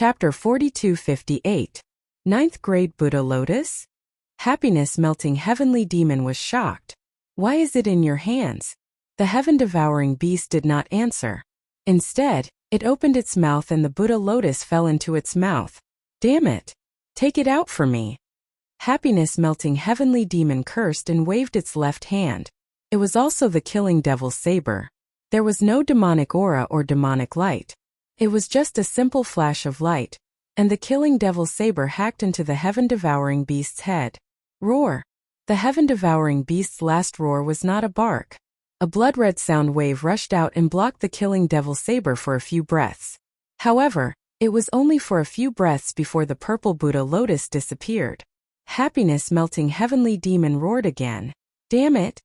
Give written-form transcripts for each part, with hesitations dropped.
Chapter 4258. Ninth Grade Buddha Lotus? Happiness-melting heavenly demon was shocked. Why is it in your hands? The heaven-devouring beast did not answer. Instead, it opened its mouth and the Buddha lotus fell into its mouth. Damn it! Take it out for me! Happiness-melting heavenly demon cursed and waved its left hand. It was also the killing devil's saber. There was no demonic aura or demonic light. It was just a simple flash of light, and the killing devil's saber hacked into the heaven-devouring beast's head. Roar! The heaven-devouring beast's last roar was not a bark. A blood-red sound wave rushed out and blocked the killing devil's saber for a few breaths. However, it was only for a few breaths before the purple Buddha lotus disappeared. Happiness-melting heavenly demon roared again. Damn it!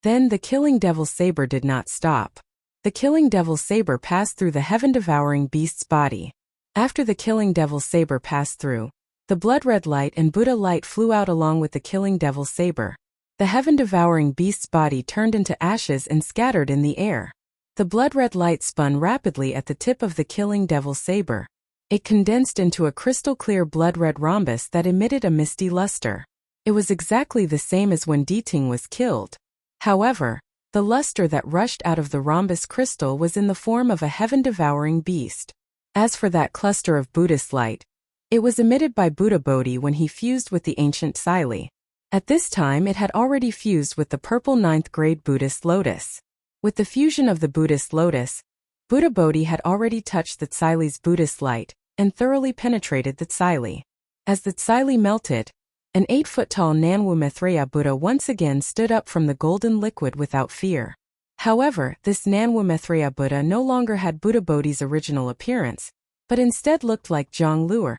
Then the killing devil's saber did not stop. The killing devil's saber passed through the heaven-devouring beast's body. After the killing devil's saber passed through, the blood-red light and Buddha light flew out along with the killing devil's saber. The heaven-devouring beast's body turned into ashes and scattered in the air. The blood-red light spun rapidly at the tip of the killing devil's saber. It condensed into a crystal-clear blood-red rhombus that emitted a misty luster. It was exactly the same as when Diting was killed. However, the luster that rushed out of the rhombus crystal was in the form of a heaven-devouring beast. As for that cluster of Buddhist light, it was emitted by Buddha Bodhi when he fused with the ancient Tsili. At this time it had already fused with the purple ninth-grade Buddhist lotus. With the fusion of the Buddhist lotus, Buddha Bodhi had already touched the Tsili's Buddhist light and thoroughly penetrated the Tsili. As the Tsili melted, an 8-foot-tall Nanwu Maitreya Buddha once again stood up from the golden liquid without fear. However, this Nanwu Maitreya Buddha no longer had Buddha Bodhi's original appearance, but instead looked like Zhang Luer.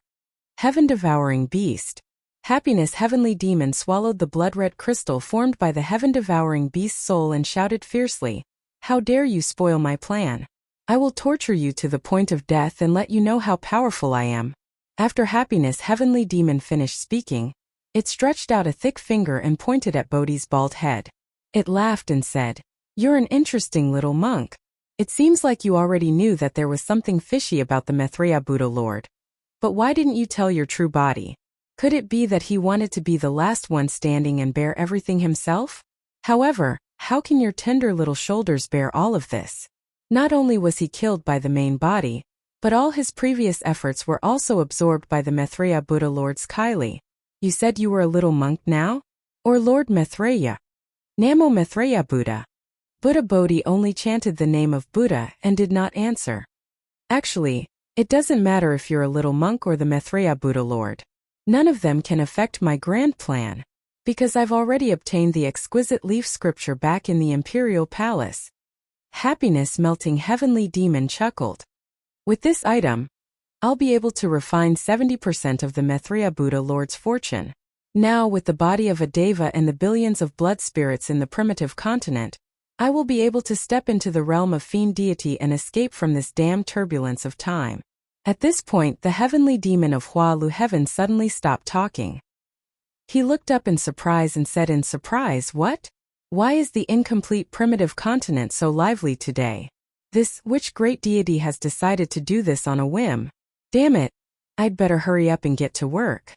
Heaven-devouring beast. Happiness heavenly demon swallowed the blood-red crystal formed by the heaven-devouring beast's soul and shouted fiercely, "How dare you spoil my plan? I will torture you to the point of death and let you know how powerful I am." After Happiness heavenly demon finished speaking, it stretched out a thick finger and pointed at Bodhi's bald head. It laughed and said, "You're an interesting little monk. It seems like you already knew that there was something fishy about the Maitreya Buddha Lord. But why didn't you tell your true body? Could it be that he wanted to be the last one standing and bear everything himself? However, how can your tender little shoulders bear all of this? Not only was he killed by the main body, but all his previous efforts were also absorbed by the Maitreya Buddha Lord's Kylie. You said you were a little monk now? Or Lord Maitreya? Namo Maitreya Buddha." Buddha Bodhi only chanted the name of Buddha and did not answer. Actually, it doesn't matter if you're a little monk or the Maitreya Buddha Lord. None of them can affect my grand plan, because I've already obtained the exquisite leaf scripture back in the imperial palace. Happiness-melting heavenly demon chuckled. With this item, I'll be able to refine 70% of the Maitreya Buddha Lord's fortune. Now, with the body of a deva and the billions of blood spirits in the primitive continent, I will be able to step into the realm of fiend deity and escape from this damned turbulence of time. At this point, the heavenly demon of Hua Lu Heaven suddenly stopped talking. He looked up in surprise and said in surprise, "What? Why is the incomplete primitive continent so lively today? Which great deity has decided to do this on a whim? Damn it, I'd better hurry up and get to work."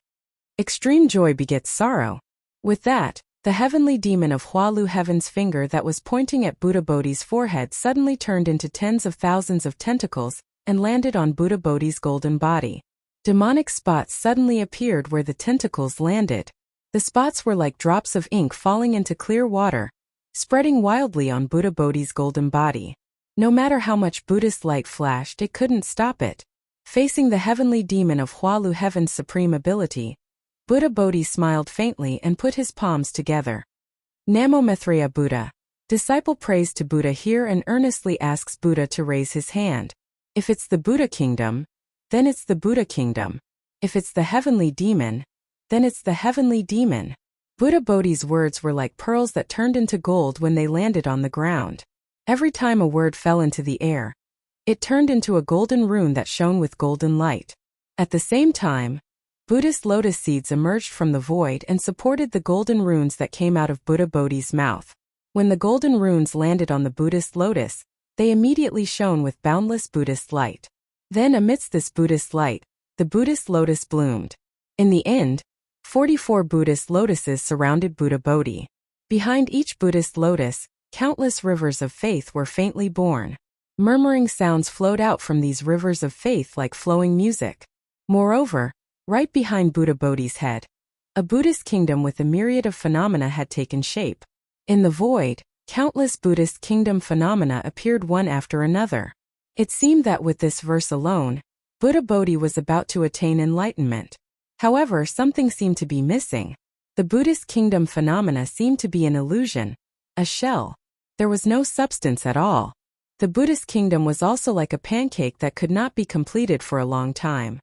Extreme joy begets sorrow. With that, the heavenly demon of Hua Lu Heaven's finger that was pointing at Buddha Bodhi's forehead suddenly turned into tens of thousands of tentacles and landed on Buddha Bodhi's golden body. Demonic spots suddenly appeared where the tentacles landed. The spots were like drops of ink falling into clear water, spreading wildly on Buddha Bodhi's golden body. No matter how much Buddhist light flashed, it couldn't stop it. Facing the heavenly demon of Hua Lu Heaven's supreme ability, Buddha Bodhi smiled faintly and put his palms together. Namo Maitreya Buddha. Disciple prays to Buddha here and earnestly asks Buddha to raise his hand. If it's the Buddha kingdom, then it's the Buddha kingdom. If it's the heavenly demon, then it's the heavenly demon. Buddha Bodhi's words were like pearls that turned into gold when they landed on the ground. Every time a word fell into the air, it turned into a golden rune that shone with golden light. At the same time, Buddhist lotus seeds emerged from the void and supported the golden runes that came out of Buddha Bodhi's mouth. When the golden runes landed on the Buddhist lotus, they immediately shone with boundless Buddhist light. Then amidst this Buddhist light, the Buddhist lotus bloomed. In the end, 44 Buddhist lotuses surrounded Buddha Bodhi. Behind each Buddhist lotus, countless rivers of faith were faintly born. Murmuring sounds flowed out from these rivers of faith like flowing music. Moreover, right behind Buddha Bodhi's head, a Buddhist kingdom with a myriad of phenomena had taken shape. In the void, countless Buddhist kingdom phenomena appeared one after another. It seemed that with this verse alone, Buddha Bodhi was about to attain enlightenment. However, something seemed to be missing. The Buddhist kingdom phenomena seemed to be an illusion, a shell. There was no substance at all. The Buddhist kingdom was also like a pancake that could not be completed for a long time.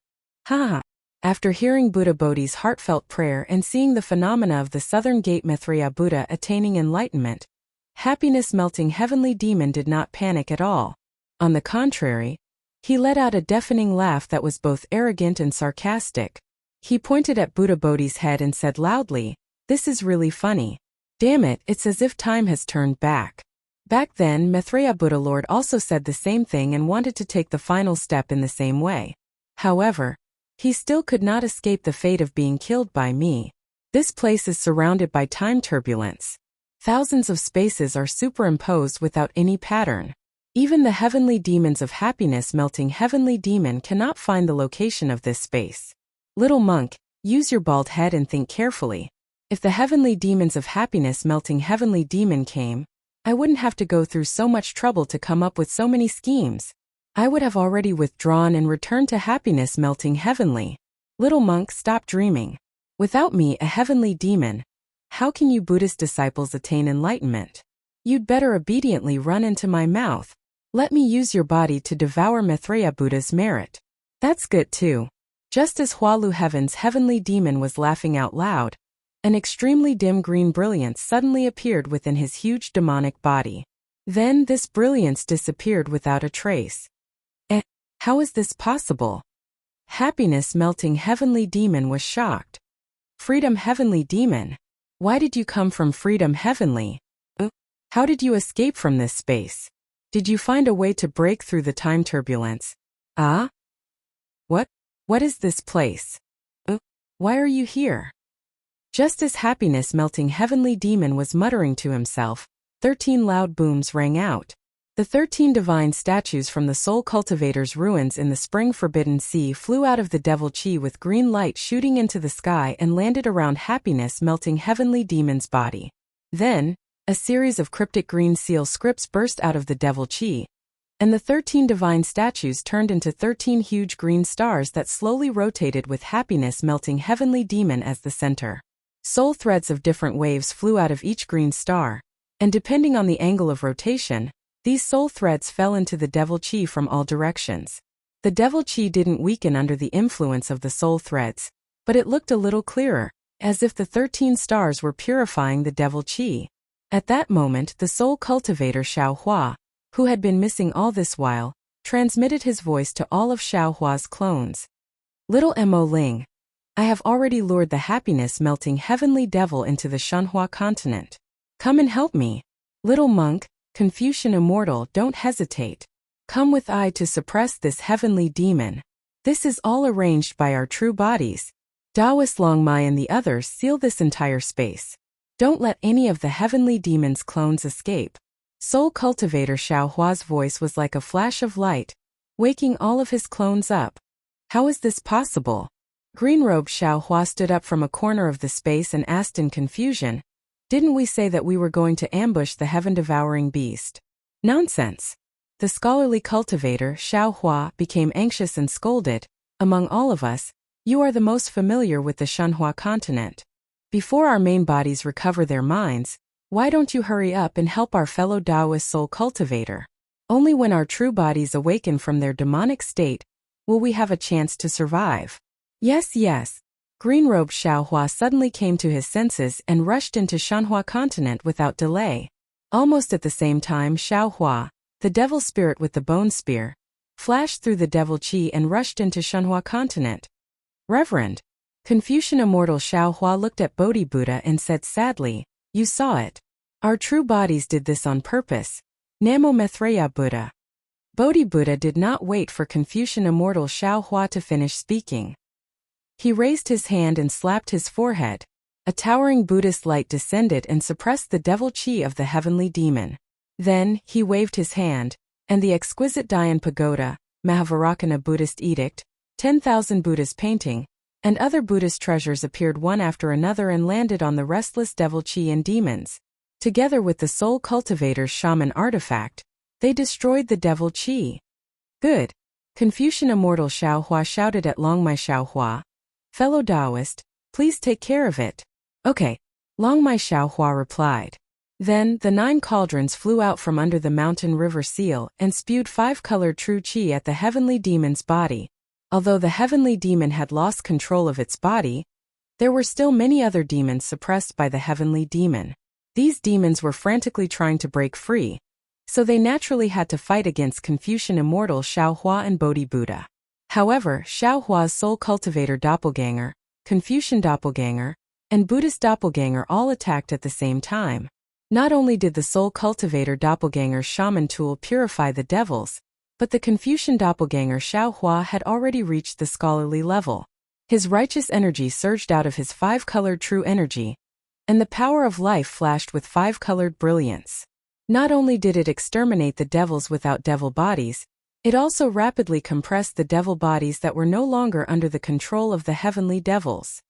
After hearing Buddha Bodhi's heartfelt prayer and seeing the phenomena of the southern gate Maitreya Buddha attaining enlightenment, happiness-melting heavenly demon did not panic at all. On the contrary, he let out a deafening laugh that was both arrogant and sarcastic. He pointed at Buddha Bodhi's head and said loudly, "This is really funny. Damn it, it's as if time has turned back." Back then, Maitreya Buddha Lord also said the same thing and wanted to take the final step in the same way. However, he still could not escape the fate of being killed by me. This place is surrounded by time turbulence. Thousands of spaces are superimposed without any pattern. Even the heavenly demons of happiness melting heavenly demon cannot find the location of this space. Little monk, use your bald head and think carefully. If the heavenly demons of happiness melting heavenly demon came, I wouldn't have to go through so much trouble to come up with so many schemes. I would have already withdrawn and returned to happiness melting heavenly. Little monk, stop dreaming. Without me, a heavenly demon, how can you Buddhist disciples attain enlightenment? You'd better obediently run into my mouth. Let me use your body to devour Maitreya Buddha's merit. That's good too. Just as Hualu Heaven's heavenly demon was laughing out loud, an extremely dim green brilliance suddenly appeared within his huge demonic body. Then this brilliance disappeared without a trace. How is this possible? Happiness melting heavenly demon was shocked. Freedom heavenly demon? Why did you come from freedom heavenly? How did you escape from this space? Did you find a way to break through the time turbulence? What is this place? Why are you here? Just as happiness melting heavenly demon was muttering to himself, 13 loud booms rang out. The 13 divine statues from the soul cultivator's ruins in the spring forbidden sea flew out of the devil chi with green light shooting into the sky and landed around happiness melting heavenly demon's body. Then, a series of cryptic green seal scripts burst out of the devil chi, and the 13 divine statues turned into 13 huge green stars that slowly rotated with happiness melting heavenly demon as the center. Soul threads of different waves flew out of each green star, and depending on the angle of rotation, these soul threads fell into the devil chi from all directions. The devil chi didn't weaken under the influence of the soul threads, but it looked a little clearer, as if the 13 stars were purifying the devil chi. At that moment, the soul cultivator Xiao Hua, who had been missing all this while, transmitted his voice to all of Xiao Hua's clones. Little Mo Ling, I have already lured the happiness-melting heavenly devil into the Shanhua continent. Come and help me. Little monk, Confucian immortal, don't hesitate. Come with I to suppress this heavenly demon. This is all arranged by our true bodies. Taoist Long Mai and the others seal this entire space. Don't let any of the heavenly demon's clones escape. Soul cultivator Xiao Hua's voice was like a flash of light, waking all of his clones up. How is this possible? Green-robed Xiao Hua stood up from a corner of the space and asked in confusion, didn't we say that we were going to ambush the heaven-devouring beast? Nonsense. The scholarly cultivator, Xiao Hua, became anxious and scolded. Among all of us, you are the most familiar with the Shanhua continent. Before our main bodies recover their minds, why don't you hurry up and help our fellow Taoist soul cultivator? Only when our true bodies awaken from their demonic state will we have a chance to survive. Yes. Green-robed Xiao Hua suddenly came to his senses and rushed into Shanhua continent without delay. Almost at the same time, Xiao Hua, the devil spirit with the bone spear, flashed through the devil chi and rushed into Shanhua continent. Reverend, Confucian immortal Xiao Hua looked at Bodhi Buddha and said sadly, you saw it. Our true bodies did this on purpose. Namo Maitreya Buddha. Bodhi-Buddha did not wait for Confucian immortal Xiao Hua to finish speaking. He raised his hand and slapped his forehead. A towering Buddhist light descended and suppressed the devil chi of the heavenly demon. Then, he waved his hand, and the exquisite Dayan Pagoda, Mahavarakana Buddhist edict, 10,000 Buddhist painting, and other Buddhist treasures appeared one after another and landed on the restless devil chi and demons. Together with the soul cultivator's shaman artifact, they destroyed the devil chi. Good. Confucian immortal Xiao Hua shouted at Longmai Xiao Hua. Fellow Taoist, please take care of it. Okay. Longmai Xiao Hua replied. Then, the 9 cauldrons flew out from under the mountain river seal and spewed 5-colored true chi at the heavenly demon's body. Although the heavenly demon had lost control of its body, there were still many other demons suppressed by the heavenly demon. These demons were frantically trying to break free, so they naturally had to fight against Confucian immortal Xiao Hua and Bodhi-Buddha. However, Xiao Hua's soul cultivator doppelganger, Confucian doppelganger, and Buddhist doppelganger all attacked at the same time. Not only did the soul cultivator doppelganger's shaman tool purify the devils, but the Confucian doppelganger Xiao Hua had already reached the scholarly level. His righteous energy surged out of his 5-colored true energy, and the power of life flashed with 5-colored brilliance. Not only did it exterminate the devils without devil bodies, it also rapidly compressed the devil bodies that were no longer under the control of the heavenly devils.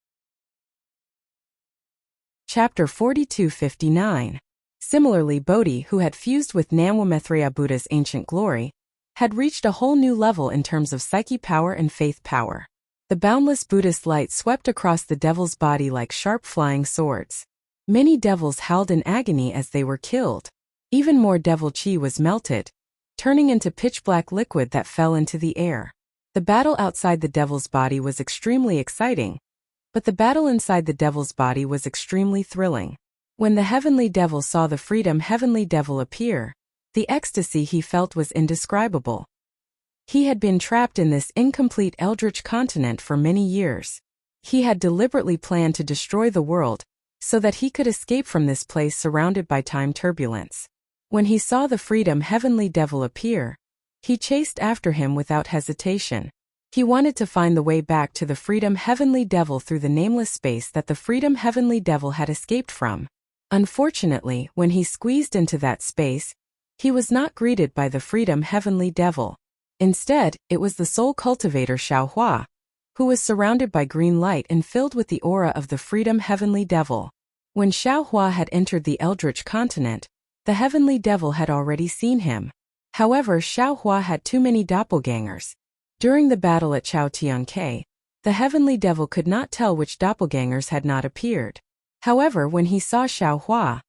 Chapter 42:59. Similarly, Bodhi, who had fused with Namwamaithreya Buddha's ancient glory, had reached a whole new level in terms of psyche power and faith power. The boundless Buddhist light swept across the devil's body like sharp flying swords. Many devils howled in agony as they were killed. Even more devil chi was melted, turning into pitch-black liquid that fell into the air. The battle outside the devil's body was extremely exciting, but the battle inside the devil's body was extremely thrilling. When the heavenly devil saw the freedom heavenly devil appear, the ecstasy he felt was indescribable. He had been trapped in this incomplete eldritch continent for many years. He had deliberately planned to destroy the world, so that he could escape from this place surrounded by time turbulence. When he saw the freedom heavenly devil appear, he chased after him without hesitation. He wanted to find the way back to the freedom heavenly devil through the nameless space that the freedom heavenly devil had escaped from. Unfortunately, when he squeezed into that space, he was not greeted by the freedom heavenly devil. Instead, it was the soul cultivator Xiao Hua, who was surrounded by green light and filled with the aura of the freedom heavenly devil. When Xiao Hua had entered the eldritch continent, the heavenly devil had already seen him. However, Xiao Hua had too many doppelgangers. During the battle at Chaotianke, the heavenly devil could not tell which doppelgangers had not appeared. However, when he saw Xiao Hua,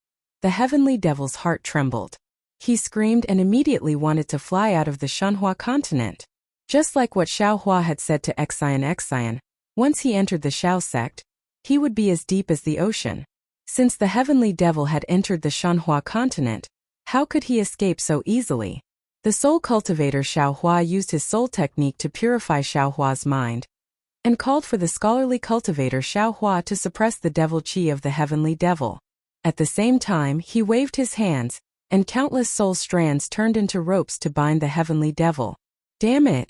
the heavenly devil's heart trembled. He screamed and immediately wanted to fly out of the Shanhua continent. Just like what Xiao Hua had said to Xian, once he entered the Xiao sect, he would be as deep as the ocean. Since the heavenly devil had entered the Shanhua continent, how could he escape so easily? The soul cultivator Xiao Hua used his soul technique to purify Xiao Hua's mind, and called for the scholarly cultivator Xiao Hua to suppress the devil chi of the heavenly devil. At the same time, he waved his hands, and countless soul strands turned into ropes to bind the heavenly devil. Damn it!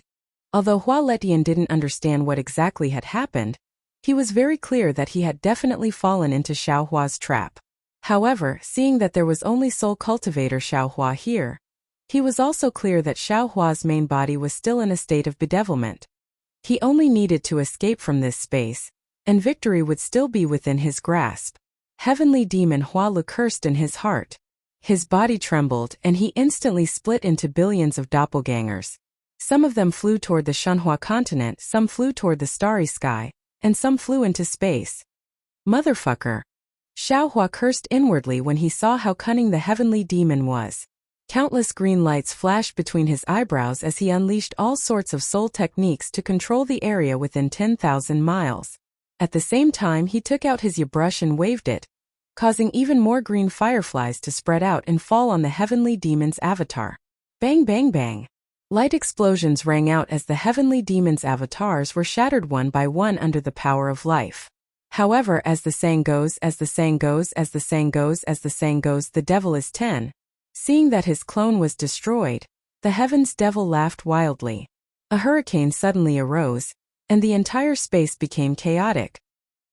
Although Hua Letian didn't understand what exactly had happened, he was very clear that he had definitely fallen into Xiao Hua's trap. However, seeing that there was only soul cultivator Xiao Hua here, he was also clear that Xiao Hua's main body was still in a state of bedevilment. He only needed to escape from this space, and victory would still be within his grasp. Heavenly demon Hua Lu cursed in his heart. His body trembled and he instantly split into billions of doppelgangers. Some of them flew toward the Shanhua continent, some flew toward the starry sky, and some flew into space. Motherfucker! Xiao Hua cursed inwardly when he saw how cunning the heavenly demon was. Countless green lights flashed between his eyebrows as he unleashed all sorts of soul techniques to control the area within 10,000 miles. At the same time, he took out his brush and waved it, causing even more green fireflies to spread out and fall on the heavenly demon's avatar. Bang bang bang! Light explosions rang out as the heavenly demon's avatars were shattered one by one under the power of life. However, as the saying goes, the devil is 10. Seeing that his clone was destroyed, The heavens devil laughed wildly. A hurricane suddenly arose, and the entire space became chaotic.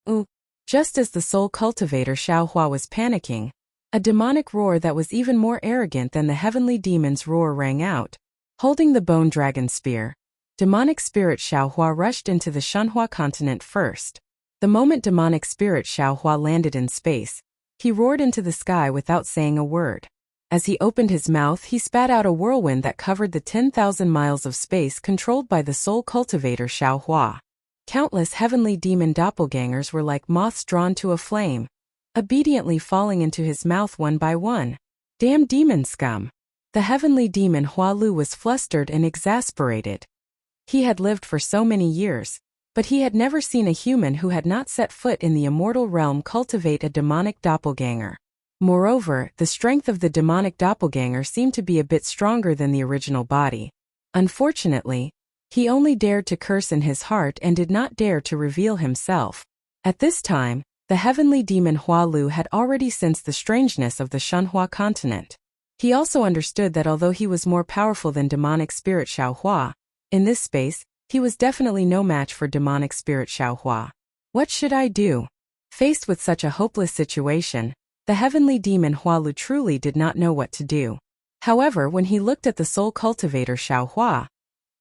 Ooh! Just as the soul cultivator Xiaohua was panicking, a demonic roar that was even more arrogant than the heavenly demon's roar rang out. Holding the bone dragon spear, demonic spirit Xiaohua rushed into the Shenhua continent first. The moment demonic spirit Xiaohua landed in space, he roared into the sky without saying a word. As he opened his mouth, he spat out a whirlwind that covered the 10,000 miles of space controlled by the soul cultivator Xiaohua. Countless heavenly demon doppelgangers were like moths drawn to a flame, obediently falling into his mouth one by one. Damn demon scum! The heavenly demon Hualu was flustered and exasperated. He had lived for so many years, but he had never seen a human who had not set foot in the immortal realm cultivate a demonic doppelganger. Moreover, the strength of the demonic doppelganger seemed to be a bit stronger than the original body. Unfortunately, he only dared to curse in his heart and did not dare to reveal himself. At this time, the heavenly demon Hualu had already sensed the strangeness of the Shenhua continent. He also understood that although he was more powerful than demonic spirit Xiaohua, in this space, he was definitely no match for demonic spirit Xiaohua. What should I do? Faced with such a hopeless situation, the heavenly demon Hualu truly did not know what to do. However, when he looked at the soul cultivator Xiaohua,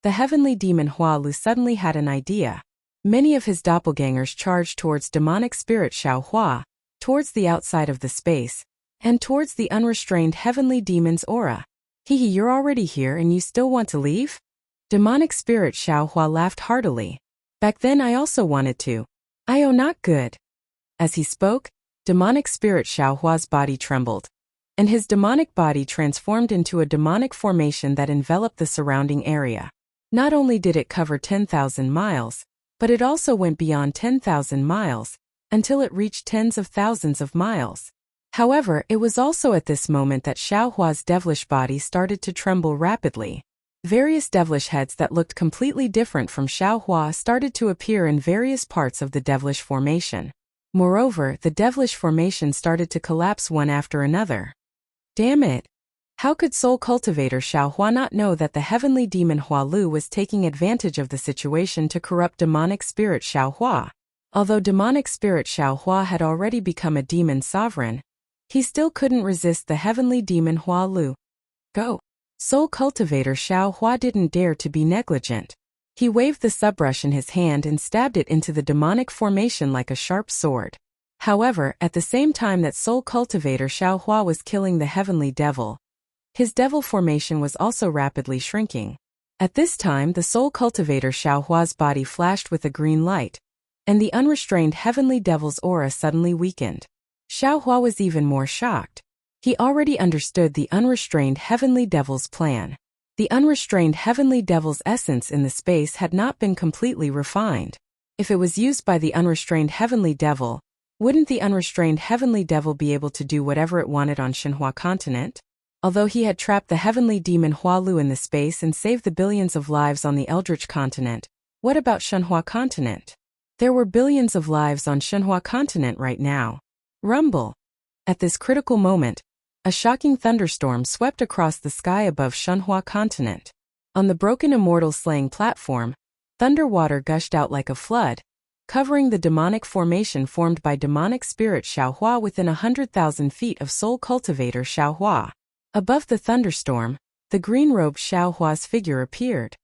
the heavenly demon Hualu suddenly had an idea. Many of his doppelgangers charged towards demonic spirit Xiaohua, towards the outside of the space, and towards the unrestrained heavenly demon's aura. Hehe, you're already here and you still want to leave? Demonic spirit Xiaohua laughed heartily. Back then I also wanted to. Oh, not good. As he spoke, demonic spirit Xiaohua's body trembled, and his demonic body transformed into a demonic formation that enveloped the surrounding area. Not only did it cover 10,000 miles, but it also went beyond 10,000 miles, until it reached tens of thousands of miles. However, it was also at this moment that Xiaohua's devilish body started to tremble rapidly. Various devilish heads that looked completely different from Xiaohua started to appear in various parts of the devilish formation. Moreover, the devilish formation started to collapse one after another. Damn it! How could soul cultivator Xiaohua not know that the heavenly demon Hualu was taking advantage of the situation to corrupt demonic spirit Xiaohua? Although demonic spirit Xiaohua had already become a demon sovereign, he still couldn't resist the heavenly demon Hualu. Go! Soul cultivator Xiaohua didn't dare to be negligent. He waved the subbrush in his hand and stabbed it into the demonic formation like a sharp sword. However, at the same time that soul cultivator Xiaohua was killing the heavenly devil, his devil formation was also rapidly shrinking. At this time, the soul cultivator Xiaohua's body flashed with a green light, and the unrestrained heavenly devil's aura suddenly weakened. Xiaohua was even more shocked. He already understood the unrestrained heavenly devil's plan. The unrestrained heavenly devil's essence in the space had not been completely refined. If it was used by the unrestrained heavenly devil, wouldn't the unrestrained heavenly devil be able to do whatever it wanted on Shenhua continent? Although he had trapped the heavenly demon Hualu in the space and saved the billions of lives on the Eldritch continent, what about Shenhua continent? There were billions of lives on Shenhua continent right now. Rumble! At this critical moment, a shocking thunderstorm swept across the sky above Shenhua continent. On the broken immortal slaying platform, thunder water gushed out like a flood, covering the demonic formation formed by demonic spirit Xiaohua within 100,000 feet of soul cultivator Xiaohua. Above the thunderstorm, the green-robed Xiaohua's figure appeared.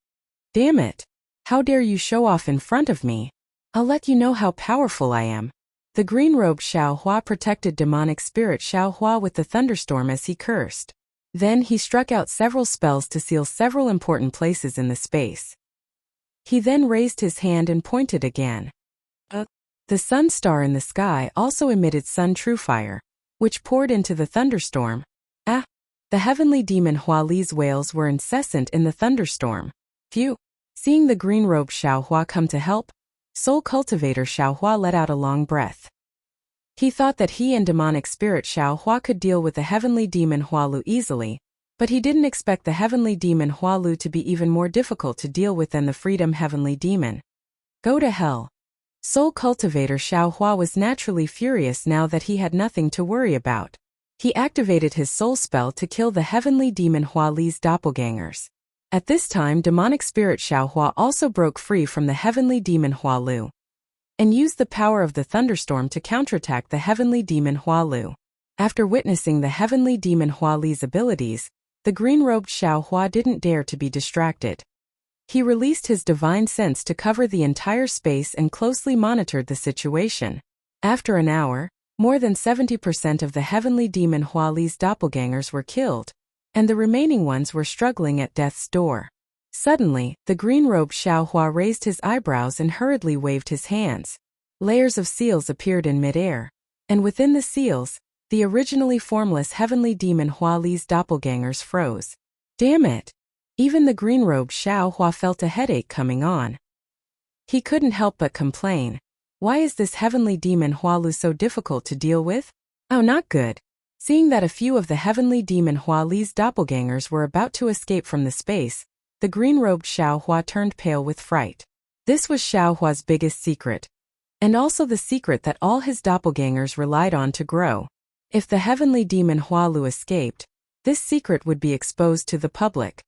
Damn it! How dare you show off in front of me? I'll let you know how powerful I am. The green-robed Xiaohua protected demonic spirit Xiaohua with the thunderstorm as he cursed. Then he struck out several spells to seal several important places in the space. He then raised his hand and pointed again. The sun star in the sky also emitted sun true fire, which poured into the thunderstorm. The heavenly demon Huali's wails were incessant in the thunderstorm. Phew! Seeing the green-robed Xiaohua come to help, soul cultivator Xiaohua let out a long breath. He thought that he and demonic spirit Xiaohua could deal with the heavenly demon Hualu easily, but he didn't expect the heavenly demon Hualu to be even more difficult to deal with than the freedom heavenly demon. Go to hell! Soul cultivator Xiaohua was naturally furious now that he had nothing to worry about. He activated his soul spell to kill the heavenly demon Huali's doppelgangers. At this time, demonic spirit Xiaohua also broke free from the heavenly demon Hualu and used the power of the thunderstorm to counterattack the heavenly demon Hualu. After witnessing the heavenly demon Huali's abilities, the green-robed Xiaohua didn't dare to be distracted. He released his divine sense to cover the entire space and closely monitored the situation. After an hour, more than 70% of the heavenly demon Huali's doppelgangers were killed, and the remaining ones were struggling at death's door. Suddenly, the green-robed Xiaohua raised his eyebrows and hurriedly waved his hands. Layers of seals appeared in midair, and within the seals, the originally formless heavenly demon Huali's doppelgangers froze. Damn it! Even the green-robed Xiaohua felt a headache coming on. He couldn't help but complain. Why is this heavenly demon Hualu so difficult to deal with? Oh, not good. Seeing that a few of the heavenly demon Huali's doppelgangers were about to escape from the space, the green-robed Xiaohua turned pale with fright. This was Xiaohua's biggest secret, and also the secret that all his doppelgangers relied on to grow. If the heavenly demon Hualu escaped, this secret would be exposed to the public.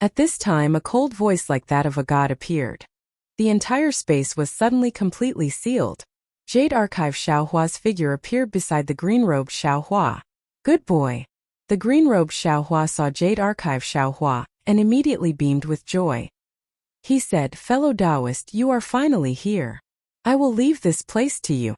At this time, a cold voice like that of a god appeared. The entire space was suddenly completely sealed. Jade Archive Xiaohua's figure appeared beside the green-robed Xiaohua. Good boy. The green-robed Xiaohua saw Jade Archive Xiaohua and immediately beamed with joy. He said, "Fellow Taoist, you are finally here. I will leave this place to you.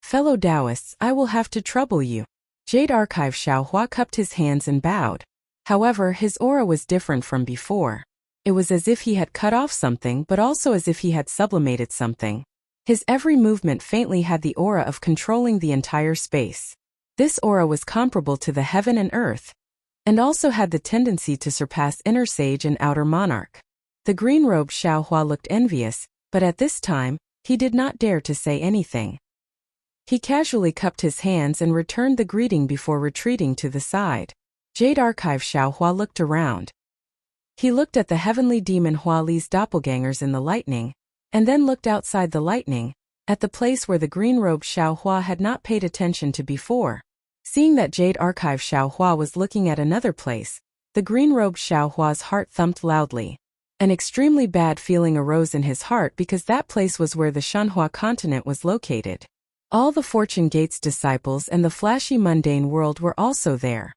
Fellow Taoists, I will have to trouble you." Jade Archive Xiaohua cupped his hands and bowed. However, his aura was different from before. It was as if he had cut off something, but also as if he had sublimated something. His every movement faintly had the aura of controlling the entire space. This aura was comparable to the heaven and earth, and also had the tendency to surpass inner sage and outer monarch. The green-robed Xiaohua looked envious, but at this time, he did not dare to say anything. He casually cupped his hands and returned the greeting before retreating to the side. Jade Archive Xiaohua looked around. He looked at the heavenly demon Huali's doppelgangers in the lightning, and then looked outside the lightning, at the place where the green-robed Xiaohua had not paid attention to before. Seeing that Jade Archive Xiaohua was looking at another place, the green-robed Xiaohua's heart thumped loudly. An extremely bad feeling arose in his heart because that place was where the Shenhua continent was located. All the Fortune Gates disciples and the flashy mundane world were also there.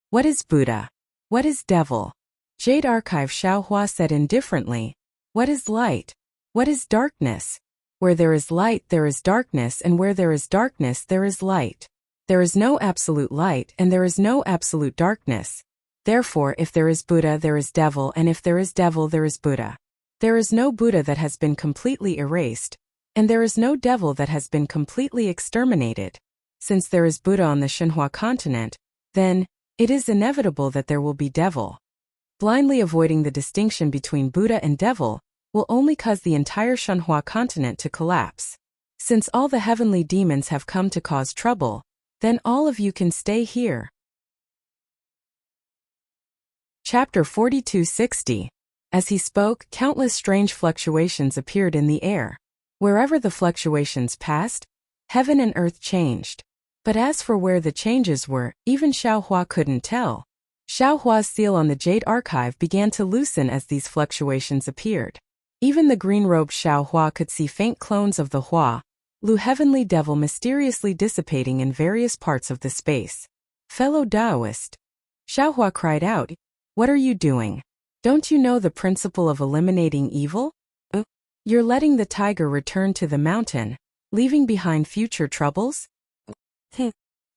What is Buddha? What is devil? Jade Archive Xiaohua said indifferently. What is light? What is darkness? Where there is light there is darkness, and where there is darkness there is light. There is no absolute light and there is no absolute darkness. Therefore, if there is Buddha there is devil, and if there is devil there is Buddha. There is no Buddha that has been completely erased, and there is no devil that has been completely exterminated. Since there is Buddha on the Shenhua continent, then, it is inevitable that there will be devil. Blindly avoiding the distinction between Buddha and devil will only cause the entire Shenhua continent to collapse. Since all the heavenly demons have come to cause trouble, then all of you can stay here. Chapter 4260. As he spoke, countless strange fluctuations appeared in the air. Wherever the fluctuations passed, heaven and earth changed. But as for where the changes were, even Xiaohua couldn't tell. Xiaohua's seal on the Jade Archive began to loosen as these fluctuations appeared. Even the green-robed Xiaohua could see faint clones of the Hua, Lu heavenly devil mysteriously dissipating in various parts of the space. Fellow Taoist, Xiaohua cried out, "What are you doing? Don't you know the principle of eliminating evil? You're letting the tiger return to the mountain, leaving behind future troubles?"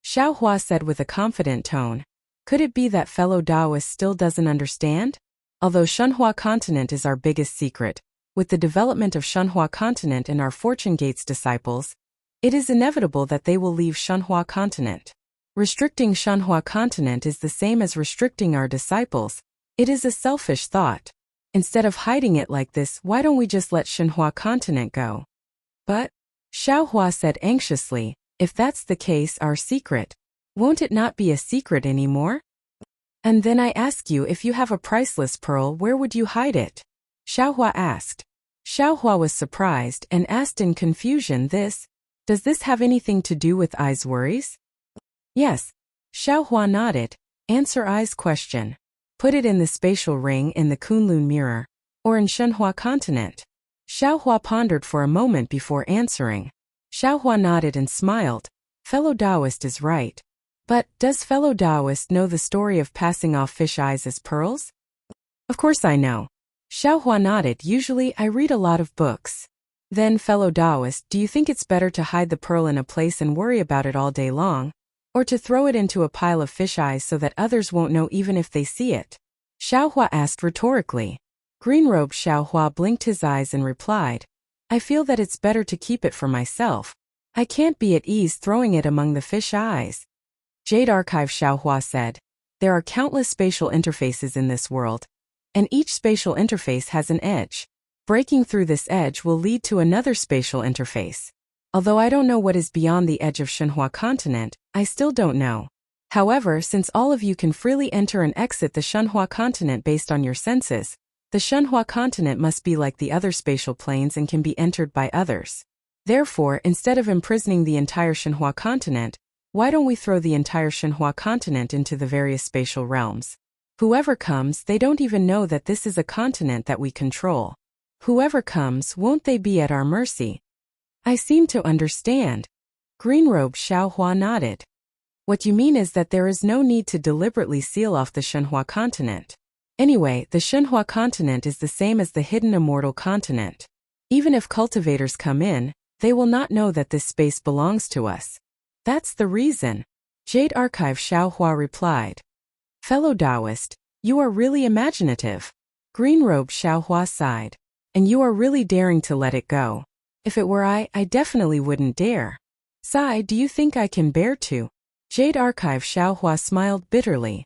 Xiaohua said with a confident tone. Could it be that fellow Taoist still doesn't understand? Although Shenhua continent is our biggest secret, with the development of Shenhua continent and our Fortune Gates disciples, it is inevitable that they will leave Shenhua continent. Restricting Shenhua continent is the same as restricting our disciples. It is a selfish thought. Instead of hiding it like this, why don't we just let Shenhua continent go? But, Xiaohua said anxiously, if that's the case, our secret, won't it not be a secret anymore? And then I ask you, if you have a priceless pearl, where would you hide it? Xiaohua asked. Xiaohua was surprised and asked in confusion, does this have anything to do with Ai's worries? Yes. Xiaohua nodded. Answer Ai's question. Put it in the spatial ring in the Kunlun mirror, or in Shenhua continent. Xiaohua pondered for a moment before answering. Xiaohua nodded and smiled. Fellow Taoist is right. But, does fellow Taoist know the story of passing off fish eyes as pearls? Of course I know. Xiaohua nodded. Usually I read a lot of books. Then, fellow Taoist, do you think it's better to hide the pearl in a place and worry about it all day long? Or to throw it into a pile of fish eyes so that others won't know even if they see it? Xiaohua asked rhetorically. Green-robed Xiaohua blinked his eyes and replied, I feel that it's better to keep it for myself. I can't be at ease throwing it among the fish eyes. Jade Archive Xiaohua said, there are countless spatial interfaces in this world, and each spatial interface has an edge. Breaking through this edge will lead to another spatial interface. Although I don't know what is beyond the edge of Shenhua continent, I still don't know. However, since all of you can freely enter and exit the Shenhua continent based on your senses, the Shenhua continent must be like the other spatial planes and can be entered by others. Therefore, instead of imprisoning the entire Shenhua continent, why don't we throw the entire Shenhua continent into the various spatial realms? Whoever comes, they don't even know that this is a continent that we control. Whoever comes, won't they be at our mercy? I seem to understand. Green-robed Xiaohua nodded. What you mean is that there is no need to deliberately seal off the Shenhua continent. Anyway, the Shenhua continent is the same as the hidden immortal continent. Even if cultivators come in, they will not know that this space belongs to us. That's the reason. Jade Archive Xiaohua replied. Fellow Taoist, you are really imaginative. Green-robed Xiaohua sighed. And you are really daring to let it go. If it were I definitely wouldn't dare. Sai, do you think I can bear to? Jade Archive Xiaohua smiled bitterly.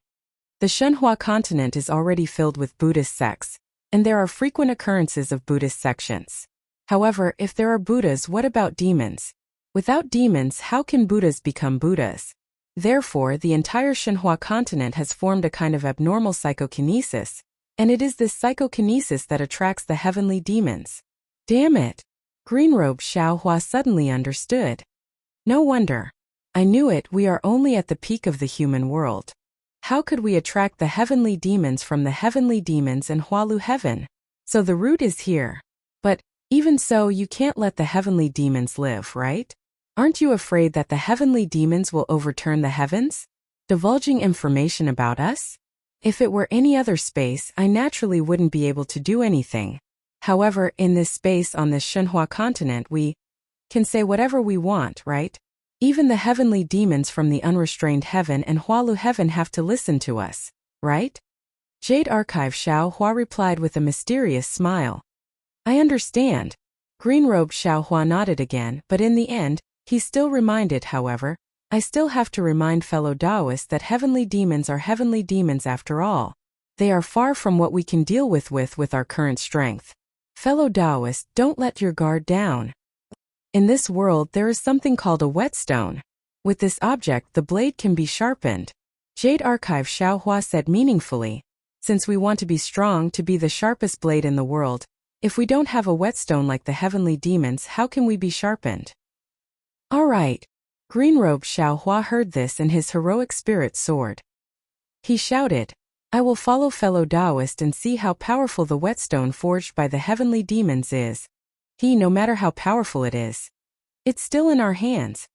The Shenhua continent is already filled with Buddhist sects, and there are frequent occurrences of Buddhist sections. However, if there are Buddhas, what about demons? Without demons, how can Buddhas become Buddhas? Therefore, the entire Shenhua continent has formed a kind of abnormal psychokinesis, and it is this psychokinesis that attracts the heavenly demons. Damn it! Green-robed Xiaohua suddenly understood. No wonder. I knew it, we are only at the peak of the human world. How could we attract the heavenly demons from the heavenly demons and Hualu heaven? So the root is here. But, even so, you can't let the heavenly demons live, right? Aren't you afraid that the heavenly demons will overturn the heavens, divulging information about us? If it were any other space, I naturally wouldn't be able to do anything. However, in this space on this Shenhua continent, we can say whatever we want, right? Even the heavenly demons from the unrestrained heaven and Hualu heaven have to listen to us, right? Jade Archive Xiaohua replied with a mysterious smile. I understand. Green-robed Xiaohua nodded again, but in the end, he still reminded, however, I still have to remind fellow Taoists that heavenly demons are heavenly demons after all. They are far from what we can deal with our current strength. Fellow Taoists, don't let your guard down. In this world there is something called a whetstone. With this object the blade can be sharpened. Jade Archive Xiaohua said meaningfully. Since we want to be strong, to be the sharpest blade in the world, if we don't have a whetstone like the heavenly demons, how can we be sharpened? All right. Green-robed Xiaohua heard this and his heroic spirit soared. He shouted, I will follow fellow Taoist and see how powerful the whetstone forged by the heavenly demons is. No matter how powerful it is, it's still in our hands.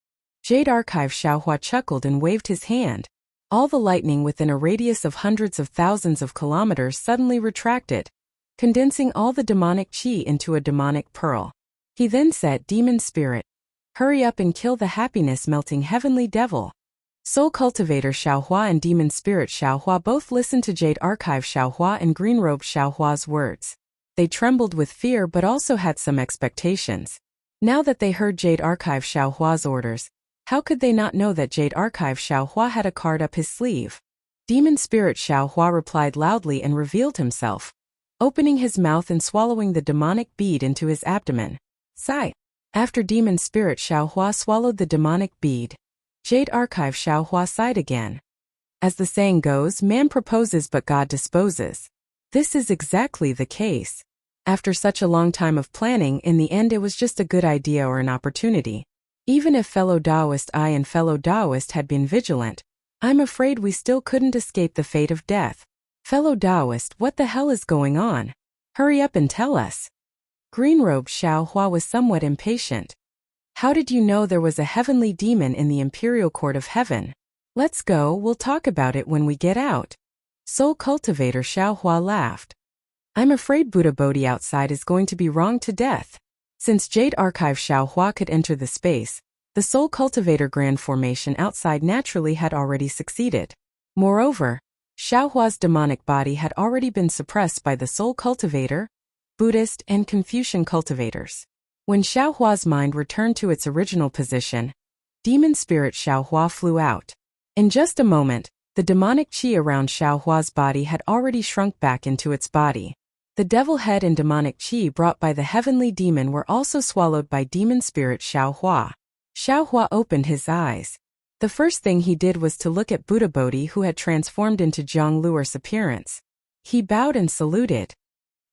Jade Archive Xiaohua chuckled and waved his hand. All the lightning within a radius of hundreds of thousands of kilometers suddenly retracted, condensing all the demonic qi into a demonic pearl. He then said, Demon spirit, hurry up and kill the happiness-melting heavenly devil. Soul Cultivator Xiaohua and Demon Spirit Xiaohua both listened to Jade Archive Xiaohua and Green-robed Xiaohua's words. They trembled with fear but also had some expectations. Now that they heard Jade Archive Xiaohua's orders, how could they not know that Jade Archive Xiaohua had a card up his sleeve? Demon Spirit Xiaohua replied loudly and revealed himself, opening his mouth and swallowing the demonic bead into his abdomen. Sigh. After Demon Spirit Xiaohua swallowed the demonic bead, Jade Archive Xiaohua sighed again. As the saying goes, man proposes but God disposes. This is exactly the case. After such a long time of planning, in the end it was just a good idea or an opportunity. Even if fellow Taoist I and fellow Taoist had been vigilant, I'm afraid we still couldn't escape the fate of death. Fellow Taoist, what the hell is going on? Hurry up and tell us. Green-robed Xiao Hua was somewhat impatient. How did you know there was a heavenly demon in the imperial court of heaven? Let's go, we'll talk about it when we get out. Soul cultivator Xiao Hua laughed. I'm afraid Buddha Bodhi outside is going to be wronged to death. Since Jade Archive Xiao Hua could enter the space, the Soul Cultivator Grand Formation outside naturally had already succeeded. Moreover, Xiao Hua's demonic body had already been suppressed by the Soul Cultivator, Buddhist, and Confucian cultivators. When Xiao Hua's mind returned to its original position, demon spirit Xiao Hua flew out. In just a moment, the demonic qi around Xiao Hua's body had already shrunk back into its body. The devil head and demonic qi brought by the heavenly demon were also swallowed by demon spirit Xiao Hua. Xiao Hua opened his eyes. The first thing he did was to look at Buddha Bodhi, who had transformed into Zhang Luer's appearance. He bowed and saluted.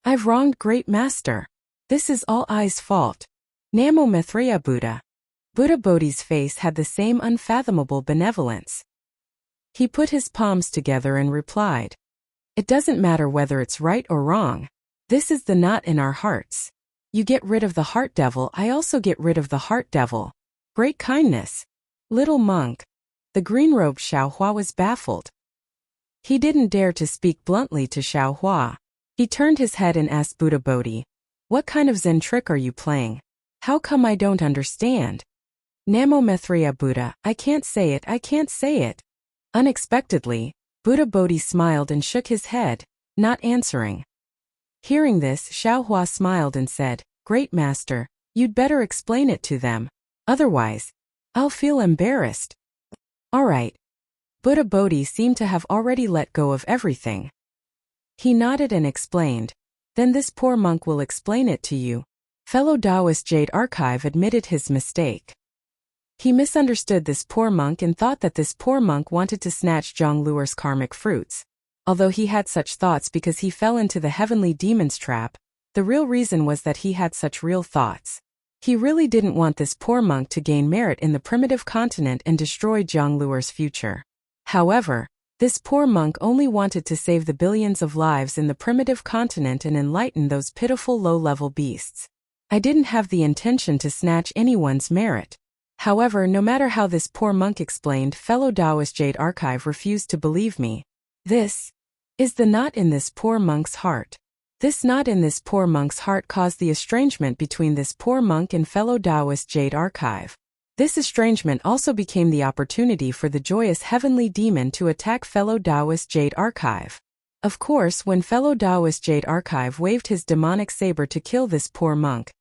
I've wronged great master. This is all I's fault. Namo Maitreya Buddha. Buddha Bodhi's face had the same unfathomable benevolence. He put his palms together and replied, it doesn't matter whether it's right or wrong. This is the knot in our hearts. You get rid of the heart devil, I also get rid of the heart devil. Great kindness. Little monk. The green-robed Xiao Hua was baffled. He didn't dare to speak bluntly to Xiao Hua. He turned his head and asked Buddha Bodhi, what kind of Zen trick are you playing? How come I don't understand? Namo Maitreya Buddha, I can't say it. Unexpectedly, Buddha Bodhi smiled and shook his head, not answering. Hearing this, Xiao Hua smiled and said, great master, you'd better explain it to them. Otherwise, I'll feel embarrassed. All right. Buddha Bodhi seemed to have already let go of everything. He nodded and explained, then this poor monk will explain it to you. Fellow Taoist Jade Archive admitted his mistake. He misunderstood this poor monk and thought that this poor monk wanted to snatch Zhang Luer's karmic fruits. Although he had such thoughts because he fell into the heavenly demon's trap, the real reason was that he had such real thoughts. He really didn't want this poor monk to gain merit in the primitive continent and destroy Zhang Luer's future. However, this poor monk only wanted to save the billions of lives in the primitive continent and enlighten those pitiful low-level beasts. I didn't have the intention to snatch anyone's merit. However, no matter how this poor monk explained, fellow Taoist Jade Archive refused to believe me. This is the knot in this poor monk's heart. This knot in this poor monk's heart caused the estrangement between this poor monk and fellow Taoist Jade Archive. This estrangement also became the opportunity for the joyous heavenly demon to attack fellow Taoist Jade Archive. Of course, when fellow Taoist Jade Archive waved his demonic saber to kill this poor monk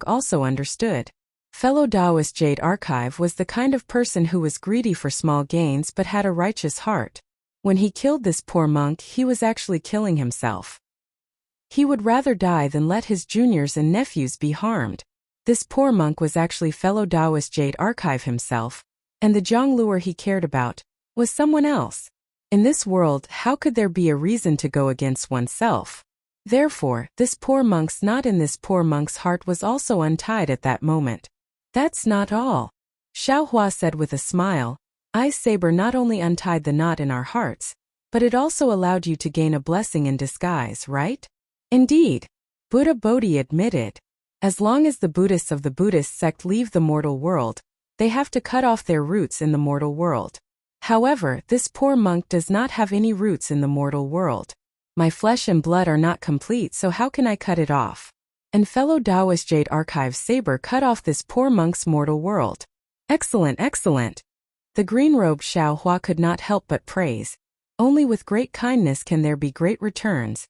also understood. Fellow Taoist Jade Archive was the kind of person who was greedy for small gains but had a righteous heart. When he killed this poor monk, he was actually killing himself. He would rather die than let his juniors and nephews be harmed. This poor monk was actually fellow Taoist Jade Archive himself, and the Zhang Luer he cared about was someone else. In this world, how could there be a reason to go against oneself? Therefore, this poor monk's knot in this poor monk's heart was also untied at that moment. That's not all. Xiao Hua said with a smile, I's saber not only untied the knot in our hearts, but it also allowed you to gain a blessing in disguise, right? Indeed. Buddha Bodhi admitted. As long as the Buddhists of the Buddhist sect leave the mortal world, they have to cut off their roots in the mortal world. However, this poor monk does not have any roots in the mortal world. My flesh and blood are not complete, so how can I cut it off? And fellow Taoist Jade Archive's saber cut off this poor monk's mortal world. Excellent, excellent. The green-robed Xiao Hua could not help but praise. Only with great kindness can there be great returns.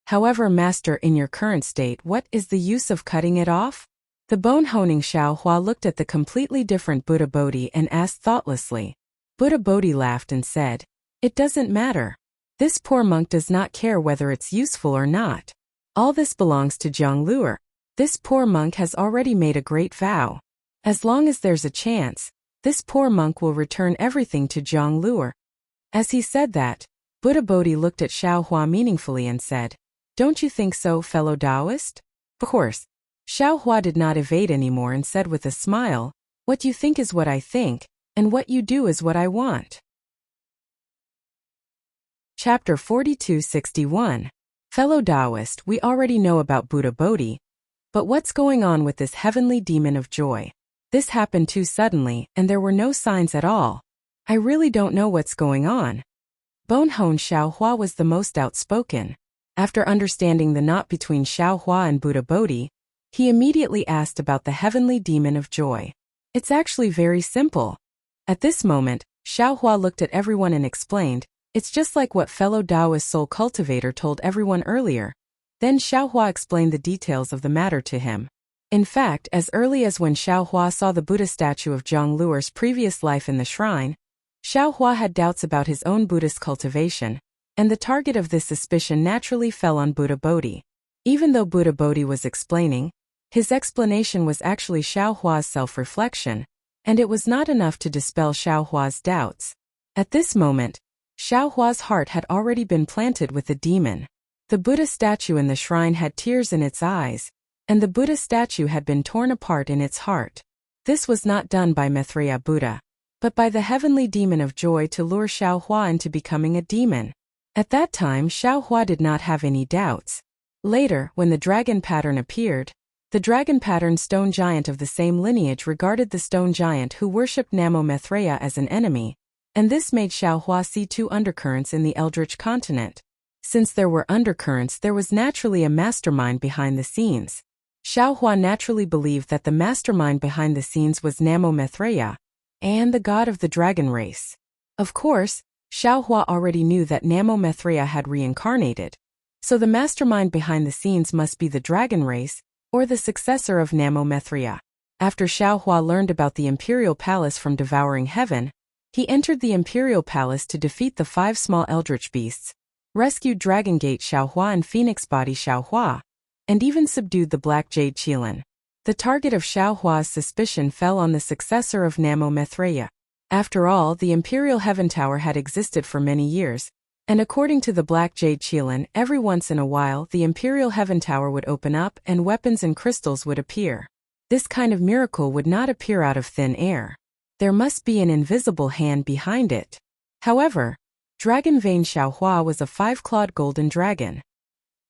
However, master, in your current state, what is the use of cutting it off? The bone-honing Xiao Hua looked at the completely different Buddha Bodhi and asked thoughtlessly. Buddha Bodhi laughed and said, it doesn't matter. This poor monk does not care whether it's useful or not. All this belongs to Zhang Luer. This poor monk has already made a great vow. As long as there's a chance, this poor monk will return everything to Zhang Luer. As he said that, Buddha Bodhi looked at Xiao Hua meaningfully and said, don't you think so, fellow Taoist? Of course. Xiao Hua did not evade anymore and said with a smile, what you think is what I think, and what you do is what I want. Chapter 4261. Fellow Taoist, we already know about Buddha Bodhi, but what's going on with this heavenly demon of joy? This happened too suddenly, and there were no signs at all. I really don't know what's going on. Bonhon Xiaohua was the most outspoken. After understanding the knot between Xiaohua and Buddha Bodhi, he immediately asked about the heavenly demon of joy. It's actually very simple. At this moment, Xiaohua looked at everyone and explained, it's just like what fellow Taoist soul cultivator told everyone earlier. Then Xiaohua explained the details of the matter to him. In fact, as early as when Xiaohua saw the Buddha statue of Zhang Luer's previous life in the shrine, Xiaohua had doubts about his own Buddhist cultivation, and the target of this suspicion naturally fell on Buddha Bodhi. Even though Buddha Bodhi was explaining, his explanation was actually Xiaohua's self-reflection, and it was not enough to dispel Xiaohua's doubts. At this moment, Xiaohua's heart had already been planted with the demon. The Buddha statue in the shrine had tears in its eyes, and the Buddha statue had been torn apart in its heart. This was not done by Maitreya Buddha, but by the heavenly demon of joy to lure Xiaohua into becoming a demon. At that time, Xiaohua did not have any doubts. Later, when the dragon pattern appeared, the dragon pattern stone giant of the same lineage regarded the stone giant who worshipped Namo Maitreya as an enemy, and this made Xiaohua see two undercurrents in the Eldritch continent. Since there were undercurrents, there was naturally a mastermind behind the scenes. Xiaohua naturally believed that the mastermind behind the scenes was Namo Maitreya, and the god of the dragon race. Of course, Xiaohua already knew that Namo Maitreya had reincarnated, so the mastermind behind the scenes must be the dragon race, or the successor of Namo Maitreya. After Xiaohua learned about the imperial palace from devouring heaven, he entered the imperial palace to defeat the 5 small eldritch beasts, rescued Dragon Gate Xiaohua and Phoenix Body Xiaohua, and even subdued the Black Jade Qilin. The target of Xiaohua's suspicion fell on the successor of Namo Maitreya. After all, the Imperial Heaven Tower had existed for many years, and according to the Black Jade Qilin, every once in a while the Imperial Heaven Tower would open up and weapons and crystals would appear. This kind of miracle would not appear out of thin air. There must be an invisible hand behind it. However, Dragon Vein Xiaohua was a 5-clawed golden dragon.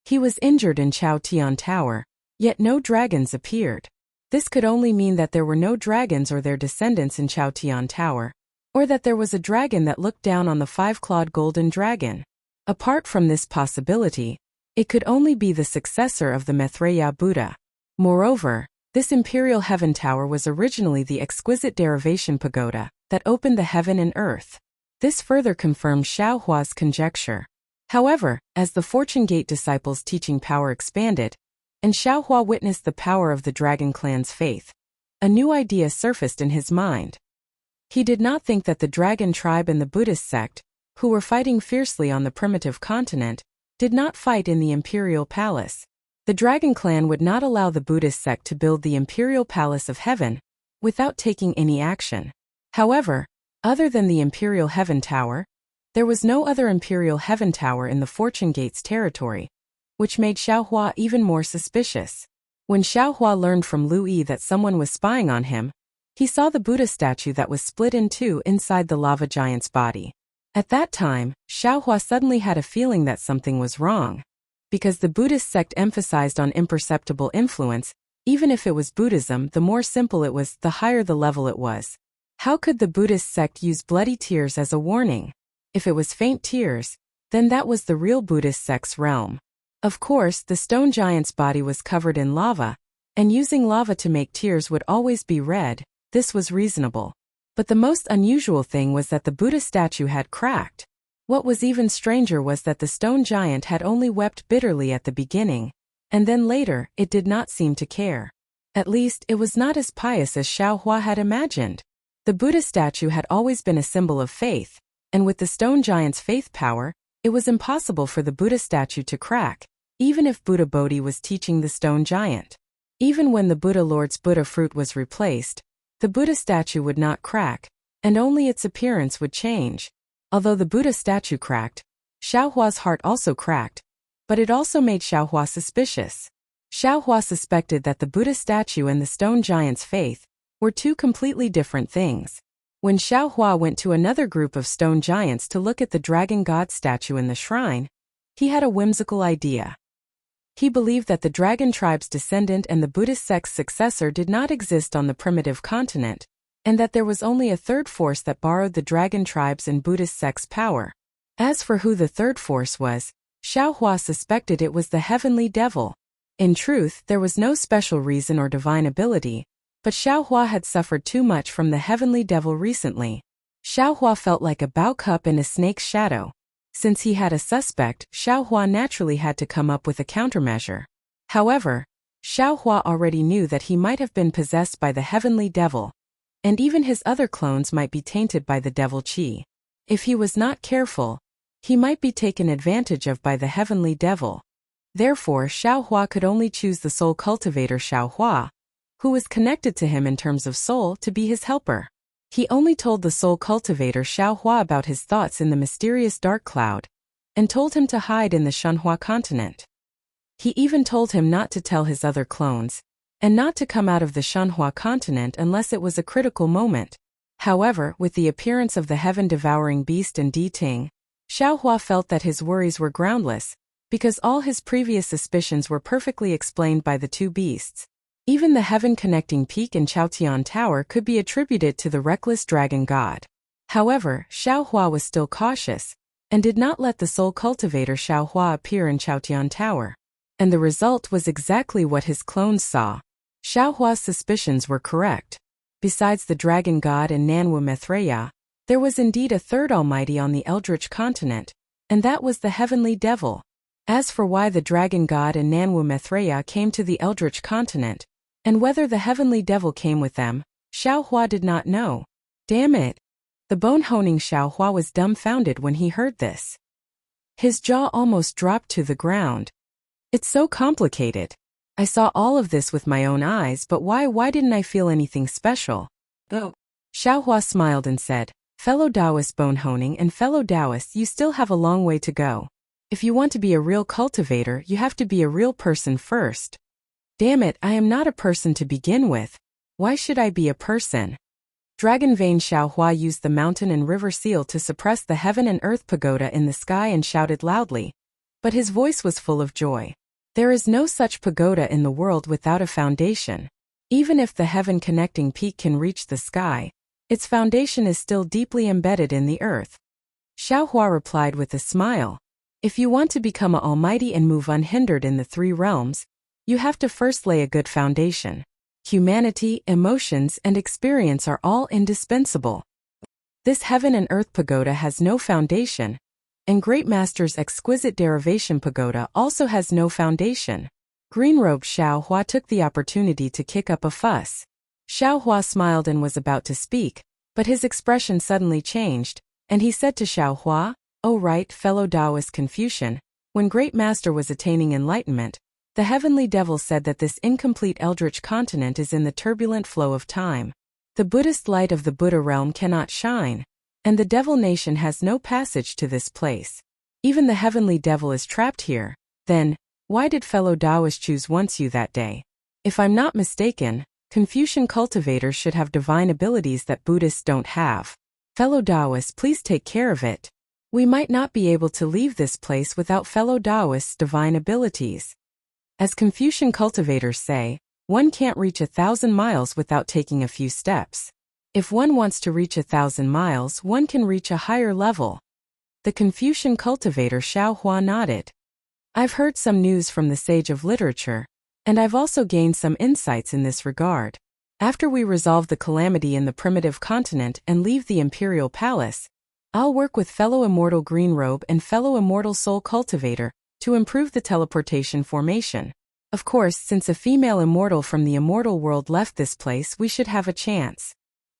He was injured in Chao Tian Tower, yet no dragons appeared. This could only mean that there were no dragons or their descendants in Chao Tian Tower, or that there was a dragon that looked down on the 5-clawed golden dragon. Apart from this possibility, it could only be the successor of the Maitreya Buddha. Moreover, this Imperial Heaven Tower was originally the exquisite derivation pagoda that opened the heaven and earth. This further confirmed Xiaohua's conjecture. However, as the Fortune Gate disciples' teaching power expanded, and Xiaohua witnessed the power of the Dragon Clan's faith, a new idea surfaced in his mind. He did not think that the Dragon tribe and the Buddhist sect, who were fighting fiercely on the primitive continent, did not fight in the Imperial Palace. The Dragon Clan would not allow the Buddhist sect to build the Imperial Palace of Heaven without taking any action. However, other than the Imperial Heaven Tower, there was no other Imperial Heaven Tower in the Fortune Gate's territory, which made Xiaohua even more suspicious. When Xiaohua learned from Lu Yi that someone was spying on him, he saw the Buddha statue that was split in two inside the lava giant's body. At that time, Xiaohua suddenly had a feeling that something was wrong. Because the Buddhist sect emphasized on imperceptible influence, even if it was Buddhism, the more simple it was, the higher the level it was. How could the Buddhist sect use bloody tears as a warning? If it was faint tears, then that was the real Buddhist sect's realm. Of course, the stone giant's body was covered in lava, and using lava to make tears would always be red. This was reasonable. But the most unusual thing was that the Buddha statue had cracked. What was even stranger was that the stone giant had only wept bitterly at the beginning, and then later, it did not seem to care. At least, it was not as pious as Xiaohua had imagined. The Buddha statue had always been a symbol of faith, and with the stone giant's faith power, it was impossible for the Buddha statue to crack, even if Buddha Bodhi was teaching the stone giant. Even when the Buddha Lord's Buddha fruit was replaced, the Buddha statue would not crack, and only its appearance would change. Although the Buddha statue cracked, Xiaohua's heart also cracked, but it also made Xiaohua suspicious. Xiaohua suspected that the Buddha statue and the stone giant's faith were two completely different things. When Xiao Hua went to another group of stone giants to look at the dragon god statue in the shrine, he had a whimsical idea. He believed that the dragon tribe's descendant and the Buddhist sect's successor did not exist on the primitive continent, and that there was only a third force that borrowed the dragon tribe's and Buddhist sect's power. As for who the third force was, Xiao Hua suspected it was the heavenly devil. In truth, there was no special reason or divine ability, but Xiao Hua had suffered too much from the heavenly devil recently. Xiao Hua felt like a bao cup in a snake's shadow. Since he had a suspect, Xiao Hua naturally had to come up with a countermeasure. However, Xiao Hua already knew that he might have been possessed by the heavenly devil, and even his other clones might be tainted by the devil qi. If he was not careful, he might be taken advantage of by the heavenly devil. Therefore, Xiao Hua could only choose the soul cultivator Xiao Hua, who was connected to him in terms of soul, to be his helper. He only told the soul cultivator Xiao Hua about his thoughts in the mysterious dark cloud, and told him to hide in the Shenhua continent. He even told him not to tell his other clones, and not to come out of the Shenhua continent unless it was a critical moment. However, with the appearance of the heaven-devouring beast and Di Ting, Xiao Hua felt that his worries were groundless, because all his previous suspicions were perfectly explained by the two beasts. Even the heaven-connecting peak and Chaotian Tower could be attributed to the reckless dragon god. However, Xiao Hua was still cautious, and did not let the soul cultivator Xiao Hua appear in Chaotian Tower. And the result was exactly what his clones saw. Xiao Hua's suspicions were correct. Besides the dragon god and Nanwu Maitreya, there was indeed a third almighty on the Eldritch continent, and that was the heavenly devil. As for why the dragon god and Nanwu Maitreya came to the Eldritch continent, and whether the heavenly devil came with them, Xiao Hua did not know. Damn it! The bone-honing Xiao Hua was dumbfounded when he heard this. His jaw almost dropped to the ground. It's so complicated. I saw all of this with my own eyes, but why didn't I feel anything special? Oh. Xiao Hua smiled and said, "Fellow Taoist bone-honing and fellow Taoists, you still have a long way to go. If you want to be a real cultivator, you have to be a real person first." Damn it, I am not a person to begin with. Why should I be a person? Dragon Vein Xiao Hua used the mountain and river seal to suppress the heaven and earth pagoda in the sky and shouted loudly. But his voice was full of joy. There is no such pagoda in the world without a foundation. Even if the heaven-connecting peak can reach the sky, its foundation is still deeply embedded in the earth. Xiao Hua replied with a smile. If you want to become an almighty and move unhindered in the three realms, you have to first lay a good foundation. Humanity, emotions, and experience are all indispensable. This heaven and earth pagoda has no foundation, and Great Master's exquisite derivation pagoda also has no foundation. Green-robed Xiao Hua took the opportunity to kick up a fuss. Xiao Hua smiled and was about to speak, but his expression suddenly changed, and he said to Xiao Hua, "Oh right, fellow Taoist Confucian, when Great Master was attaining enlightenment, the heavenly devil said that this incomplete Eldritch continent is in the turbulent flow of time. The Buddhist light of the Buddha realm cannot shine, and the devil nation has no passage to this place. Even the heavenly devil is trapped here. Then, why did fellow Taoists choose once you that day? If I'm not mistaken, Confucian cultivators should have divine abilities that Buddhists don't have. Fellow Taoists, please take care of it. We might not be able to leave this place without fellow Taoists' divine abilities. As Confucian cultivators say, one can't reach 1,000 miles without taking a few steps. If one wants to reach 1,000 miles, one can reach a higher level." The Confucian cultivator Xiao Hua nodded. "I've heard some news from the sage of literature, and I've also gained some insights in this regard. After we resolve the calamity in the primitive continent and leave the imperial palace, I'll work with fellow immortal Greenrobe and fellow immortal soul cultivator to improve the teleportation formation. Of course, since a female immortal from the immortal world left this place, we should have a chance."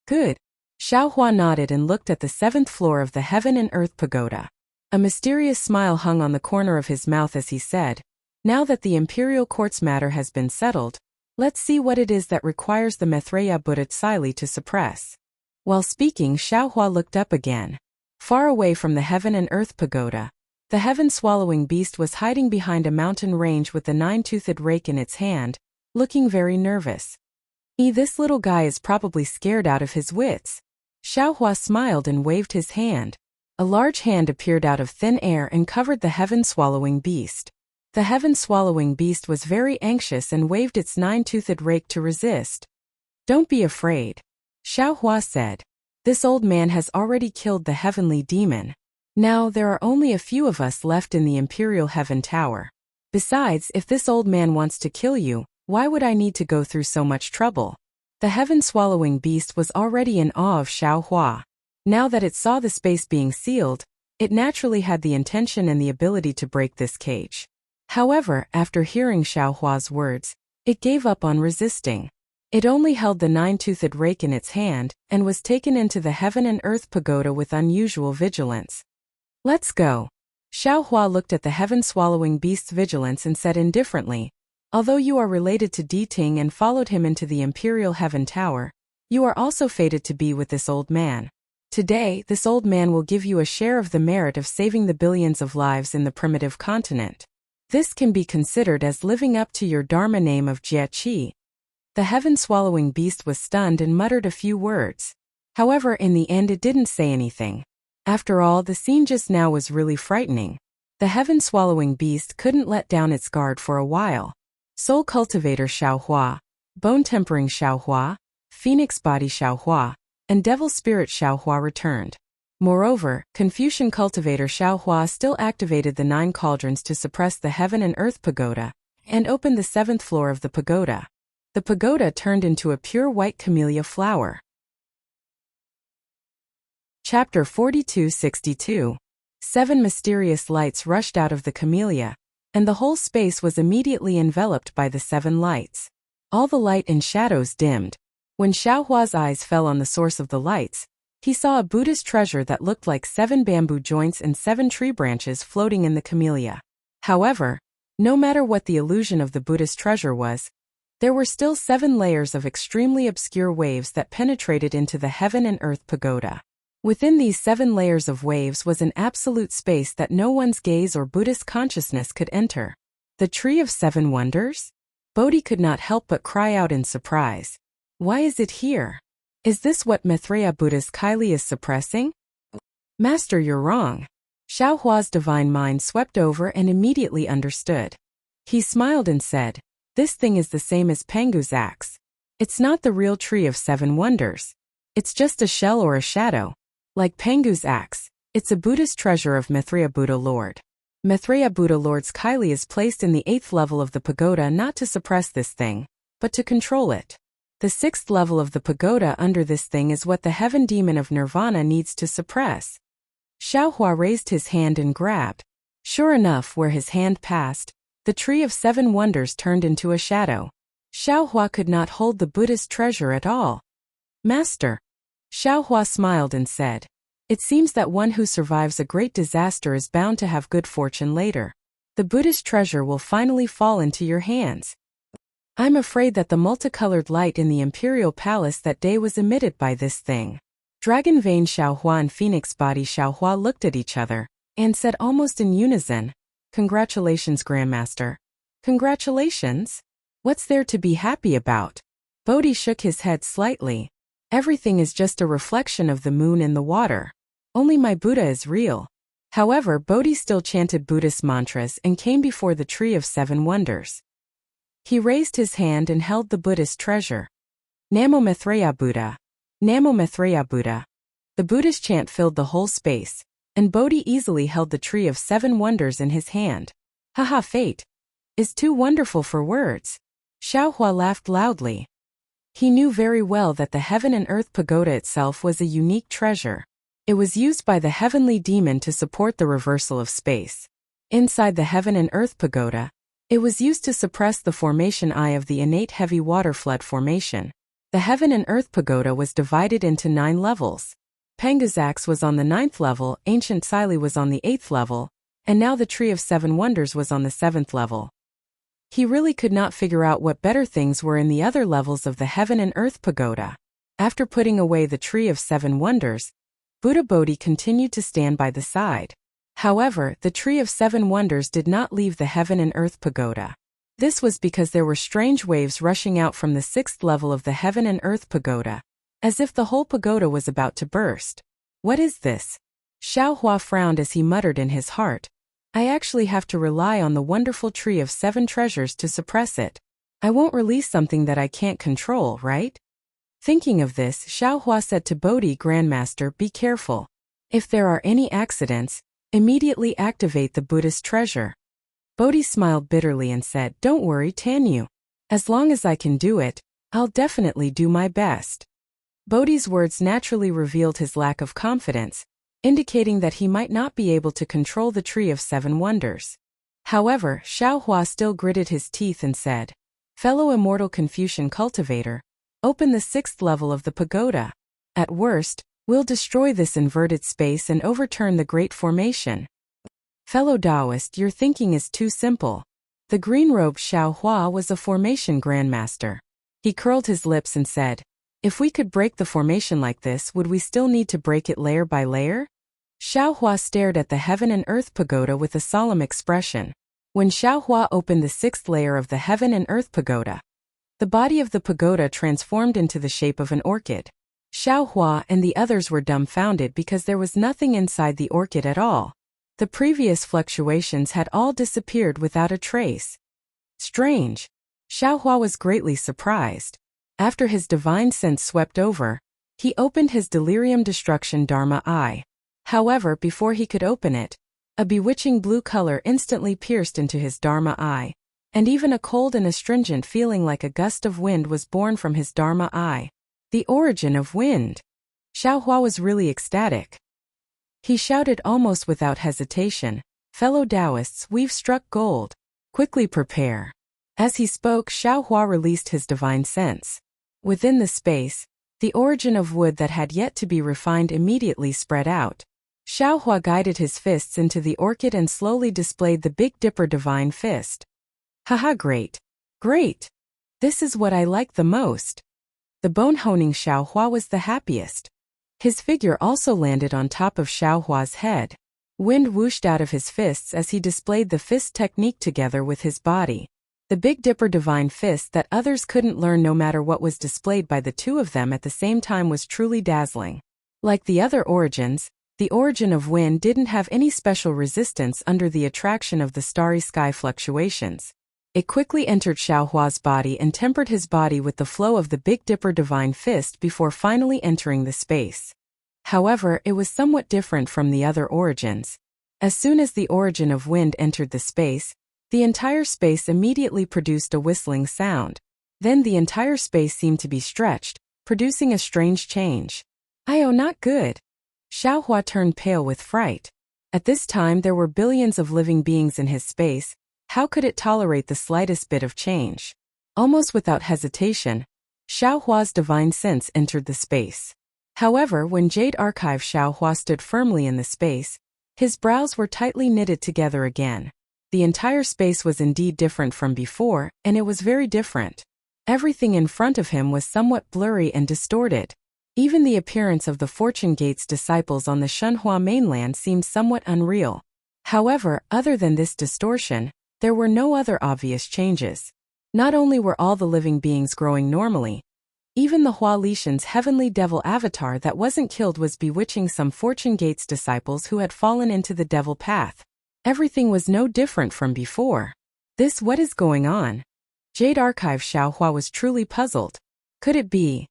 "Good." Xiao Hua nodded and looked at the 7th floor of the heaven and earth pagoda. A mysterious smile hung on the corner of his mouth as he said, "Now that the imperial court's matter has been settled, let's see what it is that requires the Maitreya Buddha Tsili to suppress." While speaking, Xiao Hua looked up again. Far away from the heaven and earth pagoda, the heaven-swallowing beast was hiding behind a mountain range with the 9-toothed rake in its hand, looking very nervous. This little guy is probably scared out of his wits." Xiaohua smiled and waved his hand. A large hand appeared out of thin air and covered the heaven-swallowing beast. The heaven-swallowing beast was very anxious and waved its 9-toothed rake to resist. "Don't be afraid," Xiaohua said. "This old man has already killed the heavenly demon. Now there are only a few of us left in the Imperial Heaven Tower. Besides, if this old man wants to kill you, why would I need to go through so much trouble?" The heaven-swallowing beast was already in awe of Xiaohua. Now that it saw the space being sealed, it naturally had the intention and the ability to break this cage. However, after hearing Xiaohua's words, it gave up on resisting. It only held the 9-toothed rake in its hand and was taken into the Heaven and Earth Pagoda with unusual vigilance. "Let's go." Xiaohua looked at the heaven-swallowing beast's vigilance and said indifferently, "Although you are related to Di Ting and followed him into the Imperial Heaven Tower, you are also fated to be with this old man. Today, this old man will give you a share of the merit of saving the billions of lives in the primitive continent. This can be considered as living up to your Dharma name of Jie Qi." The heaven-swallowing beast was stunned and muttered a few words. However, in the end it didn't say anything. After all, the scene just now was really frightening. The heaven-swallowing beast couldn't let down its guard for a while. Soul Cultivator Xiaohua, Bone-Tempering Xiaohua, Phoenix Body Xiaohua, and Devil Spirit Xiaohua returned. Moreover, Confucian Cultivator Xiaohua still activated the 9 cauldrons to suppress the Heaven and Earth Pagoda, and opened the 7th floor of the pagoda. The pagoda turned into a pure white camellia flower. Chapter 4262. 7 mysterious lights rushed out of the camellia, and the whole space was immediately enveloped by the 7 lights. All the light and shadows dimmed. When Xiaohua's eyes fell on the source of the lights, he saw a Buddhist treasure that looked like 7 bamboo joints and 7 tree branches floating in the camellia. However, no matter what the illusion of the Buddhist treasure was, there were still 7 layers of extremely obscure waves that penetrated into the Heaven and Earth Pagoda. Within these 7 layers of waves was an absolute space that no one's gaze or Buddhist consciousness could enter. The Tree of 7 Wonders? Bodhi could not help but cry out in surprise. Why is it here? Is this what Maitreya Buddha's Kylie is suppressing? Master, you're wrong. Xiaohua's divine mind swept over and immediately understood. He smiled and said, "This thing is the same as Pangu's axe. It's not the real Tree of 7 Wonders. It's just a shell or a shadow. Like Pangu's axe, it's a Buddhist treasure of Maitreya Buddha Lord. Maitreya Buddha Lord's Kylie is placed in the 8th level of the pagoda not to suppress this thing, but to control it. The 6th level of the pagoda under this thing is what the heaven demon of nirvana needs to suppress." Xiaohua raised his hand and grabbed. Sure enough, where his hand passed, the Tree of 7 Wonders turned into a shadow. Xiaohua could not hold the Buddhist treasure at all. "Master." Xiaohua smiled and said, "It seems that one who survives a great disaster is bound to have good fortune later. The Buddhist treasure will finally fall into your hands." "I'm afraid that the multicolored light in the imperial palace that day was emitted by this thing." Dragon Vein Xiaohua and Phoenix Body Xiaohua looked at each other and said almost in unison, "Congratulations, Grandmaster." "Congratulations? What's there to be happy about?" Bodhi shook his head slightly. "Everything is just a reflection of the moon in the water. Only my Buddha is real." However, Bodhi still chanted Buddhist mantras and came before the Tree of 7 Wonders. He raised his hand and held the Buddhist treasure. "Namo Maitreya Buddha. Namo Maitreya Buddha." The Buddhist chant filled the whole space, and Bodhi easily held the Tree of 7 Wonders in his hand. "Haha, fate is too wonderful for words." Xiaohua laughed loudly. He knew very well that the Heaven and Earth Pagoda itself was a unique treasure. It was used by the heavenly demon to support the reversal of space. Inside the Heaven and Earth Pagoda, it was used to suppress the formation I of the innate heavy water flood formation. The Heaven and Earth Pagoda was divided into 9 levels. Pangu's axe was on the 9th level, Ancient Sili was on the 8th level, and now the Tree of 7 Wonders was on the 7th level. He really could not figure out what better things were in the other levels of the Heaven and Earth Pagoda. After putting away the Tree of 7 Wonders, Buddha Bodhi continued to stand by the side. However, the Tree of 7 Wonders did not leave the Heaven and Earth Pagoda. This was because there were strange waves rushing out from the 6th level of the Heaven and Earth Pagoda, as if the whole pagoda was about to burst. What is this? Xiao Hua frowned as he muttered in his heart. I actually have to rely on the wonderful tree of 7 treasures to suppress it. I won't release something that I can't control, right? Thinking of this, Xiao Hua said to Bodhi, Grandmaster, be careful. If there are any accidents, immediately activate the Buddhist treasure. Bodhi smiled bitterly and said, don't worry, Tanyu. As long as I can do it, I'll definitely do my best. Bodhi's words naturally revealed his lack of confidence, indicating that he might not be able to control the Tree of 7 Wonders. However, Xiao Hua still gritted his teeth and said, fellow immortal Confucian cultivator, open the 6th level of the pagoda. At worst, we'll destroy this inverted space and overturn the Great Formation. Fellow Taoist, your thinking is too simple. The green-robed Xiao Hua was a formation grandmaster. He curled his lips and said, if we could break the formation like this, would we still need to break it layer by layer? Xiao Hua stared at the Heaven and Earth pagoda with a solemn expression. When Xiao Hua opened the 6th layer of the Heaven and Earth pagoda, the body of the pagoda transformed into the shape of an orchid. Xiao Hua and the others were dumbfounded because there was nothing inside the orchid at all. The previous fluctuations had all disappeared without a trace. Strange. Xiao Hua was greatly surprised. After his divine sense swept over, he opened his delirium destruction Dharma eye. However, before he could open it, a bewitching blue color instantly pierced into his Dharma eye, and even a cold and astringent feeling like a gust of wind was born from his Dharma eye. The origin of wind. Xiao Hua was really ecstatic. He shouted almost without hesitation, fellow Taoists, we've struck gold. Quickly prepare. As he spoke, Xiao Hua released his divine sense. Within the space, the origin of wood that had yet to be refined immediately spread out. Xiao Hua guided his fists into the orchid and slowly displayed the Big Dipper divine fist. Haha, great. Great. This is what I like the most. The bone-honing Xiao Hua was the happiest. His figure also landed on top of Xiao Hua's head. Wind whooshed out of his fists as he displayed the fist technique together with his body. The Big Dipper divine fist that others couldn't learn no matter what was displayed by the two of them at the same time was truly dazzling. Like the other origins, the origin of wind didn't have any special resistance under the attraction of the starry sky fluctuations. It quickly entered Xiao Hua's body and tempered his body with the flow of the Big Dipper divine fist before finally entering the space. However, it was somewhat different from the other origins. As soon as the origin of wind entered the space, the entire space immediately produced a whistling sound. Then the entire space seemed to be stretched, producing a strange change. "Oh, not good." Xiao Hua turned pale with fright. At this time there were billions of living beings in his space. How could it tolerate the slightest bit of change? Almost without hesitation, Xiao Hua's divine sense entered the space. However, when Jade Archive Xiao Hua stood firmly in the space, his brows were tightly knitted together again. The entire space was indeed different from before, and it was very different. Everything in front of him was somewhat blurry and distorted. Even the appearance of the Fortune Gate's disciples on the Shunhua mainland seemed somewhat unreal. However, other than this distortion, there were no other obvious changes. Not only were all the living beings growing normally, even the Hua Lishan's heavenly devil avatar that wasn't killed was bewitching some Fortune Gate's disciples who had fallen into the devil path. Everything was no different from before. What is going on? Jade Archive Xiao Hua was truly puzzled. Could it be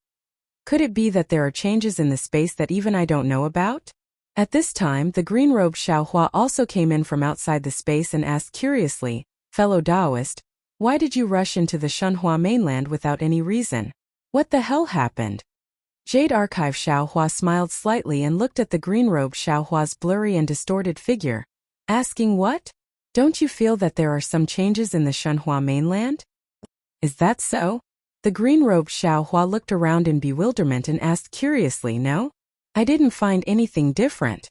that there are changes in the space that even I don't know about? At this time, the green-robed Xiao Hua also came in from outside the space and asked curiously, "Fellow Taoist, why did you rush into the Shunhua mainland without any reason? What the hell happened?" Jade Archive Xiao Hua smiled slightly and looked at the green-robed Xiao Hua's blurry and distorted figure, asking, "What? Don't you feel that there are some changes in the Shunhua mainland?" "Is that so?" The green-robed Xiao Hua looked around in bewilderment and asked curiously, "No? I didn't find anything different."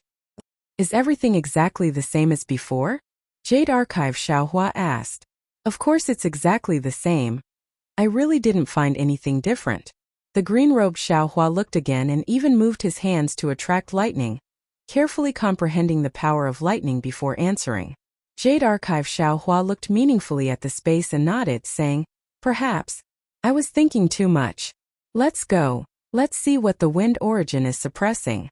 "Is everything exactly the same as before?" Jade Archive Xiao Hua asked. "Of course it's exactly the same. I really didn't find anything different." The green-robed Xiao Hua looked again and even moved his hands to attract lightning, carefully comprehending the power of lightning before answering. Jade Archive Xiao Hua looked meaningfully at the space and nodded, saying, "Perhaps. I was thinking too much. Let's go." Let's see what the wind origin is suppressing.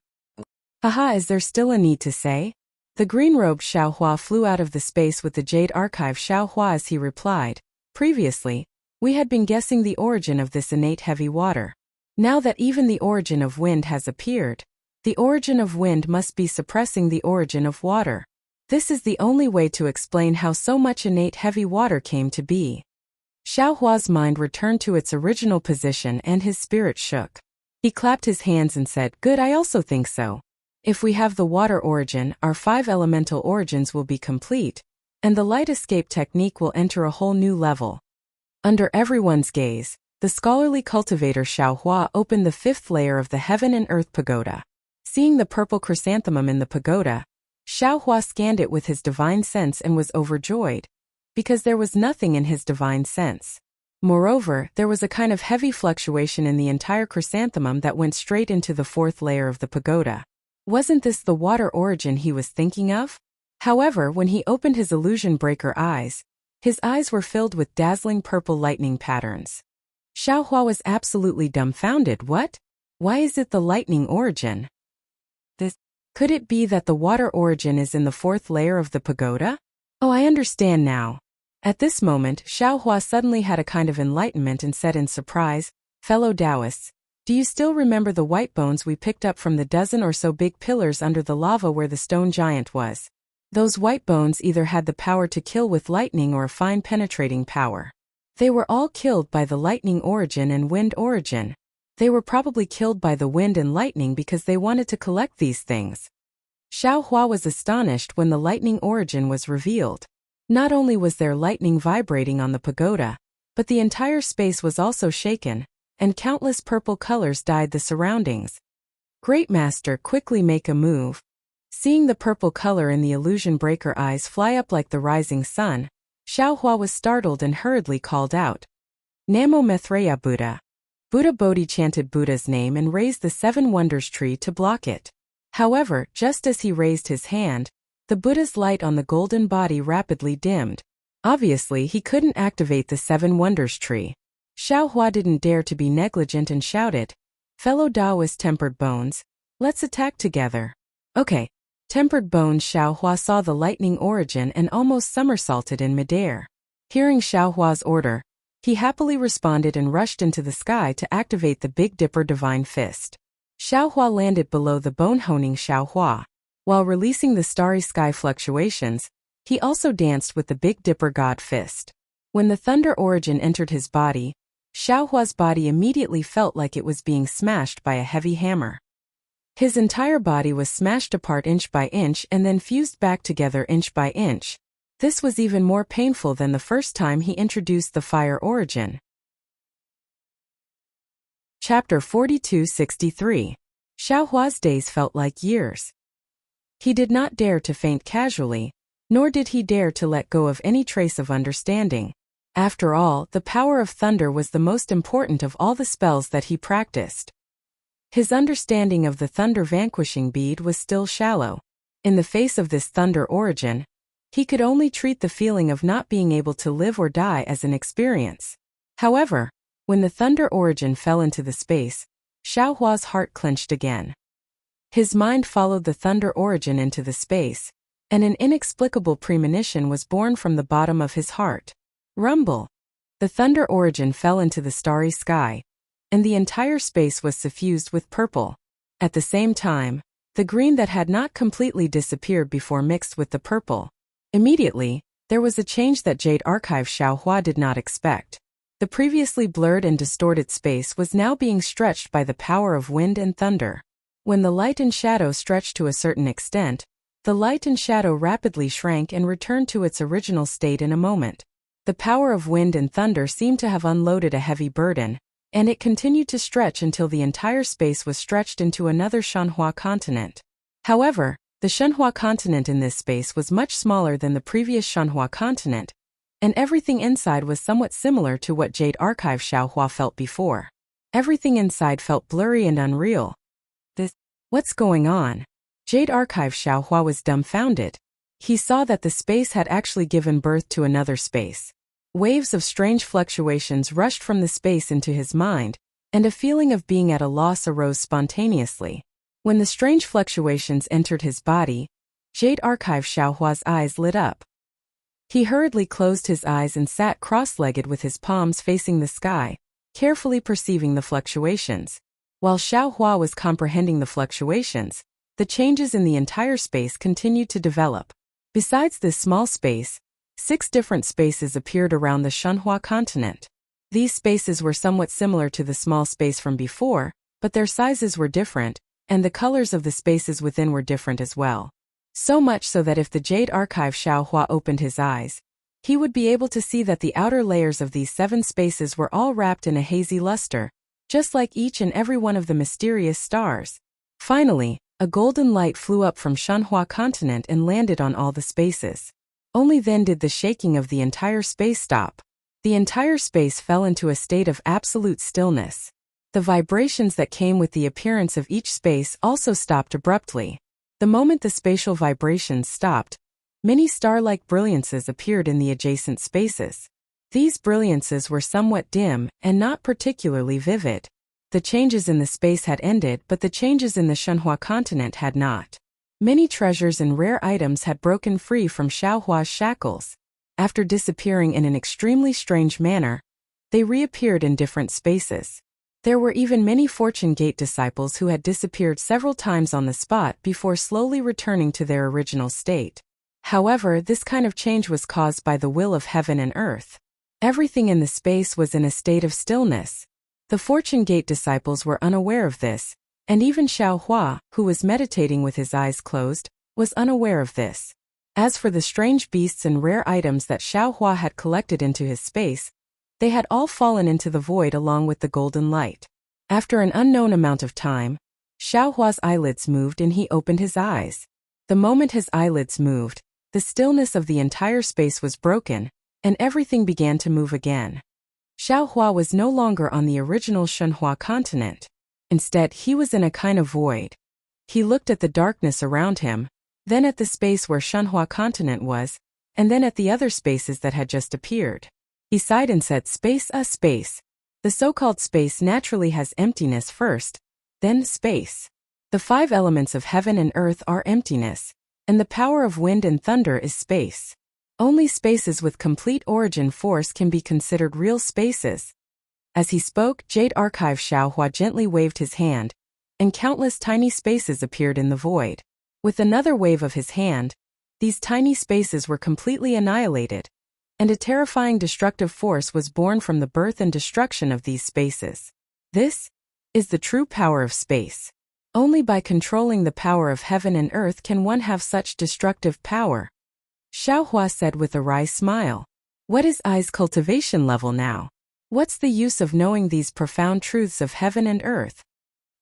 Haha, is there still a need to say? The green-robed Xiaohua flew out of the space with the jade archive Xiaohua as he replied, previously, we had been guessing the origin of this innate heavy water. Now that even the origin of wind has appeared, the origin of wind must be suppressing the origin of water. This is the only way to explain how so much innate heavy water came to be. Xiaohua's mind returned to its original position and his spirit shook. He clapped his hands and said, "Good, I also think so. If we have the water origin, our 5 elemental origins will be complete, and the light escape technique will enter a whole new level." Under everyone's gaze, the scholarly cultivator Xiaohua opened the 5th layer of the heaven and earth pagoda. Seeing the purple chrysanthemum in the pagoda, Xiaohua scanned it with his divine sense and was overjoyed, because there was nothing in his divine sense. Moreover, there was a kind of heavy fluctuation in the entire chrysanthemum that went straight into the 4th layer of the pagoda. Wasn't this the water origin he was thinking of? However, when he opened his illusion breaker eyes, his eyes were filled with dazzling purple lightning patterns. Xiaohua was absolutely dumbfounded. What? Why is it the lightning origin? Could it be that the water origin is in the 4th layer of the pagoda? Oh, I understand now. At this moment, Xiaohua suddenly had a kind of enlightenment and said in surprise, "Fellow Taoists, do you still remember the white bones we picked up from the dozen or so big pillars under the lava where the stone giant was? Those white bones either had the power to kill with lightning or a fine penetrating power. They were all killed by the lightning origin and wind origin. They were probably killed by the wind and lightning because they wanted to collect these things." Xiaohua was astonished when the lightning origin was revealed. Not only was there lightning vibrating on the pagoda, but the entire space was also shaken, and countless purple colors dyed the surroundings. "Great Master, quickly make a move." Seeing the purple color in the illusion breaker eyes fly up like the rising sun, Xiaohua was startled and hurriedly called out, "Namo Maitreya Buddha." Buddha Bodhi chanted Buddha's name and raised the 7 wonders tree to block it. However, just as he raised his hand, the Buddha's light on the golden body rapidly dimmed. Obviously, he couldn't activate the 7 wonders tree. Xiaohua didn't dare to be negligent and shouted, "Fellow Taoist tempered bones, let's attack together." Okay. Tempered bones. Xiaohua saw the lightning origin and almost somersaulted in midair. Hearing Xiaohua's order, he happily responded and rushed into the sky to activate the Big Dipper Divine Fist. Xiaohua landed below the bone-honing Xiaohua. While releasing the starry sky fluctuations, he also danced with the Big Dipper God Fist. When the thunder origin entered his body, Xiaohua's body immediately felt like it was being smashed by a heavy hammer. His entire body was smashed apart inch by inch and then fused back together inch by inch. This was even more painful than the first time he introduced the fire origin. Chapter 4263. Xiaohua's days felt like years. He did not dare to faint casually, nor did he dare to let go of any trace of understanding. After all, the power of thunder was the most important of all the spells that he practiced. His understanding of the thunder vanquishing bead was still shallow. In the face of this thunder origin, he could only treat the feeling of not being able to live or die as an experience. However, when the thunder origin fell into the space, Xiaohua's heart clenched again. His mind followed the thunder origin into the space, and an inexplicable premonition was born from the bottom of his heart. Rumble! The thunder origin fell into the starry sky, and the entire space was suffused with purple. At the same time, the green that had not completely disappeared before mixed with the purple. Immediately, there was a change that Jade Archive Xiaohua did not expect. The previously blurred and distorted space was now being stretched by the power of wind and thunder. When the light and shadow stretched to a certain extent, the light and shadow rapidly shrank and returned to its original state in a moment. The power of wind and thunder seemed to have unloaded a heavy burden, and it continued to stretch until the entire space was stretched into another Shanhua continent. However, the Shanhua continent in this space was much smaller than the previous Shanhua continent, and everything inside was somewhat similar to what Jade Archive Xiaohua felt before. Everything inside felt blurry and unreal. What's going on? Jade Archive Xiaohua was dumbfounded. He saw that the space had actually given birth to another space. Waves of strange fluctuations rushed from the space into his mind, and a feeling of being at a loss arose spontaneously. When the strange fluctuations entered his body, Jade Archive Xiaohua's eyes lit up. He hurriedly closed his eyes and sat cross-legged with his palms facing the sky, carefully perceiving the fluctuations. While Xiaohua was comprehending the fluctuations, the changes in the entire space continued to develop. Besides this small space, 6 different spaces appeared around the Shenhua continent. These spaces were somewhat similar to the small space from before, but their sizes were different, and the colors of the spaces within were different as well. So much so that if the Jade Archive Xiaohua opened his eyes, he would be able to see that the outer layers of these 7 spaces were all wrapped in a hazy luster, just like each and every one of the mysterious stars. Finally, a golden light flew up from Shenhua continent and landed on all the spaces. Only then did the shaking of the entire space stop. The entire space fell into a state of absolute stillness. The vibrations that came with the appearance of each space also stopped abruptly. The moment the spatial vibrations stopped, many star-like brilliances appeared in the adjacent spaces. These brilliances were somewhat dim and not particularly vivid. The changes in the space had ended, but the changes in the Shenhua continent had not. Many treasures and rare items had broken free from Xiaohua's shackles. After disappearing in an extremely strange manner, they reappeared in different spaces. There were even many Fortune Gate disciples who had disappeared several times on the spot before slowly returning to their original state. However, this kind of change was caused by the will of heaven and earth. Everything in the space was in a state of stillness. The Fortune Gate disciples were unaware of this, and even Xiaohua, who was meditating with his eyes closed, was unaware of this. As for the strange beasts and rare items that Xiaohua had collected into his space, they had all fallen into the void along with the golden light. After an unknown amount of time, Xiaohua's eyelids moved and he opened his eyes. The moment his eyelids moved, the stillness of the entire space was broken, and everything began to move again. Xiaohua was no longer on the original Shenhua continent. Instead, he was in a kind of void. He looked at the darkness around him, then at the space where Shenhua continent was, and then at the other spaces that had just appeared. He sighed and said, "Space, space. The so-called space naturally has emptiness first, then space. The 5 elements of heaven and earth are emptiness, and the power of wind and thunder is space. Only spaces with complete origin force can be considered real spaces." As he spoke, Jade Archive Xiaohua gently waved his hand, and countless tiny spaces appeared in the void. With another wave of his hand, these tiny spaces were completely annihilated, and a terrifying destructive force was born from the birth and destruction of these spaces. This is the true power of space. Only by controlling the power of heaven and earth can one have such destructive power. Xiaohua said with a wry smile. What is I's cultivation level now? What's the use of knowing these profound truths of heaven and earth?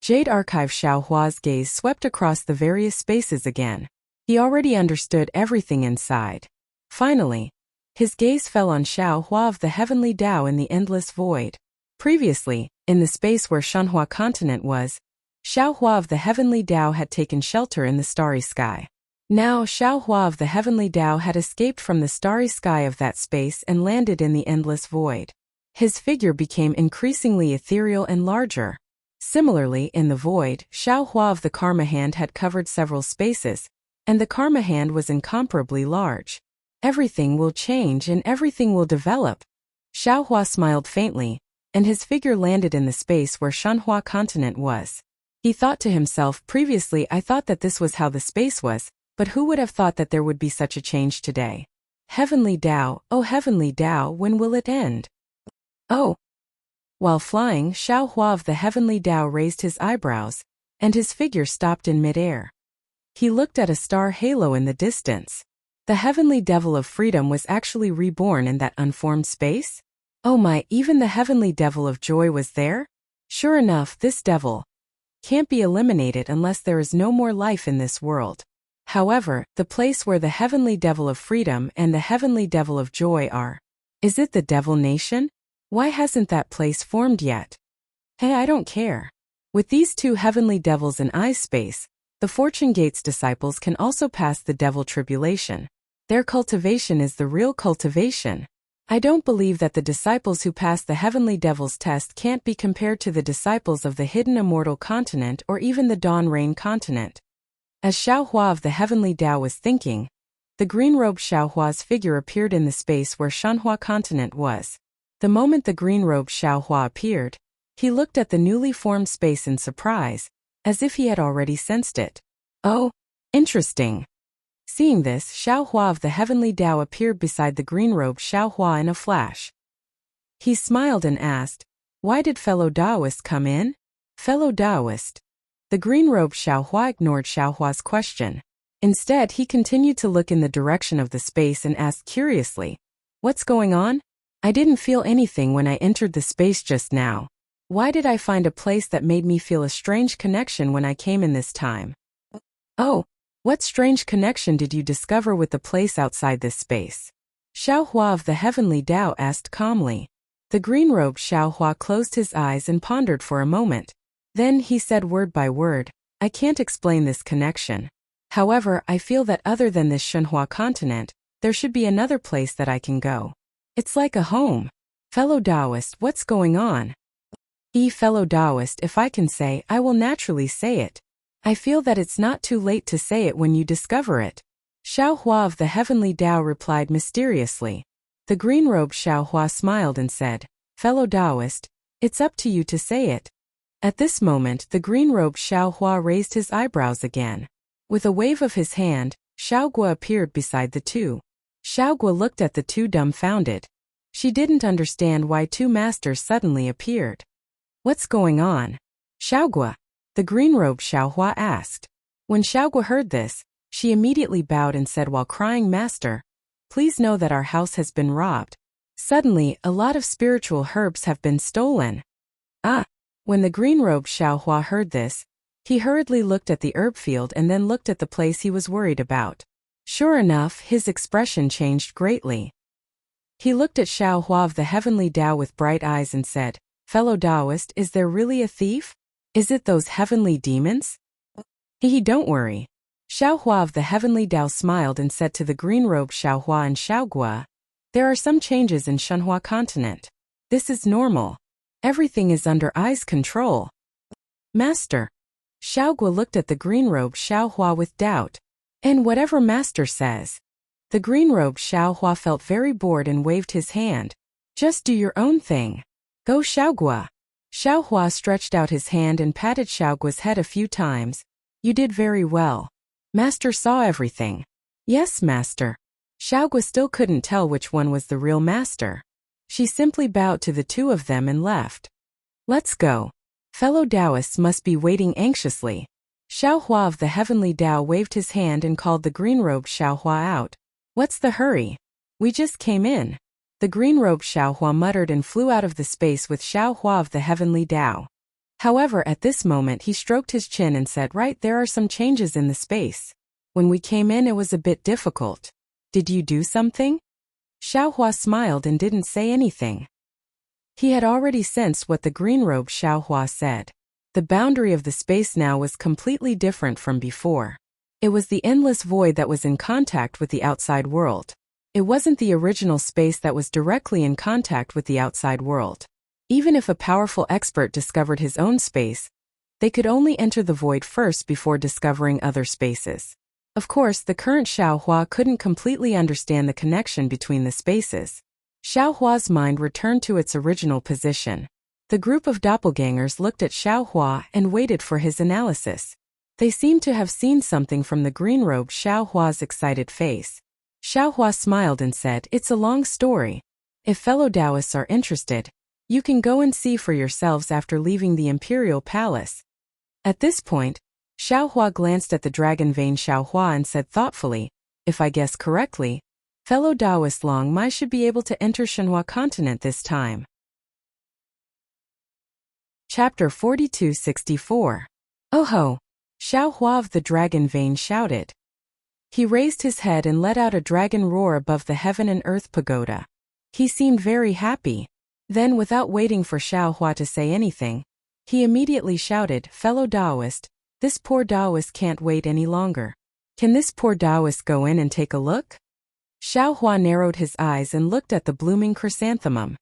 Jade Archive Xiaohua's gaze swept across the various spaces again. He already understood everything inside. Finally, his gaze fell on Xiaohua of the heavenly Tao in the endless void. Previously, in the space where Shenhua continent was, Xiaohua of the heavenly Tao had taken shelter in the starry sky. Now Xiaohua of the heavenly Tao had escaped from the starry sky of that space and landed in the endless void. His figure became increasingly ethereal and larger. Similarly, in the void, Xiaohua of the Karma Hand had covered several spaces, and the Karma Hand was incomparably large. Everything will change and everything will develop. Xiaohua smiled faintly, and his figure landed in the space where Shenhua continent was. He thought to himself, previously I thought that this was how the space was, but who would have thought that there would be such a change today? Heavenly Tao, oh heavenly Tao, when will it end? Oh! While flying, Xiaohua of the heavenly Tao raised his eyebrows, and his figure stopped in midair. He looked at a star halo in the distance. The heavenly devil of freedom was actually reborn in that unformed space? Oh my, even the heavenly devil of joy was there? Sure enough, this devil can't be eliminated unless there is no more life in this world. However, the place where the heavenly devil of freedom and the heavenly devil of joy are, is it the devil nation? Why hasn't that place formed yet? Hey, I don't care. With these 2 heavenly devils in I space, the Fortune Gates disciples can also pass the devil tribulation. Their cultivation is the real cultivation. I don't believe that the disciples who passed the heavenly devil's test can't be compared to the disciples of the hidden immortal continent or even the dawn rain continent. As Xiaohua of the heavenly Tao was thinking, the green-robed Xiaohua's figure appeared in the space where Shanhua continent was. The moment the green-robed Xiaohua appeared, he looked at the newly formed space in surprise, as if he had already sensed it. Oh, interesting. Seeing this, Xiaohua of the heavenly Tao appeared beside the green-robed Xiaohua in a flash. He smiled and asked, "Why did fellow Taoist come in?" Fellow Taoist. The green-robed Xiaohua ignored Xiaohua's question. Instead, he continued to look in the direction of the space and asked curiously, "What's going on? I didn't feel anything when I entered the space just now. Why did I find a place that made me feel a strange connection when I came in this time?" "Oh, what strange connection did you discover with the place outside this space?" Xiaohua of the heavenly Tao asked calmly. The green-robed Xiaohua closed his eyes and pondered for a moment. Then he said word by word, "I can't explain this connection. However, I feel that other than this Shanhua continent, there should be another place that I can go. It's like a home. Fellow Taoist, what's going on?" Fellow Taoist, if I can say, I will naturally say it. I feel that it's not too late to say it when you discover it. Xiaohua of the heavenly Tao replied mysteriously. The green-robed Xiaohua smiled and said, "Fellow Taoist, it's up to you to say it." At this moment, the green-robed Xiaohua raised his eyebrows again. With a wave of his hand, Xiaogua appeared beside the two. Xiaogua looked at the two dumbfounded. She didn't understand why two masters suddenly appeared. "What's going on, Xiaogua?" the green-robed Xiaohua asked. When Xiaogua heard this, she immediately bowed and said while crying, "Master, please know that our house has been robbed. Suddenly, a lot of spiritual herbs have been stolen." "Ah!" When the green-robed Xiaohua heard this, he hurriedly looked at the herb field and then looked at the place he was worried about. Sure enough, his expression changed greatly. He looked at Xiaohua of the heavenly Tao with bright eyes and said, "Fellow Taoist, is there really a thief? Is it those heavenly demons?" Don't worry." Xiaohua of the heavenly Tao smiled and said to the green-robed Xiaohua and Xiaogua, "There are some changes in Shanhua continent. This is normal. Everything is under I's control." "Master." Xiaogua looked at the green-robed Xiaohua with doubt. "And whatever Master says." The green-robed Xiaohua felt very bored and waved his hand. "Just do your own thing. Go Xiaogua." Xiaohua stretched out his hand and patted Xiaogua's head a few times. "You did very well. Master saw everything." "Yes, Master." Xiaogua still couldn't tell which one was the real master. She simply bowed to the two of them and left. "Let's go. Fellow Taoists must be waiting anxiously." Xiaohua of the heavenly Tao waved his hand and called the green-robed Xiaohua out. "What's the hurry? We just came in." The green-robed Xiaohua muttered and flew out of the space with Xiaohua of the heavenly Tao. However, at this moment he stroked his chin and said, "Right, there are some changes in the space. When we came in it was a bit difficult. Did you do something?" Xiaohua smiled and didn't say anything. He had already sensed what the green-robed Xiaohua said. The boundary of the space now was completely different from before. It was the endless void that was in contact with the outside world. It wasn't the original space that was directly in contact with the outside world. Even if a powerful expert discovered his own space, they could only enter the void first before discovering other spaces. Of course, the current Xiaohua couldn't completely understand the connection between the spaces. Xiaohua's mind returned to its original position. The group of doppelgangers looked at Xiaohua and waited for his analysis. They seemed to have seen something from the green-robed Xiaohua's excited face. Xiaohua smiled and said, "It's a long story. If fellow Taoists are interested, you can go and see for yourselves after leaving the imperial palace." At this point, Xiaohua glanced at the dragon vein Xiaohua and said thoughtfully, "If I guess correctly, fellow Taoist Long Mai should be able to enter Shanhua continent this time." Chapter 4264. "Oh-ho!" Xiaohua of the dragon vein shouted. He raised his head and let out a dragon roar above the heaven and earth pagoda. He seemed very happy. Then, without waiting for Xiaohua to say anything, he immediately shouted, "Fellow Taoist, this poor Taoist can't wait any longer. Can this poor Taoist go in and take a look?" Xiaohua narrowed his eyes and looked at the blooming chrysanthemum.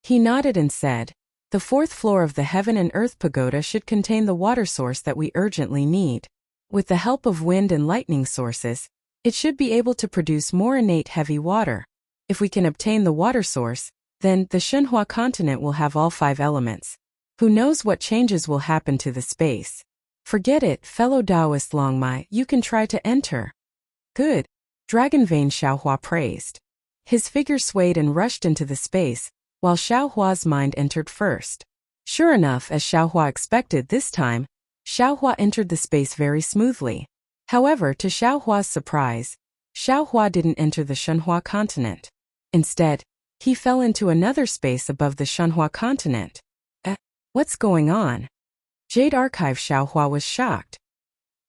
He nodded and said, "The fourth floor of the Heaven and Earth Pagoda should contain the water source that we urgently need. With the help of wind and lightning sources, it should be able to produce more innate heavy water. If we can obtain the water source, then the Shenhua continent will have all 5 elements. Who knows what changes will happen to the space? Forget it, fellow Taoist Longmai, you can try to enter." "Good." Dragon Vein Xiaohua praised. His figure swayed and rushed into the space, while Xiaohua's mind entered first. Sure enough, as Xiaohua expected this time, Xiaohua entered the space very smoothly. However, to Xiaohua's surprise, Xiaohua didn't enter the Shenhua continent. Instead, he fell into another space above the Shenhua continent. What's going on? Jade Archive Xiaohua was shocked.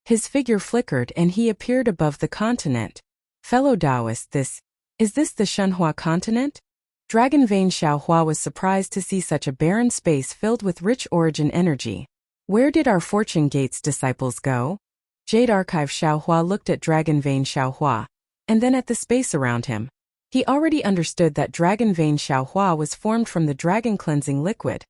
His figure flickered and he appeared above the continent. "Fellow Taoist, is this the Shenhua continent?" Dragon Vein Xiaohua was surprised to see such a barren space filled with rich origin energy. "Where did our Fortune Gates disciples go?" Jade Archive Xiaohua looked at Dragon Vein Xiaohua, and then at the space around him. He already understood that Dragon Vein Xiaohua was formed from the dragon cleansing liquid,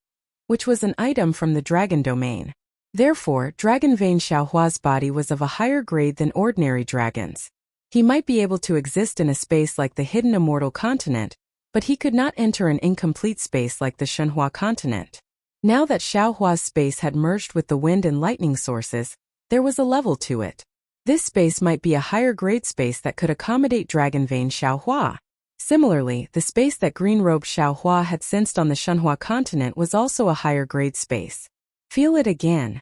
which was an item from the dragon domain. Therefore, Dragon Vein Xiaohua's body was of a higher grade than ordinary dragons. He might be able to exist in a space like the hidden immortal continent, but he could not enter an incomplete space like the Shenhua continent. Now that Xiaohua's space had merged with the wind and lightning sources, there was a level to it. This space might be a higher grade space that could accommodate Dragon Vein Xiaohua. Similarly, the space that green-robed Xiaohua had sensed on the Shenhua continent was also a higher grade space. "Feel it again,"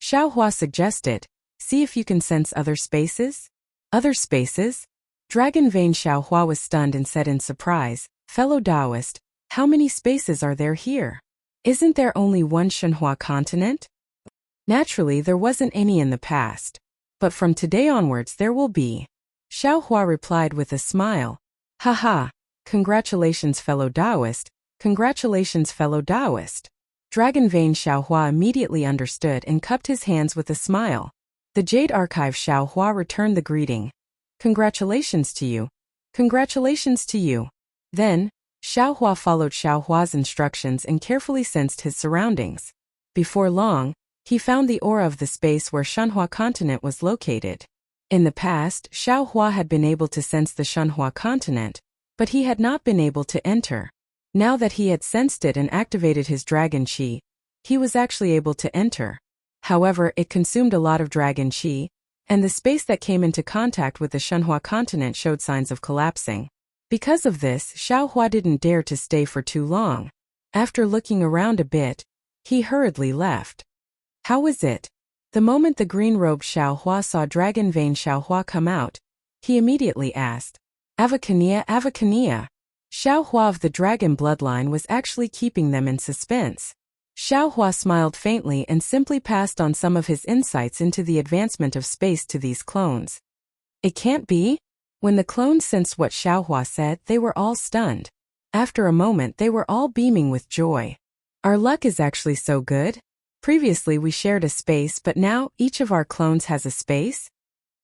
Xiaohua suggested. "See if you can sense other spaces?" "Other spaces?" Dragon Vein Xiaohua was stunned and said in surprise, "Fellow Taoist, how many spaces are there here? Isn't there only one Shenhua continent?" "Naturally, there wasn't any in the past. But from today onwards there will be," Xiaohua replied with a smile. "Haha, congratulations fellow Taoist, congratulations fellow Taoist." Dragon Vein Xiaohua immediately understood and cupped his hands with a smile. The Jade Archive Xiaohua returned the greeting. "Congratulations to you. Congratulations to you." Then, Xiaohua followed Xiaohua's instructions and carefully sensed his surroundings. Before long, he found the aura of the space where Shenhua continent was located. In the past, Xiaohua had been able to sense the Shenhua continent, but he had not been able to enter. Now that he had sensed it and activated his dragon qi, he was actually able to enter. However, it consumed a lot of dragon qi, and the space that came into contact with the Shenhua continent showed signs of collapsing. Because of this, Xiaohua didn't dare to stay for too long. After looking around a bit, he hurriedly left. "How was it?" The moment the green-robed Xiaohua saw Dragon Vein Xiaohua come out, he immediately asked, "Avacania, Avacania." Xiaohua of the dragon bloodline was actually keeping them in suspense. Xiaohua smiled faintly and simply passed on some of his insights into the advancement of space to these clones. "It can't be?" When the clones sensed what Xiaohua said, they were all stunned. After a moment, they were all beaming with joy. "Our luck is actually so good. Previously we shared a space, but now each of our clones has a space?"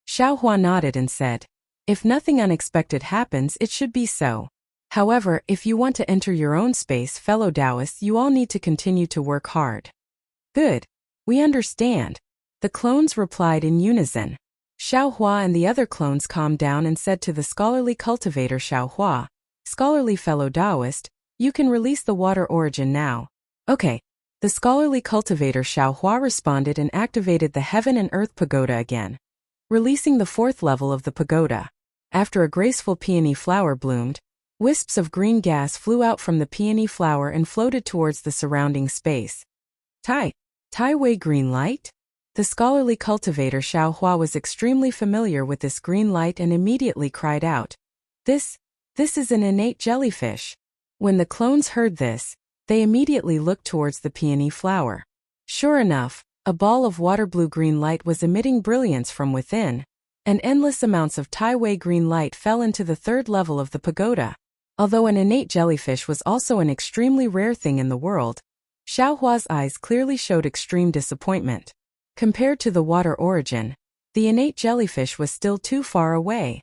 Xiaohua nodded and said, "If nothing unexpected happens, it should be so. However, if you want to enter your own space, fellow Taoists, you all need to continue to work hard." "Good. We understand," the clones replied in unison. Xiaohua and the other clones calmed down and said to the scholarly cultivator Xiaohua, "Scholarly fellow Taoist, you can release the water origin now." "Okay." The scholarly cultivator Xiaohua responded and activated the Heaven and Earth Pagoda again, releasing the 4th level of the pagoda. After a graceful peony flower bloomed, wisps of green gas flew out from the peony flower and floated towards the surrounding space. Tai Wei green light? The scholarly cultivator Xiaohua was extremely familiar with this green light and immediately cried out, This is an innate jellyfish." When the clones heard this, they immediately looked towards the peony flower. Sure enough, a ball of water blue green light was emitting brilliance from within, and endless amounts of Tai Wei green light fell into the 3rd level of the pagoda. Although an innate jellyfish was also an extremely rare thing in the world, Xiaohua's eyes clearly showed extreme disappointment. Compared to the water origin, the innate jellyfish was still too far away.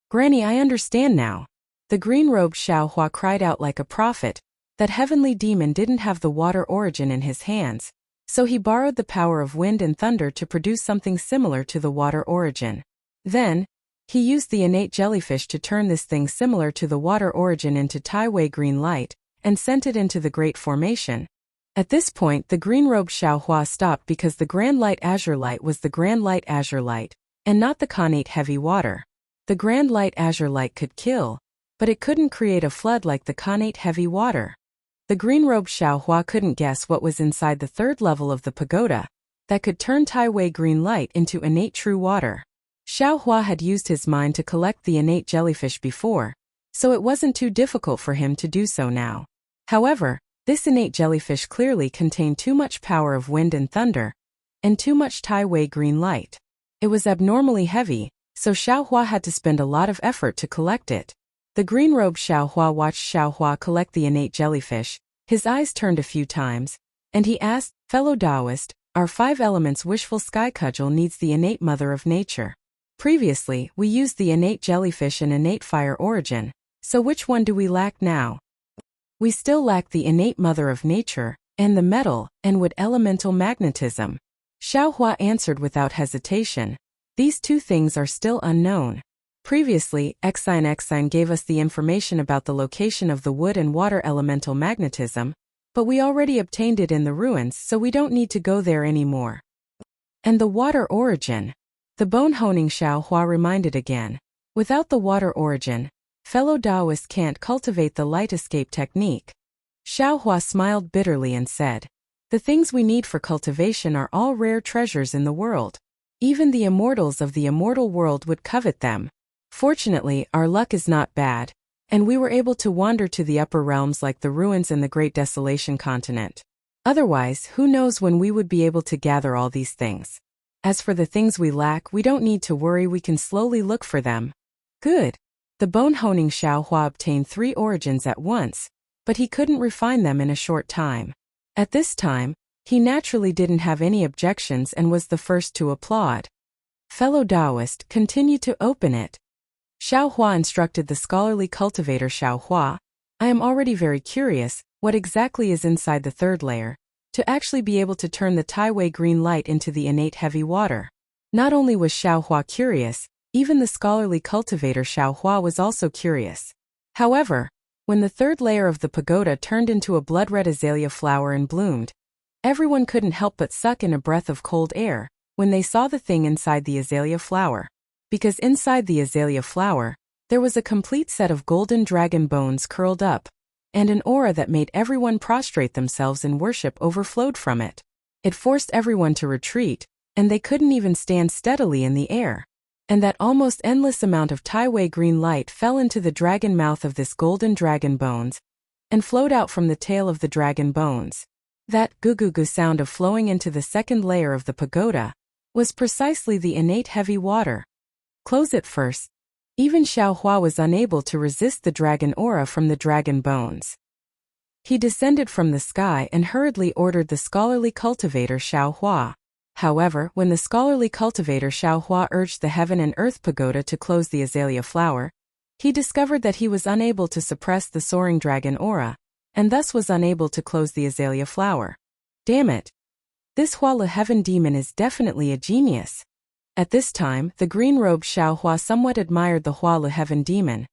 Granny, I understand now. The green-robed Xiaohua cried out like a prophet. That heavenly demon didn't have the water origin in his hands, so he borrowed the power of wind and thunder to produce something similar to the water origin. Then, he used the innate jellyfish to turn this thing similar to the water origin into Tai-Wei green light, and sent it into the Great Formation. At this point, the green-robed Xiaohua stopped because the Grand Light Azure Light was the Grand Light Azure Light, and not the connate heavy water. The Grand Light Azure Light could kill, but it couldn't create a flood like the connate heavy water. The green-robed Xiaohua couldn't guess what was inside the third level of the pagoda that could turn Tai-Wei green light into innate true water. Xiaohua had used his mind to collect the innate jellyfish before, so it wasn't too difficult for him to do so now. However, this innate jellyfish clearly contained too much power of wind and thunder, and too much Tai-Wei green light. It was abnormally heavy, so Xiaohua had to spend a lot of effort to collect it. The green-robed Xiaohua watched Xiaohua collect the innate jellyfish. His eyes turned a few times, and he asked, "Fellow Taoist, our 5 elements wishful sky cudgel needs the innate mother of nature. Previously, we used the innate jellyfish and innate fire origin, so which one do we lack now?" "We still lack the innate mother of nature, and the metal and wood elemental magnetism," Xiaohua answered without hesitation. "These 2 things are still unknown. Previously, Xine gave us the information about the location of the wood and water elemental magnetism, but we already obtained it in the ruins, so we don't need to go there anymore." "And the water origin?" the bone-honing Xiaohua reminded again. "Without the water origin, fellow Taoists can't cultivate the light escape technique." Xiaohua smiled bitterly and said, "The things we need for cultivation are all rare treasures in the world. Even the immortals of the immortal world would covet them. Fortunately, our luck is not bad, and we were able to wander to the upper realms like the ruins and the Great Desolation continent. Otherwise, who knows when we would be able to gather all these things. As for the things we lack, we don't need to worry, we can slowly look for them." "Good." The bone-honing Xiaohua obtained 3 origins at once, but he couldn't refine them in a short time. At this time, he naturally didn't have any objections and was the first to applaud. "Fellow Taoist, continue to open it." Xiaohua instructed the scholarly cultivator Xiaohua. "I am already very curious, what exactly is inside the 3rd layer, to actually be able to turn the Tai-Wei green light into the innate heavy water." Not only was Xiaohua curious, even the scholarly cultivator Xiaohua was also curious. However, when the 3rd layer of the pagoda turned into a blood-red azalea flower and bloomed, everyone couldn't help but suck in a breath of cold air when they saw the thing inside the azalea flower. Because inside the azalea flower, there was a complete set of golden dragon bones curled up, and an aura that made everyone prostrate themselves in worship overflowed from it. It forced everyone to retreat, and they couldn't even stand steadily in the air. And that almost endless amount of Tai-Wei green light fell into the dragon mouth of this golden dragon bones, and flowed out from the tail of the dragon bones. That gu-gu-gu sound of flowing into the 2nd layer of the pagoda was precisely the innate heavy water. Close it first. Even Xiaohua was unable to resist the dragon aura from the dragon bones. He descended from the sky and hurriedly ordered the scholarly cultivator Xiaohua. However, when the scholarly cultivator Xiaohua urged the heaven and earth pagoda to close the azalea flower, he discovered that he was unable to suppress the soaring dragon aura, and thus was unable to close the azalea flower. Damn it! This Hua heaven demon is definitely a genius. At this time, the green-robed Xiaohua somewhat admired the Hua heaven demon.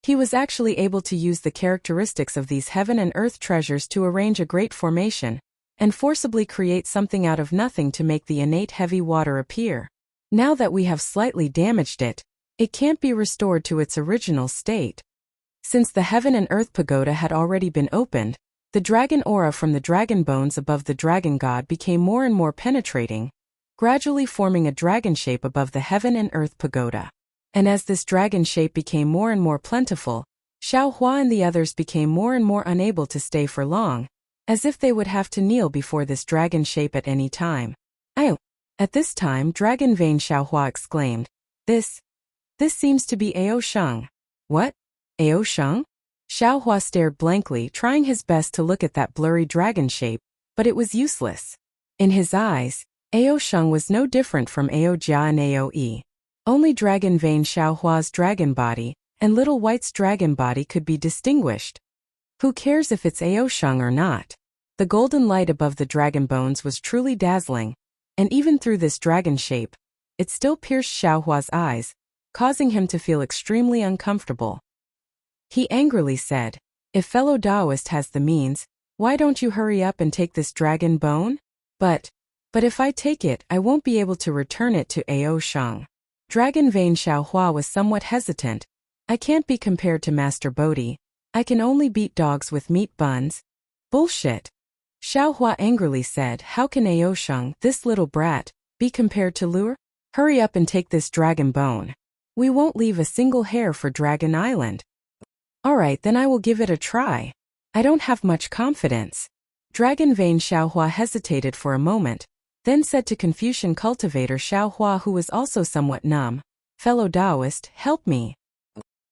He was actually able to use the characteristics of these heaven and earth treasures to arrange a great formation, and forcibly create something out of nothing to make the innate heavy water appear. Now that we have slightly damaged it, it can't be restored to its original state. Since the heaven and earth pagoda had already been opened, the dragon aura from the dragon bones above the dragon god became more and more penetrating, gradually forming a dragon shape above the heaven and earth pagoda. And as this dragon shape became more and more plentiful, Xiaohua and the others became more and more unable to stay for long, as if they would have to kneel before this dragon shape at any time. "Ayo!" At this time, Dragon Vein Xiaohua exclaimed, This seems to be Ao Sheng." "What? Ao Sheng?" Xiaohua stared blankly, trying his best to look at that blurry dragon shape, but it was useless. In his eyes, Ao Sheng was no different from Ao Jia and Ao Yi. Only Dragon Vein Xiaohua's dragon body and Little White's dragon body could be distinguished. Who cares if it's Aosheng or not? The golden light above the dragon bones was truly dazzling, and even through this dragon shape, it still pierced Xiaohua's eyes, causing him to feel extremely uncomfortable. He angrily said, "If fellow Taoist has the means, why don't you hurry up and take this dragon bone? But if I take it, I won't be able to return it to Aosheng." Dragon Vein Xiaohua was somewhat hesitant. "I can't be compared to Master Bodhi. I can only beat dogs with meat buns." "Bullshit." Xiaohua angrily said, "How can Aosheng, this little brat, be compared to Lure? Hurry up and take this dragon bone. We won't leave a single hair for Dragon Island." "Alright, then I will give it a try. I don't have much confidence." Dragon Vein Xiaohua hesitated for a moment, then said to Confucian cultivator Xiaohua, who was also somewhat numb, "Fellow Taoist, help me."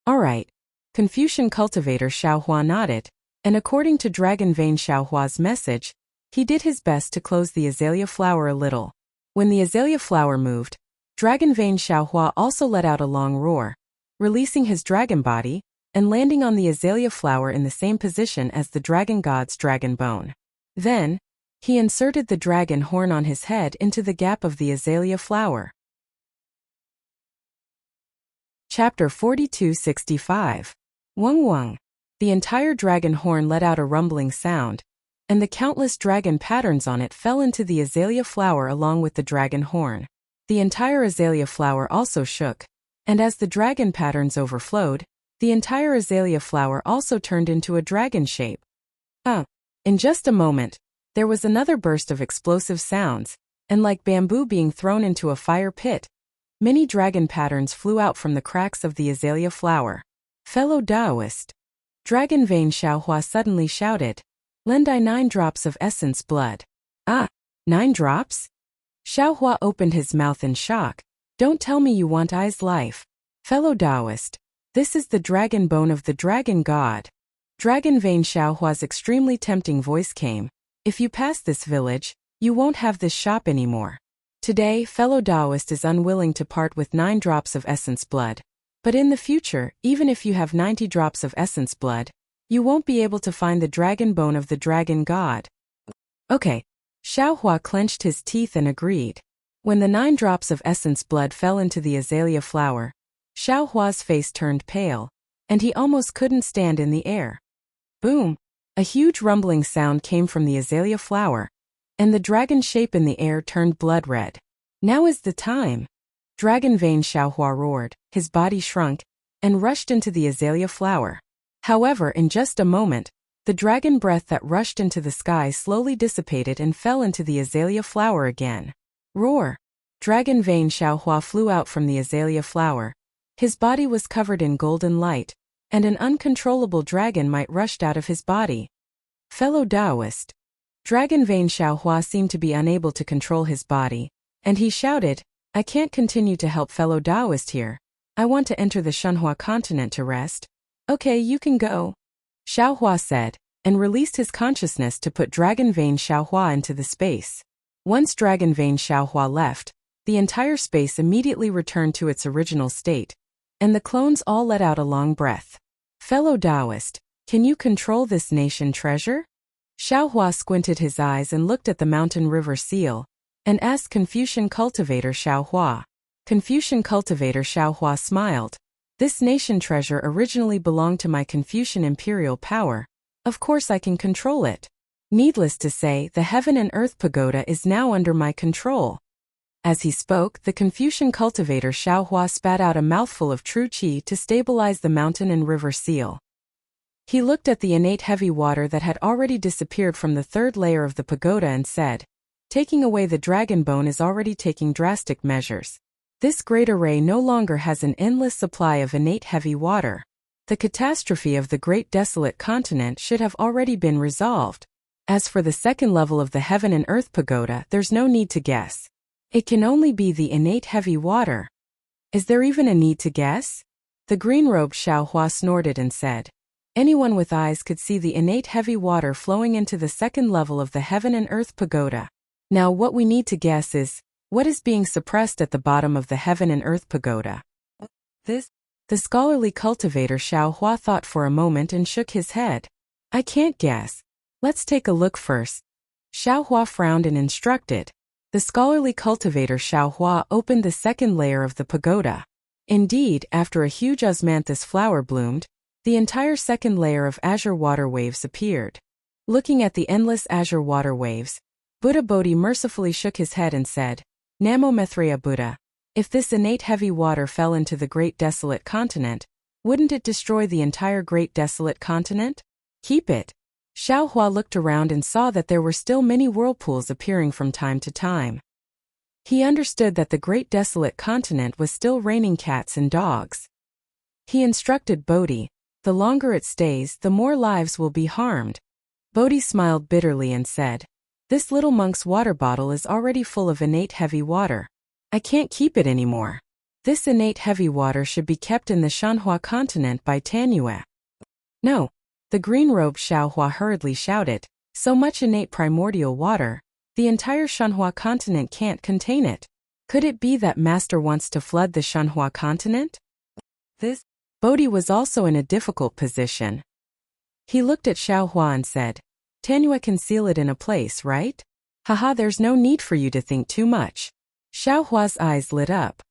"Alright." Confucian cultivator Xiaohua nodded, and according to Dragon Vein Xiaohua's message, he did his best to close the azalea flower a little. When the azalea flower moved, Dragon Vein Xiaohua also let out a long roar, releasing his dragon body and landing on the azalea flower in the same position as the dragon god's dragon bone. Then, he inserted the dragon horn on his head into the gap of the azalea flower. Chapter 4265. Weng Weng. The entire dragon horn let out a rumbling sound, and the countless dragon patterns on it fell into the azalea flower along with the dragon horn. The entire azalea flower also shook, and as the dragon patterns overflowed, the entire azalea flower also turned into a dragon shape. In just a moment, there was another burst of explosive sounds, and like bamboo being thrown into a fire pit, many dragon patterns flew out from the cracks of the azalea flower. "Fellow Taoist," Dragon Vein Xiaohua suddenly shouted, "Lend I 9 drops of essence blood." "Ah, 9 drops?" Xiaohua opened his mouth in shock. "Don't tell me you want I's life. Fellow Taoist, this is the dragon bone of the dragon god." Dragon Vein Xiaohua's extremely tempting voice came, "If you pass this village, you won't have this shop anymore. Today, fellow Taoist is unwilling to part with 9 drops of essence blood. But in the future, even if you have 90 drops of essence blood, you won't be able to find the dragon bone of the dragon god." "Okay." Xiaohua clenched his teeth and agreed. When the 9 drops of essence blood fell into the azalea flower, Xiaohua's face turned pale, and he almost couldn't stand in the air. Boom! A huge rumbling sound came from the azalea flower, and the dragon shape in the air turned blood red. "Now is the time!" Dragon Vein Xiaohua roared, his body shrunk, and rushed into the azalea flower. However, in just a moment, the dragon breath that rushed into the sky slowly dissipated and fell into the azalea flower again. Roar! Dragon Vein Xiaohua flew out from the azalea flower. His body was covered in golden light, and an uncontrollable dragon might rushed out of his body. "Fellow Taoist." Dragon Vein Xiaohua seemed to be unable to control his body, and he shouted, "I can't continue to help fellow Taoist here. I want to enter the Shenhua continent to rest." "Okay, you can go," Xiaohua said, and released his consciousness to put Dragon Vein Xiaohua into the space. Once Dragon Vein Xiaohua left, the entire space immediately returned to its original state, and the clones all let out a long breath. "Fellow Taoist, can you control this nation treasure?" Xiaohua squinted his eyes and looked at the mountain river seal, and asked Confucian cultivator Xiaohua. Confucian cultivator Xiaohua smiled. "This nation treasure originally belonged to my Confucian imperial power. Of course I can control it. Needless to say, the heaven and earth pagoda is now under my control." As he spoke, the Confucian cultivator Xiaohua spat out a mouthful of true qi to stabilize the mountain and river seal. He looked at the innate heavy water that had already disappeared from the 3rd layer of the pagoda and said, "Taking away the dragon bone is already taking drastic measures. This great array no longer has an endless supply of innate heavy water. The catastrophe of the great desolate continent should have already been resolved. As for the 2nd level of the heaven and earth pagoda, there's no need to guess. It can only be the innate heavy water." "Is there even a need to guess?" The green-robed Xiaohua snorted and said, "Anyone with eyes could see the innate heavy water flowing into the 2nd level of the heaven and earth pagoda. Now what we need to guess is, What is being suppressed at the bottom of the heaven and earth pagoda? This? The scholarly cultivator Xiao Hua thought for a moment and shook his head. I can't guess. Let's take a look first. Xiao Hua frowned and instructed. The scholarly cultivator Xiao Hua opened the second layer of the pagoda. Indeed, after a huge osmanthus flower bloomed, the entire second layer of azure water waves appeared. Looking at the endless azure water waves, Buddha Bodhi mercifully shook his head and said, Namo Maitreya Buddha, if this innate heavy water fell into the great desolate continent, wouldn't it destroy the entire great desolate continent? Keep it. Xiao Hua looked around and saw that there were still many whirlpools appearing from time to time. He understood that the great desolate continent was still raining cats and dogs. He instructed Bodhi, the longer it stays, the more lives will be harmed. Bodhi smiled bitterly and said, This little monk's water bottle is already full of innate heavy water. I can't keep it anymore. This innate heavy water should be kept in the Shanhua continent by Tanyue. No. The green-robed Xiao Hua hurriedly shouted, So much innate primordial water, the entire Shanhua continent can't contain it. Could it be that Master wants to flood the Shanhua continent? This? Bodhi was also in a difficult position. He looked at Xiao Hua and said, Tanyue can seal it in a place, right? Haha, there's no need for you to think too much. Xiao Hua's eyes lit up.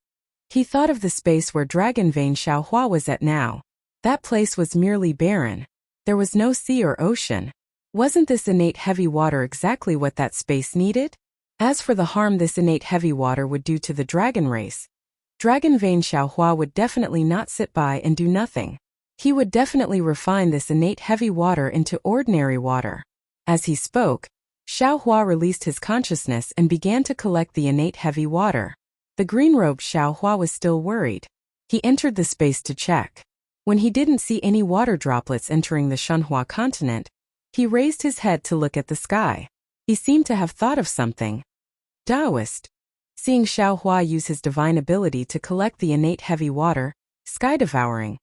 He thought of the space where Dragon Vein Xiao Hua was at now. That place was merely barren. There was no sea or ocean. Wasn't this innate heavy water exactly what that space needed? As for the harm this innate heavy water would do to the dragon race, Dragon Vein Xiao Hua would definitely not sit by and do nothing. He would definitely refine this innate heavy water into ordinary water. As he spoke, Xiao Hua released his consciousness and began to collect the innate heavy water. The green-robed Xiao Hua was still worried. He entered the space to check. When he didn't see any water droplets entering the Shanhua continent, he raised his head to look at the sky. He seemed to have thought of something. Taoist. Seeing Xiao Hua use his divine ability to collect the innate heavy water, Sky Devouring,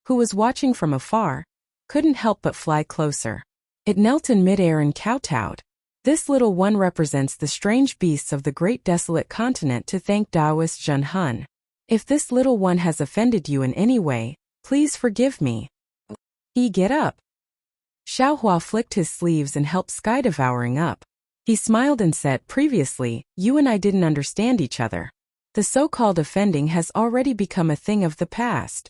who was watching from afar, couldn't help but fly closer. It knelt in midair and kowtowed. This little one represents the strange beasts of the great desolate continent to thank Taoist Zhen Hun. If this little one has offended you in any way, please forgive me. Get up. Xiao Hua flicked his sleeves and helped Sky Devouring up. He smiled and said, Previously, you and I didn't understand each other. The so-called offending has already become a thing of the past.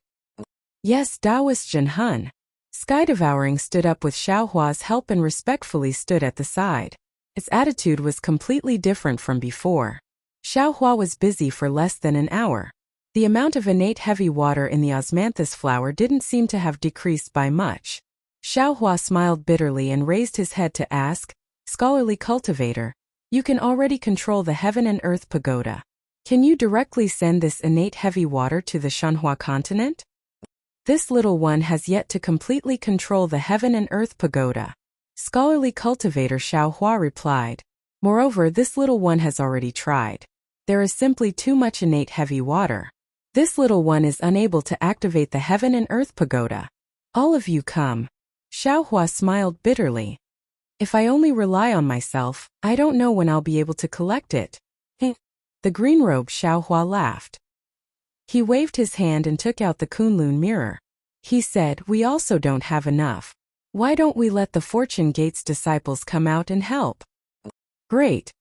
Yes, Taoist Zhen Hun. Sky Devouring stood up with Xiao Hua's help and respectfully stood at the side. Its attitude was completely different from before. Xiao Hua was busy for less than an hour. The amount of innate heavy water in the osmanthus flower didn't seem to have decreased by much. Xiao Hua smiled bitterly and raised his head to ask, Scholarly cultivator, you can already control the heaven and earth pagoda. Can you directly send this innate heavy water to the Shanhua continent? This little one has yet to completely control the heaven and earth pagoda. Scholarly cultivator Xiao Hua replied. Moreover, this little one has already tried. There is simply too much innate heavy water. This little one is unable to activate the heaven and earth pagoda. All of you come. Xiao Hua smiled bitterly. If I only rely on myself, I don't know when I'll be able to collect it. The green-robed Xiao Hua laughed. He waved his hand and took out the Kunlun mirror. He said, We also don't have enough. Why don't we let the Fortune Gate's disciples come out and help? Great.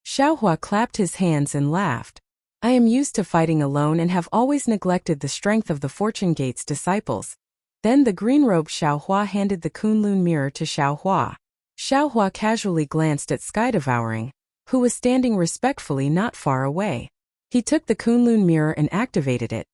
Xiao Hua clapped his hands and laughed. I am used to fighting alone and have always neglected the strength of the Fortune Gate's disciples. Then the green-robed Xiao Hua handed the Kunlun mirror to Xiao Hua. Xiao Hua casually glanced at Sky Devouring, who was standing respectfully not far away. He took the Kunlun mirror and activated it,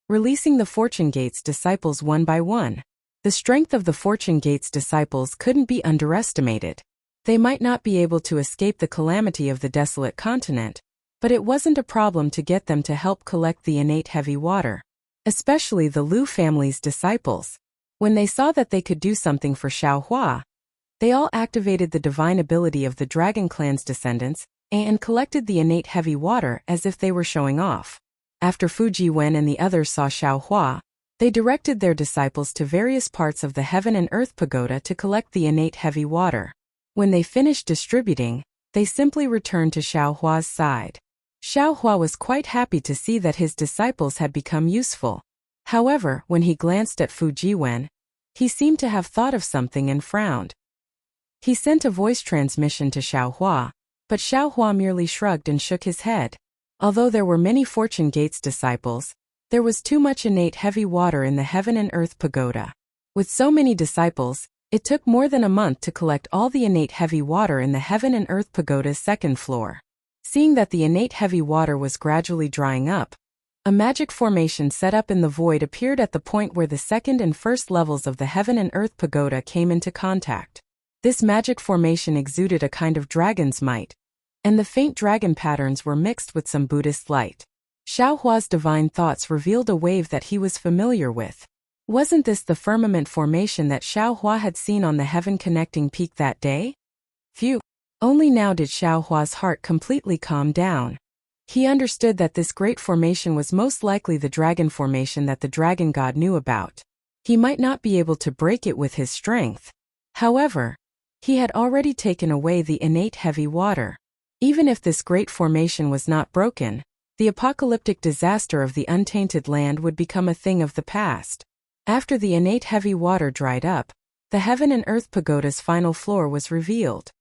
releasing the Fortune Gate's disciples one by one. The strength of the Fortune Gate's disciples couldn't be underestimated. They might not be able to escape the calamity of the desolate continent, but it wasn't a problem to get them to help collect the innate heavy water. Especially the Lu family's disciples. When they saw that they could do something for Xiao Hua, they all activated the divine ability of the Dragon Clan's descendants and collected the innate heavy water as if they were showing off. After Fuji Wen and the others saw Xiao Hua, they directed their disciples to various parts of the heaven and earth pagoda to collect the innate heavy water. When they finished distributing, they simply returned to Xiao Hua's side. Xiaohua was quite happy to see that his disciples had become useful. However, when he glanced at Fu Jiwen, he seemed to have thought of something and frowned. He sent a voice transmission to Xiaohua, but Xiaohua merely shrugged and shook his head. Although there were many Fortune Gates disciples, there was too much innate heavy water in the Heaven and Earth Pagoda. With so many disciples, it took more than a month to collect all the innate heavy water in the Heaven and Earth Pagoda's second floor. Seeing that the innate heavy water was gradually drying up, a magic formation set up in the void appeared at the point where the second and first levels of the Heaven and Earth Pagoda came into contact. This magic formation exuded a kind of dragon's might, and the faint dragon patterns were mixed with some Buddhist light. Xiaohua's divine thoughts revealed a wave that he was familiar with. Wasn't this the firmament formation that Xiaohua had seen on the heaven-connecting peak that day? Phew! Only now did Xiaohua's heart completely calm down. He understood that this great formation was most likely the dragon formation that the dragon god knew about. He might not be able to break it with his strength. However, he had already taken away the innate heavy water. Even if this great formation was not broken, the apocalyptic disaster of the untainted land would become a thing of the past. After the innate heavy water dried up, the Heaven and Earth Pagoda's final floor was revealed.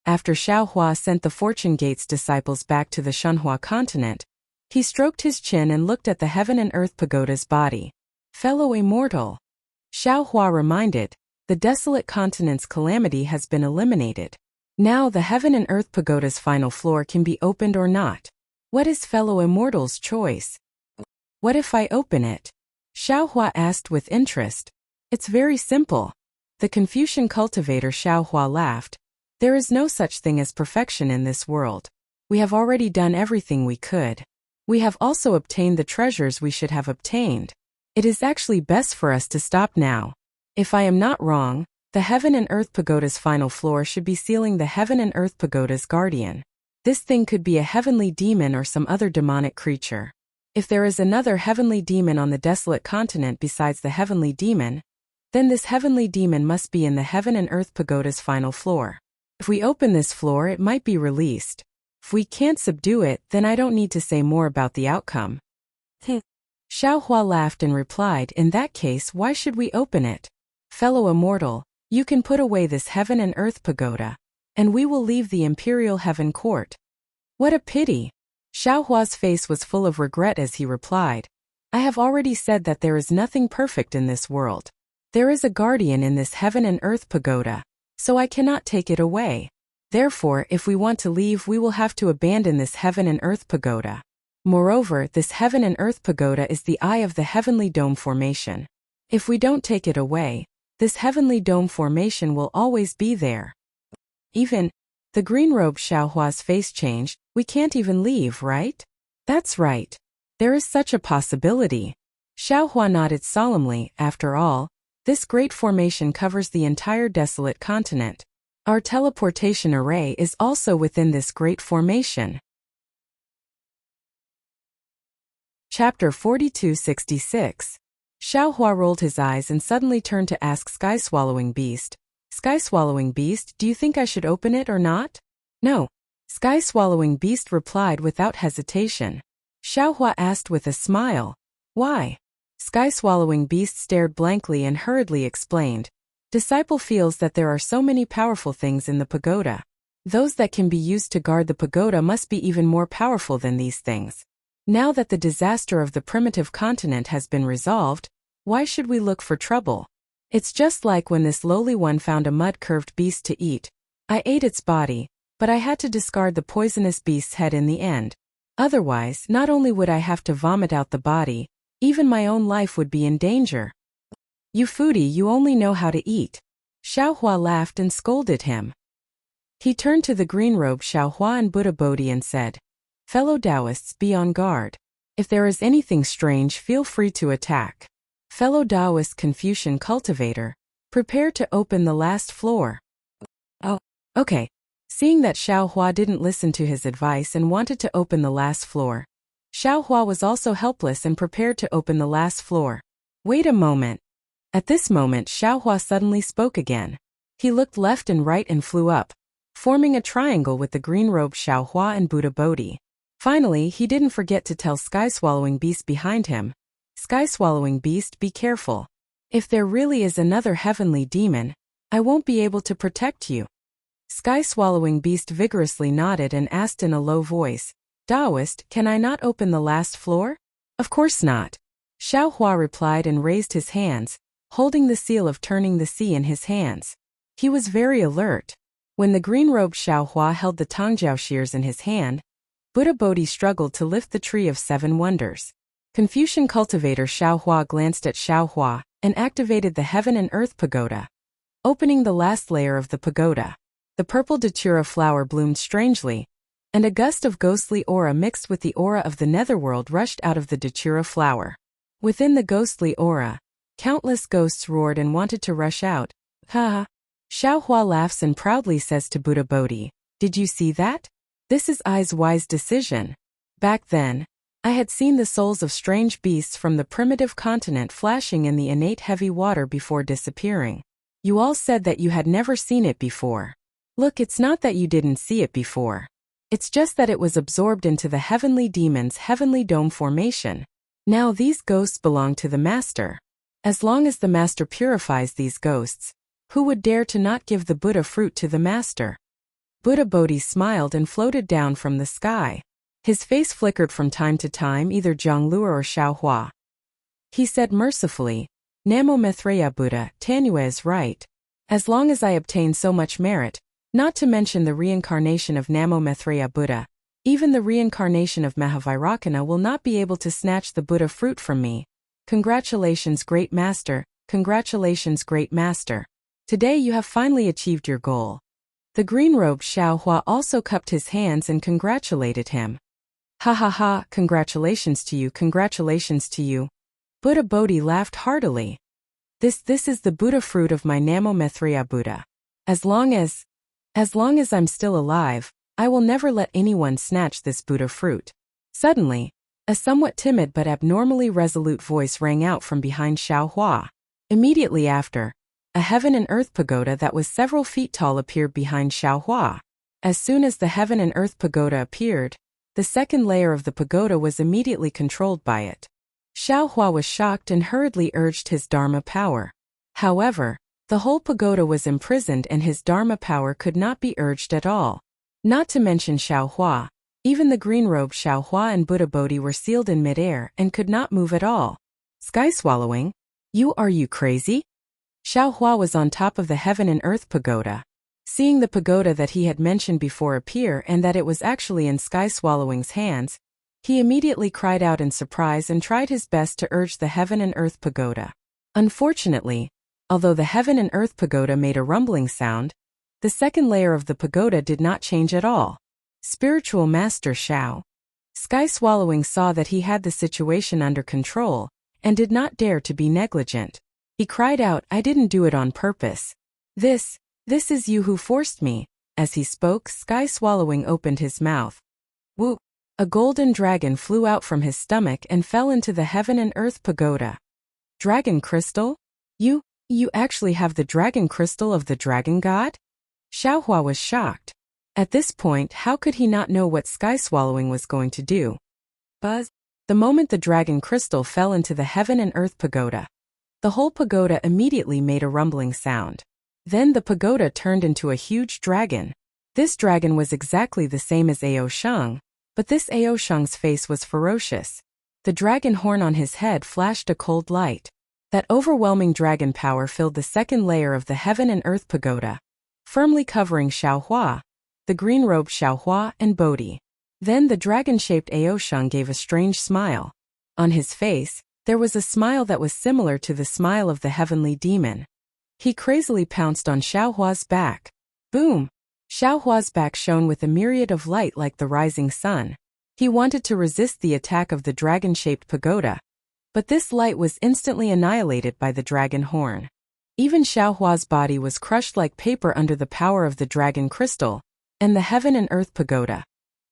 After Xiaohua sent the Fortune Gates disciples back to the Shunhua continent, he stroked his chin and looked at the Heaven and Earth Pagoda's body. Fellow immortal, Xiaohua reminded, the desolate continent's calamity has been eliminated. Now the Heaven and Earth Pagoda's final floor can be opened or not. What is fellow immortal's choice? What if I open it? Xiaohua asked with interest. It's very simple. The Confucian cultivator Xiaohua laughed. There is no such thing as perfection in this world. We have already done everything we could. We have also obtained the treasures we should have obtained. It is actually best for us to stop now. If I am not wrong, the Heaven and Earth Pagoda's final floor should be sealing the Heaven and Earth Pagoda's guardian. This thing could be a heavenly demon or some other demonic creature. If there is another heavenly demon on the desolate continent besides the heavenly demon, then this heavenly demon must be in the Heaven and Earth Pagoda's final floor. If we open this floor, it might be released. If we can't subdue it, then I don't need to say more about the outcome. Xiaohua laughed and replied, in that case, why should we open it? Fellow immortal, you can put away this Heaven and Earth Pagoda, and we will leave the Imperial Heaven Court. What a pity! Xiaohua's face was full of regret as he replied, I have already said that there is nothing perfect in this world. There is a guardian in this Heaven and Earth Pagoda, so I cannot take it away. Therefore, if we want to leave, we will have to abandon this Heaven and Earth Pagoda. Moreover, this Heaven and Earth Pagoda is the eye of the Heavenly Dome formation. If we don't take it away, this Heavenly Dome formation will always be there. Even the green-robed Xiaohua's face changed. We can't even leave, right? That's right. There is such a possibility. Xiaohua nodded solemnly. After all, this great formation covers the entire desolate continent. Our teleportation array is also within this great formation. Chapter 4266. Xiaohua rolled his eyes and suddenly turned to ask Sky-Swallowing Beast, Sky-Swallowing Beast, do you think I should open it or not? No. Sky-Swallowing Beast replied without hesitation. Xiaohua asked with a smile, why? Sky-Swallowing Beast stared blankly and hurriedly explained, Disciple feels that there are so many powerful things in the pagoda. Those that can be used to guard the pagoda must be even more powerful than these things. Now that the disaster of the primitive continent has been resolved, why should we look for trouble? It's just like when this lowly one found a mud-curved beast to eat. I ate its body, but I had to discard the poisonous beast's head in the end. Otherwise, not only would I have to vomit out the body, even my own life would be in danger. You foodie, you only know how to eat. Xiaohua laughed and scolded him. He turned to the green-robed Xiaohua and Buddha Bodhi and said, Fellow Taoists, be on guard. If there is anything strange, feel free to attack. Fellow Taoist Confucian cultivator, prepare to open the last floor. Oh, okay. Seeing that Xiaohua didn't listen to his advice and wanted to open the last floor, Xiaohua was also helpless and prepared to open the last floor. Wait a moment. At this moment, Xiaohua suddenly spoke again. He looked left and right and flew up, forming a triangle with the green-robed Xiaohua and Buddha Bodhi. Finally, he didn't forget to tell Sky-Swallowing Beast behind him, "Sky-Swallowing Beast, be careful. If there really is another heavenly demon, I won't be able to protect you." Sky-Swallowing Beast vigorously nodded and asked in a low voice, "Taoist, can I not open the last floor?" "Of course not." Xiao Hua replied and raised his hands, holding the seal of turning the sea in his hands. He was very alert. When the green-robed Xiao Hua held the Tongjiao shears in his hand, Buddha Bodhi struggled to lift the tree of 7 wonders. Confucian cultivator Xiao Hua glanced at Xiao Hua and activated the heaven and earth pagoda. Opening the last layer of the pagoda, the purple datura flower bloomed strangely, and a gust of ghostly aura mixed with the aura of the netherworld rushed out of the datura flower. Within the ghostly aura, countless ghosts roared and wanted to rush out. Ha ha. Xiao Hua laughs and proudly says to Buddha Bodhi, "Did you see that? This is I's wise decision. Back then, I had seen the souls of strange beasts from the primitive continent flashing in the innate heavy water before disappearing. You all said that you had never seen it before. Look, it's not that you didn't see it before. It's just that it was absorbed into the heavenly demon's heavenly dome formation. Now these ghosts belong to the Master. As long as the Master purifies these ghosts, who would dare to not give the Buddha fruit to the Master?" Buddha Bodhi smiled and floated down from the sky. His face flickered from time to time, either Zhonglue or Xiao Hua. He said mercifully, "Namo Maitreya Buddha, Tanyue is right. As long as I obtain so much merit, not to mention the reincarnation of Namo Maitreya Buddha, even the reincarnation of Mahavairakana will not be able to snatch the Buddha fruit from me. Congratulations, Great Master, congratulations, Great Master. Today you have finally achieved your goal." The green-robed Xiao Hua also cupped his hands and congratulated him. "Ha ha ha, congratulations to you, congratulations to you." Buddha Bodhi laughed heartily. This is the Buddha fruit of my Namo Maitreya Buddha. As long as I'm still alive, I will never let anyone snatch this Buddha fruit." Suddenly, a somewhat timid but abnormally resolute voice rang out from behind Xiao Hua. Immediately after, a heaven and earth pagoda that was several feet tall appeared behind Xiao Hua. As soon as the heaven and earth pagoda appeared, the second layer of the pagoda was immediately controlled by it. Xiao Hua was shocked and hurriedly urged his Dharma power. However, the whole pagoda was imprisoned and his Dharma power could not be urged at all. Not to mention Xiao Hua, even the green-robed Xiao Hua and Buddha Bodhi were sealed in midair and could not move at all. "Sky-Swallowing? Are you crazy?" Xiao Hua was on top of the heaven and earth pagoda. Seeing the pagoda that he had mentioned before appear and that it was actually in Sky-Swallowing's hands, he immediately cried out in surprise and tried his best to urge the heaven and earth pagoda. Unfortunately, although the heaven and earth pagoda made a rumbling sound, the second layer of the pagoda did not change at all. Spiritual Master Xiao. Sky-Swallowing saw that he had the situation under control and did not dare to be negligent. He cried out, "I didn't do it on purpose. This is you who forced me." As he spoke, Sky-Swallowing opened his mouth. Woo! A golden dragon flew out from his stomach and fell into the heaven and earth pagoda. "Dragon crystal? You actually have the dragon crystal of the dragon god?" Xiao Hua was shocked. At this point, how could he not know what Sky-Swallowing was going to do? Buzz! The moment the dragon crystal fell into the heaven and earth pagoda, the whole pagoda immediately made a rumbling sound. Then the pagoda turned into a huge dragon. This dragon was exactly the same as Ao Shang, but this Ao Shang's face was ferocious. The dragon horn on his head flashed a cold light. That overwhelming dragon power filled the second layer of the heaven and earth pagoda, firmly covering Xiao Hua, the green-robed Xiao Hua and Bodhi. Then the dragon-shaped Ao Shang gave a strange smile. On his face, there was a smile that was similar to the smile of the heavenly demon. He crazily pounced on Xiao Hua's back. Boom! Xiao Hua's back shone with a myriad of light like the rising sun. He wanted to resist the attack of the dragon-shaped pagoda, but this light was instantly annihilated by the dragon horn. Even Xiao Hua's body was crushed like paper under the power of the dragon crystal and the heaven and earth pagoda,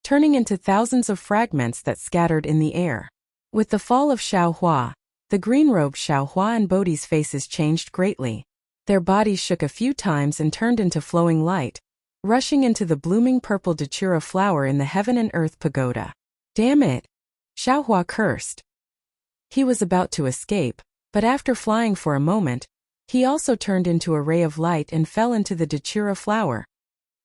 turning into thousands of fragments that scattered in the air. With the fall of Xiao Hua, the green-robed Xiao Hua and Bodhi's faces changed greatly. Their bodies shook a few times and turned into flowing light, rushing into the blooming purple datura flower in the heaven and earth pagoda. Damn it! Xiaohua cursed. He was about to escape, but after flying for a moment, he also turned into a ray of light and fell into the datura flower.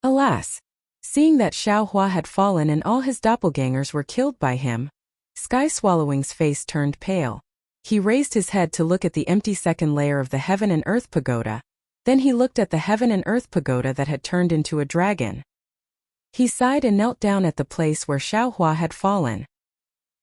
Alas! Seeing that Xiaohua had fallen and all his doppelgangers were killed by him, Sky Swallowing's face turned pale. He raised his head to look at the empty second layer of the Heaven and Earth Pagoda. Then he looked at the Heaven and Earth Pagoda that had turned into a dragon. He sighed and knelt down at the place where Xiaohua had fallen.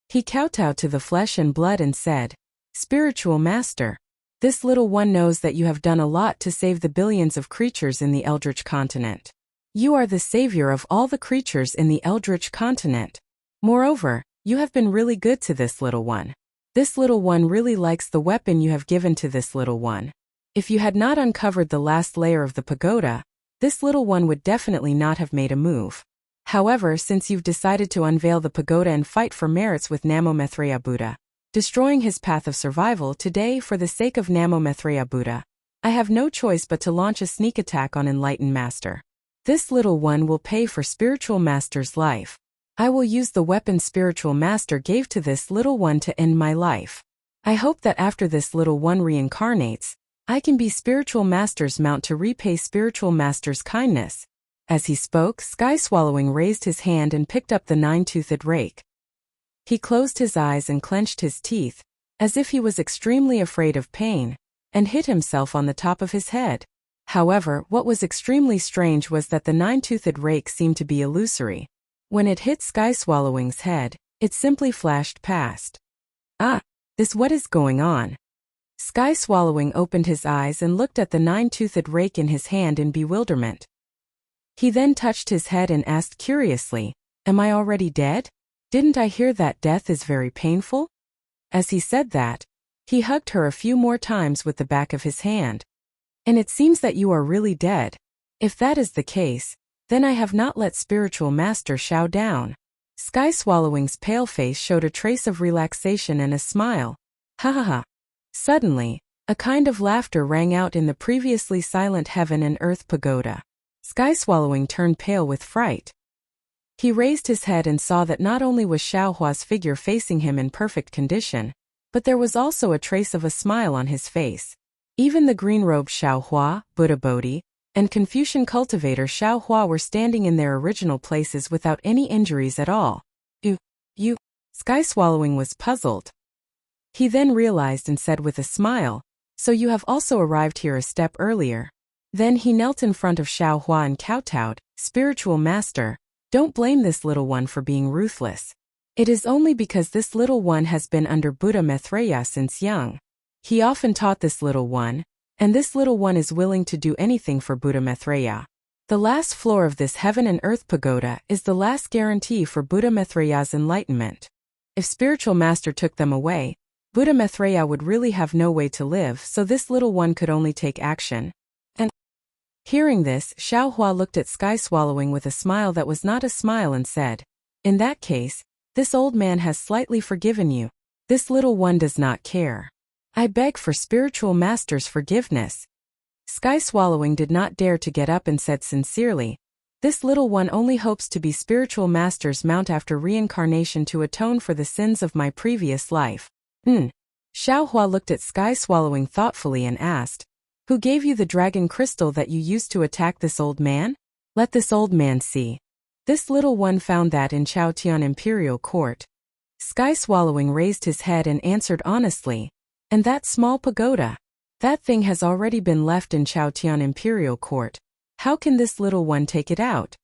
He kowtowed to the flesh and blood and said, "Spiritual Master, this little one knows that you have done a lot to save the billions of creatures in the Eldritch continent. You are the savior of all the creatures in the Eldritch continent. Moreover, you have been really good to this little one. This little one really likes the weapon you have given to this little one. If you had not uncovered the last layer of the pagoda, this little one would definitely not have made a move. However, since you've decided to unveil the pagoda and fight for merits with Namo Buddha, destroying his path of survival today for the sake of Namo Buddha, I have no choice but to launch a sneak attack on Enlightened Master. This little one will pay for Spiritual Master's life. I will use the weapon Spiritual Master gave to this little one to end my life. I hope that after this little one reincarnates, I can be Spiritual Master's mount to repay Spiritual Master's kindness." As he spoke, Sky Swallowing raised his hand and picked up the nine-toothed rake. He closed his eyes and clenched his teeth, as if he was extremely afraid of pain, and hit himself on the top of his head. However, what was extremely strange was that the nine-toothed rake seemed to be illusory. When it hit Sky Swallowing's head, it simply flashed past. What is going on? Sky Swallowing opened his eyes and looked at the nine-toothed rake in his hand in bewilderment. He then touched his head and asked curiously, "Am I already dead? Didn't I hear that death is very painful?" As he said that, he hugged her a few more times with the back of his hand. "And it seems that you are really dead. If that is the case, then I have not let Spiritual Master Shao down." Sky Swallowing's pale face showed a trace of relaxation and a smile. Ha ha ha. Suddenly, a kind of laughter rang out in the previously silent Heaven and Earth Pagoda. Sky Swallowing turned pale with fright. He raised his head and saw that not only was Xiaohua's figure facing him in perfect condition, but there was also a trace of a smile on his face. Even the green-robed Xiaohua, Buddha Bodhi, and Confucian cultivator Xiaohua were standing in their original places without any injuries at all. You. Sky Swallowing was puzzled. He then realized and said with a smile, "So you have also arrived here a step earlier." Then he knelt in front of Xiaohua and kowtowed, "Spiritual Master, don't blame this little one for being ruthless. It is only because this little one has been under Buddha Maitreya since young. He often taught this little one, and this little one is willing to do anything for Buddha Maitreya. The last floor of this Heaven and Earth Pagoda is the last guarantee for Buddha Maitreya's enlightenment. If Spiritual Master took them away, Buddha Maitreya would really have no way to live, so this little one could only take action." And hearing this, Xiaohua looked at Sky Swallowing with a smile that was not a smile and said, "In that case, this old man has slightly forgiven you. This little one does not care. I beg for Spiritual Master's forgiveness." Sky Swallowing did not dare to get up and said sincerely, "This little one only hopes to be Spiritual Master's mount after reincarnation to atone for the sins of my previous life." Xiaohua looked at Sky Swallowing thoughtfully and asked, "Who gave you the dragon crystal that you used to attack this old man? Let this old man see." "This little one found that in Chaotian Imperial Court." Sky Swallowing raised his head and answered honestly, "And that small pagoda? That thing has already been left in Chaotian Imperial Court. How can this little one take it out?"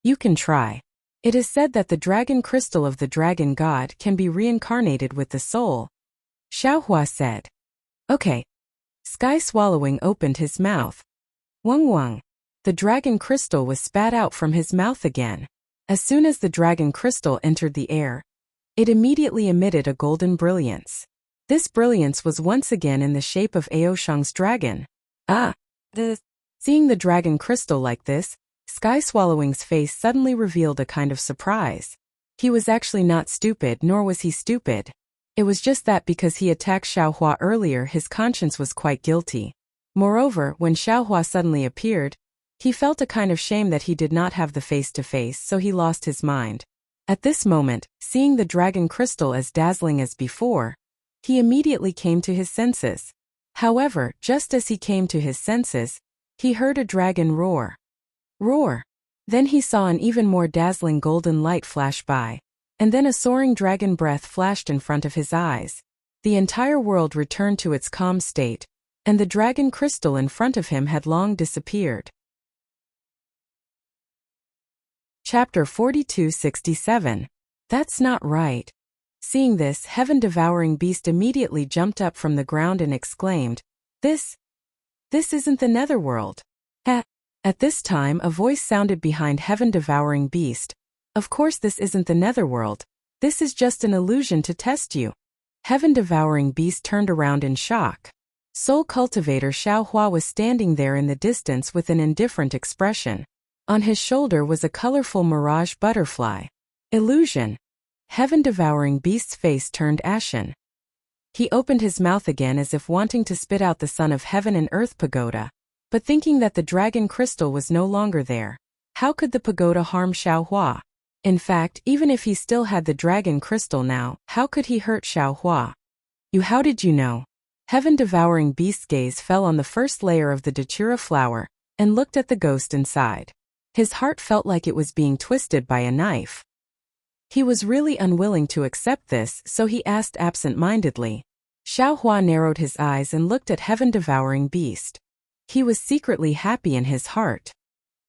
"You can try. It is said that the dragon crystal of the dragon god can be reincarnated with the soul," Xiaohua said. "Okay." Sky Swallowing opened his mouth. Wang. The dragon crystal was spat out from his mouth again. As soon as the dragon crystal entered the air, it immediately emitted a golden brilliance. This brilliance was once again in the shape of Aoshang's dragon. Seeing the dragon crystal like this, Sky Swallowing's face suddenly revealed a kind of surprise. He was actually not stupid, nor was he stupid. It was just that because he attacked Xiaohua earlier, his conscience was quite guilty. Moreover, when Xiaohua suddenly appeared, he felt a kind of shame that he did not have the face-to-face, so he lost his mind. At this moment, seeing the dragon crystal as dazzling as before, he immediately came to his senses. However, just as he came to his senses, he heard a dragon roar. Roar! Then he saw an even more dazzling golden light flash by, and then a soaring dragon breath flashed in front of his eyes. The entire world returned to its calm state, and the dragon crystal in front of him had long disappeared. Chapter 42:67. That's not right. Seeing this, heaven-devouring beast immediately jumped up from the ground and exclaimed, This isn't the netherworld. At this time a voice sounded behind heaven-devouring beast. Of course this isn't the netherworld. This is just an illusion to test you. Heaven-devouring beast turned around in shock. Soul cultivator Xiao Hua was standing there in the distance with an indifferent expression. On his shoulder was a colorful mirage butterfly. Illusion. Heaven-devouring beast's face turned ashen. He opened his mouth again as if wanting to spit out the son of heaven and earth pagoda, but thinking that the dragon crystal was no longer there. How could the pagoda harm Xiao Hua? In fact, even if he still had the dragon crystal now, how could he hurt Xiao Hua? How did you know? Heaven-devouring beast's gaze fell on the first layer of the datura flower, and looked at the ghost inside. His heart felt like it was being twisted by a knife. He was really unwilling to accept this, so he asked absent-mindedly. Xiao Hua narrowed his eyes and looked at heaven-devouring beast. He was secretly happy in his heart.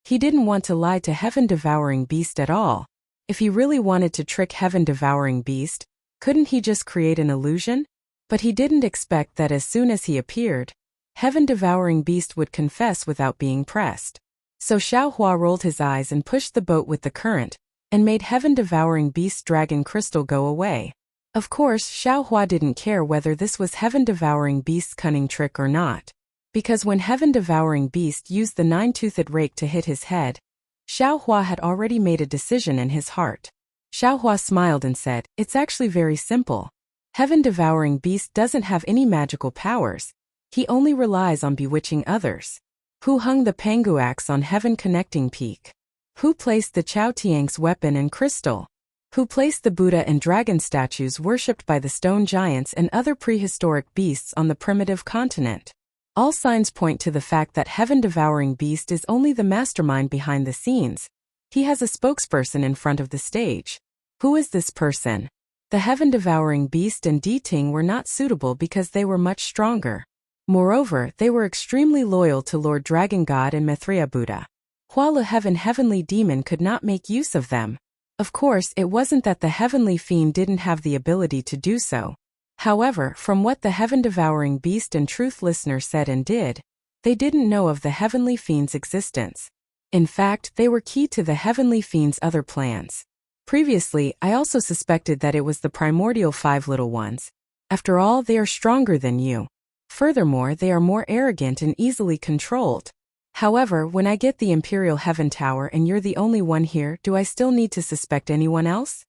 He didn't want to lie to heaven-devouring beast at all. If he really wanted to trick heaven-devouring beast, couldn't he just create an illusion? But he didn't expect that as soon as he appeared, heaven-devouring beast would confess without being pressed. So Xiao Hua rolled his eyes and pushed the boat with the current, and made heaven-devouring beast's dragon crystal go away. Of course, Xiao Hua didn't care whether this was heaven-devouring beast's cunning trick or not. Because when heaven-devouring beast used the nine-toothed rake to hit his head, Xiao Hua had already made a decision in his heart. Xiao Hua smiled and said, It's actually very simple. Heaven-devouring beast doesn't have any magical powers. He only relies on bewitching others. Who hung the Pangu axe on heaven connecting peak? Who placed the Chao Tiang's weapon and crystal? Who placed the Buddha and dragon statues worshipped by the stone giants and other prehistoric beasts on the primitive continent? All signs point to the fact that heaven-devouring beast is only the mastermind behind the scenes. He has a spokesperson in front of the stage. Who is this person? The heaven-devouring beast and Ting were not suitable because they were much stronger. Moreover, they were extremely loyal to Lord Dragon God and Maitreya Buddha. Hua heavenly demon could not make use of them. Of course, it wasn't that the heavenly fiend didn't have the ability to do so. However, from what the heaven-devouring beast and truth listener said and did, they didn't know of the heavenly fiend's existence. In fact, they were key to the heavenly fiend's other plans. Previously, I also suspected that it was the primordial five little ones. After all, they are stronger than you. Furthermore, they are more arrogant and easily controlled. However, when I get the Imperial Heaven Tower and you're the only one here, do I still need to suspect anyone else?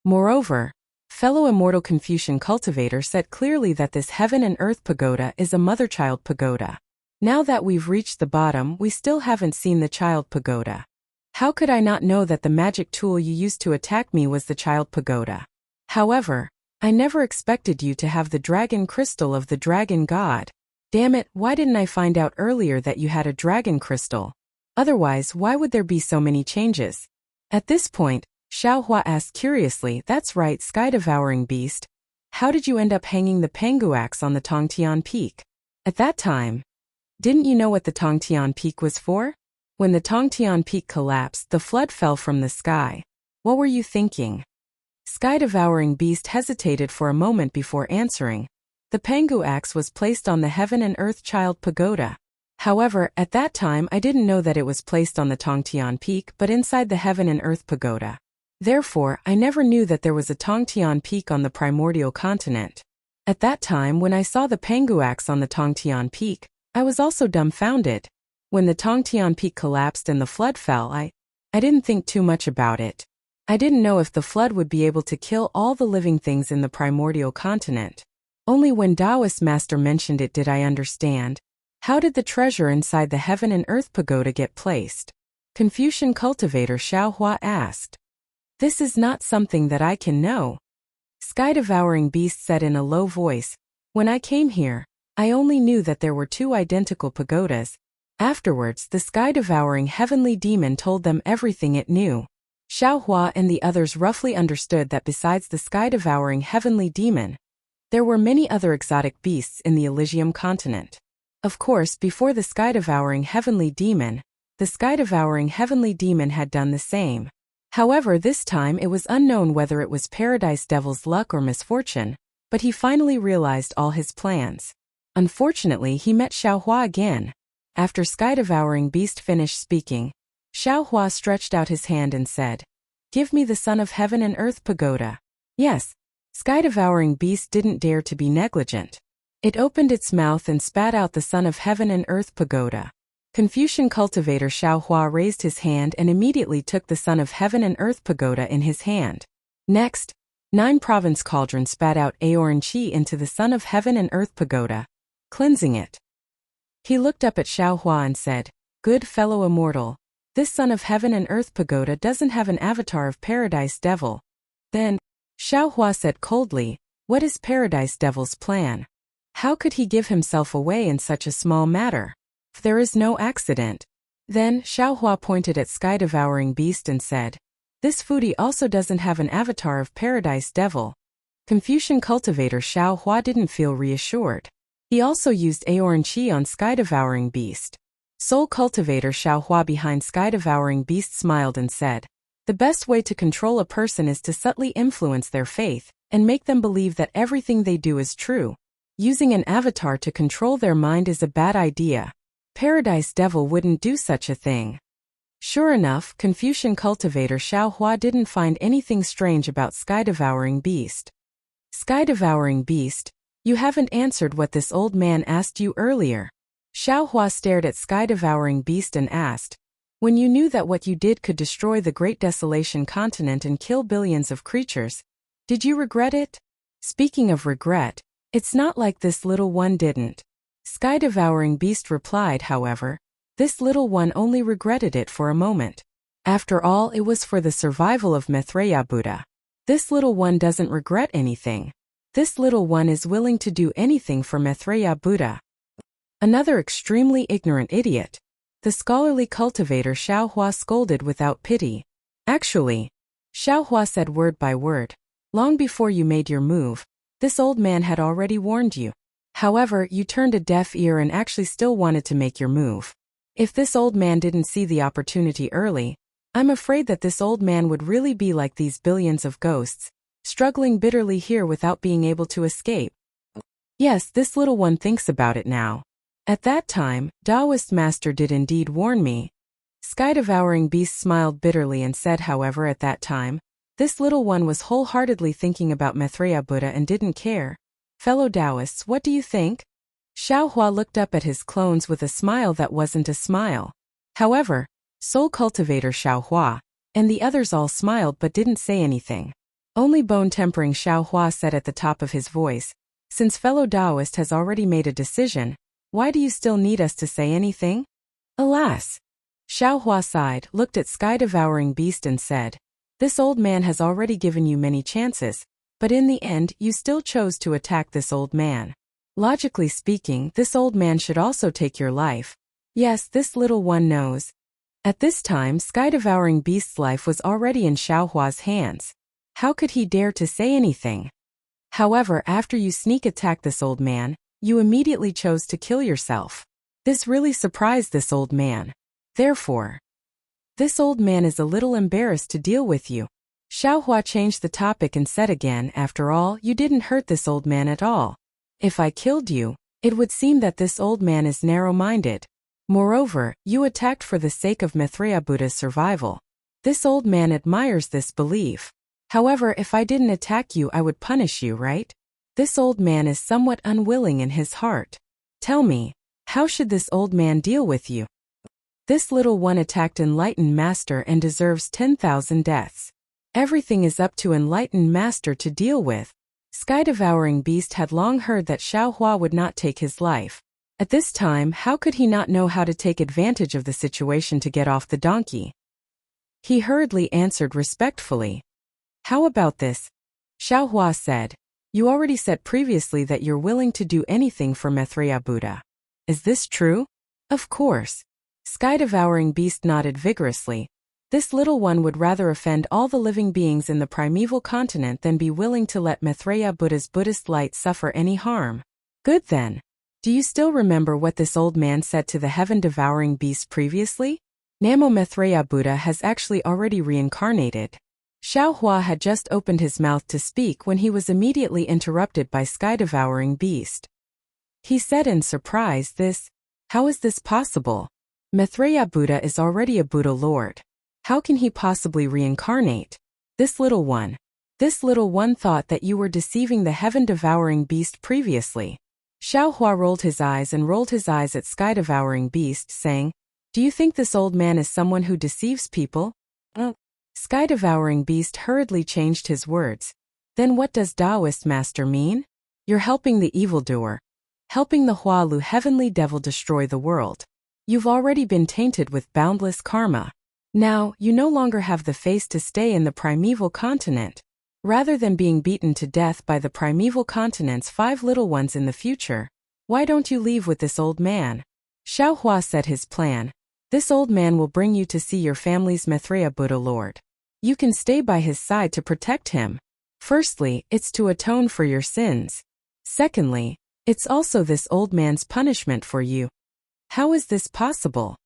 Moreover, fellow immortal Confucian cultivator said clearly that this heaven and earth pagoda is a mother-child pagoda. Now that we've reached the bottom, we still haven't seen the child pagoda. How could I not know that the magic tool you used to attack me was the child pagoda? However, I never expected you to have the dragon crystal of the dragon god. Damn it, why didn't I find out earlier that you had a dragon crystal? Otherwise, why would there be so many changes? At this point, Xiao Hua asked curiously, That's right, sky-devouring beast. How did you end up hanging the Pangu axe on the Tongtian Peak? At that time, didn't you know what the Tongtian Peak was for? When the Tongtian Peak collapsed, the flood fell from the sky. What were you thinking? Sky-devouring beast hesitated for a moment before answering. The Pangu axe was placed on the Heaven and Earth Child Pagoda. However, at that time I didn't know that it was placed on the Tongtian Peak but inside the Heaven and Earth Pagoda. Therefore, I never knew that there was a Tongtian Peak on the primordial continent. At that time when I saw the Pangu axe on the Tongtian Peak, I was also dumbfounded. When the Tongtian Peak collapsed and the flood fell, I didn't think too much about it. I didn't know if the flood would be able to kill all the living things in the primordial continent. Only when Taoist master mentioned it did I understand. How did the treasure inside the Heaven and Earth Pagoda get placed? Confucian cultivator Xiao Hua asked. This is not something that I can know. Sky-devouring beast said in a low voice, when I came here, I only knew that there were two identical pagodas. Afterwards, the sky-devouring heavenly demon told them everything it knew. Xiaohua and the others roughly understood that besides the sky-devouring heavenly demon, there were many other exotic beasts in the Elysium continent. Of course, before the sky-devouring heavenly demon, the sky-devouring heavenly demon had done the same. However, this time it was unknown whether it was Paradise Devil's luck or misfortune, but he finally realized all his plans. Unfortunately, he met Xiaohua again. After sky-devouring beast finished speaking, Xiaohua stretched out his hand and said, "Give me the Son of Heaven and Earth Pagoda." Yes, sky-devouring beast didn't dare to be negligent. It opened its mouth and spat out the Son of Heaven and Earth Pagoda. Confucian cultivator Xiaohua raised his hand and immediately took the Son of Heaven and Earth Pagoda in his hand. Next, 9 Province Cauldron spat out Aoran Qi into the Son of Heaven and Earth Pagoda, cleansing it. He looked up at Xiaohua and said, "Good fellow immortal, this Son of Heaven and Earth Pagoda doesn't have an avatar of Paradise Devil." Then, Xiaohua said coldly, "What is Paradise Devil's plan? How could he give himself away in such a small matter? There is no accident." Then, Xiaohua pointed at sky-devouring beast and said, "This foodie also doesn't have an avatar of Paradise Devil." Confucian cultivator Xiaohua didn't feel reassured. He also used Aoran Qi on sky-devouring beast. Soul cultivator Xiaohua behind sky-devouring beast smiled and said, "The best way to control a person is to subtly influence their faith and make them believe that everything they do is true. Using an avatar to control their mind is a bad idea. Paradise Devil wouldn't do such a thing." Sure enough, Confucian cultivator Xiaohua didn't find anything strange about sky-devouring beast. "Sky-devouring beast, you haven't answered what this old man asked you earlier." Xiaohua stared at sky-devouring beast and asked, "When you knew that what you did could destroy the Great Desolation continent and kill billions of creatures, did you regret it?" Speaking of regret, it's not like this little one didn't. Sky-devouring beast replied, however, this little one only regretted it for a moment. After all, it was for the survival of Maitreya Buddha. This little one doesn't regret anything. This little one is willing to do anything for Maitreya Buddha. Another extremely ignorant idiot. The scholarly cultivator Xiaohua scolded without pity. "Actually," Xiaohua said word by word, "long before you made your move, this old man had already warned you. However, you turned a deaf ear and actually still wanted to make your move. If this old man didn't see the opportunity early, I'm afraid that this old man would really be like these billions of ghosts, struggling bitterly here without being able to escape." Yes, this little one thinks about it now. "At that time, Taoist master did indeed warn me." Sky-devouring beast smiled bitterly and said, however, at that time, this little one was wholeheartedly thinking about Maitreya Buddha and didn't care. Fellow Taoists, what do you think? Xiaohua looked up at his clones with a smile that wasn't a smile. However, soul cultivator Xiaohua and the others all smiled but didn't say anything. Only bone-tempering Xiaohua said at the top of his voice, "Since fellow Taoist has already made a decision, why do you still need us to say anything?" "Alas!" Xiaohua sighed, looked at sky-devouring beast and said, "This old man has already given you many chances, but in the end you still chose to attack this old man. Logically speaking, this old man should also take your life. Yes, this little one knows." At this time, sky-devouring beast's life was already in Xiaohua's hands. How could he dare to say anything? However, after you sneak attack this old man, you immediately chose to kill yourself. This really surprised this old man. Therefore, this old man is a little embarrassed to deal with you. Xiaohua changed the topic and said again, "After all, you didn't hurt this old man at all. If I killed you, it would seem that this old man is narrow-minded. Moreover, you attacked for the sake of Maitreya Buddha's survival. This old man admires this belief. However, if I didn't attack you, I would punish you, right? This old man is somewhat unwilling in his heart. Tell me, how should this old man deal with you?" This little one attacked Enlightened Master and deserves 10,000 deaths. Everything is up to Enlightened Master to deal with. Sky-devouring beast had long heard that Xiaohua would not take his life. At this time, how could he not know how to take advantage of the situation to get off the donkey? He hurriedly answered respectfully, How about this? Xiaohua said. You already said previously that you're willing to do anything for Maitreya Buddha. Is this true? Of course. Sky-devouring beast nodded vigorously. This little one would rather offend all the living beings in the primeval continent than be willing to let Maitreya Buddha's Buddhist light suffer any harm. Good then. Do you still remember what this old man said to the heaven-devouring beast previously? Namo Maitreya Buddha has actually already reincarnated. Xiaohua had just opened his mouth to speak when he was immediately interrupted by Sky-devouring beast. He said in surprise, how is this possible? Maitreya Buddha is already a Buddha Lord. How can he possibly reincarnate? This little one thought that you were deceiving the heaven-devouring beast previously. Xiaohua rolled his eyes at Sky-devouring beast, saying, Do you think this old man is someone who deceives people? Sky-devouring beast hurriedly changed his words. Then what does Taoist master mean? You're helping the evildoer. Helping the Hualu heavenly devil destroy the world. You've already been tainted with boundless karma. Now, you no longer have the face to stay in the primeval continent. Rather than being beaten to death by the primeval continent's 5 little ones in the future, why don't you leave with this old man? Xiaohua said his plan. This old man will bring you to see your family's Maitreya Buddha Lord. You can stay by his side to protect him. Firstly, it's to atone for your sins. Secondly, it's also this old man's punishment for you. How is this possible?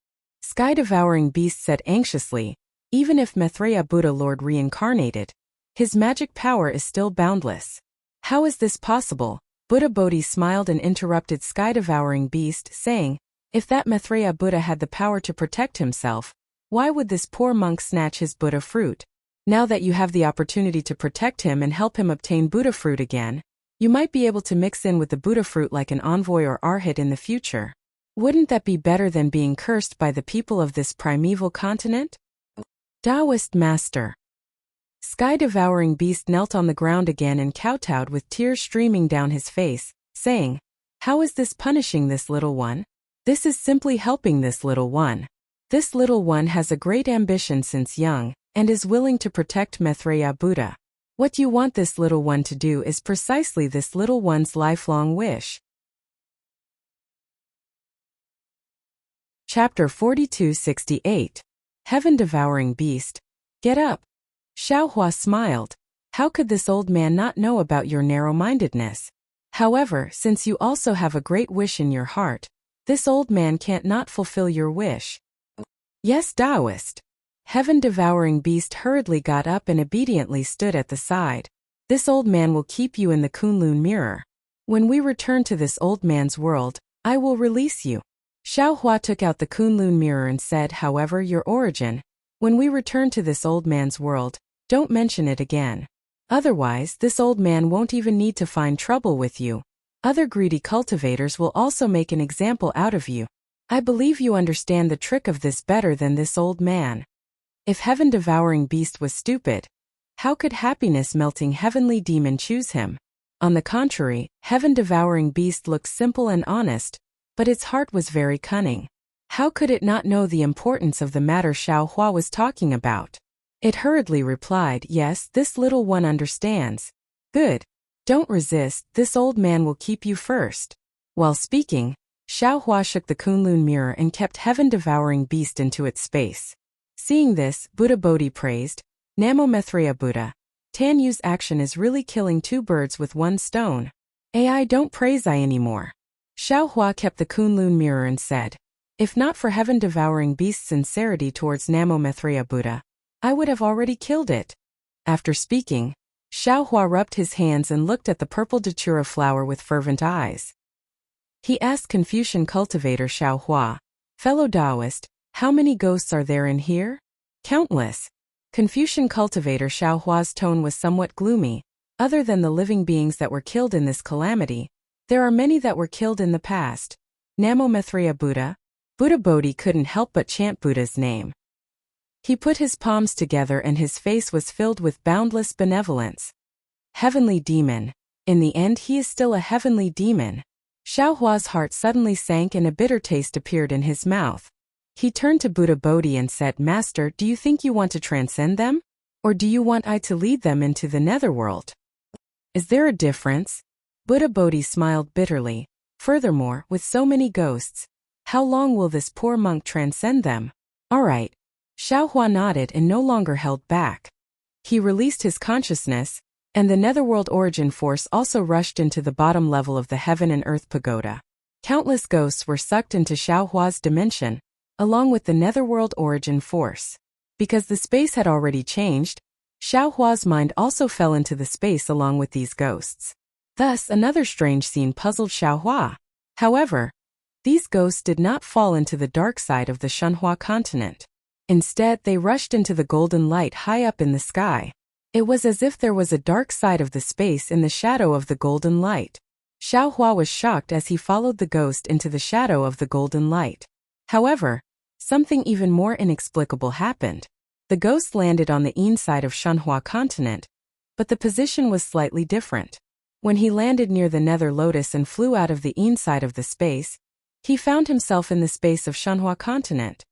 Sky-devouring beast said anxiously, even if Maitreya Buddha Lord reincarnated, his magic power is still boundless. How is this possible? Buddha Bodhi smiled and interrupted Sky-devouring beast, saying, If that Maitreya Buddha had the power to protect himself, why would this poor monk snatch his Buddha fruit? Now that you have the opportunity to protect him and help him obtain Buddha fruit again, you might be able to mix in with the Buddha fruit like an envoy or arhat in the future. Wouldn't that be better than being cursed by the people of this primeval continent? Taoist master. Sky-devouring beast knelt on the ground again and kowtowed with tears streaming down his face, saying, How is this punishing this little one? This is simply helping this little one. This little one has a great ambition since young, and is willing to protect Maitreya Buddha. What you want this little one to do is precisely this little one's lifelong wish. Chapter 4268. Heaven-devouring beast. Get up. Xiaohua smiled. How could this old man not know about your narrow-mindedness? However, since you also have a great wish in your heart, this old man can't not fulfill your wish. Yes, Taoist. Heaven-devouring beast hurriedly got up and obediently stood at the side. This old man will keep you in the Kunlun mirror. When we return to this old man's world, I will release you. Xiaohua took out the Kunlun mirror and said, However, your origin, when we return to this old man's world, don't mention it again. Otherwise, this old man won't even need to find trouble with you. Other greedy cultivators will also make an example out of you. I believe you understand the trick of this better than this old man. If heaven-devouring beast was stupid, how could happiness-melting heavenly demon choose him? On the contrary, heaven-devouring beast looked simple and honest, but its heart was very cunning. How could it not know the importance of the matter Xiaohua was talking about? It hurriedly replied, Yes, this little one understands. Good. Don't resist, this old man will keep you first. While speaking, Xiaohua shook the Kunlun mirror and kept heaven-devouring beast into its space. Seeing this, Buddha Bodhi praised, Namo Maitreya Buddha. Tanyu's action is really killing 2 birds with 1 stone. I don't praise I anymore. Xiaohua kept the Kunlun mirror and said, If not for heaven-devouring beast's sincerity towards Namo Maitreya Buddha, I would have already killed it. After speaking, Xiaohua rubbed his hands and looked at the purple datura flower with fervent eyes. He asked Confucian cultivator Xiaohua, Fellow Taoist, how many ghosts are there in here? Countless. Confucian cultivator Xiaohua's tone was somewhat gloomy. Other than the living beings that were killed in this calamity, there are many that were killed in the past. Namo Maitreya Buddha. Buddha Bodhi couldn't help but chant Buddha's name. He put his palms together and his face was filled with boundless benevolence. Heavenly demon. In the end he is still a heavenly demon. Xiaohua's heart suddenly sank and a bitter taste appeared in his mouth. He turned to Buddha Bodhi and said, Master, do you think you want to transcend them? Or do you want I to lead them into the netherworld? Is there a difference? Buddha Bodhi smiled bitterly. Furthermore, with so many ghosts, how long will this poor monk transcend them? All right. Xiaohua nodded and no longer held back. He released his consciousness, and the netherworld origin force also rushed into the bottom level of the heaven and earth pagoda. Countless ghosts were sucked into Xiaohua's dimension, along with the netherworld origin force. Because the space had already changed, Xiaohua's mind also fell into the space along with these ghosts. Thus, another strange scene puzzled Xiaohua. However, these ghosts did not fall into the dark side of the Shenhua continent. Instead, they rushed into the golden light high up in the sky. It was as if there was a dark side of the space in the shadow of the golden light. Xiaohua was shocked as he followed the ghost into the shadow of the golden light. However, something even more inexplicable happened. The ghost landed on the inside of Shenhua continent, but the position was slightly different. When he landed near the nether lotus and flew out of the inside of the space, he found himself in the space of Shenhua continent.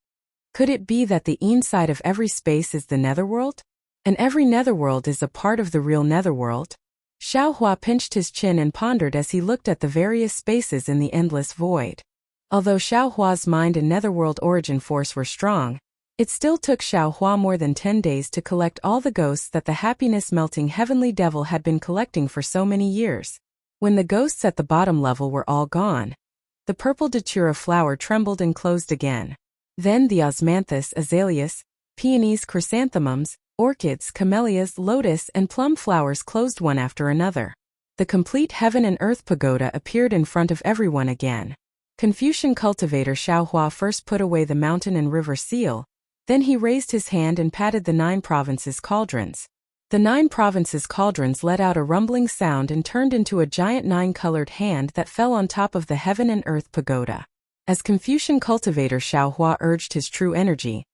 Could it be that the inside of every space is the netherworld? And every netherworld is a part of the real netherworld? Xiaohua pinched his chin and pondered as he looked at the various spaces in the endless void. Although Xiaohua's mind and netherworld origin force were strong, it still took Xiaohua more than 10 days to collect all the ghosts that the happiness-melting heavenly devil had been collecting for so many years. When the ghosts at the bottom level were all gone, the purple datura flower trembled and closed again. Then the osmanthus, azaleas, peonies, chrysanthemums, orchids, camellias, lotus, and plum flowers closed one after another. The complete heaven and earth pagoda appeared in front of everyone again. Confucian cultivator Xiaohua first put away the mountain and river seal, then he raised his hand and patted the 9 provinces' cauldrons. The 9 provinces' cauldrons let out a rumbling sound and turned into a giant 9-colored hand that fell on top of the heaven and earth pagoda. As Confucian cultivator Xiaohua urged his true energy,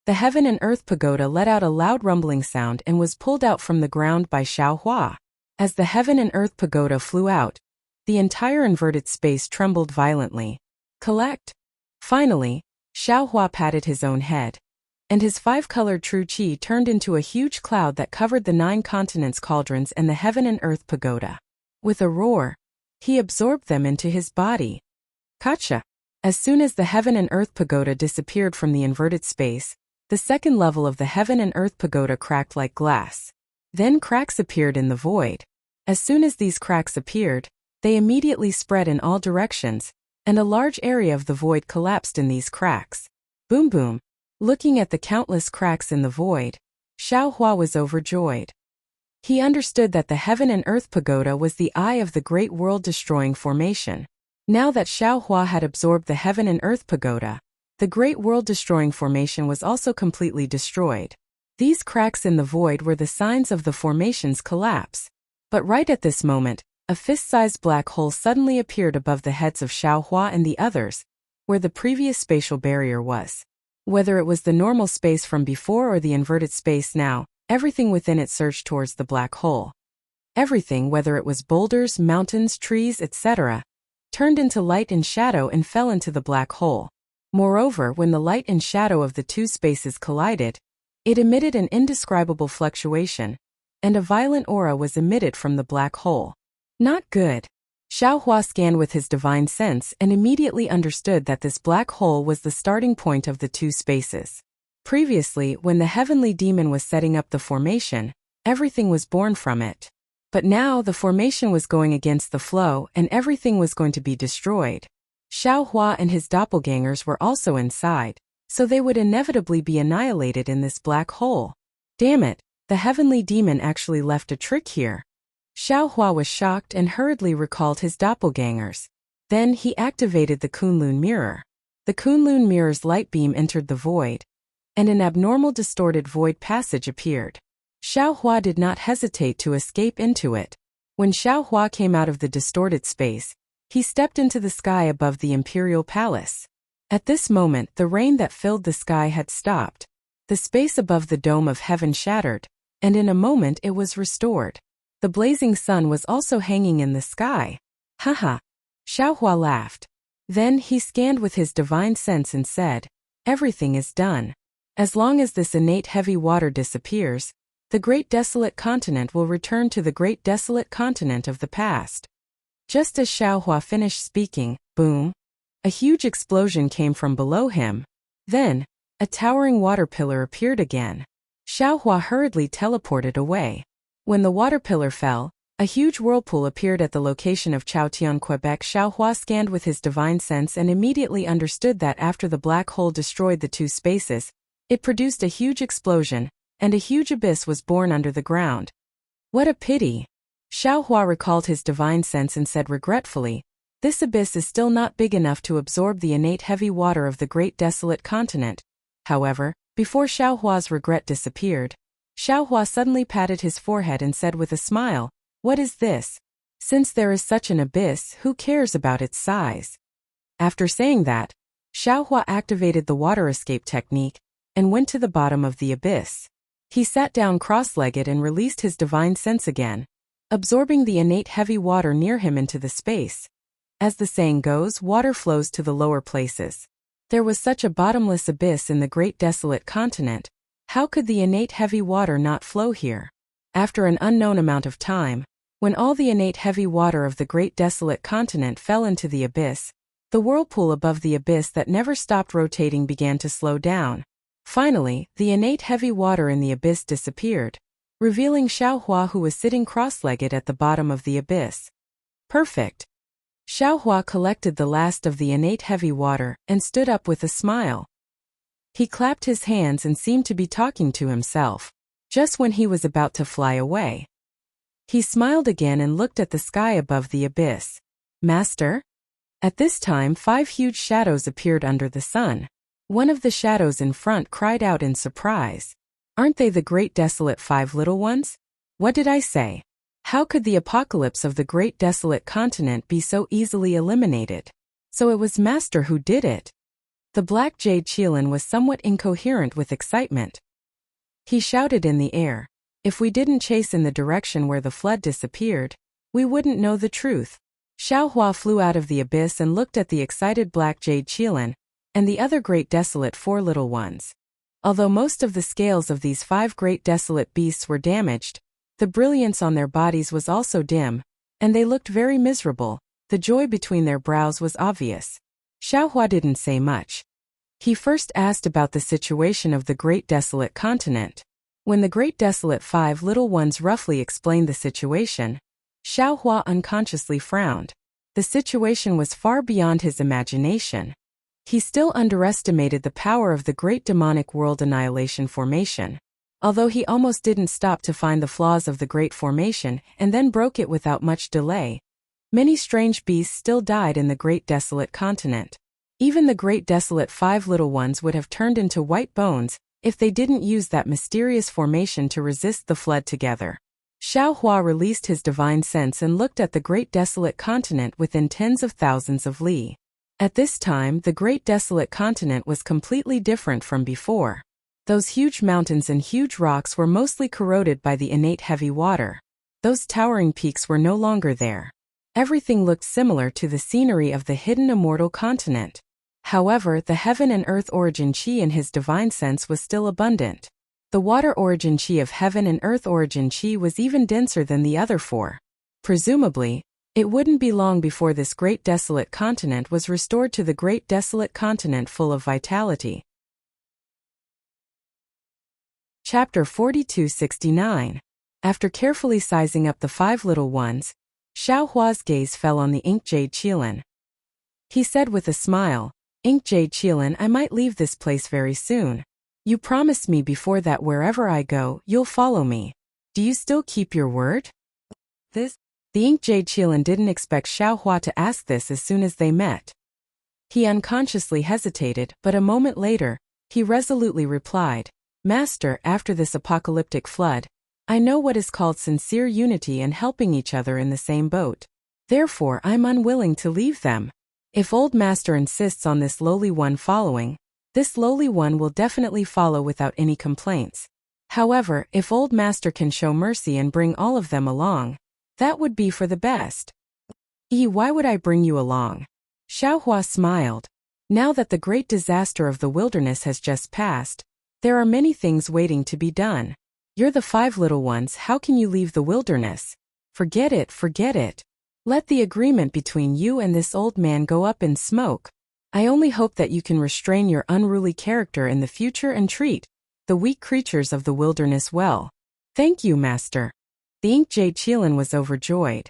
the heaven and earth pagoda let out a loud rumbling sound and was pulled out from the ground by Xiaohua. As the heaven and earth pagoda flew out, the entire inverted space trembled violently. Collect. Finally, Xiaohua patted his own head, and his 5-colored true qi turned into a huge cloud that covered the 9 continents' cauldrons and the heaven and earth pagoda. With a roar, he absorbed them into his body. Gotcha! As soon as the heaven and earth pagoda disappeared from the inverted space, the second level of the heaven and earth pagoda cracked like glass. Then cracks appeared in the void. As soon as these cracks appeared, they immediately spread in all directions, and a large area of the void collapsed in these cracks. Boom boom! Looking at the countless cracks in the void, Xiaohua was overjoyed. He understood that the heaven and earth pagoda was the eye of the great world-destroying formation. Now that Xiaohua had absorbed the heaven and earth pagoda, the great world-destroying formation was also completely destroyed. These cracks in the void were the signs of the formation's collapse. But right at this moment, a fist-sized black hole suddenly appeared above the heads of Xiaohua and the others, where the previous spatial barrier was. Whether it was the normal space from before or the inverted space now, everything within it surged towards the black hole. Everything, whether it was boulders, mountains, trees, etc., turned into light and shadow and fell into the black hole. Moreover, when the light and shadow of the 2 spaces collided, it emitted an indescribable fluctuation, and a violent aura was emitted from the black hole. Not good. Xiaohua scanned with his divine sense and immediately understood that this black hole was the starting point of the 2 spaces. Previously, when the heavenly demon was setting up the formation, everything was born from it. But now the formation was going against the flow and everything was going to be destroyed. Xiaohua and his doppelgangers were also inside, so they would inevitably be annihilated in this black hole. Damn it, the heavenly demon actually left a trick here. Xiaohua was shocked and hurriedly recalled his doppelgangers. Then he activated the Kunlun mirror. The Kunlun mirror's light beam entered the void, and an abnormal distorted void passage appeared. Xiaohua did not hesitate to escape into it. When Xiaohua came out of the distorted space, he stepped into the sky above the imperial palace. At this moment, the rain that filled the sky had stopped. The space above the dome of heaven shattered, and in a moment it was restored. The blazing sun was also hanging in the sky. Haha. Xiaohua laughed. Then he scanned with his divine sense and said, "Everything is done. As long as this innate heavy water disappears, The great desolate continent will return to the great desolate continent of the past. Just as Xiaohua finished speaking, boom! A huge explosion came from below him. Then, a towering water pillar appeared again. Xiaohua hurriedly teleported away. When the water pillar fell, a huge whirlpool appeared at the location of Chaotian, Quebec. Xiaohua scanned with his divine sense and immediately understood that after the black hole destroyed the two spaces, it produced a huge explosion, and a huge abyss was born under the ground. What a pity! Xiaohua recalled his divine sense and said regretfully, this abyss is still not big enough to absorb the innate heavy water of the great desolate continent. However, before Xiaohua's regret disappeared, Xiaohua suddenly patted his forehead and said with a smile, what is this? Since there is such an abyss, who cares about its size? After saying that, Xiaohua activated the water escape technique and went to the bottom of the abyss. He sat down cross-legged and released his divine sense again, absorbing the innate heavy water near him into the space. As the saying goes, water flows to the lower places. There was such a bottomless abyss in the great desolate continent. How could the innate heavy water not flow here? After an unknown amount of time, when all the innate heavy water of the great desolate continent fell into the abyss, the whirlpool above the abyss that never stopped rotating began to slow down. Finally, the innate heavy water in the abyss disappeared, revealing Xiaohua, who was sitting cross-legged at the bottom of the abyss. Perfect! Xiaohua collected the last of the innate heavy water and stood up with a smile. He clapped his hands and seemed to be talking to himself. Just when he was about to fly away, he smiled again and looked at the sky above the abyss. Master? At this time 5 huge shadows appeared under the sun. One of the shadows in front cried out in surprise. Aren't they the great desolate 5 little ones? What did I say? How could the apocalypse of the great desolate continent be so easily eliminated? So it was Master who did it. The black jade Qilin was somewhat incoherent with excitement. He shouted in the air, if we didn't chase in the direction where the flood disappeared, we wouldn't know the truth. Xiaohua flew out of the abyss and looked at the excited black jade Qilin and the other great desolate 4 little ones. Although most of the scales of these 5 great desolate beasts were damaged, the brilliance on their bodies was also dim, and they looked very miserable. The joy between their brows was obvious. Xiaohua didn't say much. He first asked about the situation of the great desolate continent. When the great desolate 5 little ones roughly explained the situation, Xiaohua unconsciously frowned. The situation was far beyond his imagination. He still underestimated the power of the great demonic world annihilation formation. Although he almost didn't stop to find the flaws of the great formation and then broke it without much delay, many strange beasts still died in the great desolate continent. Even the great desolate 5 little ones would have turned into white bones if they didn't use that mysterious formation to resist the flood together. Xiaohua released his divine sense and looked at the great desolate continent within tens of thousands of li. At this time, the great desolate continent was completely different from before. Those huge mountains and huge rocks were mostly corroded by the innate heavy water. Those towering peaks were no longer there. Everything looked similar to the scenery of the hidden immortal continent. However, the heaven and earth origin qi in his divine sense was still abundant. The water origin qi of heaven and earth origin qi was even denser than the other 4. Presumably, it wouldn't be long before this great desolate continent was restored to the great desolate continent full of vitality. Chapter 4269. After carefully sizing up the 5 little ones, Xiaohua's gaze fell on the ink jade Qilin. He said with a smile, Ink jade Qilin, I might leave this place very soon. You promised me before that wherever I go, you'll follow me. Do you still keep your word? The ink jade Qilin didn't expect Xiaohua to ask this as soon as they met. He unconsciously hesitated, but a moment later, he resolutely replied, Master, after this apocalyptic flood, I know what is called sincere unity and helping each other in the same boat. Therefore, I'm unwilling to leave them. If old master insists on this lowly one following, this lowly one will definitely follow without any complaints. However, if old master can show mercy and bring all of them along, that would be for the best. Why would I bring you along? Xiaohua smiled. Now that the great disaster of the wilderness has just passed, there are many things waiting to be done. You're the 5 little ones, how can you leave the wilderness? Forget it, forget it. Let the agreement between you and this old man go up in smoke. I only hope that you can restrain your unruly character in the future and treat the weak creatures of the wilderness well. Thank you, master. The Inkjade Qilin was overjoyed.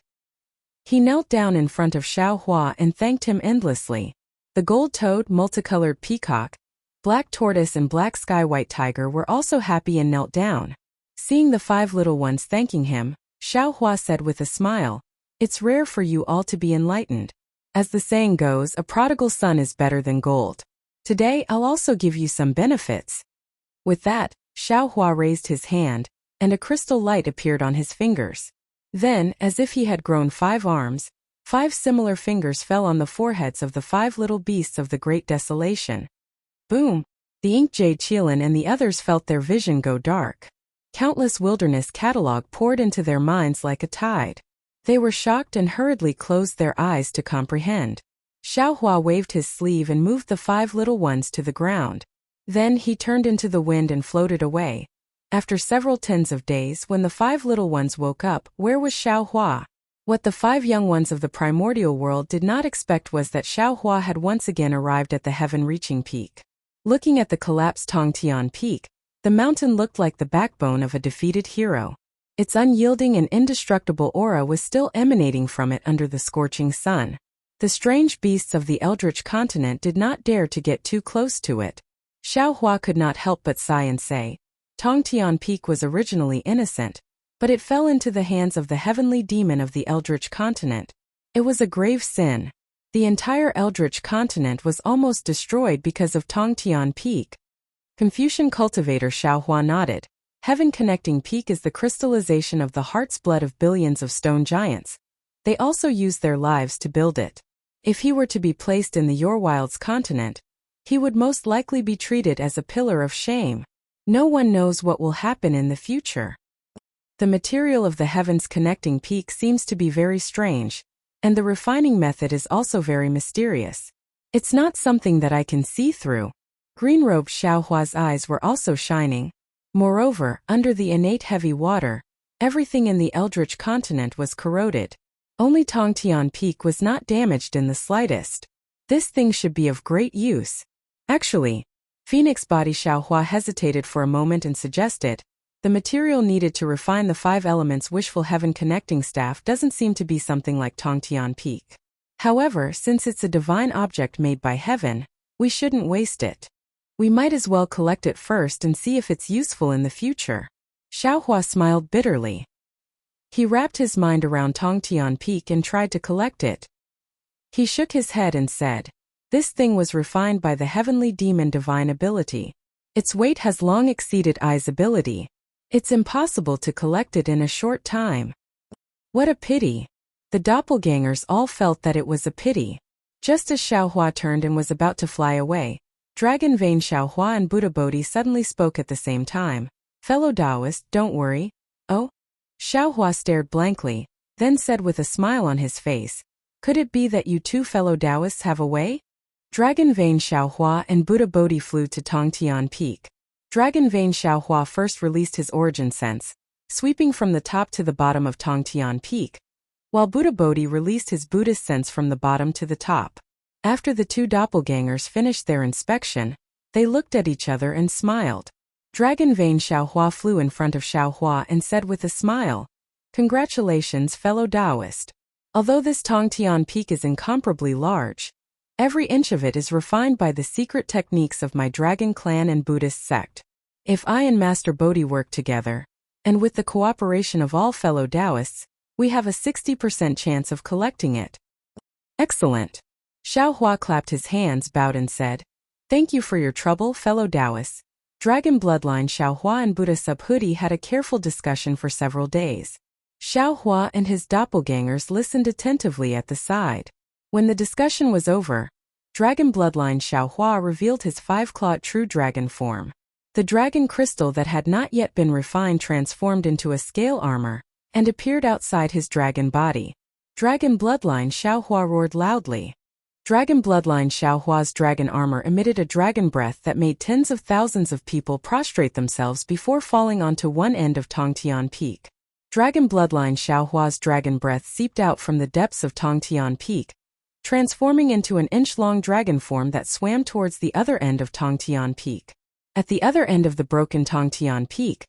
He knelt down in front of Xiao Hua and thanked him endlessly. The gold toad, multicolored peacock, black tortoise and black sky-white tiger were also happy and knelt down. Seeing the 5 little ones thanking him, Xiao Hua said with a smile, "It's rare for you all to be enlightened. As the saying goes, a prodigal son is better than gold. Today I'll also give you some benefits." With that, Xiao Hua raised his hand, and a crystal light appeared on his fingers. Then, as if he had grown 5 arms, 5 similar fingers fell on the foreheads of the 5 little beasts of the Great Desolation. Boom! The Inkjade Qilin and the others felt their vision go dark. Countless wilderness catalog poured into their minds like a tide. They were shocked and hurriedly closed their eyes to comprehend. Xiao Hua waved his sleeve and moved the 5 little ones to the ground. Then he turned into the wind and floated away. After several tens of days, when the 5 little ones woke up, where was Xiao Hua? What the 5 young ones of the primordial world did not expect was that Xiao Hua had once again arrived at the heaven-reaching peak. Looking at the collapsed Tongtian Peak, the mountain looked like the backbone of a defeated hero. Its unyielding and indestructible aura was still emanating from it under the scorching sun. The strange beasts of the eldritch continent did not dare to get too close to it. Xiao Hua could not help but sigh and say, Tongtian Peak was originally innocent, but it fell into the hands of the heavenly demon of the eldritch continent. It was a grave sin. The entire eldritch continent was almost destroyed because of Tongtian Peak. Confucian cultivator Xiao Hua nodded. Heaven-connecting peak is the crystallization of the heart's blood of billions of stone giants. They also used their lives to build it. If he were to be placed in the Yorwild's continent, he would most likely be treated as a pillar of shame. No one knows what will happen in the future. The material of the heavens connecting peak seems to be very strange, and the refining method is also very mysterious. It's not something that I can see through. Green-robed Xiao Hua's eyes were also shining. Moreover, under the innate heavy water, everything in the eldritch continent was corroded. Only Tongtian Peak was not damaged in the slightest. This thing should be of great use. Actually, Phoenix Body Xiao Hua hesitated for a moment and suggested, the material needed to refine the 5 elements wishful heaven connecting staff doesn't seem to be something like Tongtian Peak. However, since it's a divine object made by heaven, we shouldn't waste it. We might as well collect it first and see if it's useful in the future. Xiao Hua smiled bitterly. He wrapped his mind around Tongtian Peak and tried to collect it. He shook his head and said, this thing was refined by the heavenly demon divine ability. Its weight has long exceeded I's ability. It's impossible to collect it in a short time. What a pity. The doppelgangers all felt that it was a pity. Just as Xiao Hua turned and was about to fly away, Dragon Vein Xiao Hua and Buddha Bodhi suddenly spoke at the same time. Fellow Taoist, don't worry. Oh? Xiao Hua stared blankly, then said with a smile on his face, could it be that you 2 fellow Taoists have a way? Dragon Vein Xiao Hua and Buddha Bodhi flew to Tongtian Peak. Dragon Vein Xiao Hua first released his origin sense, sweeping from the top to the bottom of Tongtian Peak, while Buddha Bodhi released his Buddhist sense from the bottom to the top. After the 2 doppelgangers finished their inspection, they looked at each other and smiled. Dragon Vein Xiao Hua flew in front of Xiao Hua and said with a smile, congratulations, fellow Taoist. Although this Tongtian Peak is incomparably large, every inch of it is refined by the secret techniques of my Dragon Clan and Buddhist sect. If I and Master Bodhi work together, and with the cooperation of all fellow Taoists, we have a 60% chance of collecting it. Excellent. Xiao Hua clapped his hands, bowed and said, thank you for your trouble, fellow Taoists. Dragon Bloodline Xiao Hua and Buddha Subhuti had a careful discussion for several days. Xiao Hua and his doppelgangers listened attentively at the side. When the discussion was over, Dragon Bloodline Xiao Hua revealed his 5-clawed true dragon form. The dragon crystal that had not yet been refined transformed into a scale armor and appeared outside his dragon body. Dragon Bloodline Xiao Hua roared loudly. Dragon bloodline Xiao Hua's dragon armor emitted a dragon breath that made tens of thousands of people prostrate themselves before falling onto one end of Tongtian Peak. Dragon bloodline Xiao Hua's dragon breath seeped out from the depths of Tongtian Peak, transforming into an inch-long dragon form that swam towards the other end of Tongtian Peak. At the other end of the broken Tongtian Peak,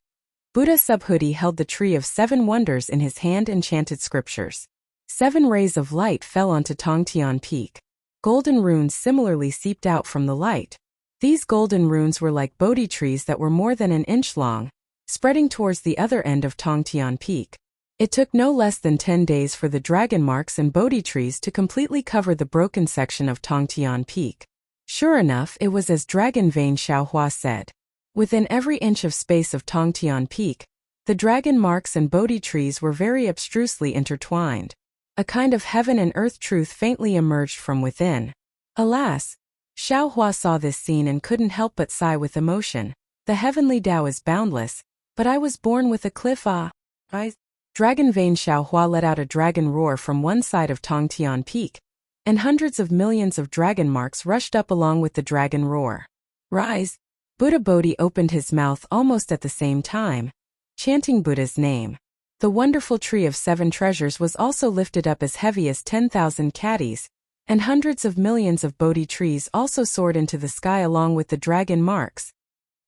Buddha Subhuti held the Tree of Seven Wonders in his hand and chanted scriptures. 7 rays of light fell onto Tongtian Peak. Golden runes similarly seeped out from the light. These golden runes were like Bodhi trees that were more than an inch long, spreading towards the other end of Tongtian Peak. It took no less than 10 days for the dragon marks and Bodhi trees to completely cover the broken section of Tongtian Peak. Sure enough, it was as Dragon Vein Xiao Hua said. Within every inch of space of Tongtian Peak, the dragon marks and Bodhi trees were very abstrusely intertwined. A kind of heaven and earth truth faintly emerged from within. Alas! Xiao Hua saw this scene and couldn't help but sigh with emotion. The heavenly Tao is boundless, but I was born with a cliff eyes. Dragon Vein Xiao Hua let out a dragon roar from one side of Tongtian Peak, and hundreds of millions of dragon marks rushed up along with the dragon roar. Rise! Buddha Bodhi opened his mouth almost at the same time, chanting Buddha's name. The wonderful Tree of 7 Treasures was also lifted up as heavy as 10,000 caddies, and hundreds of millions of Bodhi trees also soared into the sky along with the dragon marks.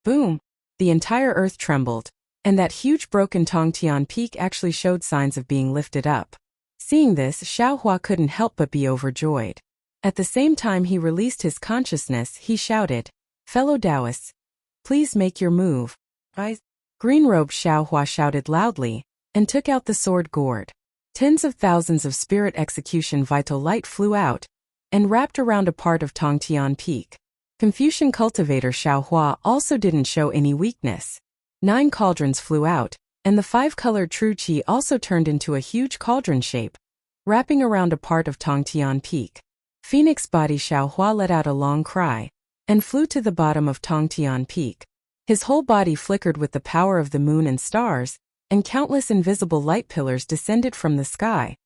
Boom! The entire earth trembled, and that huge broken Tongtian Peak actually showed signs of being lifted up. Seeing this, Xiao Hua couldn't help but be overjoyed. At the same time he released his consciousness, he shouted, "Fellow Taoists, please make your move." Green-robed Xiao Hua shouted loudly, and took out the sword gourd. Tens of thousands of spirit execution vital light flew out, and wrapped around a part of Tongtian Peak. Confucian cultivator Xiao Hua also didn't show any weakness. 9 cauldrons flew out, and the 5-colored true qi also turned into a huge cauldron shape, wrapping around a part of Tongtian Peak. Phoenix body Xiao Hua let out a long cry, and flew to the bottom of Tongtian Peak. His whole body flickered with the power of the moon and stars, and countless invisible light pillars descended from the sky,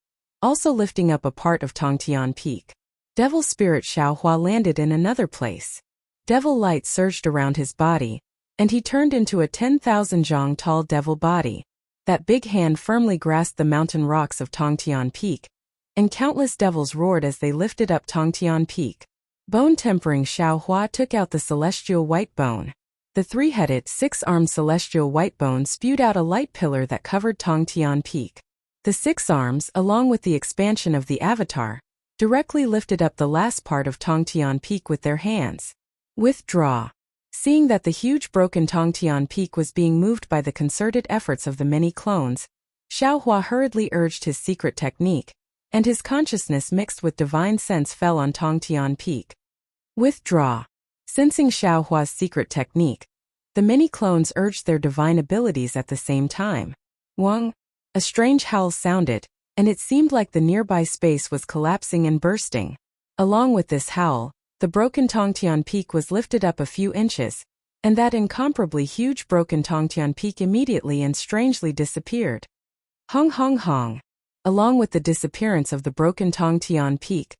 also lifting up a part of Tongtian Peak. Devil spirit Xiao Hua landed in another place. Devil light surged around his body, and he turned into a 10,000 zhang tall devil body. That big hand firmly grasped the mountain rocks of Tongtian Peak, and countless devils roared as they lifted up Tongtian Peak. Bone-tempering Xiao Hua took out the celestial white bone. The 3-headed, 6-armed celestial white bone spewed out a light pillar that covered Tongtian Peak. The 6 arms, along with the expansion of the avatar, directly lifted up the last part of Tongtian Peak with their hands. Withdraw. Seeing that the huge broken Tongtian Peak was being moved by the concerted efforts of the many clones, Xiao Hua hurriedly urged his secret technique, and his consciousness mixed with divine sense fell on Tongtian Peak. Withdraw. Sensing Xiao Hua's secret technique, the many clones urged their divine abilities at the same time. Wang! A strange howl sounded, and it seemed like the nearby space was collapsing and bursting. Along with this howl, the broken Tongtian Peak was lifted up a few inches, and that incomparably huge broken Tongtian Peak immediately and strangely disappeared. Hong hong hong! Along with the disappearance of the broken Tongtian Peak,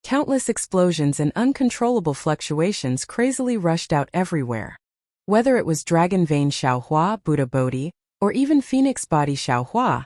countless explosions and uncontrollable fluctuations crazily rushed out everywhere. Whether it was Dragon Vein Xiao Hua, Buddha Bodhi, or even Phoenix body Xiao Hua,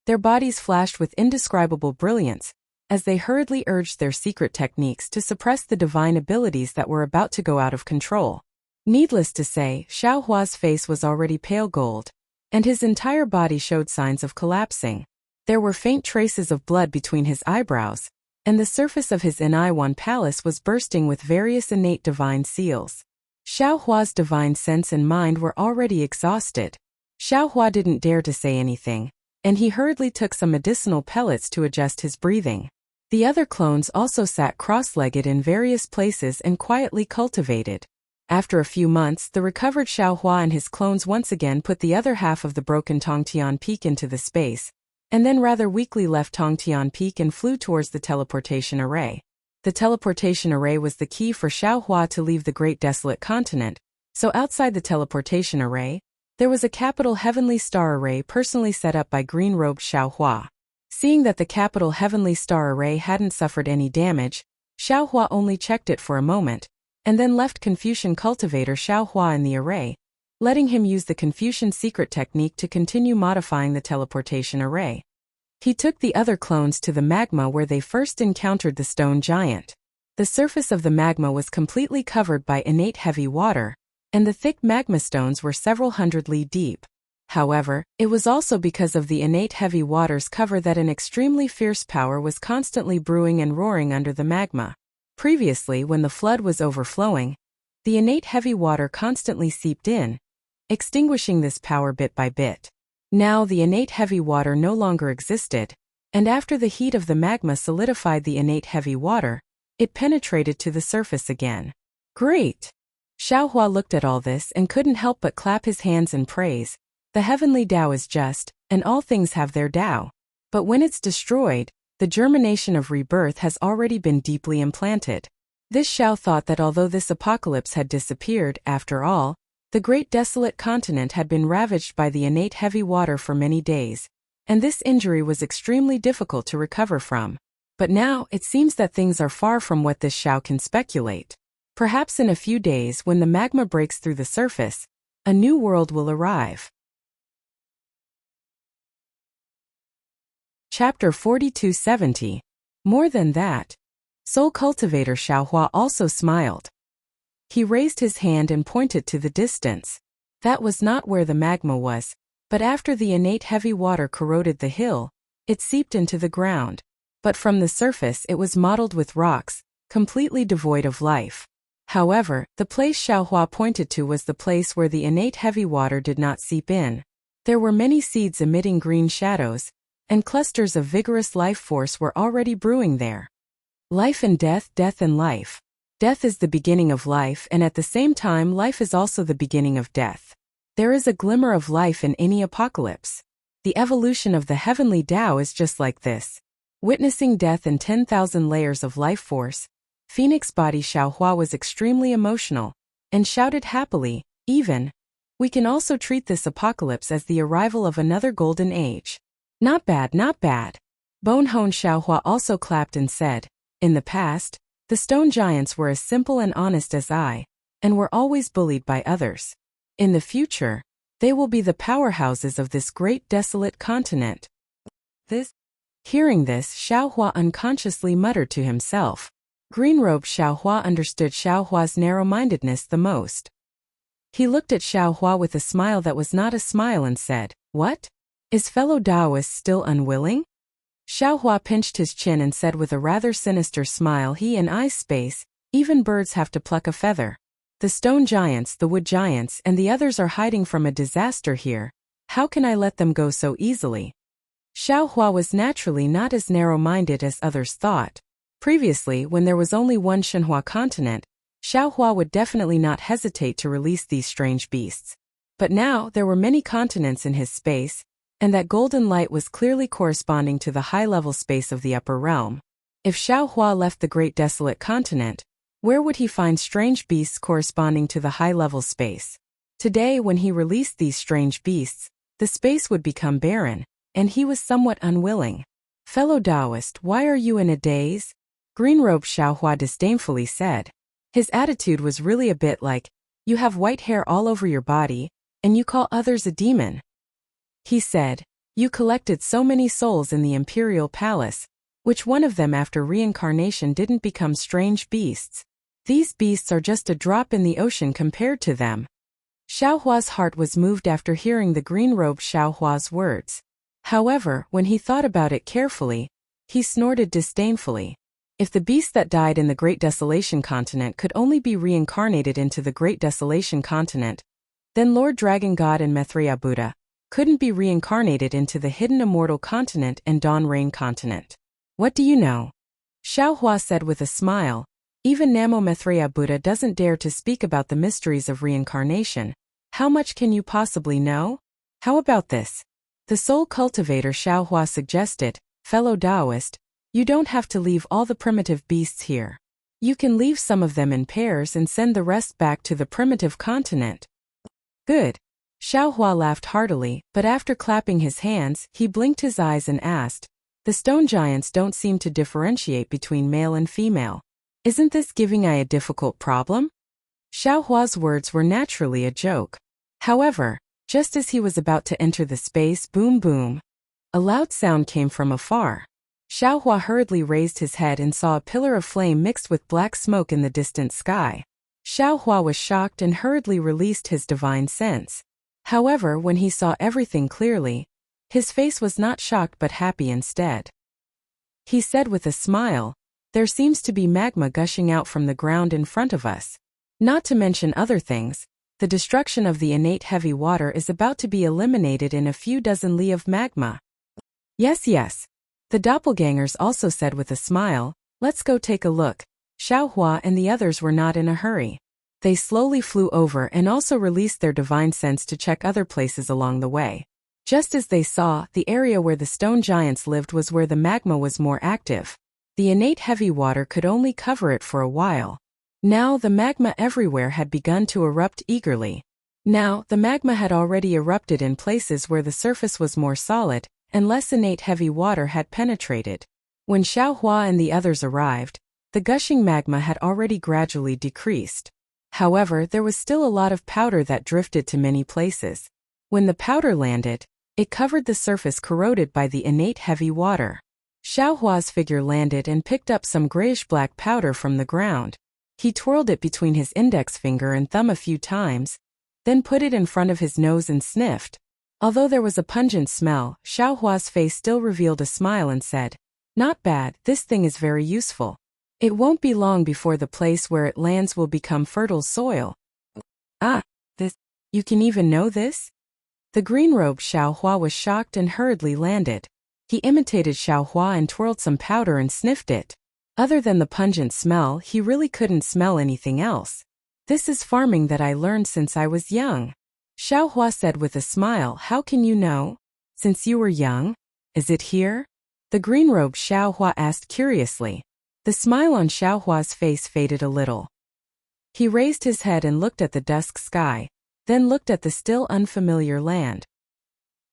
their bodies flashed with indescribable brilliance, as they hurriedly urged their secret techniques to suppress the divine abilities that were about to go out of control. Needless to say, Xiao Hua's face was already pale gold, and his entire body showed signs of collapsing. There were faint traces of blood between his eyebrows, and the surface of his Iniwan palace was bursting with various innate divine seals. Xiao Hua's divine sense and mind were already exhausted. Xiao Hua didn't dare to say anything, and he hurriedly took some medicinal pellets to adjust his breathing. The other clones also sat cross-legged in various places and quietly cultivated. After a few months, the recovered Xiao Hua and his clones once again put the other half of the broken Tongtian Peak into the space, and then rather weakly left Tongtian Peak and flew towards the teleportation array. The teleportation array was the key for Xiao Hua to leave the Great Desolate Continent, so outside the teleportation array, there was a capital heavenly star array personally set up by green-robed Xiao Hua. Seeing that the capital heavenly star array hadn't suffered any damage, Xiaohua only checked it for a moment, and then left Confucian cultivator Xiaohua in the array, letting him use the Confucian secret technique to continue modifying the teleportation array. He took the other clones to the magma where they first encountered the stone giant. The surface of the magma was completely covered by innate heavy water, and the thick magma stones were several hundred li deep. However, it was also because of the innate heavy water's cover that an extremely fierce power was constantly brewing and roaring under the magma. Previously, when the flood was overflowing, the innate heavy water constantly seeped in, extinguishing this power bit by bit. Now the innate heavy water no longer existed, and after the heat of the magma solidified the innate heavy water, it penetrated to the surface again. Great! Xiaohua looked at all this and couldn't help but clap his hands in praise. The heavenly Tao is just, and all things have their Tao. But when it's destroyed, the germination of rebirth has already been deeply implanted. This Xiao thought that although this apocalypse had disappeared, after all, the great desolate continent had been ravaged by the innate heavy water for many days, and this injury was extremely difficult to recover from. But now, it seems that things are far from what this Xiao can speculate. Perhaps in a few days when the magma breaks through the surface, a new world will arrive. Chapter 4270. More than that. Soul cultivator Xiaohua also smiled. He raised his hand and pointed to the distance. That was not where the magma was, but after the innate heavy water corroded the hill, it seeped into the ground. But from the surface it was mottled with rocks, completely devoid of life. However, the place Xiaohua pointed to was the place where the innate heavy water did not seep in. There were many seeds emitting green shadows, and clusters of vigorous life force were already brewing there. Life and death, death and life. Death is the beginning of life, and at the same time life is also the beginning of death. There is a glimmer of life in any apocalypse. The evolution of the heavenly Tao is just like this. Witnessing death in 10,000 layers of life force, Phoenix body Xiaohua was extremely emotional, and shouted happily, even. We can also treat this apocalypse as the arrival of another golden age. Not bad, not bad. Bonehone Xiaohua also clapped and said, in the past, the stone giants were as simple and honest as I, and were always bullied by others. In the future, they will be the powerhouses of this great desolate continent. Hearing this, Xiaohua unconsciously muttered to himself. Green-robed Xiaohua understood Xiaohua's narrow-mindedness the most. He looked at Xiaohua with a smile that was not a smile and said, "What? Is fellow Taoist still unwilling?" Xiaohua pinched his chin and said with a rather sinister smile, "He and I's space, even birds have to pluck a feather. The stone giants, the wood giants, and the others are hiding from a disaster here. How can I let them go so easily?" Xiaohua was naturally not as narrow-minded as others thought. Previously, when there was only one Shenhua continent, Xiaohua would definitely not hesitate to release these strange beasts. But now, there were many continents in his space, and that golden light was clearly corresponding to the high-level space of the upper realm. If Xiaohua left the great desolate continent, where would he find strange beasts corresponding to the high-level space? Today, when he released these strange beasts, the space would become barren, and he was somewhat unwilling. "Fellow Taoist, why are you in a daze?" Green-robed Xiaohua disdainfully said. His attitude was really a bit like, "You have white hair all over your body, and you call others a demon." He said, "You collected so many souls in the imperial palace, which one of them after reincarnation didn't become strange beasts? These beasts are just a drop in the ocean compared to them." Xiaohua's heart was moved after hearing the green-robed Xiaohua's words. However, when he thought about it carefully, he snorted disdainfully. If the beast that died in the Great Desolation Continent could only be reincarnated into the Great Desolation Continent, then Lord Dragon God and Maitreya Buddha couldn't be reincarnated into the Hidden Immortal Continent and Dawn Rain Continent. "What do you know?" Xiaohua said with a smile. "Even Namo Maitreya Buddha doesn't dare to speak about the mysteries of reincarnation. How much can you possibly know? How about this?" The soul cultivator Xiaohua suggested, "Fellow Taoist, you don't have to leave all the primitive beasts here. You can leave some of them in pairs and send the rest back to the primitive continent." "Good." Xiaohua laughed heartily, but after clapping his hands, he blinked his eyes and asked, "The stone giants don't seem to differentiate between male and female. Isn't this giving I a difficult problem? Xiao Hua's words were naturally a joke. However, just as he was about to enter the space, boom boom, a loud sound came from afar. Xiao Hua hurriedly raised his head and saw a pillar of flame mixed with black smoke in the distant sky. Xiao Hua was shocked and hurriedly released his divine sense. However, when he saw everything clearly, his face was not shocked but happy instead. He said with a smile, "There seems to be magma gushing out from the ground in front of us. Not to mention other things, the destruction of the innate heavy water is about to be eliminated in a few dozen li of magma." Yes, yes. The doppelgangers also said with a smile, "Let's go take a look." Xiao Hua and the others were not in a hurry. They slowly flew over and also released their divine sense to check other places along the way. Just as they saw, the area where the stone giants lived was where the magma was more active. The innate heavy water could only cover it for a while. Now the magma everywhere had begun to erupt eagerly. Now the magma had already erupted in places where the surface was more solid, and less innate heavy water had penetrated. When Xiao Hua and the others arrived, the gushing magma had already gradually decreased. However, there was still a lot of powder that drifted to many places. When the powder landed, it covered the surface corroded by the innate heavy water. Xiao Hua's figure landed and picked up some grayish-black powder from the ground. He twirled it between his index finger and thumb a few times, then put it in front of his nose and sniffed. Although there was a pungent smell, Xiao Hua's face still revealed a smile and said, "Not bad, this thing is very useful. It won't be long before the place where it lands will become fertile soil." "Ah, this, you can even know this?" The green-robed Xiao Hua was shocked and hurriedly landed. He imitated Xiao Hua and twirled some powder and sniffed it. Other than the pungent smell, he really couldn't smell anything else. "This is farming that I learned since I was young." Xiao Hua said with a smile, "How can you know? Since you were young? Is it here?" The green-robed Xiao Hua asked curiously. The smile on Xiao Hua's face faded a little. He raised his head and looked at the dusk sky, then looked at the still unfamiliar land.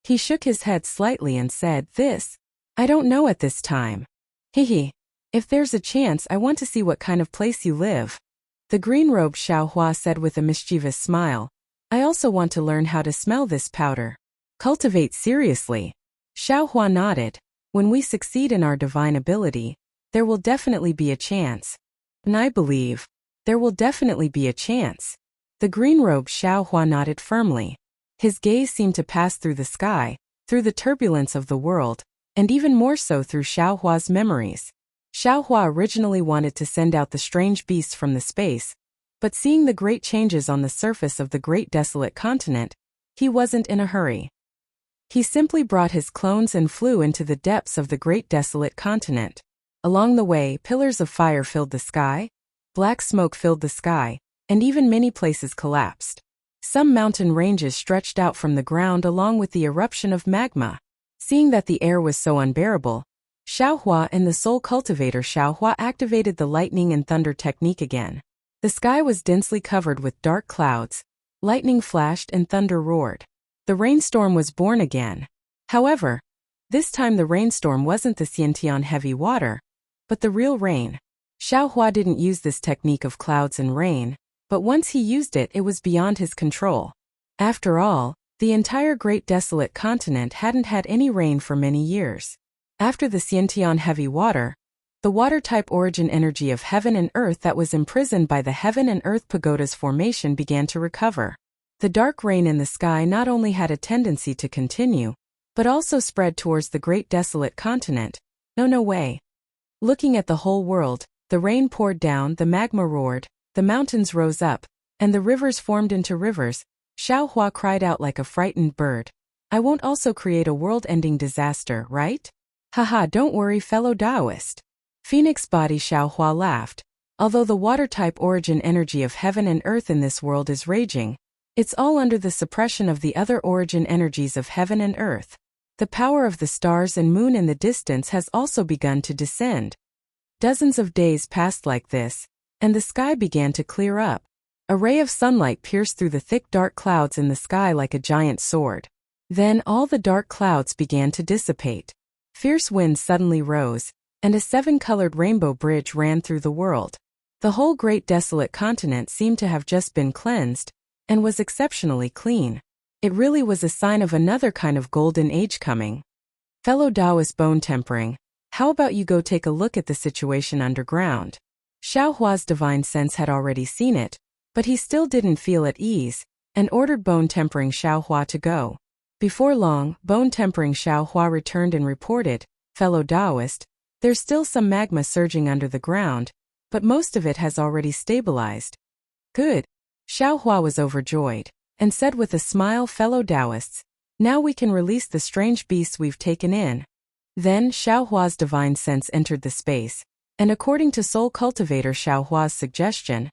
He shook his head slightly and said, I don't know at this time. Hehe. If there's a chance, I want to see what kind of place you live." The green-robed Xiao Hua said with a mischievous smile, "I also want to learn how to smell this powder." "Cultivate seriously." Xiao Hua nodded. "When we succeed in our divine ability, there will definitely be a chance." "And I believe there will definitely be a chance." The green-robed Xiao Hua nodded firmly. His gaze seemed to pass through the sky, through the turbulence of the world, and even more so through Xiao Hua's memories. Xiao Hua originally wanted to send out the strange beasts from the space, but seeing the great changes on the surface of the great desolate continent, he wasn't in a hurry. He simply brought his clones and flew into the depths of the great desolate continent. Along the way, pillars of fire filled the sky, black smoke filled the sky, and even many places collapsed. Some mountain ranges stretched out from the ground along with the eruption of magma. Seeing that the air was so unbearable, Xiao Hua and the soul cultivator Xiao Hua activated the lightning and thunder technique again. The sky was densely covered with dark clouds, lightning flashed and thunder roared. The rainstorm was born again. However, this time the rainstorm wasn't the Xiantian heavy water, but the real rain. Xiao Hua didn't use this technique of clouds and rain, but once he used it, it was beyond his control. After all, the entire great desolate continent hadn't had any rain for many years. After the Xiantian heavy water, the water-type origin energy of heaven and earth that was imprisoned by the heaven and earth pagoda's formation began to recover. The dark rain in the sky not only had a tendency to continue, but also spread towards the great desolate continent. No way. Looking at the whole world, the rain poured down, the magma roared, the mountains rose up, and the rivers formed into rivers. Xiao Hua cried out like a frightened bird. "I won't also create a world-ending disaster, right?" "Haha, don't worry, fellow Taoist." Phoenix body Xiao Hua laughed. "Although the water-type origin energy of heaven and earth in this world is raging, it's all under the suppression of the other origin energies of heaven and earth. The power of the stars and moon in the distance has also begun to descend." Dozens of days passed like this, and the sky began to clear up. A ray of sunlight pierced through the thick dark clouds in the sky like a giant sword. Then all the dark clouds began to dissipate. Fierce winds suddenly rose, and a 7-colored rainbow bridge ran through the world. The whole great desolate continent seemed to have just been cleansed, and was exceptionally clean. It really was a sign of another kind of golden age coming. Fellow Taoist bone tempering, how about you go take a look at the situation underground? Xiao Hua's divine sense had already seen it, but he still didn't feel at ease, and ordered bone tempering Xiao Hua to go. Before long, bone tempering Xiao Hua returned and reported, fellow Taoist, there's still some magma surging under the ground, but most of it has already stabilized. Good. Xiao Hua was overjoyed, and said with a smile, fellow Taoists, now we can release the strange beasts we've taken in. Then Xiao Hua's divine sense entered the space, and according to Soul Cultivator Xiao Hua's suggestion,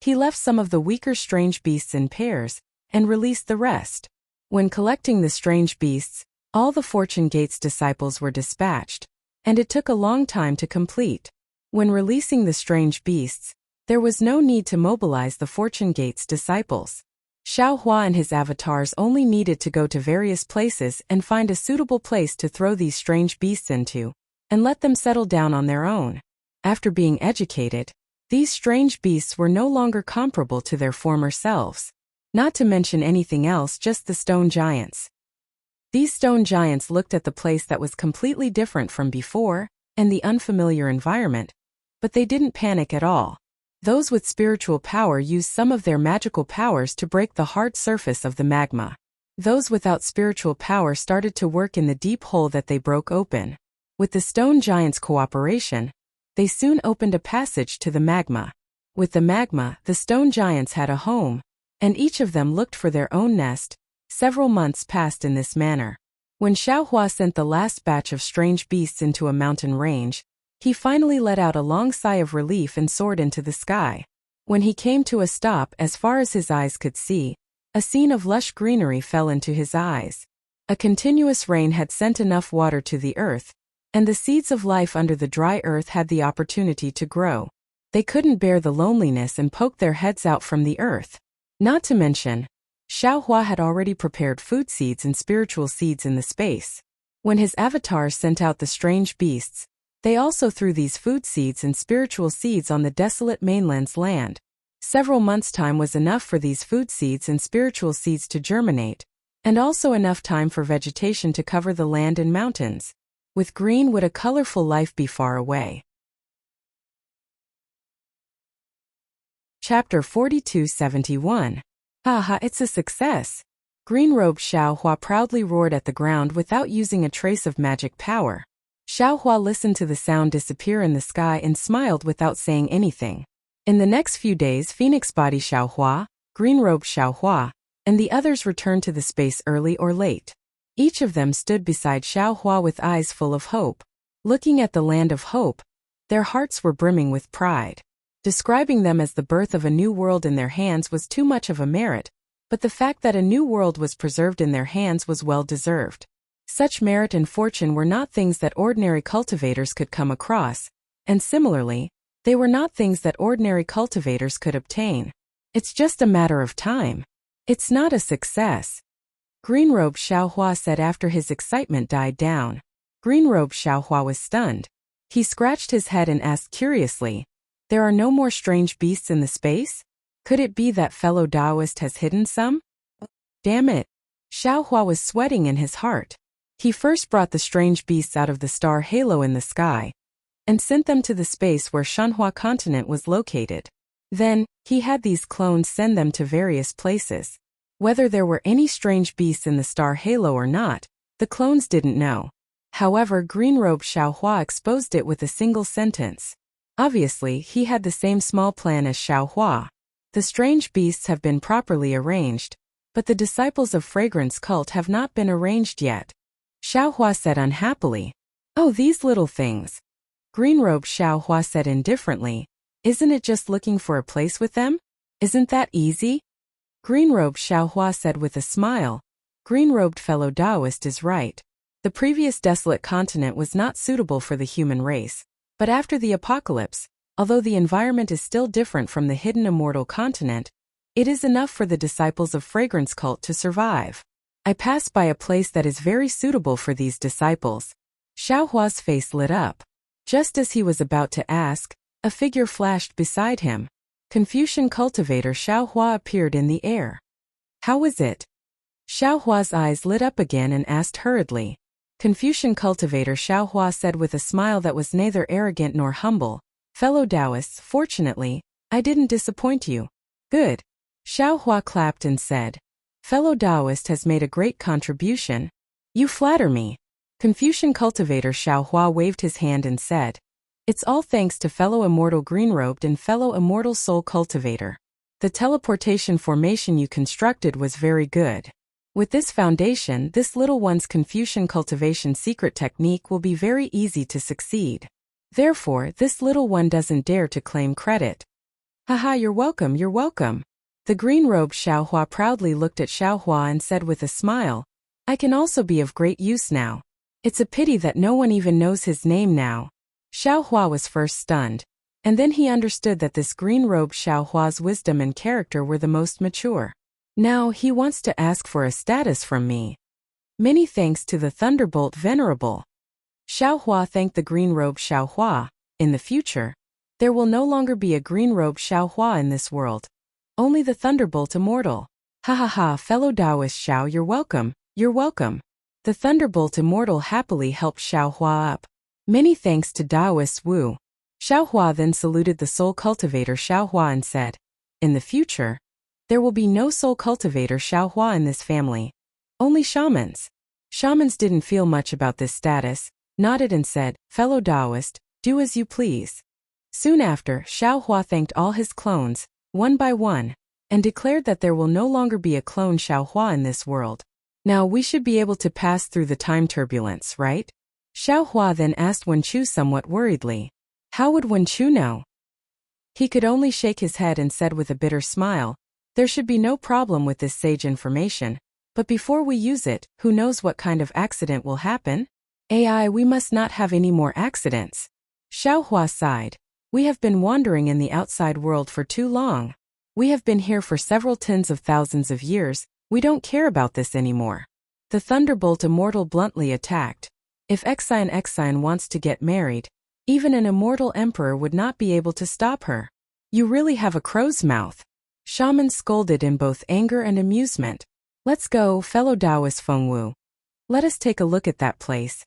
he left some of the weaker strange beasts in pairs, and released the rest. When collecting the strange beasts, all the Fortune Gates disciples were dispatched, and it took a long time to complete. When releasing the strange beasts, there was no need to mobilize the Fortune Gates disciples. Xiao Hua and his avatars only needed to go to various places and find a suitable place to throw these strange beasts into, and let them settle down on their own. After being educated, these strange beasts were no longer comparable to their former selves. Not to mention anything else, just the stone giants. These stone giants looked at the place that was completely different from before, and the unfamiliar environment, but they didn't panic at all. Those with spiritual power used some of their magical powers to break the hard surface of the magma. Those without spiritual power started to work in the deep hole that they broke open. With the stone giants' cooperation, they soon opened a passage to the magma. With the magma, the stone giants had a home, and each of them looked for their own nest. Several months passed in this manner. When Xiao Hua sent the last batch of strange beasts into a mountain range, he finally let out a long sigh of relief and soared into the sky. When he came to a stop as far as his eyes could see, a scene of lush greenery fell into his eyes. A continuous rain had sent enough water to the earth, and the seeds of life under the dry earth had the opportunity to grow. They couldn't bear the loneliness and poked their heads out from the earth. Not to mention, Xiao Hua had already prepared food seeds and spiritual seeds in the space. When his avatars sent out the strange beasts, they also threw these food seeds and spiritual seeds on the desolate mainland's land. Several months' time was enough for these food seeds and spiritual seeds to germinate, and also enough time for vegetation to cover the land and mountains. With green would a colorful life be far away. Chapter 4271. Haha, it's a success. Green-robed Xiao Hua proudly roared at the ground without using a trace of magic power. Xiao Hua listened to the sound disappear in the sky and smiled without saying anything. In the next few days, Phoenix Body Xiao Hua, Green-robed Xiao Hua, and the others returned to the space early or late. Each of them stood beside Xiao Hua with eyes full of hope. Looking at the land of hope, their hearts were brimming with pride. Describing them as the birth of a new world in their hands was too much of a merit, but the fact that a new world was preserved in their hands was well deserved. Such merit and fortune were not things that ordinary cultivators could come across, and similarly, they were not things that ordinary cultivators could obtain. It's just a matter of time. It's not a success. Green-robed Xiao Hua said after his excitement died down. Green-robed Xiao Hua was stunned. He scratched his head and asked curiously, there are no more strange beasts in the space? Could it be that fellow Taoist has hidden some? Damn it. Xiao Hua was sweating in his heart. He first brought the strange beasts out of the star halo in the sky, and sent them to the space where Shanhua continent was located. Then, he had these clones send them to various places. Whether there were any strange beasts in the star halo or not, the clones didn't know. However, Green-robed Xiao Hua exposed it with a single sentence. Obviously, he had the same small plan as Xiao Hua. The strange beasts have been properly arranged, but the disciples of Fragrance Cult have not been arranged yet. Xiao Hua said unhappily, oh, these little things. Green-robed Xiao Hua said indifferently, isn't it just looking for a place with them? Isn't that easy? Green-robed Xiao Hua said with a smile, green-robed fellow Taoist is right. The previous desolate continent was not suitable for the human race. But after the apocalypse, although the environment is still different from the hidden immortal continent, it is enough for the disciples of Fragrance Cult to survive. I passed by a place that is very suitable for these disciples. Xiao Hua's face lit up. Just as he was about to ask, A figure flashed beside him. Confucian cultivator Xiao Hua appeared in the air. How is it? Xiao Hua's eyes lit up again and asked hurriedly. Confucian cultivator Xiao Hua said with a smile that was neither arrogant nor humble, "Fellow Taoists, fortunately, I didn't disappoint you." Good. Xiao Hua clapped and said, "Fellow Taoist has made a great contribution." You flatter me. Confucian cultivator Xiao Hua waved his hand and said, "It's all thanks to fellow immortal green-robed and fellow immortal soul cultivator. The teleportation formation you constructed was very good. With this foundation, this little one's Confucian cultivation secret technique will be very easy to succeed. Therefore, this little one doesn't dare to claim credit." "Haha, you're welcome, you're welcome." The green-robed Xiao Hua proudly looked at Xiao Hua and said with a smile, "I can also be of great use now. It's a pity that no one even knows his name now." Xiao Hua was first stunned, and then he understood that this green-robed Xiao Hua's wisdom and character were the most mature. Now he wants to ask for a status from me. Many thanks to the Thunderbolt Venerable. Xiao Hua thanked the green-robed Xiao Hua. In the future, there will no longer be a green-robed Xiao Hua in this world. Only the Thunderbolt Immortal. Ha ha ha, fellow Taoist Xiao, you're welcome, you're welcome. The Thunderbolt Immortal happily helped Xiao Hua up. Many thanks to Taoist Wu. Xiao Hua then saluted the soul cultivator Xiao Hua and said, "In the future, there will be no soul cultivator Xiao Hua in this family. Only shamans." Shamans didn't feel much about this status, nodded and said, "Fellow Taoist, do as you please." Soon after, Xiao Hua thanked all his clones, one by one, and declared that there will no longer be a clone Xiao Hua in this world. Now we should be able to pass through the time turbulence, right? Xiao Hua then asked Wen Chu somewhat worriedly. How would Wen Chu know? He could only shake his head and said with a bitter smile, "There should be no problem with this sage information, but before we use it, who knows what kind of accident will happen? AI, we must not have any more accidents." Xiao Hua sighed. "We have been wandering in the outside world for too long. We have been here for several tens of thousands of years, we don't care about this anymore." The Thunderbolt Immortal bluntly attacked. If Xian wants to get married, even an immortal emperor would not be able to stop her. You really have a crow's mouth. Shaman scolded in both anger and amusement. "Let's go, fellow Taoist Fengwu. Let us take a look at that place."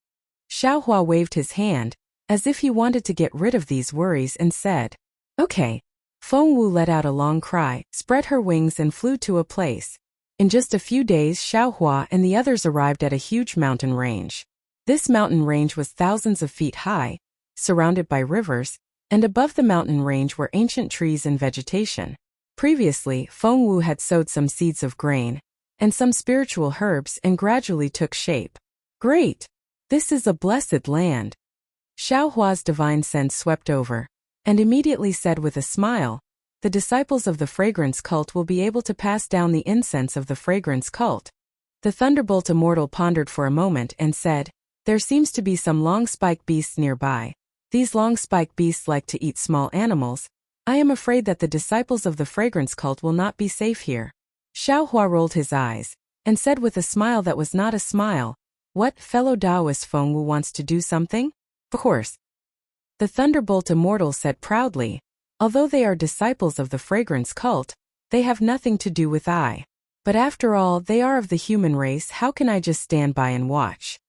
Xiao Hua waved his hand, as if he wanted to get rid of these worries and said, "Okay." Fengwu let out a long cry, spread her wings and flew to a place. In just a few days Xiao Hua and the others arrived at a huge mountain range. This mountain range was thousands of feet high, surrounded by rivers, and above the mountain range were ancient trees and vegetation. Previously, Fengwu had sowed some seeds of grain and some spiritual herbs and gradually took shape. Great! This is a blessed land. Xiao Hua's divine sense swept over, and immediately said with a smile, "The disciples of the fragrance cult will be able to pass down the incense of the fragrance cult." The Thunderbolt Immortal pondered for a moment and said, "There seems to be some long spike beasts nearby. These long spike beasts like to eat small animals. I am afraid that the disciples of the fragrance cult will not be safe here." Xiao Hua rolled his eyes, and said with a smile that was not a smile, "What, fellow Taoist Fengwu wants to do something? Of course." The Thunderbolt Immortal said proudly, "Although they are disciples of the fragrance cult, they have nothing to do with I. But after all, they are of the human race, how can I just stand by and watch?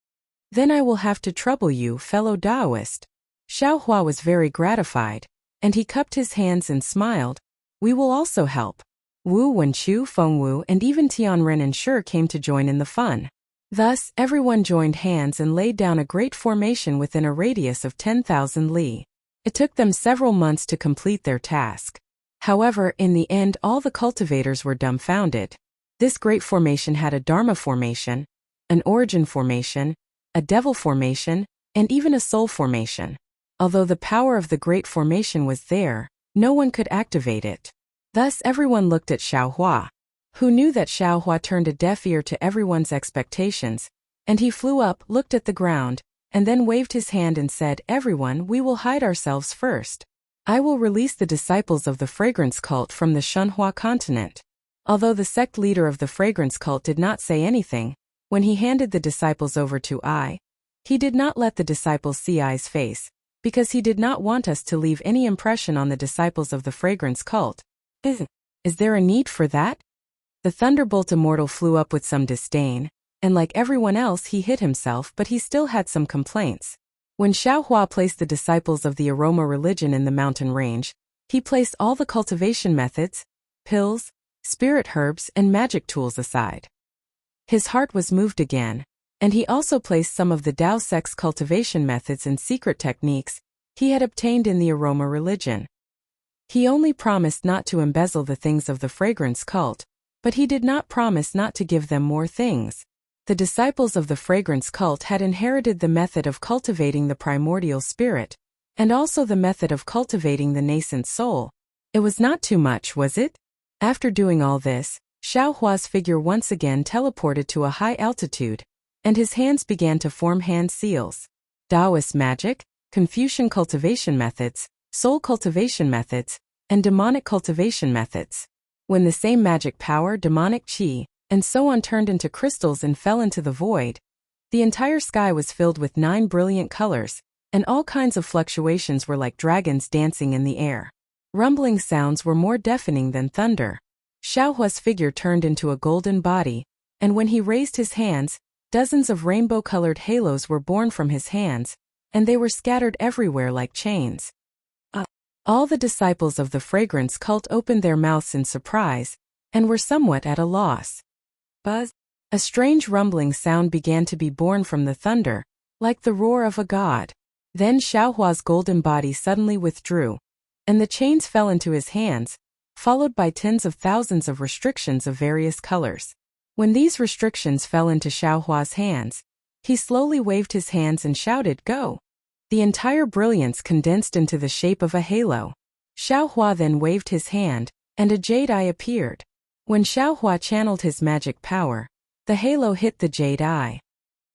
Then I will have to trouble you, fellow Taoist." Xiao Hua was very gratified, and he cupped his hands and smiled. "We will also help." Wu Wenchu, Fengwu, and even Tianren and Shi came to join in the fun. Thus, everyone joined hands and laid down a great formation within a radius of 10,000 li. It took them several months to complete their task. However, in the end all the cultivators were dumbfounded. This great formation had a Dharma formation, an Origin formation, a Devil formation, and even a Soul formation. Although the power of the great formation was there, no one could activate it. Thus everyone looked at Xiao Hua, who knew that Xiao Hua turned a deaf ear to everyone's expectations, and he flew up, looked at the ground, and then waved his hand and said, "Everyone, we will hide ourselves first. I will release the disciples of the fragrance cult from the Shunhua continent." Although the sect leader of the fragrance cult did not say anything, when he handed the disciples over to I, he did not let the disciples see I's face, because he did not want us to leave any impression on the disciples of the fragrance cult. Is there a need for that? The thunderbolt immortal flew up with some disdain, and like everyone else he hid himself, but he still had some complaints. When Xiaohua placed the disciples of the aroma religion in the mountain range, he placed all the cultivation methods, pills, spirit herbs, and magic tools aside. His heart was moved again, and he also placed some of the Dao sex cultivation methods and secret techniques he had obtained in the aroma religion. He only promised not to embezzle the things of the fragrance cult, but he did not promise not to give them more things. The disciples of the fragrance cult had inherited the method of cultivating the primordial spirit, and also the method of cultivating the nascent soul. It was not too much, was it? After doing all this, Xiaohua's figure once again teleported to a high altitude, and his hands began to form hand seals. Taoist magic, Confucian cultivation methods, soul cultivation methods, and demonic cultivation methods. When the same magic power, demonic qi, and so on turned into crystals and fell into the void, the entire sky was filled with 9 brilliant colors, and all kinds of fluctuations were like dragons dancing in the air. Rumbling sounds were more deafening than thunder. Xiaohua's figure turned into a golden body, and when he raised his hands, dozens of rainbow-colored halos were born from his hands, and they were scattered everywhere like chains. All the disciples of the fragrance cult opened their mouths in surprise, and were somewhat at a loss. Buzz! A strange rumbling sound began to be born from the thunder, like the roar of a god. Then Xiaohua's golden body suddenly withdrew, and the chains fell into his hands, followed by tens of thousands of restrictions of various colors. When these restrictions fell into Xiaohua's hands, he slowly waved his hands and shouted, "Go!" The entire brilliance condensed into the shape of a halo. Xiaohua then waved his hand, and a jade eye appeared. When Xiaohua channeled his magic power, the halo hit the jade eye.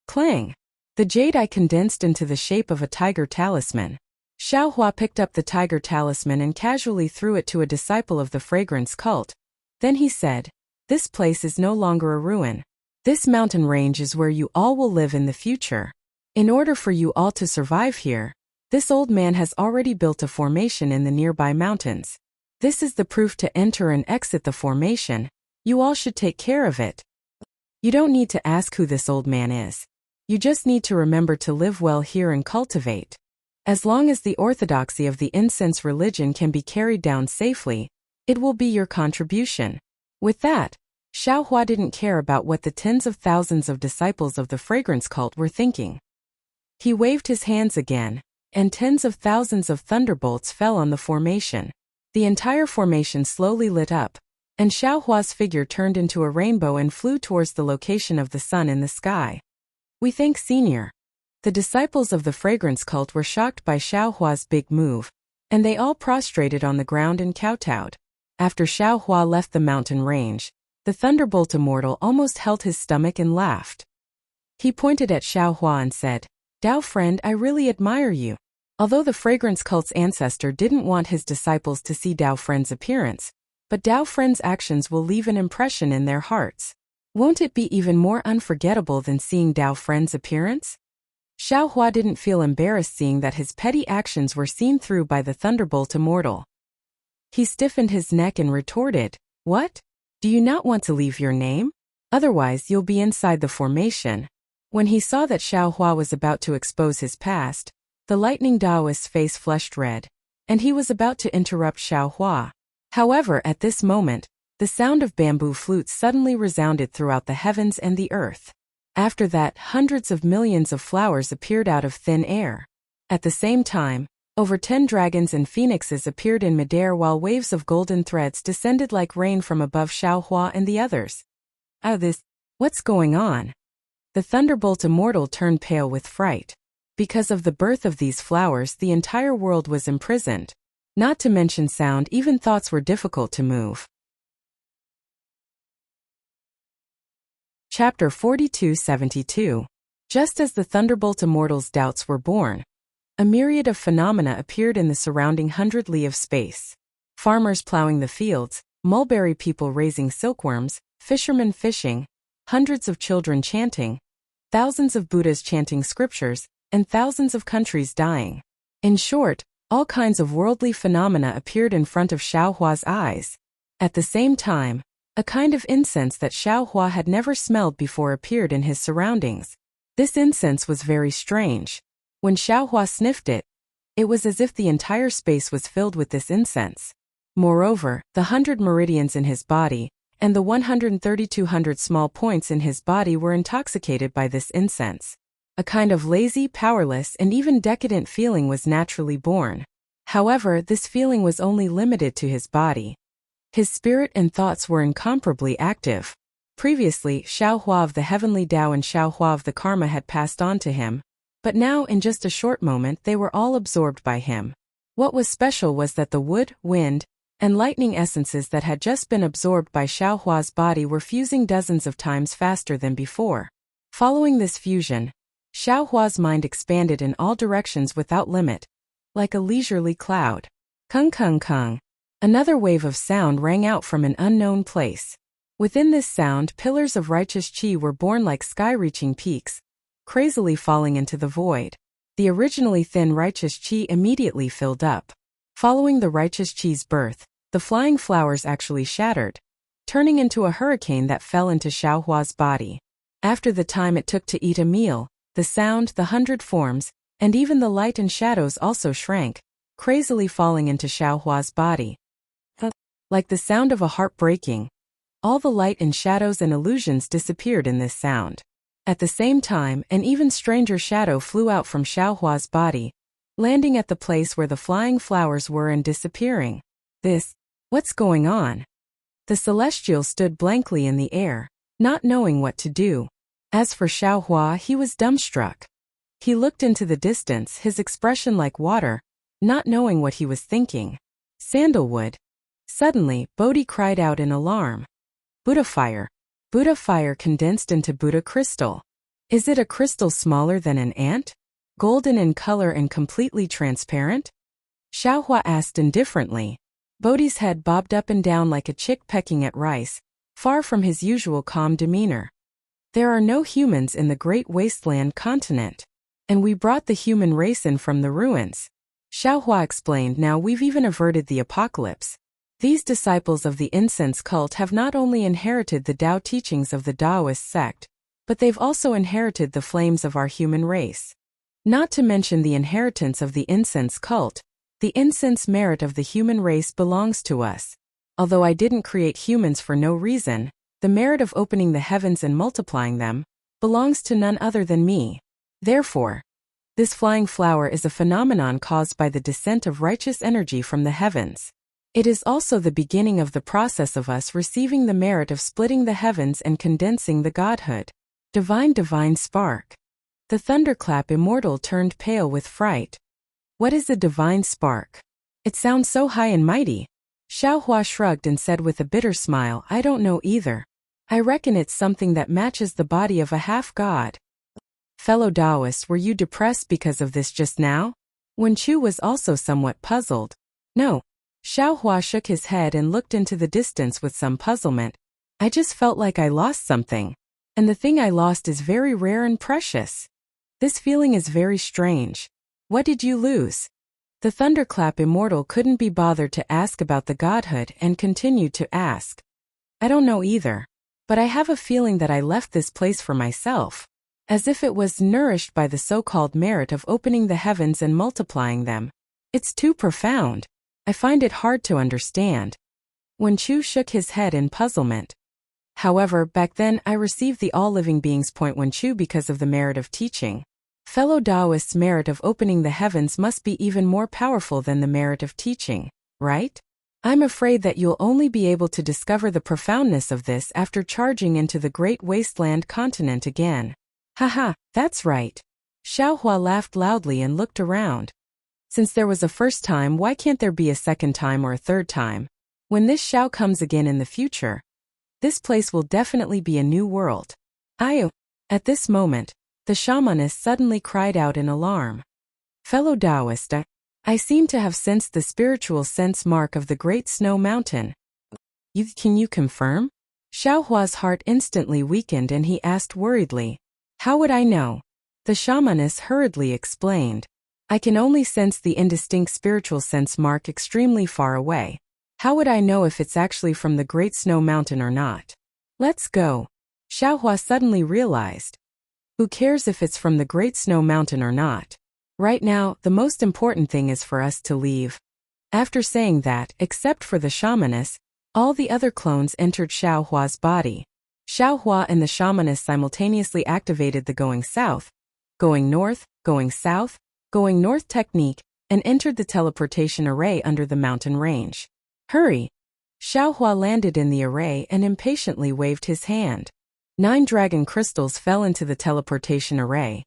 Clang! The jade eye condensed into the shape of a tiger talisman. Xiaohua picked up the tiger talisman and casually threw it to a disciple of the fragrance cult. Then he said, "This place is no longer a ruin. This mountain range is where you all will live in the future. In order for you all to survive here, this old man has already built a formation in the nearby mountains. This is the proof to enter and exit the formation. You all should take care of it. You don't need to ask who this old man is. You just need to remember to live well here and cultivate. As long as the orthodoxy of the incense religion can be carried down safely, it will be your contribution." With that, Xiaohua didn't care about what the tens of thousands of disciples of the fragrance cult were thinking. He waved his hands again, and tens of thousands of thunderbolts fell on the formation. The entire formation slowly lit up, and Xiaohua's figure turned into a rainbow and flew towards the location of the sun in the sky. "We thank Senior." The disciples of the fragrance cult were shocked by Xiaohua's big move, and they all prostrated on the ground and kowtowed. After Xiaohua left the mountain range, the thunderbolt immortal almost held his stomach and laughed. He pointed at Xiaohua and said, "Dao friend, I really admire you." Although the fragrance cult's ancestor didn't want his disciples to see Dao friend's appearance, but Dao friend's actions will leave an impression in their hearts. Won't it be even more unforgettable than seeing Dao friend's appearance? Xiaohua didn't feel embarrassed seeing that his petty actions were seen through by the thunderbolt immortal. He stiffened his neck and retorted, "What? Do you not want to leave your name? Otherwise you'll be inside the formation." When he saw that Xiaohua was about to expose his past, the lightning Taoist's face flushed red, and he was about to interrupt Xiaohua. However, at this moment, the sound of bamboo flutes suddenly resounded throughout the heavens and the earth. After that, hundreds of millions of flowers appeared out of thin air. At the same time, over 10 dragons and phoenixes appeared in midair while waves of golden threads descended like rain from above Xiaohua and the others. What's going on? The thunderbolt immortal turned pale with fright. Because of the birth of these flowers, the entire world was imprisoned. Not to mention sound, even thoughts were difficult to move. Chapter 42-72. Just as the thunderbolt immortal's doubts were born, a myriad of phenomena appeared in the surrounding 100 li of space. Farmers plowing the fields, mulberry people raising silkworms, fishermen fishing, hundreds of children chanting, thousands of Buddhas chanting scriptures, and thousands of countries dying. In short, all kinds of worldly phenomena appeared in front of Xiaohua's eyes. At the same time, a kind of incense that Xiaohua had never smelled before appeared in his surroundings. This incense was very strange. When Xiaohua sniffed it, it was as if the entire space was filled with this incense. Moreover, the 100 meridians in his body, and the 13200 small points in his body were intoxicated by this incense. A kind of lazy, powerless, and even decadent feeling was naturally born. However, this feeling was only limited to his body. His spirit and thoughts were incomparably active. Previously, Xiaohua of the heavenly Tao and Xiaohua of the karma had passed on to him, but now in just a short moment they were all absorbed by him. What was special was that the wood, wind, and lightning essences that had just been absorbed by Xiaohua's body were fusing dozens of times faster than before. Following this fusion, Xiaohua's mind expanded in all directions without limit, like a leisurely cloud. Kung kung kung. Another wave of sound rang out from an unknown place. Within this sound, pillars of righteous qi were born like sky-reaching peaks, crazily falling into the void. The originally thin righteous qi immediately filled up. Following the righteous qi's birth, the flying flowers actually shattered, turning into a hurricane that fell into Xiaohua's body. After the time it took to eat a meal, the sound, the 100 forms, and even the light and shadows also shrank, crazily falling into Xiaohua's body. Like the sound of a heart breaking, all the light and shadows and illusions disappeared in this sound. At the same time, an even stranger shadow flew out from Xiaohua's body, landing at the place where the flying flowers were and disappearing. What's going on? The celestial stood blankly in the air, not knowing what to do. As for Xiaohua, he was dumbstruck. He looked into the distance, his expression like water, not knowing what he was thinking. Sandalwood. Suddenly, Bodhi cried out in alarm. Buddha fire. Buddha fire condensed into Buddha crystal. Is it a crystal smaller than an ant? Golden in color and completely transparent? Xiaohua asked indifferently. Bodhi's head bobbed up and down like a chick pecking at rice, far from his usual calm demeanor. There are no humans in the great wasteland continent, and we brought the human race in from the ruins. Xiaohua explained, now we've even averted the apocalypse. These disciples of the incense cult have not only inherited the Tao teachings of the Taoist sect, but they've also inherited the flames of our human race. Not to mention the inheritance of the incense cult, the incense merit of the human race belongs to us. Although I didn't create humans for no reason, the merit of opening the heavens and multiplying them belongs to none other than me. Therefore, this flying flower is a phenomenon caused by the descent of righteous energy from the heavens. It is also the beginning of the process of us receiving the merit of splitting the heavens and condensing the godhood. Divine spark. The thunderclap immortal turned pale with fright. What is a divine spark? It sounds so high and mighty. Xiaohua shrugged and said with a bitter smile, I don't know either. I reckon it's something that matches the body of a half-god. Fellow Taoists, were you depressed because of this just now? Wen Chu was also somewhat puzzled. No. Xiaohua shook his head and looked into the distance with some puzzlement. I just felt like I lost something. And the thing I lost is very rare and precious. This feeling is very strange. What did you lose? The thunderclap immortal couldn't be bothered to ask about the godhood and continued to ask. I don't know either. But I have a feeling that I left this place for myself. As if it was nourished by the so-called merit of opening the heavens and multiplying them. It's too profound. I find it hard to understand. Wen Chu shook his head in puzzlement. However, back then I received the all-living beings point Wen Chu because of the merit of teaching. Fellow Taoists' merit of opening the heavens must be even more powerful than the merit of teaching, right? I'm afraid that you'll only be able to discover the profoundness of this after charging into the great wasteland continent again. Haha, that's right. Xiaohua laughed loudly and looked around. Since there was a first time, why can't there be a second time or a third time? When this Xiao comes again in the future, this place will definitely be a new world. At this moment, the shamaness suddenly cried out in alarm. Fellow Taoist, I seem to have sensed the spiritual sense mark of the great snow mountain. Can you confirm? Xiaohua's heart instantly weakened and he asked worriedly. How would I know? The shamaness hurriedly explained. I can only sense the indistinct spiritual sense mark extremely far away. How would I know if it's actually from the Great Snow Mountain or not? Let's go. Xiaohua suddenly realized. Who cares if it's from the Great Snow Mountain or not? Right now, the most important thing is for us to leave. After saying that, except for the shamaness, all the other clones entered Xiaohua's body. Xiaohua and the shamaness simultaneously activated the going south, going north, going south, going north technique, and entered the teleportation array under the mountain range. Hurry! Xiaohua landed in the array and impatiently waved his hand. 9 dragon crystals fell into the teleportation array.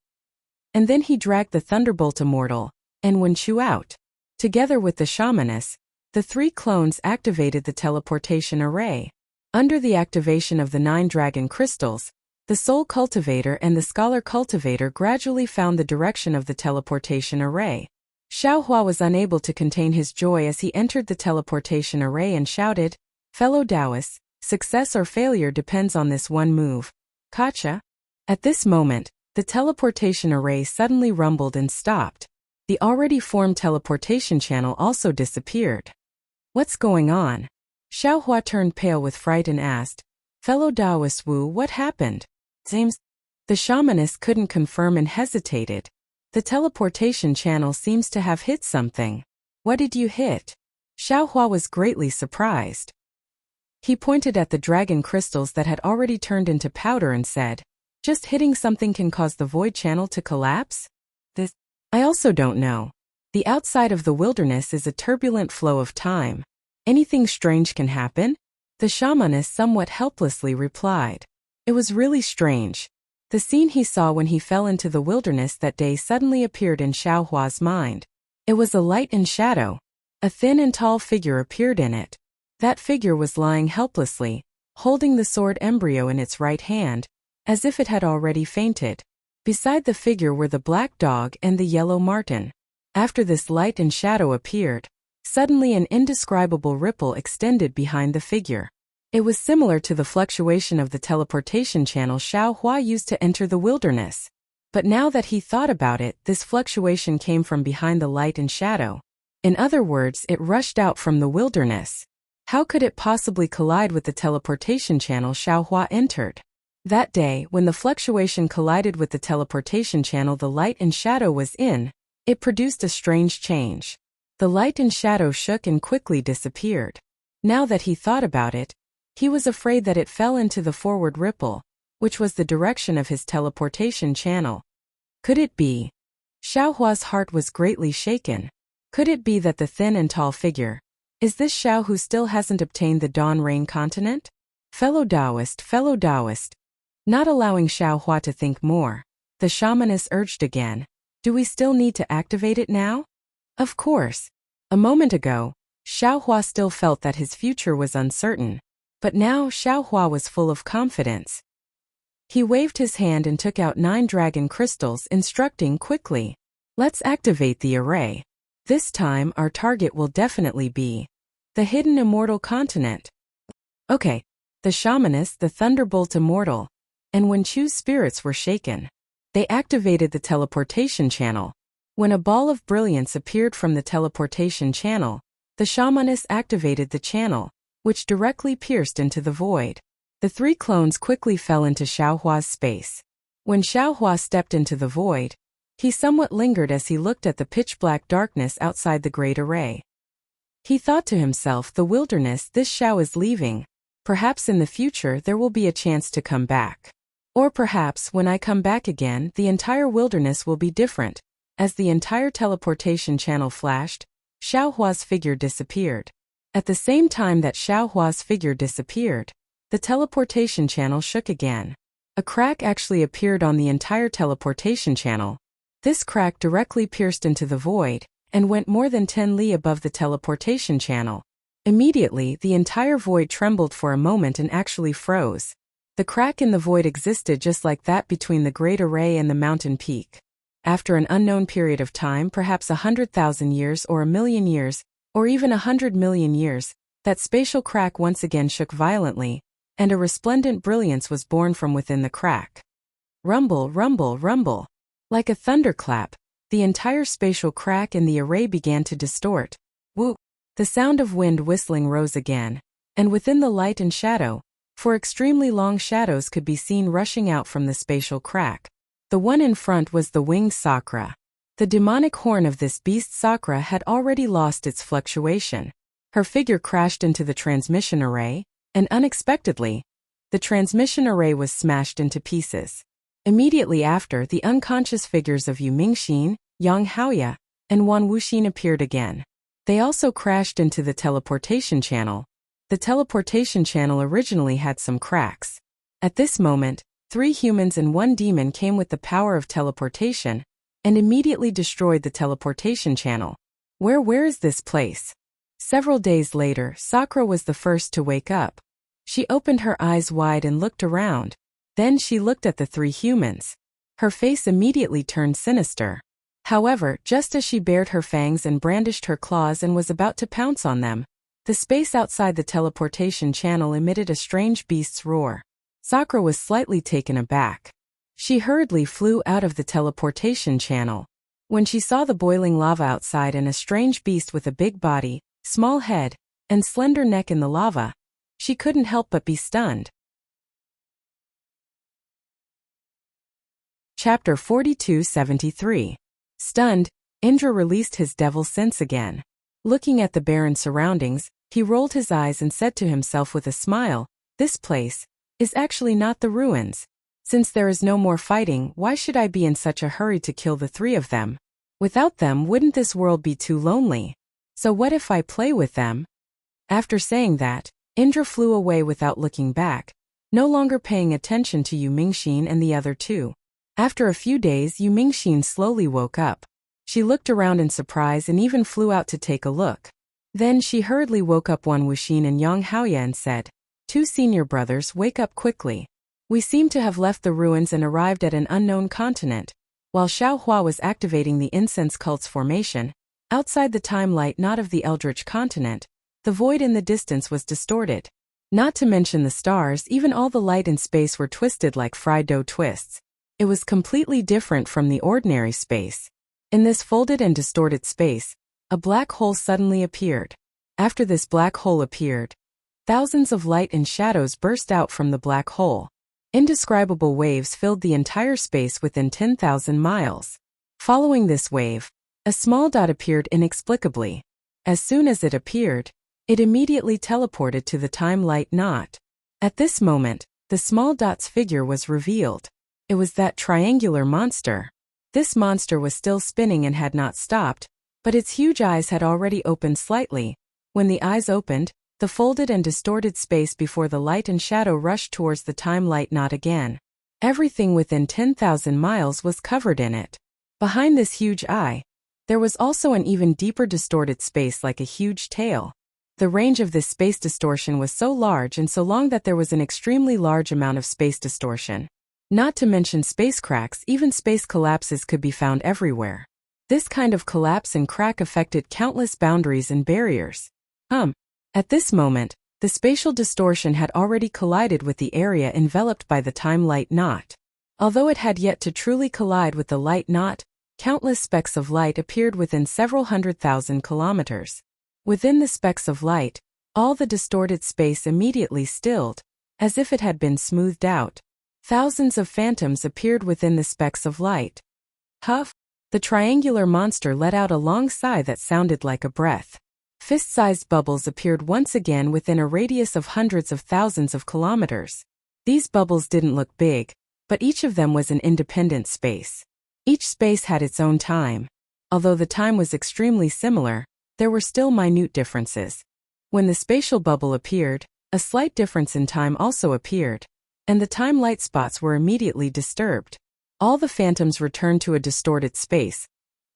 And then he dragged the thunderbolt immortal, and Wenchu out. Together with the shamaness, the 3 clones activated the teleportation array. Under the activation of the 9 dragon crystals, the soul cultivator and the scholar cultivator gradually found the direction of the teleportation array. Xiaohua was unable to contain his joy as he entered the teleportation array and shouted, "Fellow Taoists, success or failure depends on this one move. Gotcha." At this moment, the teleportation array suddenly rumbled and stopped. The already formed teleportation channel also disappeared. What's going on? Xiaohua turned pale with fright and asked, "Fellow Taoist Wu, what happened?" Seems. The shamaness couldn't confirm and hesitated. The teleportation channel seems to have hit something. What did you hit? Xiaohua was greatly surprised. He pointed at the dragon crystals that had already turned into powder and said, "Just hitting something can cause the void channel to collapse? This, I also don't know. The outside of the wilderness is a turbulent flow of time. Anything strange can happen?" The shamaness somewhat helplessly replied. It was really strange. The scene he saw when he fell into the wilderness that day suddenly appeared in Xiaohua's mind. It was a light and shadow. A thin and tall figure appeared in it. That figure was lying helplessly, holding the sword embryo in its right hand, as if it had already fainted. Beside the figure were the black dog and the yellow marten. After this light and shadow appeared, suddenly an indescribable ripple extended behind the figure. It was similar to the fluctuation of the teleportation channel Xiaohua used to enter the wilderness. But now that he thought about it, this fluctuation came from behind the light and shadow. In other words, it rushed out from the wilderness. How could it possibly collide with the teleportation channel Xiaohua entered? That day, when the fluctuation collided with the teleportation channel the light and shadow was in, it produced a strange change. The light and shadow shook and quickly disappeared. Now that he thought about it, he was afraid that it fell into the forward ripple, which was the direction of his teleportation channel. Could it be? Xiaohua's heart was greatly shaken. Could it be that the thin and tall figure, is this Xiao who still hasn't obtained the Dawn Rain continent? Fellow Taoist, not allowing Xiaohua to think more, the shamaness urged again, "Do we still need to activate it now?" Of course. A moment ago, Xiaohua still felt that his future was uncertain. But now Xiaohua was full of confidence. He waved his hand and took out 9 dragon crystals, instructing quickly, "Let's activate the array. This time our target will definitely be the hidden immortal continent." Okay. The shamaness, the thunderbolt immortal, and Wenchu's spirits were shaken. They activated the teleportation channel. When a ball of brilliance appeared from the teleportation channel, the shamaness activated the channel, which directly pierced into the void. The 3 clones quickly fell into Xiaohua's space. When Xiaohua stepped into the void, he somewhat lingered as he looked at the pitch-black darkness outside the great array. He thought to himself, the wilderness this Xiao is leaving. Perhaps in the future there will be a chance to come back. Or perhaps when I come back again, the entire wilderness will be different. As the entire teleportation channel flashed, Xiaohua's figure disappeared. At the same time that Xiaohua's figure disappeared, the teleportation channel shook again. A crack actually appeared on the entire teleportation channel. This crack directly pierced into the void, and went more than 10 li above the teleportation channel. Immediately, the entire void trembled for a moment and actually froze. The crack in the void existed just like that between the great array and the mountain peak. After an unknown period of time, perhaps 100,000 years or 1,000,000 years, or even 100 million years, that spatial crack once again shook violently, and a resplendent brilliance was born from within the crack. Rumble, rumble, rumble. Like a thunderclap, the entire spatial crack in the array began to distort. Whoop! The sound of wind whistling rose again, and within the light and shadow, for extremely long shadows could be seen rushing out from the spatial crack. The one in front was the winged Sakra. The demonic horn of this beast Sakra had already lost its fluctuation. Her figure crashed into the transmission array, and unexpectedly, the transmission array was smashed into pieces. Immediately after, the unconscious figures of Yu Mingxin, Yang Haoya, and Wan Wuxin appeared again. They also crashed into the teleportation channel. The teleportation channel originally had some cracks. At this moment, 3 humans and 1 demon came with the power of teleportation and immediately destroyed the teleportation channel. Where is this place? Several days later, Sakra was the first to wake up. She opened her eyes wide and looked around. Then she looked at the 3 humans. Her face immediately turned sinister. However, just as she bared her fangs and brandished her claws and was about to pounce on them, the space outside the teleportation channel emitted a strange beast's roar. Sakra was slightly taken aback. She hurriedly flew out of the teleportation channel. When she saw the boiling lava outside and a strange beast with a big body, small head, and slender neck in the lava, she couldn't help but be stunned. Chapter 4273. Stunned, Indra released his devil sense again. Looking at the barren surroundings, he rolled his eyes and said to himself with a smile, "This place is actually not the ruins. Since there is no more fighting, why should I be in such a hurry to kill the 3 of them? Without them, wouldn't this world be too lonely? So what if I play with them?" After saying that, Indra flew away without looking back, no longer paying attention to Yu Mingxin and the other 2. After a few days, Yu Mingxin slowly woke up. She looked around in surprise and even flew out to take a look. Then she hurriedly woke up Wan Wuxin and Yang Haoya and said, "2 senior brothers, wake up quickly. We seem to have left the ruins and arrived at an unknown continent." While Xiao Hua was activating the incense cult's formation, outside the time light knot of the Eldritch continent, the void in the distance was distorted. Not to mention the stars, even all the light in space were twisted like fried dough twists. It was completely different from the ordinary space. In this folded and distorted space, a black hole suddenly appeared. After this black hole appeared, thousands of light and shadows burst out from the black hole. Indescribable waves filled the entire space within 10,000 miles. Following this wave, a small dot appeared inexplicably. As soon as it appeared, it immediately teleported to the time light knot. At this moment, the small dot's figure was revealed. It was that triangular monster. This monster was still spinning and had not stopped, but its huge eyes had already opened slightly. When the eyes opened, the folded and distorted space before the light and shadow rushed towards the time light knot again. Everything within 10,000 miles was covered in it. Behind this huge eye, there was also an even deeper distorted space like a huge tail. The range of this space distortion was so large and so long that there was an extremely large amount of space distortion. Not to mention space cracks, even space collapses could be found everywhere. This kind of collapse and crack affected countless boundaries and barriers. At this moment, the spatial distortion had already collided with the area enveloped by the time light knot. Although it had yet to truly collide with the light knot, countless specks of light appeared within several 100,000 kilometers. Within the specks of light, all the distorted space immediately stilled, as if it had been smoothed out. Thousands of phantoms appeared within the specks of light. Huff! The triangular monster let out a long sigh that sounded like a breath. Fist-sized bubbles appeared once again within a radius of hundreds of thousands of kilometers. These bubbles didn't look big, but each of them was an independent space. Each space had its own time. Although the time was extremely similar, there were still minute differences. When the spatial bubble appeared, a slight difference in time also appeared, and the time light spots were immediately disturbed. All the phantoms returned to a distorted space,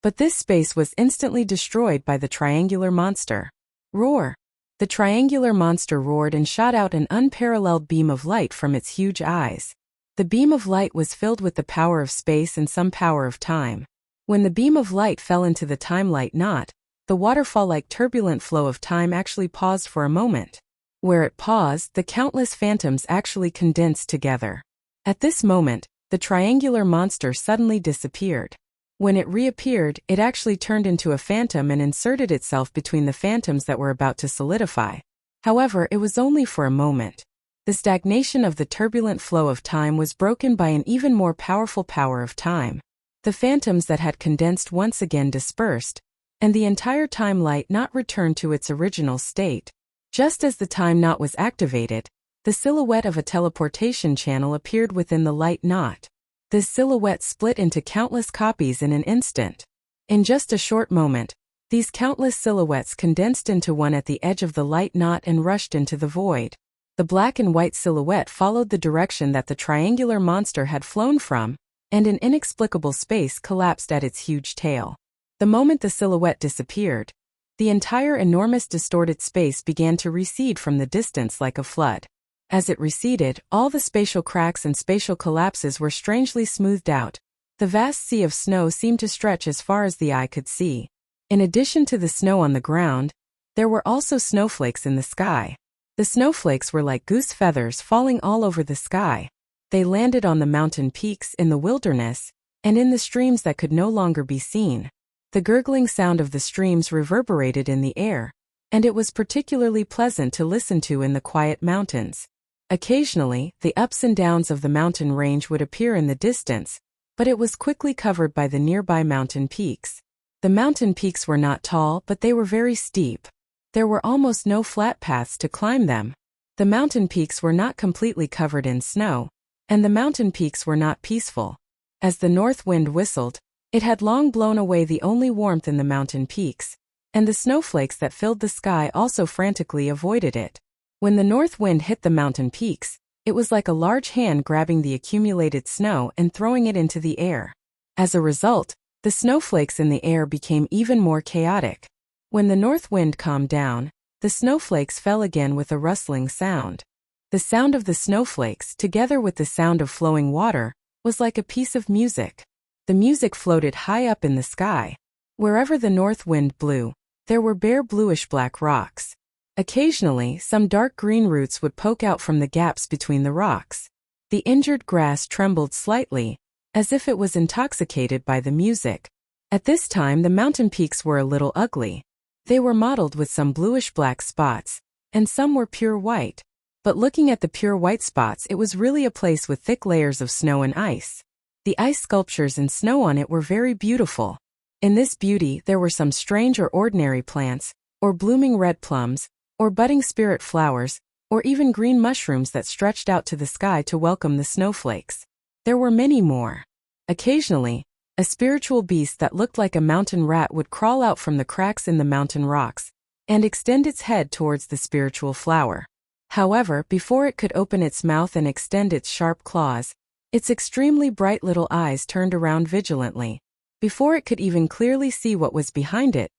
but this space was instantly destroyed by the triangular monster. Roar! The triangular monster roared and shot out an unparalleled beam of light from its huge eyes. The beam of light was filled with the power of space and some power of time. When the beam of light fell into the time light knot, the waterfall-like turbulent flow of time actually paused for a moment. Where it paused, the countless phantoms actually condensed together. At this moment, the triangular monster suddenly disappeared. When it reappeared, it actually turned into a phantom and inserted itself between the phantoms that were about to solidify. However, it was only for a moment. The stagnation of the turbulent flow of time was broken by an even more powerful power of time. The phantoms that had condensed once again dispersed, and the entire time light knot returned to its original state. Just as the time knot was activated, the silhouette of a teleportation channel appeared within the light knot. This silhouette split into countless copies in an instant. In just a short moment, these countless silhouettes condensed into one at the edge of the light knot and rushed into the void. The black and white silhouette followed the direction that the triangular monster had flown from, and an inexplicable space collapsed at its huge tail. The moment the silhouette disappeared, the entire enormous distorted space began to recede from the distance like a flood. As it receded, all the spatial cracks and spatial collapses were strangely smoothed out. The vast sea of snow seemed to stretch as far as the eye could see. In addition to the snow on the ground, there were also snowflakes in the sky. The snowflakes were like goose feathers falling all over the sky. They landed on the mountain peaks, in the wilderness, and in the streams that could no longer be seen. The gurgling sound of the streams reverberated in the air, and it was particularly pleasant to listen to in the quiet mountains. Occasionally, the ups and downs of the mountain range would appear in the distance, but it was quickly covered by the nearby mountain peaks. The mountain peaks were not tall, but they were very steep. There were almost no flat paths to climb them. The mountain peaks were not completely covered in snow, and the mountain peaks were not peaceful. As the north wind whistled, it had long blown away the only warmth in the mountain peaks, and the snowflakes that filled the sky also frantically avoided it. When the north wind hit the mountain peaks, it was like a large hand grabbing the accumulated snow and throwing it into the air. As a result, the snowflakes in the air became even more chaotic. When the north wind calmed down, the snowflakes fell again with a rustling sound. The sound of the snowflakes, together with the sound of flowing water, was like a piece of music. The music floated high up in the sky. Wherever the north wind blew, there were bare bluish-black rocks. Occasionally, some dark green roots would poke out from the gaps between the rocks. The injured grass trembled slightly, as if it was intoxicated by the music. At this time the mountain peaks were a little ugly. They were mottled with some bluish-black spots, and some were pure white. But looking at the pure white spots, it was really a place with thick layers of snow and ice. The ice sculptures and snow on it were very beautiful. In this beauty there were some strange or ordinary plants, or blooming red plums, or budding spirit flowers, or even green mushrooms that stretched out to the sky to welcome the snowflakes. There were many more. Occasionally, a spiritual beast that looked like a mountain rat would crawl out from the cracks in the mountain rocks, and extend its head towards the spiritual flower. However, before it could open its mouth and extend its sharp claws, its extremely bright little eyes turned around vigilantly. Before it could even clearly see what was behind it,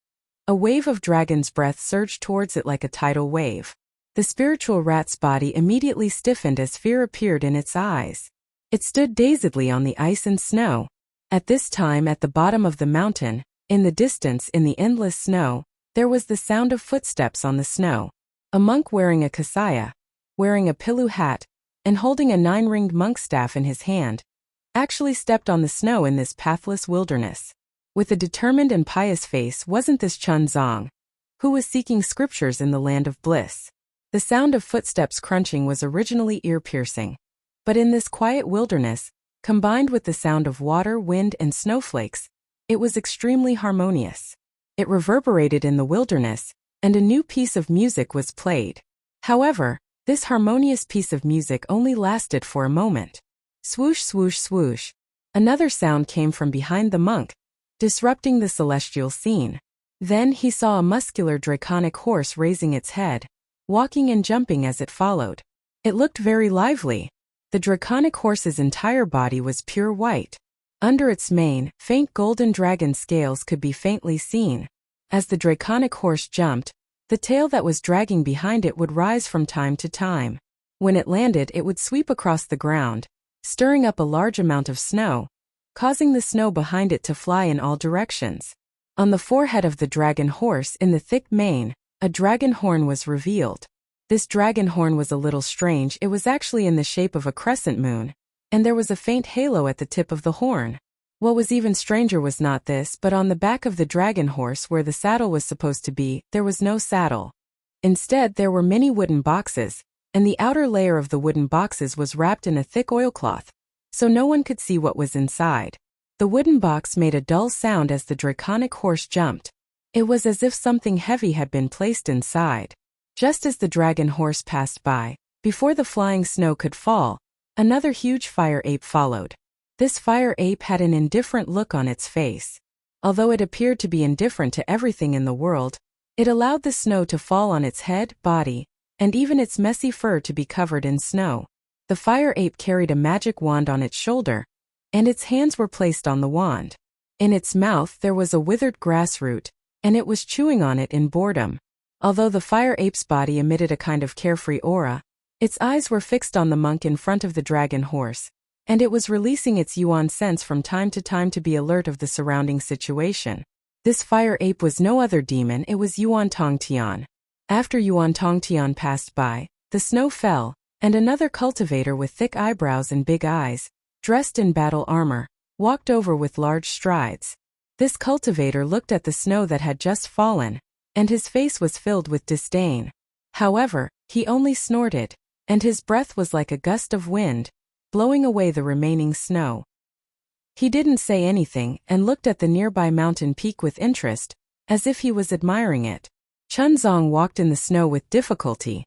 a wave of dragon's breath surged towards it like a tidal wave. The spiritual rat's body immediately stiffened as fear appeared in its eyes. It stood dazedly on the ice and snow. At this time, at the bottom of the mountain, in the distance, in the endless snow, there was the sound of footsteps on the snow. A monk wearing a kasaya, wearing a pilu hat, and holding a 9-ringed monk staff in his hand, actually stepped on the snow in this pathless wilderness. With a determined and pious face, wasn't this Chun Zong, who was seeking scriptures in the land of bliss? The sound of footsteps crunching was originally ear-piercing. But in this quiet wilderness, combined with the sound of water, wind, and snowflakes, it was extremely harmonious. It reverberated in the wilderness, and a new piece of music was played. However, this harmonious piece of music only lasted for a moment. Swoosh, swoosh, swoosh. Another sound came from behind the monk, disrupting the celestial scene. Then he saw a muscular draconic horse raising its head, walking and jumping as it followed. It looked very lively. The draconic horse's entire body was pure white. Under its mane, faint golden dragon scales could be faintly seen. As the draconic horse jumped, the tail that was dragging behind it would rise from time to time. When it landed, it would sweep across the ground, stirring up a large amount of snow, causing the snow behind it to fly in all directions. On the forehead of the dragon horse, in the thick mane, a dragon horn was revealed. This dragon horn was a little strange. It was actually in the shape of a crescent moon, and there was a faint halo at the tip of the horn. What was even stranger was not this, but on the back of the dragon horse where the saddle was supposed to be, there was no saddle. Instead, there were many wooden boxes, and the outer layer of the wooden boxes was wrapped in a thick oilcloth, so no one could see what was inside. The wooden box made a dull sound as the draconic horse jumped. It was as if something heavy had been placed inside. Just as the dragon horse passed by, before the flying snow could fall, another huge fire ape followed. This fire ape had an indifferent look on its face. Although it appeared to be indifferent to everything in the world, it allowed the snow to fall on its head, body, and even its messy fur to be covered in snow. The fire ape carried a magic wand on its shoulder, and its hands were placed on the wand. In its mouth there was a withered grass root, and it was chewing on it in boredom. Although the fire ape's body emitted a kind of carefree aura, its eyes were fixed on the monk in front of the dragon horse, and it was releasing its yuan sense from time to time to be alert of the surrounding situation. This fire ape was no other demon, it was Yuan Tongtian. After Yuan Tongtian passed by, the snow fell, and another cultivator with thick eyebrows and big eyes, dressed in battle armor, walked over with large strides. This cultivator looked at the snow that had just fallen, and his face was filled with disdain. However, he only snorted, and his breath was like a gust of wind, blowing away the remaining snow. He didn't say anything and looked at the nearby mountain peak with interest, as if he was admiring it. Chunzong walked in the snow with difficulty.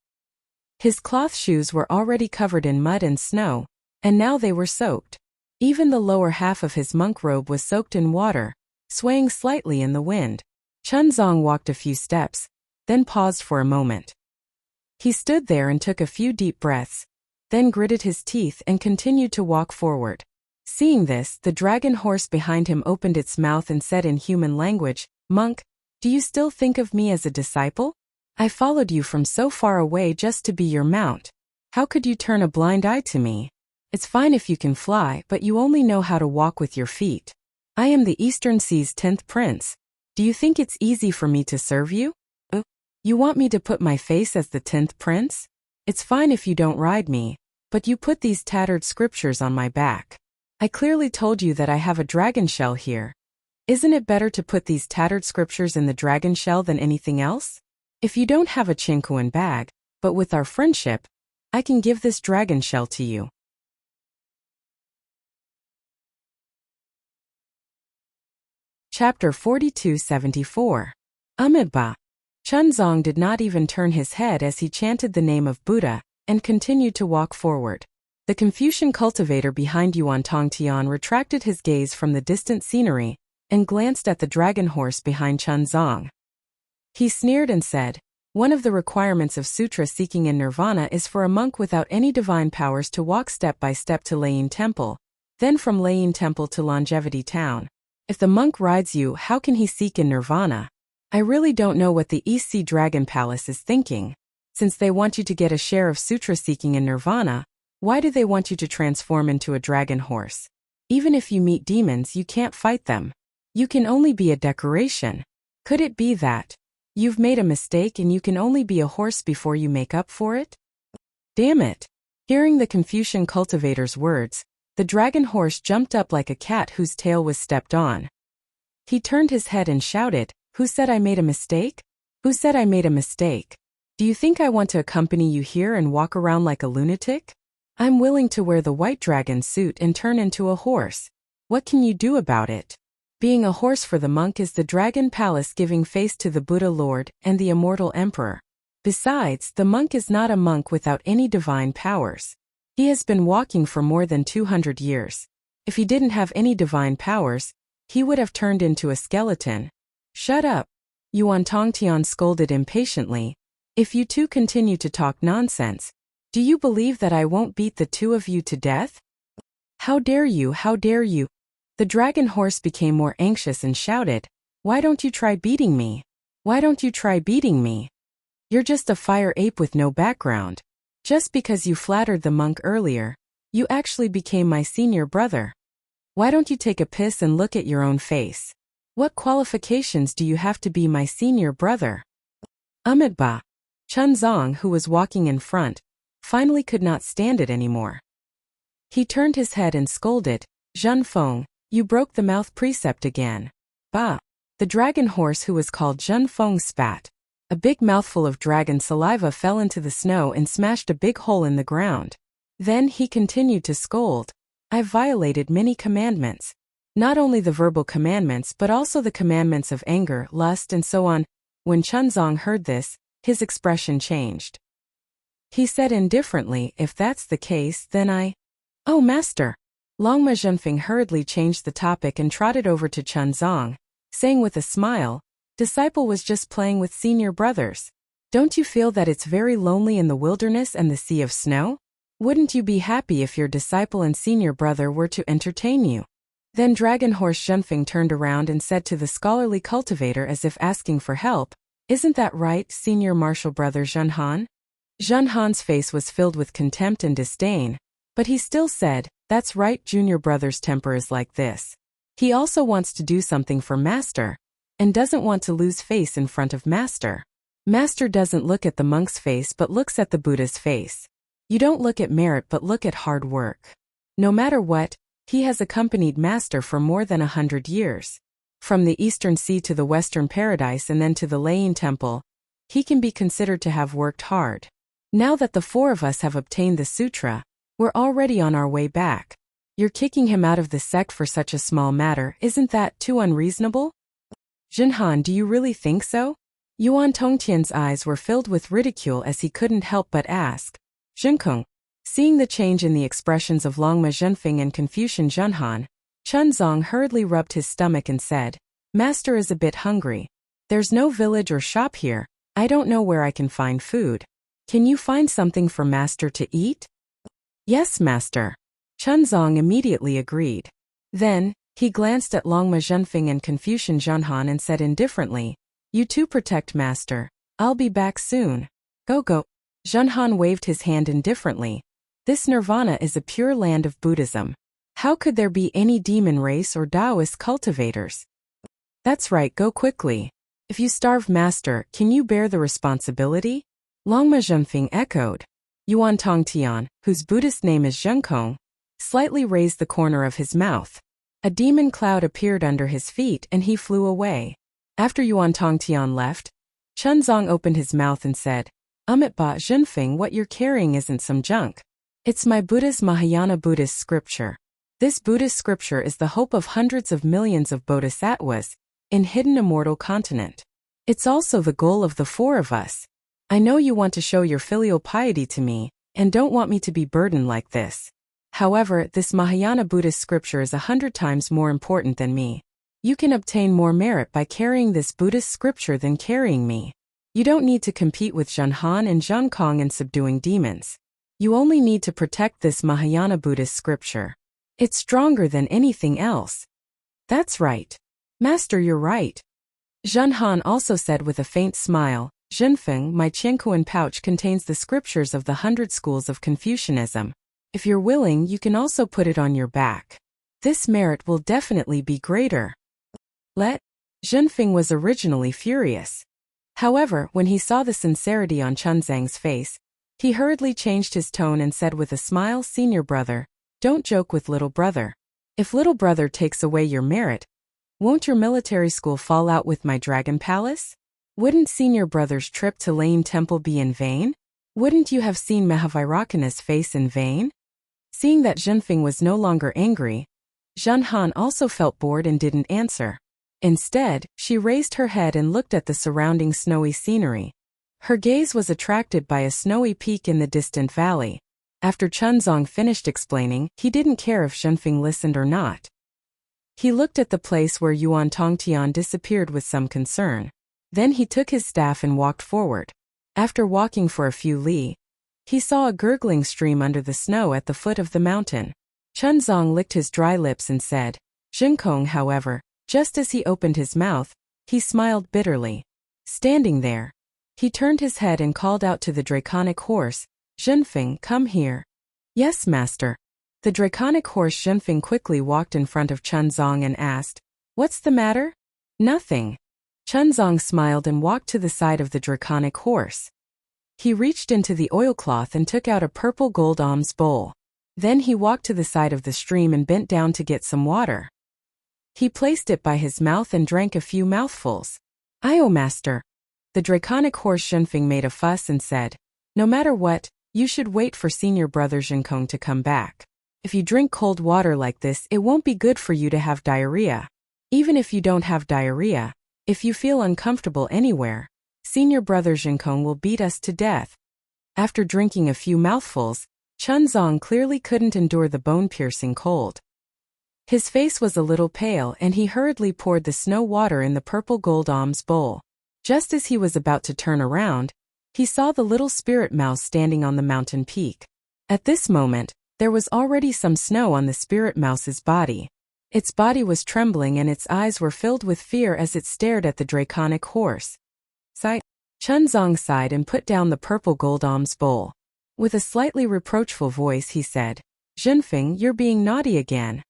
His cloth shoes were already covered in mud and snow, and now they were soaked. Even the lower half of his monk robe was soaked in water, swaying slightly in the wind. Chunzong walked a few steps, then paused for a moment. He stood there and took a few deep breaths, then gritted his teeth and continued to walk forward. Seeing this, the dragon horse behind him opened its mouth and said in human language, "Monk, do you still think of me as a disciple? I followed you from so far away just to be your mount. How could you turn a blind eye to me? It's fine if you can fly, but you only know how to walk with your feet. I am the Eastern Sea's 10th prince. Do you think it's easy for me to serve you? You want me to put my face as the 10th prince? It's fine if you don't ride me, but you put these tattered scriptures on my back. I clearly told you that I have a dragon shell here. Isn't it better to put these tattered scriptures in the dragon shell than anything else? If you don't have a Chinquan bag, but with our friendship, I can give this dragon shell to you." Chapter 4274. Amidba. Chunzong did not even turn his head as he chanted the name of Buddha, and continued to walk forward. The Confucian cultivator behind Yuan Tongtian retracted his gaze from the distant scenery, and glanced at the dragon horse behind Chunzong. He sneered and said, "One of the requirements of sutra seeking in nirvana is for a monk without any divine powers to walk step by step to Lane Temple, then from Lane Temple to Longevity Town. If the monk rides you, how can he seek in nirvana? I really don't know what the East Sea Dragon Palace is thinking. Since they want you to get a share of sutra seeking in nirvana, why do they want you to transform into a dragon horse? Even if you meet demons, you can't fight them. You can only be a decoration. Could it be that you've made a mistake and you can only be a horse before you make up for it? Damn it." Hearing the Confucian cultivator's words, the dragon horse jumped up like a cat whose tail was stepped on. He turned his head and shouted, "Who said I made a mistake? Who said I made a mistake? Do you think I want to accompany you here and walk around like a lunatic? I'm willing to wear the white dragon suit and turn into a horse. What can you do about it? Being a horse for the monk is the dragon palace giving face to the Buddha Lord and the immortal emperor. Besides, the monk is not a monk without any divine powers. He has been walking for more than 200 years. If he didn't have any divine powers, he would have turned into a skeleton." "Shut up," Yuan Tongtian scolded impatiently. "If you two continue to talk nonsense, do you believe that I won't beat the two of you to death? How dare you, how dare you?" The dragon horse became more anxious and shouted, "Why don't you try beating me? Why don't you try beating me? You're just a fire ape with no background. Just because you flattered the monk earlier, you actually became my senior brother. Why don't you take a piss and look at your own face? What qualifications do you have to be my senior brother?" Amidba. Chunzong, who was walking in front, finally could not stand it anymore. He turned his head and scolded, "Zhun Feng, You broke the mouth precept again. Bah! The dragon horse who was called Zhen Feng spat. A big mouthful of dragon saliva fell into the snow and smashed a big hole in the ground. Then he continued to scold. I've violated many commandments. Not only the verbal commandments but also the commandments of anger, lust and so on. When Chunzong heard this, his expression changed. He said indifferently, if that's the case, then Oh, master! Longma Zhenfeng hurriedly changed the topic and trotted over to Chunzong, saying with a smile, Disciple was just playing with senior brothers. Don't you feel that it's very lonely in the wilderness and the sea of snow? Wouldn't you be happy if your disciple and senior brother were to entertain you? Then Dragon Horse Zhenfeng turned around and said to the scholarly cultivator as if asking for help, Isn't that right, senior martial brother Zhenhan? Zhenhan's face was filled with contempt and disdain, but he still said, That's right, junior brother's temper is like this. He also wants to do something for master, and doesn't want to lose face in front of master. Master doesn't look at the monk's face but looks at the Buddha's face. You don't look at merit but look at hard work. No matter what, he has accompanied master for more than 100 years. From the Eastern Sea to the Western Paradise and then to the Lane Temple, he can be considered to have worked hard. Now that the four of us have obtained the sutra, we're already on our way back. You're kicking him out of the sect for such a small matter, isn't that too unreasonable? Zhenhan, do you really think so? Yuan Tongtian's eyes were filled with ridicule as he couldn't help but ask. Zhenkong. Seeing the change in the expressions of Longma Zhenfeng and Confucian Zhenhan, Chunzong hurriedly rubbed his stomach and said, Master is a bit hungry. There's no village or shop here. I don't know where I can find food. Can you find something for master to eat? Yes, master. Chunzong immediately agreed. Then, he glanced at Longma Zhenfeng and Confucian Zhenhan and said indifferently, You two protect master. I'll be back soon. Go. Zhenhan waved his hand indifferently. This nirvana is a pure land of Buddhism. How could there be any demon race or Taoist cultivators? That's right, go quickly. If you starve master, can you bear the responsibility? Longma Zhenfeng echoed. Yuan Tongtian, whose Buddhist name is Zhenkong, slightly raised the corner of his mouth. A demon cloud appeared under his feet and he flew away. After Yuan Tongtian left, Chunzong opened his mouth and said, Ba Zhenfeng, what you're carrying isn't some junk. It's my Buddha's Mahayana Buddhist scripture. This Buddhist scripture is the hope of hundreds of millions of bodhisattvas in hidden immortal continent. It's also the goal of the four of us. I know you want to show your filial piety to me, and don't want me to be burdened like this. However, this Mahayana Buddhist scripture is 100 times more important than me. You can obtain more merit by carrying this Buddhist scripture than carrying me. You don't need to compete with Zhenhan and Zhenkong in subduing demons. You only need to protect this Mahayana Buddhist scripture. It's stronger than anything else. That's right. Master, you're right. Zhenhan also said with a faint smile, Zhenfeng, my Qiankuan pouch contains the scriptures of the 100 schools of Confucianism. If you're willing, you can also put it on your back. This merit will definitely be greater. Zhenfeng was originally furious. However, when he saw the sincerity on Chunzang's face, he hurriedly changed his tone and said with a smile, Senior brother, don't joke with little brother. If little brother takes away your merit, won't your military school fall out with my dragon palace? Wouldn't senior brother's trip to Lane Temple be in vain? Wouldn't you have seen Mahavairakana's face in vain? Seeing that Zhenfeng was no longer angry, Zhenhan also felt bored and didn't answer. Instead, she raised her head and looked at the surrounding snowy scenery. Her gaze was attracted by a snowy peak in the distant valley. After Chunzong finished explaining, he didn't care if Zhenfeng listened or not. He looked at the place where Yuan Tongtian disappeared with some concern. Then he took his staff and walked forward. After walking for a few li, he saw a gurgling stream under the snow at the foot of the mountain. Chunzong licked his dry lips and said, Zhenkong, however, just as he opened his mouth, he smiled bitterly. Standing there, he turned his head and called out to the draconic horse, Zhenfeng, come here. Yes, master. The draconic horse Zhenfeng quickly walked in front of Chunzong and asked, What's the matter? Nothing. Chunzong smiled and walked to the side of the draconic horse. He reached into the oilcloth and took out a purple gold alms bowl. Then he walked to the side of the stream and bent down to get some water. He placed it by his mouth and drank a few mouthfuls. "Ayo, master." The draconic horse Zhenfeng made a fuss and said, "No matter what, you should wait for senior brother Zhenkong to come back. If you drink cold water like this, it won't be good for you to have diarrhea. Even if you don't have diarrhea, if you feel uncomfortable anywhere, senior brother Zhenkong will beat us to death." After drinking a few mouthfuls, Chunzong clearly couldn't endure the bone-piercing cold. His face was a little pale and he hurriedly poured the snow water in the purple gold alms bowl. Just as he was about to turn around, he saw the little spirit mouse standing on the mountain peak. At this moment, there was already some snow on the spirit mouse's body. Its body was trembling and its eyes were filled with fear as it stared at the draconic horse. Chunzong sighed and put down the purple gold alms bowl. With a slightly reproachful voice he said, "Zhenfeng, you're being naughty again."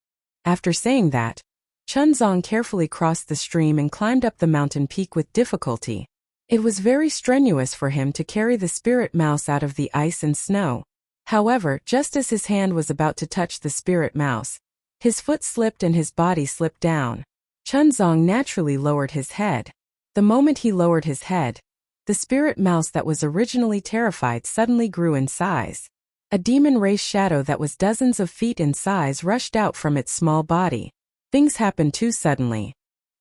After saying that, Chunzong carefully crossed the stream and climbed up the mountain peak with difficulty. It was very strenuous for him to carry the spirit mouse out of the ice and snow. However, just as his hand was about to touch the spirit mouse, his foot slipped and his body slipped down. Chunzong naturally lowered his head. The moment he lowered his head, the spirit mouse that was originally terrified suddenly grew in size. A demon race shadow that was dozens of feet in size rushed out from its small body. Things happened too suddenly.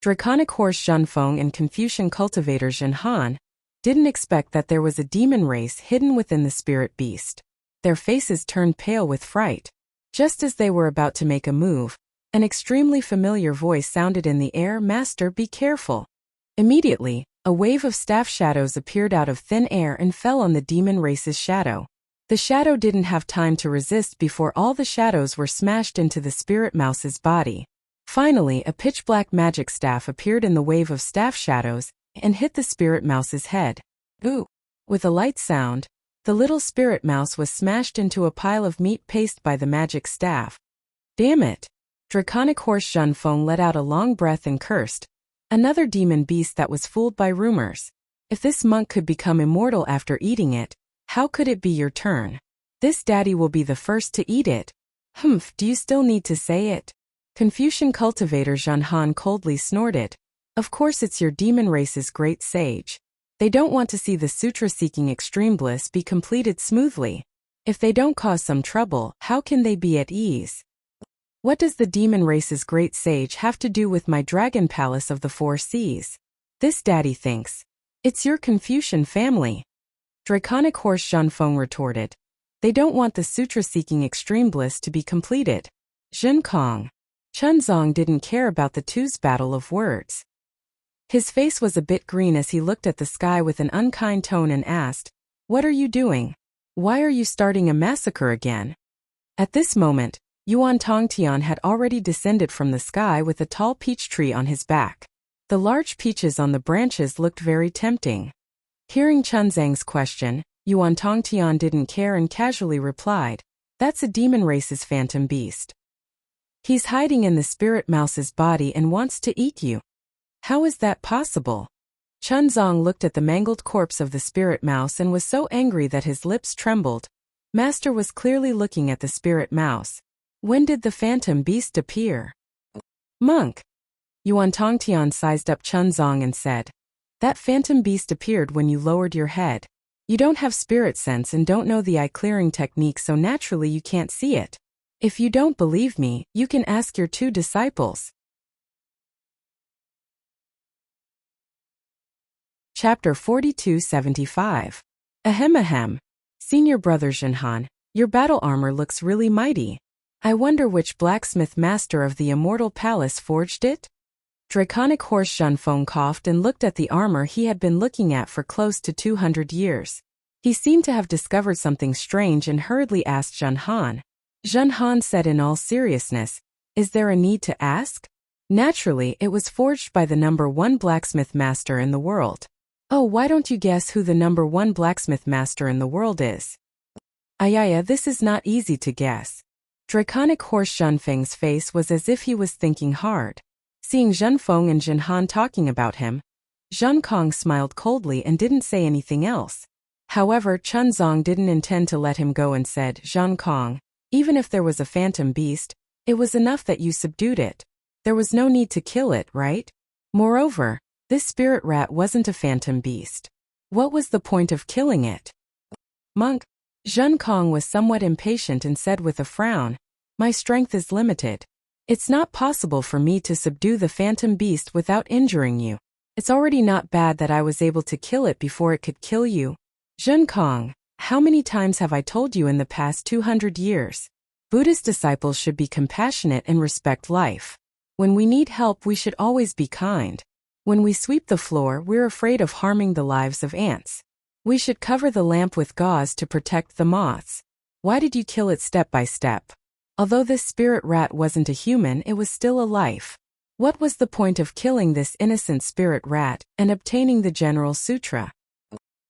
Draconic horse Zhenfeng and Confucian cultivator Zhenhan didn't expect that there was a demon race hidden within the spirit beast. Their faces turned pale with fright. Just as they were about to make a move, an extremely familiar voice sounded in the air, "Master, be careful." Immediately, a wave of staff shadows appeared out of thin air and fell on the demon race's shadow. The shadow didn't have time to resist before all the shadows were smashed into the spirit mouse's body. Finally, a pitch-black magic staff appeared in the wave of staff shadows and hit the spirit mouse's head. Ooh! With a light sound, the little spirit mouse was smashed into a pile of meat paste by the magic staff. "Damn it!" Draconic horse Zhenfeng let out a long breath and cursed. Another demon beast that was fooled by rumors. If this monk could become immortal after eating it, how could it be your turn? This daddy will be the first to eat it. Humph, do you still need to say it? Confucian cultivator Zhenhan coldly snorted. Of course it's your demon race's great sage. They don't want to see the sutra-seeking extreme bliss be completed smoothly. If they don't cause some trouble, how can they be at ease? What does the demon race's great sage have to do with my dragon palace of the 4 seas? This daddy thinks. It's your Confucian family. Draconic horse Zhenfeng retorted. They don't want the sutra-seeking extreme bliss to be completed. Zhenkong. Chunzong didn't care about the two's battle of words. His face was a bit green as he looked at the sky with an unkind tone and asked, "What are you doing? Why are you starting a massacre again?" At this moment, Yuan Tongtian had already descended from the sky with a tall peach tree on his back. The large peaches on the branches looked very tempting. Hearing Chunzang's question, Yuan Tongtian didn't care and casually replied, "That's a demon race's phantom beast. He's hiding in the spirit mouse's body and wants to eat you." "How is that possible?" Chunzong looked at the mangled corpse of the spirit mouse and was so angry that his lips trembled. Master was clearly looking at the spirit mouse. "When did the phantom beast appear?" "Monk." Yuan Tongtian sized up Chunzong and said, "That phantom beast appeared when you lowered your head. You don't have spirit sense and don't know the eye-clearing technique, so naturally you can't see it. If you don't believe me, you can ask your 2 disciples." Chapter 4275. Ahem ahem. Senior brother Zhenhan, your battle armor looks really mighty. I wonder which blacksmith master of the immortal palace forged it? Draconic horse Zhenfeng coughed and looked at the armor he had been looking at for close to 200 years. He seemed to have discovered something strange and hurriedly asked Zhenhan. Zhenhan said in all seriousness, "Is there a need to ask?" Naturally, it was forged by the #1 blacksmith master in the world. "Oh, why don't you guess who the #1 blacksmith master in the world is?" "Ayaya, this is not easy to guess." Draconic horse Zhenfeng's face was as if he was thinking hard. Seeing Zhenfeng and Zhenhan talking about him, Zhenkong smiled coldly and didn't say anything else. However, Chunzong didn't intend to let him go and said, "Zhenkong, even if there was a phantom beast, it was enough that you subdued it. There was no need to kill it, right? Moreover, this spirit rat wasn't a phantom beast. What was the point of killing it? Monk. Zhen Kong was somewhat impatient and said with a frown, "My strength is limited. It's not possible for me to subdue the phantom beast without injuring you. It's already not bad that I was able to kill it before it could kill you. Zhen Kong, how many times have I told you in the past 200 years? Buddhist disciples should be compassionate and respect life. When we need help, we should always be kind. When we sweep the floor, we're afraid of harming the lives of ants. We should cover the lamp with gauze to protect the moths. Why did you kill it step by step? Although this spirit rat wasn't a human, it was still a life. What was the point of killing this innocent spirit rat and obtaining the General Sutra?"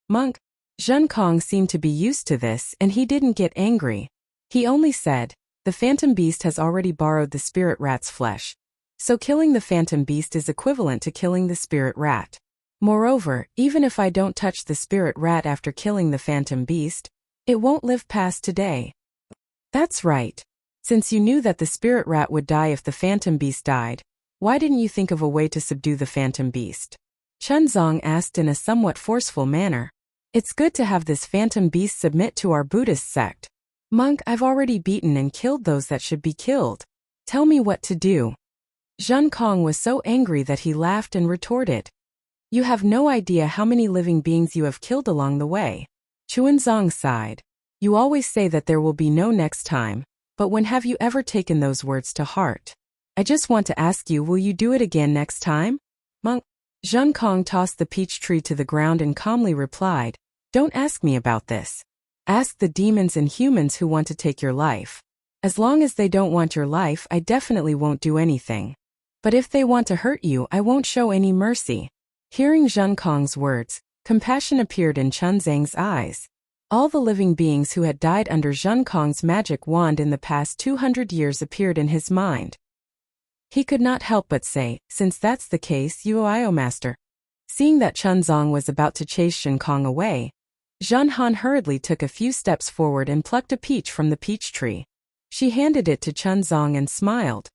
Monk. Zhen Kong seemed to be used to this and he didn't get angry. He only said, "The phantom beast has already borrowed the spirit rat's flesh. So killing the phantom beast is equivalent to killing the spirit rat. Moreover, even if I don't touch the spirit rat after killing the phantom beast, it won't live past today." "That's right. Since you knew that the spirit rat would die if the phantom beast died, why didn't you think of a way to subdue the phantom beast?" Chunzong asked in a somewhat forceful manner. "It's good to have this phantom beast submit to our Buddhist sect. Monk, I've already beaten and killed those that should be killed. Tell me what to do." Zhen Kong was so angry that he laughed and retorted, "You have no idea how many living beings you have killed along the way." Chuanzong sighed. "You always say that there will be no next time, but when have you ever taken those words to heart? I just want to ask you, will you do it again next time?" Monk. Zhen Kong tossed the peach tree to the ground and calmly replied, "Don't ask me about this. Ask the demons and humans who want to take your life. As long as they don't want your life, I definitely won't do anything. But if they want to hurt you, I won't show any mercy." Hearing Zhen Kong's words, compassion appeared in Chunzang's eyes. All the living beings who had died under Zhen Kong's magic wand in the past 200 years appeared in his mind. He could not help but say, "Since that's the case, Yuoio master." Seeing that Chunzong was about to chase Zhen Kong away, Zhen Han hurriedly took a few steps forward and plucked a peach from the peach tree. She handed it to Chunzong and smiled.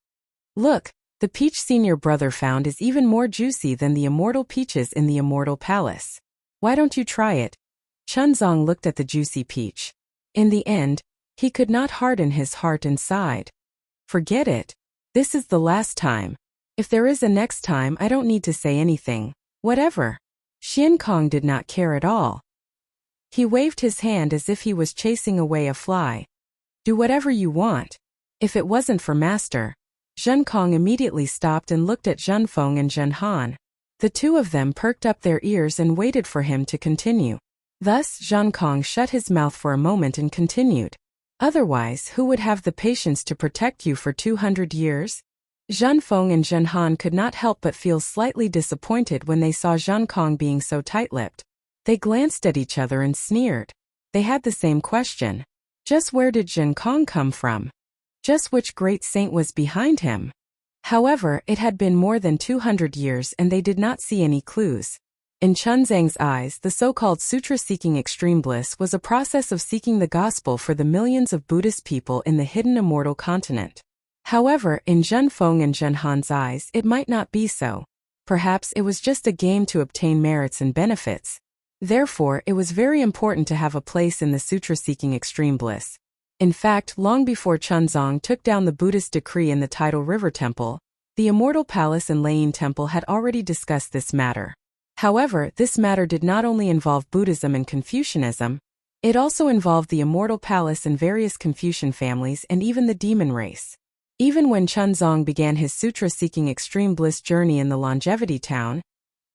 "Look, the peach senior brother found is even more juicy than the immortal peaches in the immortal palace. Why don't you try it?" Chunzong looked at the juicy peach. In the end, he could not harden his heart and sighed. "Forget it. This is the last time. If there is a next time, I don't need to say anything. Whatever." Xian Kong did not care at all. He waved his hand as if he was chasing away a fly. "Do whatever you want." If it wasn't for Master, Zhen Kong immediately stopped and looked at Zhen Feng and Zhen Han. The two of them perked up their ears and waited for him to continue. Thus, Zhen Kong shut his mouth for a moment and continued. "Otherwise, who would have the patience to protect you for 200 years? Zhen Feng and Zhen Han could not help but feel slightly disappointed when they saw Zhen Kong being so tight-lipped. They glanced at each other and sneered. They had the same question. Just where did Zhen Kong come from? Just which great saint was behind him? However, it had been more than 200 years and they did not see any clues. In Chunzang's eyes, the so-called sutra-seeking extreme bliss was a process of seeking the gospel for the millions of Buddhist people in the hidden immortal continent. However, in Zhen Feng and Zhen Han's eyes, it might not be so. Perhaps it was just a game to obtain merits and benefits. Therefore, it was very important to have a place in the sutra-seeking extreme bliss. In fact, long before Chunzong took down the Buddhist decree in the Tidal River Temple, the Immortal Palace and Lane Temple had already discussed this matter. However, this matter did not only involve Buddhism and Confucianism, it also involved the Immortal Palace and various Confucian families and even the demon race. Even when Chunzong began his sutra-seeking extreme bliss journey in the Longevity Town,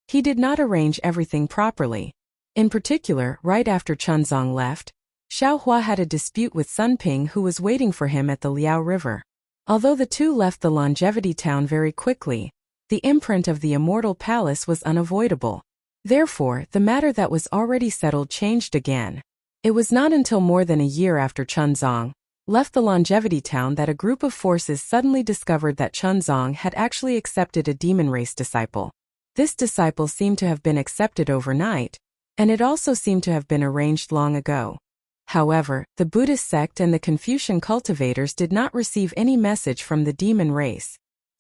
he did not arrange everything properly. In particular, right after Chunzong left, Xiaohua had a dispute with Sun Ping who was waiting for him at the Liao River. Although the two left the Longevity Town very quickly, the imprint of the Immortal Palace was unavoidable. Therefore, the matter that was already settled changed again. It was not until more than a year after Chunzong left the Longevity Town that a group of forces suddenly discovered that Chunzong had actually accepted a demon race disciple. This disciple seemed to have been accepted overnight, and it also seemed to have been arranged long ago. However, the Buddhist sect and the Confucian cultivators did not receive any message from the demon race.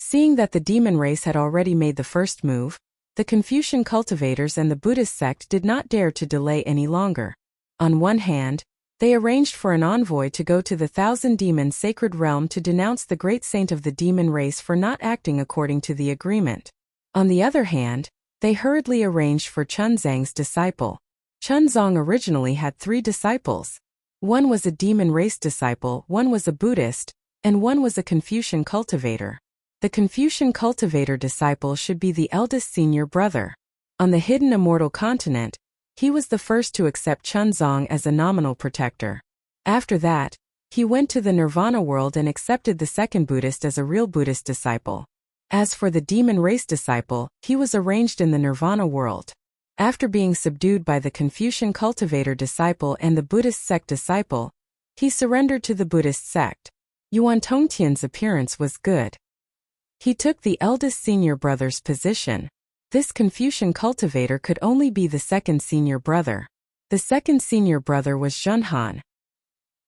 Seeing that the demon race had already made the first move, the Confucian cultivators and the Buddhist sect did not dare to delay any longer. On one hand, they arranged for an envoy to go to the Thousand Demons sacred realm to denounce the great saint of the demon race for not acting according to the agreement. On the other hand, they hurriedly arranged for Chunzang's disciple. Chunzang originally had 3 disciples. One was a demon race disciple, one was a Buddhist, and one was a Confucian cultivator. The Confucian cultivator disciple should be the eldest senior brother. On the hidden immortal continent, he was the first to accept Chunzang as a nominal protector. After that, he went to the Nirvana world and accepted the second Buddhist as a real Buddhist disciple. As for the demon race disciple, he was arranged in the Nirvana world. After being subdued by the Confucian cultivator disciple and the Buddhist sect disciple, he surrendered to the Buddhist sect. Yuan Tongtian's appearance was good. He took the eldest senior brother's position. This Confucian cultivator could only be the second senior brother. The second senior brother was Zhenhan.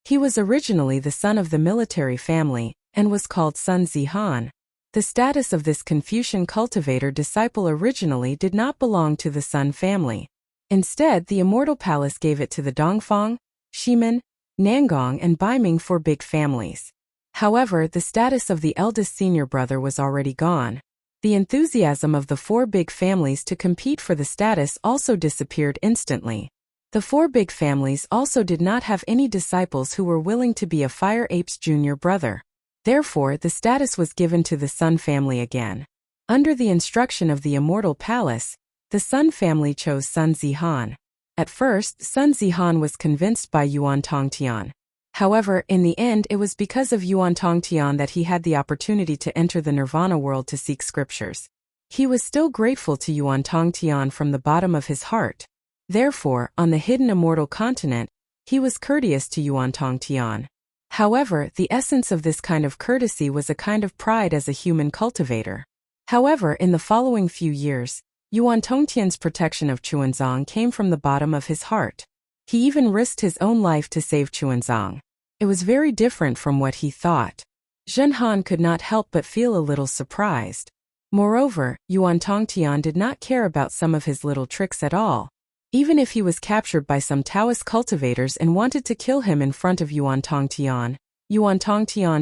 He was originally the son of the military family and was called Sun Zihan. The status of this Confucian cultivator disciple originally did not belong to the Sun family. Instead, the Immortal Palace gave it to the Dongfang, Shimen, Nangong and Baiming 4 big families. However, the status of the eldest senior brother was already gone. The enthusiasm of the 4 big families to compete for the status also disappeared instantly. The 4 big families also did not have any disciples who were willing to be a Fire Ape's junior brother. Therefore, the status was given to the Sun family again. Under the instruction of the Immortal Palace, the Sun family chose Sun Zihan. At first, Sun Zihan was convinced by Yuan Tongtian. However, in the end it was because of Yuan Tongtian that he had the opportunity to enter the Nirvana world to seek scriptures. He was still grateful to Yuan Tongtian from the bottom of his heart. Therefore, on the hidden immortal continent, he was courteous to Yuan Tongtian. However, the essence of this kind of courtesy was a kind of pride as a human cultivator. However, in the following few years, Yuan Tongtian's protection of Chuanzang came from the bottom of his heart. He even risked his own life to save Chuanzang. It was very different from what he thought. Zhenhan could not help but feel a little surprised. Moreover, Yuan Tongtian did not care about some of his little tricks at all. Even if he was captured by some Taoist cultivators and wanted to kill him in front of Yuan Tongtian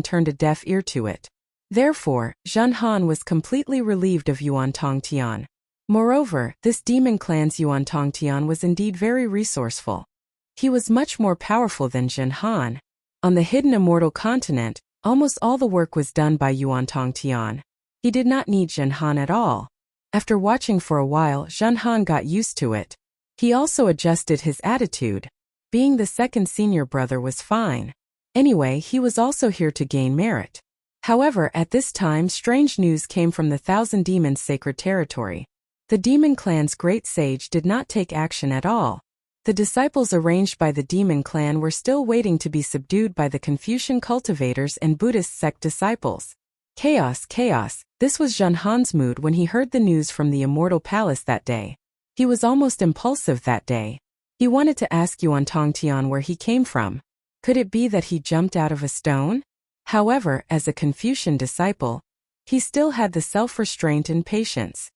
turned a deaf ear to it. Therefore, Zhenhan was completely relieved of Yuan Tongtian. Moreover, this demon clan's Yuan Tongtian was indeed very resourceful. He was much more powerful than Zhenhan. On the hidden immortal continent, almost all the work was done by Yuan Tongtian. He did not need Zhenhan at all. After watching for a while, Zhenhan got used to it. He also adjusted his attitude. Being the second senior brother was fine. Anyway, he was also here to gain merit. However, at this time strange news came from the Thousand Demons sacred territory. The demon clan's great sage did not take action at all. The disciples arranged by the demon clan were still waiting to be subdued by the Confucian cultivators and Buddhist sect disciples. Chaos, chaos. This was Zhenhan's mood when he heard the news from the Immortal Palace that day. He was almost impulsive that day. He wanted to ask Yuan Tongtian where he came from. Could it be that he jumped out of a stone? However, as a Confucian disciple, he still had the self-restraint and patience.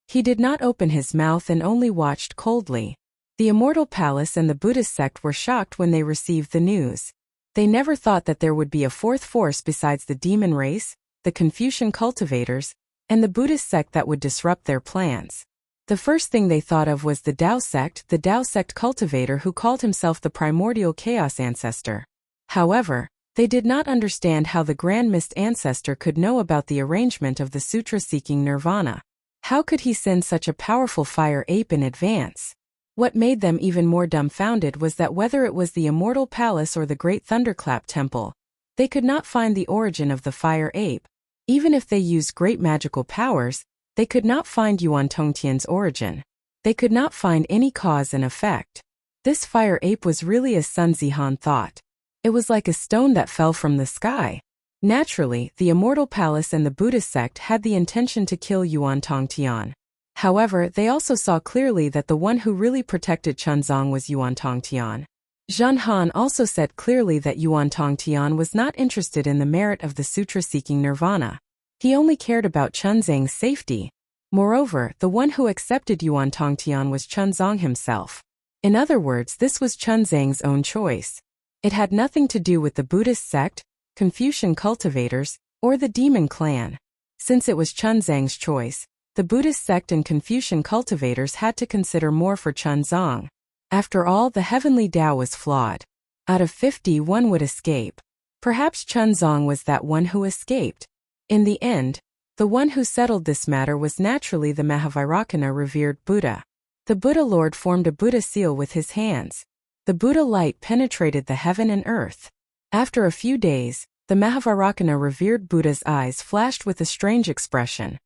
He did not open his mouth and only watched coldly. The Immortal Palace and the Buddhist sect were shocked when they received the news. They never thought that there would be a fourth force besides the demon race, the Confucian cultivators, and the Buddhist sect that would disrupt their plans. The first thing they thought of was the Tao sect cultivator who called himself the primordial chaos ancestor. However, they did not understand how the Grand Mist ancestor could know about the arrangement of the sutra-seeking nirvana. How could he send such a powerful fire ape in advance? What made them even more dumbfounded was that whether it was the Immortal Palace or the Great Thunderclap Temple, they could not find the origin of the fire ape. Even if they used great magical powers, they could not find Yuan Tongtian's origin. They could not find any cause and effect. This fire ape was really as Sun Zihan thought. It was like a stone that fell from the sky. Naturally, the Immortal Palace and the Buddhist sect had the intention to kill Yuan Tongtian. However, they also saw clearly that the one who really protected Chunzang was Yuan Tongtian. Zhenhan also said clearly that Yuan Tongtian was not interested in the merit of the sutra-seeking nirvana. He only cared about Chunzang's safety. Moreover, the one who accepted Yuan Tongtian was Chunzang himself. In other words, this was Chunzang's own choice. It had nothing to do with the Buddhist sect, Confucian cultivators, or the demon clan. Since it was Chunzang's choice, the Buddhist sect and Confucian cultivators had to consider more for Chunzang. After all, the heavenly Tao was flawed. Out of 50, one would escape. Perhaps Chunzang was that one who escaped. In the end, the one who settled this matter was naturally the Mahavairakana revered Buddha. The Buddha Lord formed a Buddha seal with his hands. The Buddha light penetrated the heaven and earth. After a few days, the Mahavairakana revered Buddha's eyes flashed with a strange expression.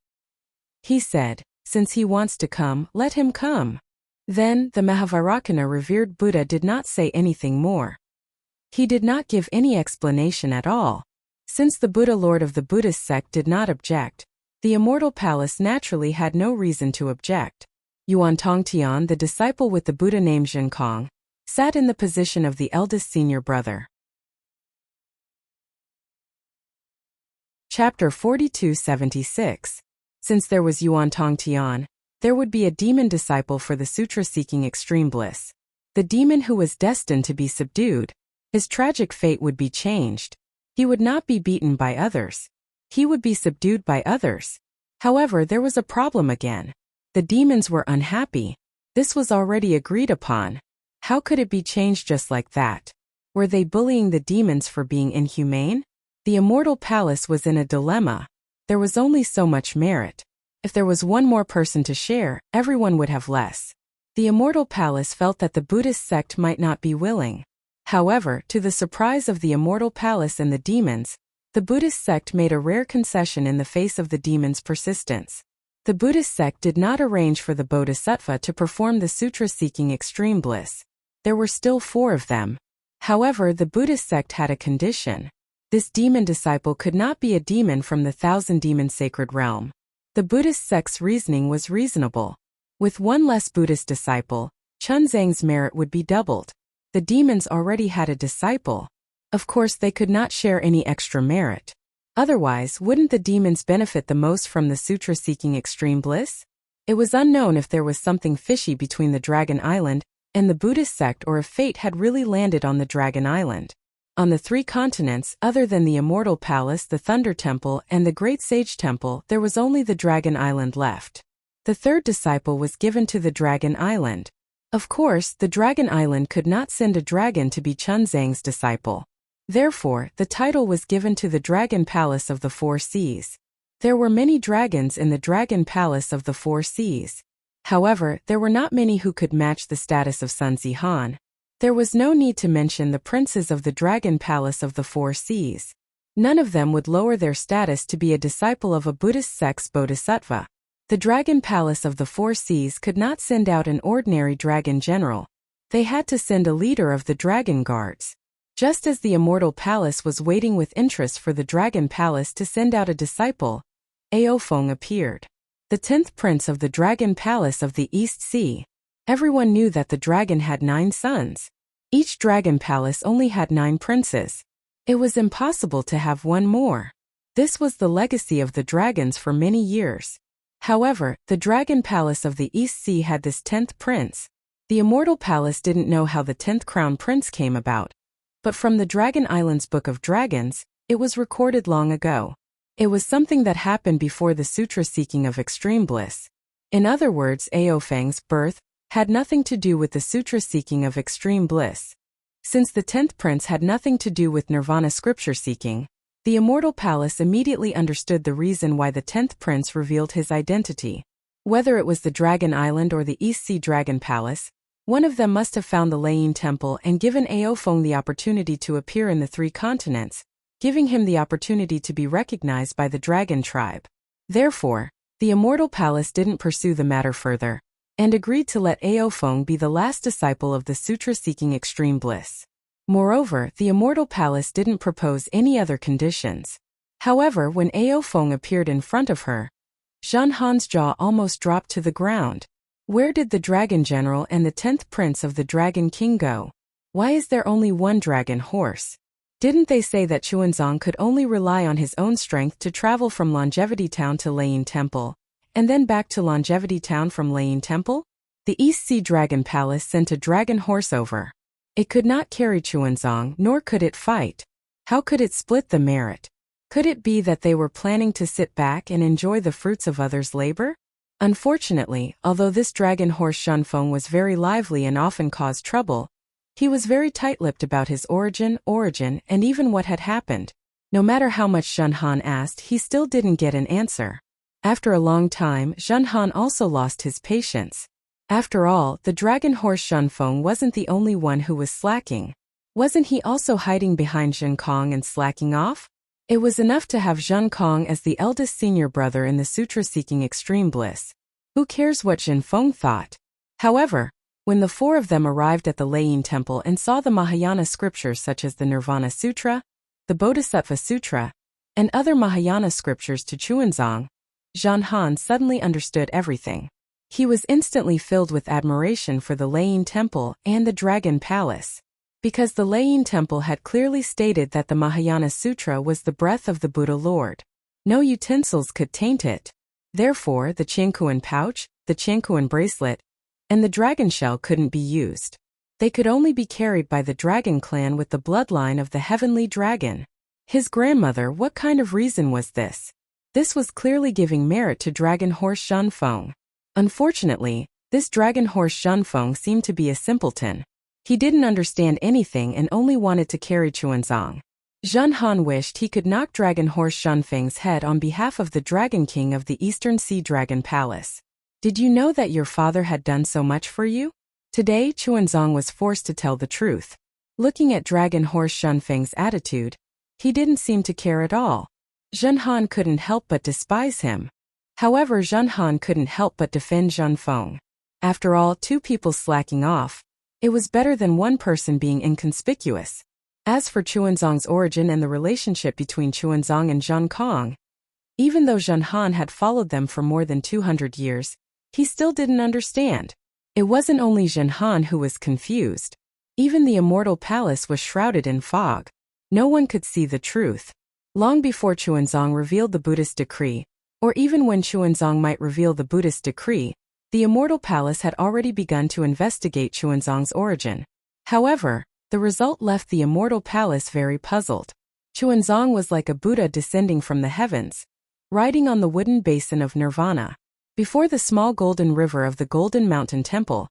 He said, "Since he wants to come, let him come." Then, the Mahavairakana revered Buddha did not say anything more. He did not give any explanation at all. Since the Buddha Lord of the Buddhist sect did not object, the immortal palace naturally had no reason to object. Yuan Tongtian, the disciple with the Buddha named Zhenkong, sat in the position of the eldest senior brother. Chapter 4276. Since there was Yuan Tongtian, there would be a demon disciple for the sutra seeking extreme bliss. The demon who was destined to be subdued. His tragic fate would be changed. He would not be beaten by others. He would be subdued by others. However, there was a problem again. The demons were unhappy. This was already agreed upon. How could it be changed just like that? Were they bullying the demons for being inhumane? The immortal palace was in a dilemma. There was only so much merit. If there was one more person to share, everyone would have less. The immortal palace felt that the Buddhist sect might not be willing. However, to the surprise of the immortal palace and the demons, the Buddhist sect made a rare concession in the face of the demons' persistence. The Buddhist sect did not arrange for the Bodhisattva to perform the sutra-seeking extreme bliss. There were still 4 of them. However, the Buddhist sect had a condition. This demon disciple could not be a demon from the 1,000-demon sacred realm. The Buddhist sect's reasoning was reasonable. With one less Buddhist disciple, Chunzang's merit would be doubled. The demons already had a disciple. Of course, they could not share any extra merit. Otherwise, wouldn't the demons benefit the most from the sutra-seeking extreme bliss? It was unknown if there was something fishy between the Dragon Island and the Buddhist sect, or if fate had really landed on the Dragon Island. On the 3 continents, other than the Immortal Palace, the Thunder Temple, and the Great Sage Temple, there was only the Dragon Island left. The 3rd disciple was given to the Dragon Island. Of course, the Dragon Island could not send a dragon to be Chunzang's disciple. Therefore, the title was given to the Dragon Palace of the 4 Seas. There were many dragons in the Dragon Palace of the 4 Seas. However, there were not many who could match the status of Sun Zihan. There was no need to mention the princes of the Dragon Palace of the 4 Seas. None of them would lower their status to be a disciple of a Buddhist sect's bodhisattva. The Dragon Palace of the 4 Seas could not send out an ordinary dragon general. They had to send a leader of the dragon guards. Just as the Immortal Palace was waiting with interest for the Dragon Palace to send out a disciple, Aofeng appeared. The 10th prince of the Dragon Palace of the East Sea. Everyone knew that the dragon had 9 sons. Each Dragon Palace only had 9 princes. It was impossible to have one more. This was the legacy of the dragons for many years. However, the Dragon Palace of the East Sea had this 10th prince. The Immortal Palace didn't know how the 10th crown prince came about. But from the Dragon Island's Book of Dragons, it was recorded long ago. It was something that happened before the sutra seeking of extreme bliss. In other words, Aofeng's birth had nothing to do with the sutra seeking of extreme bliss. Since the 10th prince had nothing to do with nirvana scripture seeking, the Immortal Palace immediately understood the reason why the 10th prince revealed his identity. Whether it was the Dragon Island or the East Sea Dragon Palace, one of them must have found the Layin Temple and given Aofeng the opportunity to appear in the 3 continents, giving him the opportunity to be recognized by the dragon tribe. Therefore, the Immortal Palace didn't pursue the matter further, and agreed to let Aofeng be the last disciple of the sutra-seeking extreme bliss. Moreover, the Immortal Palace didn't propose any other conditions. However, when Aofeng appeared in front of her, Zhan Han's jaw almost dropped to the ground. Where did the Dragon General and the 10th Prince of the Dragon King go? Why is there only one dragon horse? Didn't they say that Chuanzong could only rely on his own strength to travel from Longevity Town to Lane Temple, and then back to Longevity Town from Lane Temple? The East Sea Dragon Palace sent a dragon horse over. It could not carry Chuanzong, nor could it fight. How could it split the merit? Could it be that they were planning to sit back and enjoy the fruits of others' labor? Unfortunately, although this dragon horse Zhenfeng was very lively and often caused trouble, he was very tight-lipped about his origin, and even what had happened. No matter how much Zhenhan asked, he still didn't get an answer. After a long time, Zhenhan also lost his patience. After all, the dragon horse Zhenfeng wasn't the only one who was slacking. Wasn't he also hiding behind Zhen Kong and slacking off? It was enough to have Zhen Kong as the eldest senior brother in the sutra-seeking extreme bliss. Who cares what Zhenfeng thought? However, when the four of them arrived at the Lane Temple and saw the Mahayana scriptures such as the Nirvana Sutra, the Bodhisattva Sutra, and other Mahayana scriptures to Chuanzong, Zhenhan suddenly understood everything. He was instantly filled with admiration for the Lane Temple and the Dragon Palace, because the Lane Temple had clearly stated that the Mahayana Sutra was the breath of the Buddha Lord. No utensils could taint it. Therefore, the Qiankuan pouch, the Qiankuan bracelet, and the dragon shell couldn't be used. They could only be carried by the dragon clan with the bloodline of the heavenly dragon. His grandmother, what kind of reason was this? This was clearly giving merit to dragon horse Zhenfeng. Unfortunately, this dragon horse Zhenfeng seemed to be a simpleton. He didn't understand anything and only wanted to carry Chuanzong. Zhenhan wished he could knock dragon horse Zhenfeng's head on behalf of the Dragon King of the Eastern Sea Dragon Palace. Did you know that your father had done so much for you? Today, Chuanzong was forced to tell the truth. Looking at dragon horse Zhenfeng's attitude, he didn't seem to care at all. Zhenhan couldn't help but despise him. However, Zhenhan couldn't help but defend Zhenfeng. After all, two people slacking off, it was better than one person being inconspicuous. As for Chuanzong's origin and the relationship between Chuanzong and Zhen Kong, even though Zhenhan had followed them for more than 200 years, he still didn't understand. It wasn't only Zhenhan who was confused. Even the immortal palace was shrouded in fog. No one could see the truth. Long before Chuanzong revealed the Buddhist decree, or even when Chuanzong might reveal the Buddhist decree, the immortal palace had already begun to investigate Chuanzong's origin. However, the result left the immortal palace very puzzled. Chuanzong was like a Buddha descending from the heavens, riding on the wooden basin of nirvana. Before the small golden river of the Golden Mountain Temple,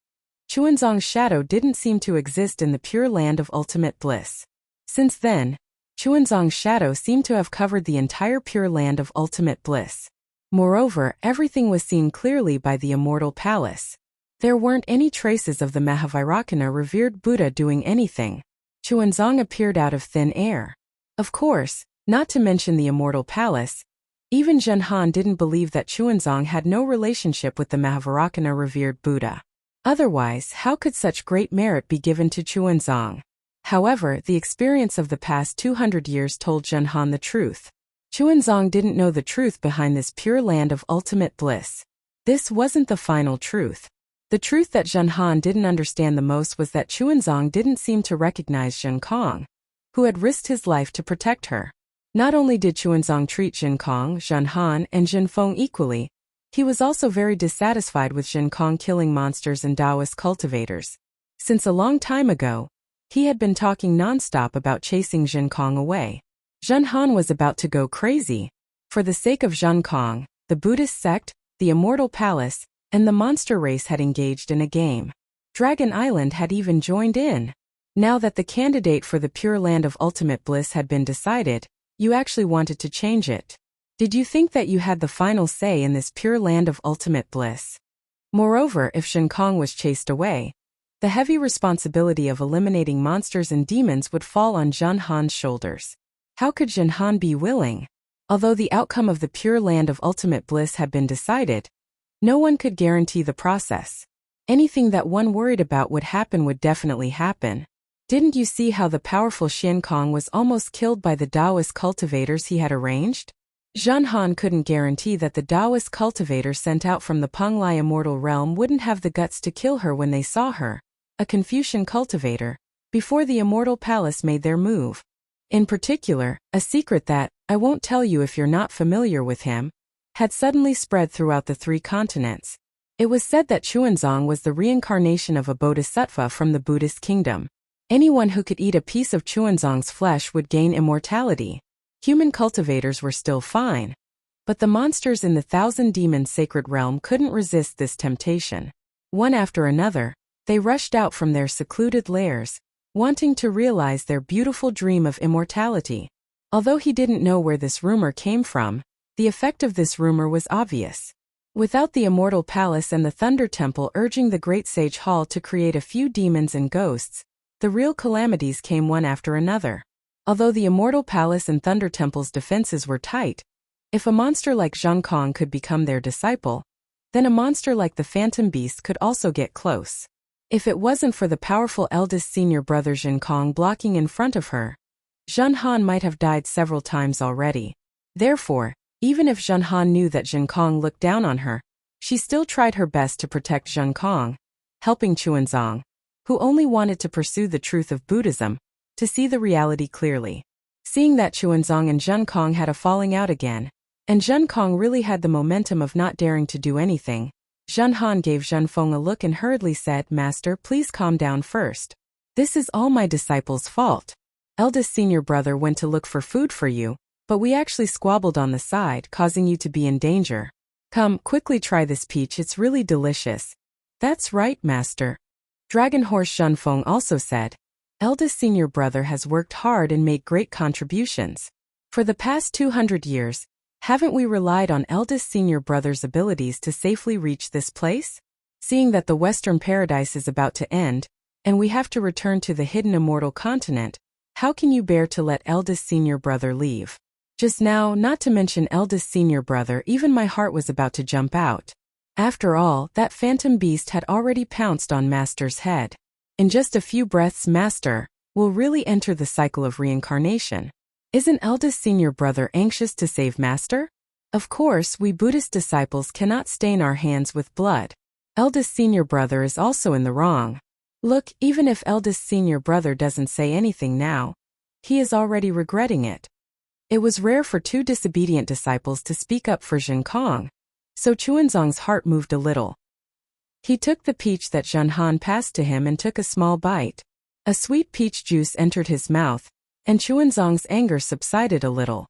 Chuanzong's shadow didn't seem to exist in the pure land of ultimate bliss. Since then, Chuanzong's shadow seemed to have covered the entire pure land of ultimate bliss. Moreover, everything was seen clearly by the immortal palace. There weren't any traces of the Mahavairakana revered Buddha doing anything. Chuanzong appeared out of thin air. Of course, not to mention the immortal palace, even Zhenhan didn't believe that Chuanzong had no relationship with the Mahavairakana revered Buddha. Otherwise, how could such great merit be given to Chuanzong? However, the experience of the past 200 years told Zhenhan the truth. Chuanzong didn't know the truth behind this pure land of ultimate bliss. This wasn't the final truth. The truth that Zhenhan didn't understand the most was that Chuanzong didn't seem to recognize Zhen Kong, who had risked his life to protect her. Not only did Chuanzong treat Zhen Kong, Zhenhan, and Zhenfeng equally, he was also very dissatisfied with Zhen Kong killing monsters and Taoist cultivators. Since a long time ago, he had been talking non-stop about chasing Zhen Kong away. Zhenhan was about to go crazy. For the sake of Zhen Kong, the Buddhist sect, the immortal palace, and the monster race had engaged in a game. Dragon Island had even joined in. Now that the candidate for the pure land of ultimate bliss had been decided, you actually wanted to change it. Did you think that you had the final say in this pure land of ultimate bliss? Moreover, if Zhen Kong was chased away, the heavy responsibility of eliminating monsters and demons would fall on Zhenhan's shoulders. How could Zhenhan be willing? Although the outcome of the pure land of ultimate bliss had been decided, no one could guarantee the process. Anything that one worried about would happen would definitely happen. Didn't you see how the powerful Zhen Kong was almost killed by the Taoist cultivators he had arranged? Zhenhan couldn't guarantee that the Taoist cultivators sent out from the Penglai immortal realm wouldn't have the guts to kill her when they saw her, a Confucian cultivator, before the immortal palace made their move. In particular, a secret that, I won't tell you if you're not familiar with him, had suddenly spread throughout the 3 continents. It was said that Chuanzong was the reincarnation of a bodhisattva from the Buddhist kingdom. Anyone who could eat a piece of Chuanzong's flesh would gain immortality. Human cultivators were still fine, but the monsters in the 1,000-demon sacred realm couldn't resist this temptation. One after another, they rushed out from their secluded lairs, wanting to realize their beautiful dream of immortality. Although he didn't know where this rumor came from, the effect of this rumor was obvious. Without the immortal palace and the Thunder Temple urging the great sage hall to create a few demons and ghosts, the real calamities came one after another. Although the immortal palace and Thunder Temple's defenses were tight, if a monster like Zheng Kong could become their disciple, then a monster like the Phantom Beast could also get close. If it wasn't for the powerful eldest senior brother Zheng Kong blocking in front of her, Zhen Han might have died several times already. Therefore, even if Zhen Han knew that Zheng Kong looked down on her, she still tried her best to protect Zheng Kong, helping Chuanzong, who only wanted to pursue the truth of Buddhism, to see the reality clearly. Seeing that Chuanzong and Zheng Kong had a falling out again, and Zheng Kong really had the momentum of not daring to do anything, Zhen Han gave Zhen Feng a look and hurriedly said, "Master, please calm down first. This is all my disciple's fault. Eldest senior brother went to look for food for you, but we actually squabbled on the side, causing you to be in danger. Come, quickly try this peach, it's really delicious." "That's right, master." Dragon Horse Zhen Feng also said, "Eldest senior brother has worked hard and made great contributions. For the past 200 years, haven't we relied on eldest senior brother's abilities to safely reach this place? Seeing that the Western Paradise is about to end, and we have to return to the hidden immortal continent, how can you bear to let eldest senior brother leave? Just now, not to mention eldest senior brother, even my heart was about to jump out. After all, that phantom beast had already pounced on Master's head. In just a few breaths Master will really enter the cycle of reincarnation. Isn't eldest senior brother anxious to save Master? Of course, we Buddhist disciples cannot stain our hands with blood. Eldest senior brother is also in the wrong. Look, even if eldest senior brother doesn't say anything now, he is already regretting it." It was rare for 2 disobedient disciples to speak up for Zheng Kong, so Chuanzong's heart moved a little. He took the peach that Zhen Han passed to him and took a small bite. A sweet peach juice entered his mouth, and Chuanzong's anger subsided a little.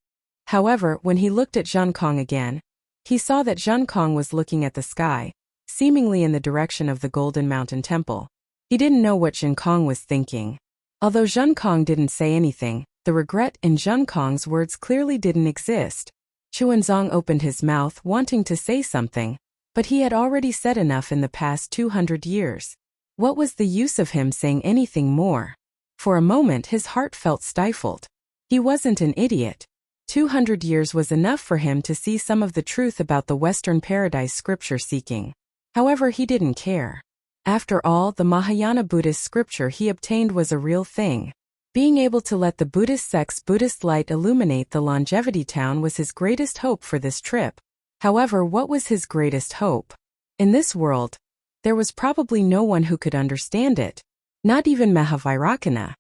However, when he looked at Zheng Kong again, he saw that Zheng Kong was looking at the sky, seemingly in the direction of the Golden Mountain Temple. He didn't know what Zheng Kong was thinking. Although Zheng Kong didn't say anything, the regret in Zheng Kong's words clearly didn't exist. Chuanzong opened his mouth wanting to say something, but he had already said enough in the past 200 years. What was the use of him saying anything more? For a moment his heart felt stifled. He wasn't an idiot. 200 years was enough for him to see some of the truth about the Western Paradise scripture seeking. However, he didn't care. After all, the Mahayana Buddhist scripture he obtained was a real thing. Being able to let the Buddhist sect's Buddhist light illuminate the longevity town was his greatest hope for this trip. However, what was his greatest hope? In this world, there was probably no one who could understand it. Not even Mahavairakana.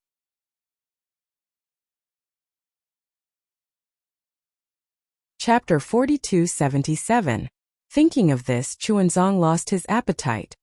Chapter 4277. Thinking of this, Chuanzong lost his appetite.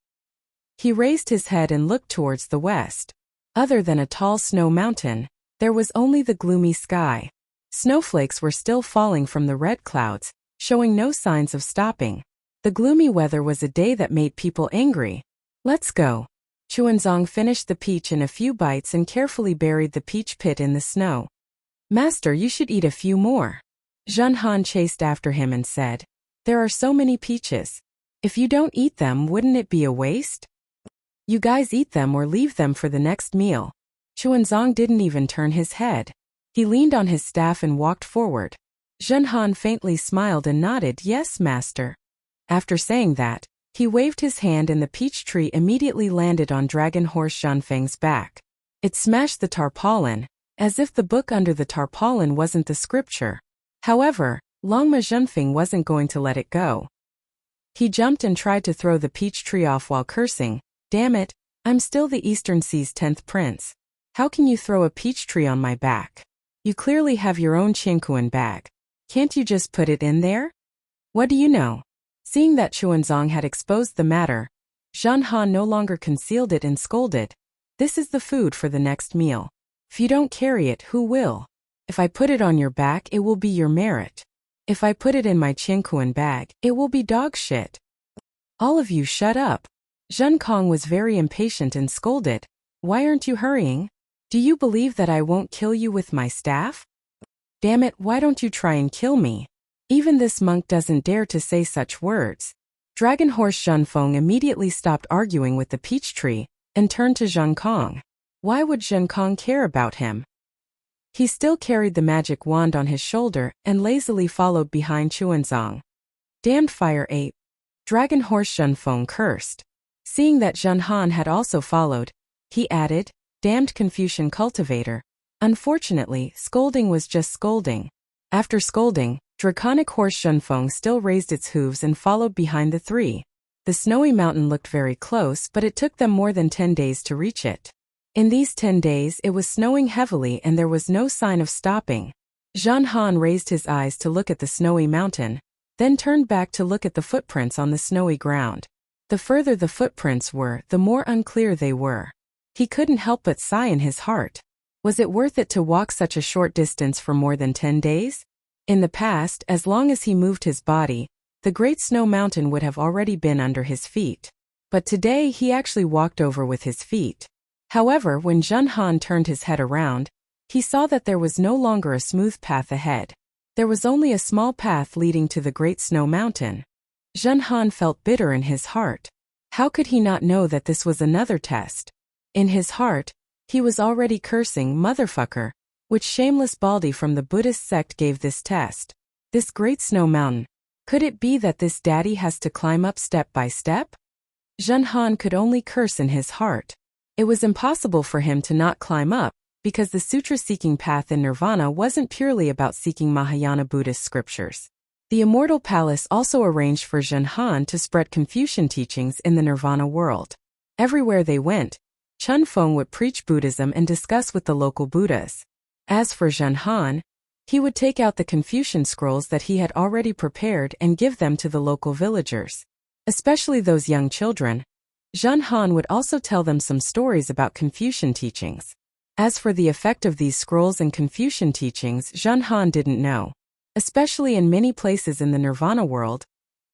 He raised his head and looked towards the west. Other than a tall snow mountain, there was only the gloomy sky. Snowflakes were still falling from the red clouds, showing no signs of stopping. The gloomy weather was a day that made people angry. "Let's go." Chuanzong finished the peach in a few bites and carefully buried the peach pit in the snow. "Master, you should eat a few more." Zhen Han chased after him and said, "There are so many peaches. If you don't eat them, wouldn't it be a waste? You guys eat them or leave them for the next meal." Chuanzong didn't even turn his head. He leaned on his staff and walked forward. Zhen Han faintly smiled and nodded, "Yes, master." After saying that, he waved his hand and the peach tree immediately landed on Dragon Horse Zhanfeng's back. It smashed the tarpaulin, as if the book under the tarpaulin wasn't the scripture. However, Longma Zhenfeng wasn't going to let it go. He jumped and tried to throw the peach tree off while cursing, "Damn it, I'm still the Eastern Sea's 10th prince. How can you throw a peach tree on my back?" You clearly have your own Qingkuan bag. Can't you just put it in there? What do you know? Seeing that Chuanzong had exposed the matter, Zhen Han no longer concealed it and scolded. This is the food for the next meal. If you don't carry it, who will? If I put it on your back, it will be your merit. If I put it in my Qingkuan bag, it will be dog shit. All of you shut up. Zhen Kong was very impatient and scolded. Why aren't you hurrying? Do you believe that I won't kill you with my staff? Damn it, why don't you try and kill me? Even this monk doesn't dare to say such words. Dragon Horse Zhenfeng immediately stopped arguing with the peach tree and turned to Zhen Kong. Why would Zhen Kong care about him? He still carried the magic wand on his shoulder and lazily followed behind Chuanzong. Damned fire ape! Dragon Horse Zhenfeng cursed. Seeing that Zhen Han had also followed, he added, damned Confucian cultivator. Unfortunately, scolding was just scolding. After scolding, Draconic Horse Zhenfeng still raised its hooves and followed behind the three. The snowy mountain looked very close, but it took them more than 10 days to reach it. In these 10 days it was snowing heavily and there was no sign of stopping. Zhen Han raised his eyes to look at the snowy mountain, then turned back to look at the footprints on the snowy ground. The further the footprints were, the more unclear they were. He couldn't help but sigh in his heart. Was it worth it to walk such a short distance for more than 10 days? In the past, as long as he moved his body, the Great Snow Mountain would have already been under his feet. But today he actually walked over with his feet. However, when Zhen Han turned his head around, he saw that there was no longer a smooth path ahead. There was only a small path leading to the Great Snow Mountain. Zhen Han felt bitter in his heart. How could he not know that this was another test? In his heart, he was already cursing motherfucker, which shameless baldy from the Buddhist sect gave this test. This Great Snow Mountain. Could it be that this daddy has to climb up step by step? Zhen Han could only curse in his heart. It was impossible for him to not climb up, because the sutra-seeking path in nirvana wasn't purely about seeking Mahayana Buddhist scriptures. The Immortal Palace also arranged for Zhen Han to spread Confucian teachings in the nirvana world. Everywhere they went, Chun Feng would preach Buddhism and discuss with the local Buddhas. As for Zhen Han, he would take out the Confucian scrolls that he had already prepared and give them to the local villagers, especially those young children. Zhen Han would also tell them some stories about Confucian teachings. As for the effect of these scrolls and Confucian teachings, Zhen Han didn't know. Especially in many places in the nirvana world,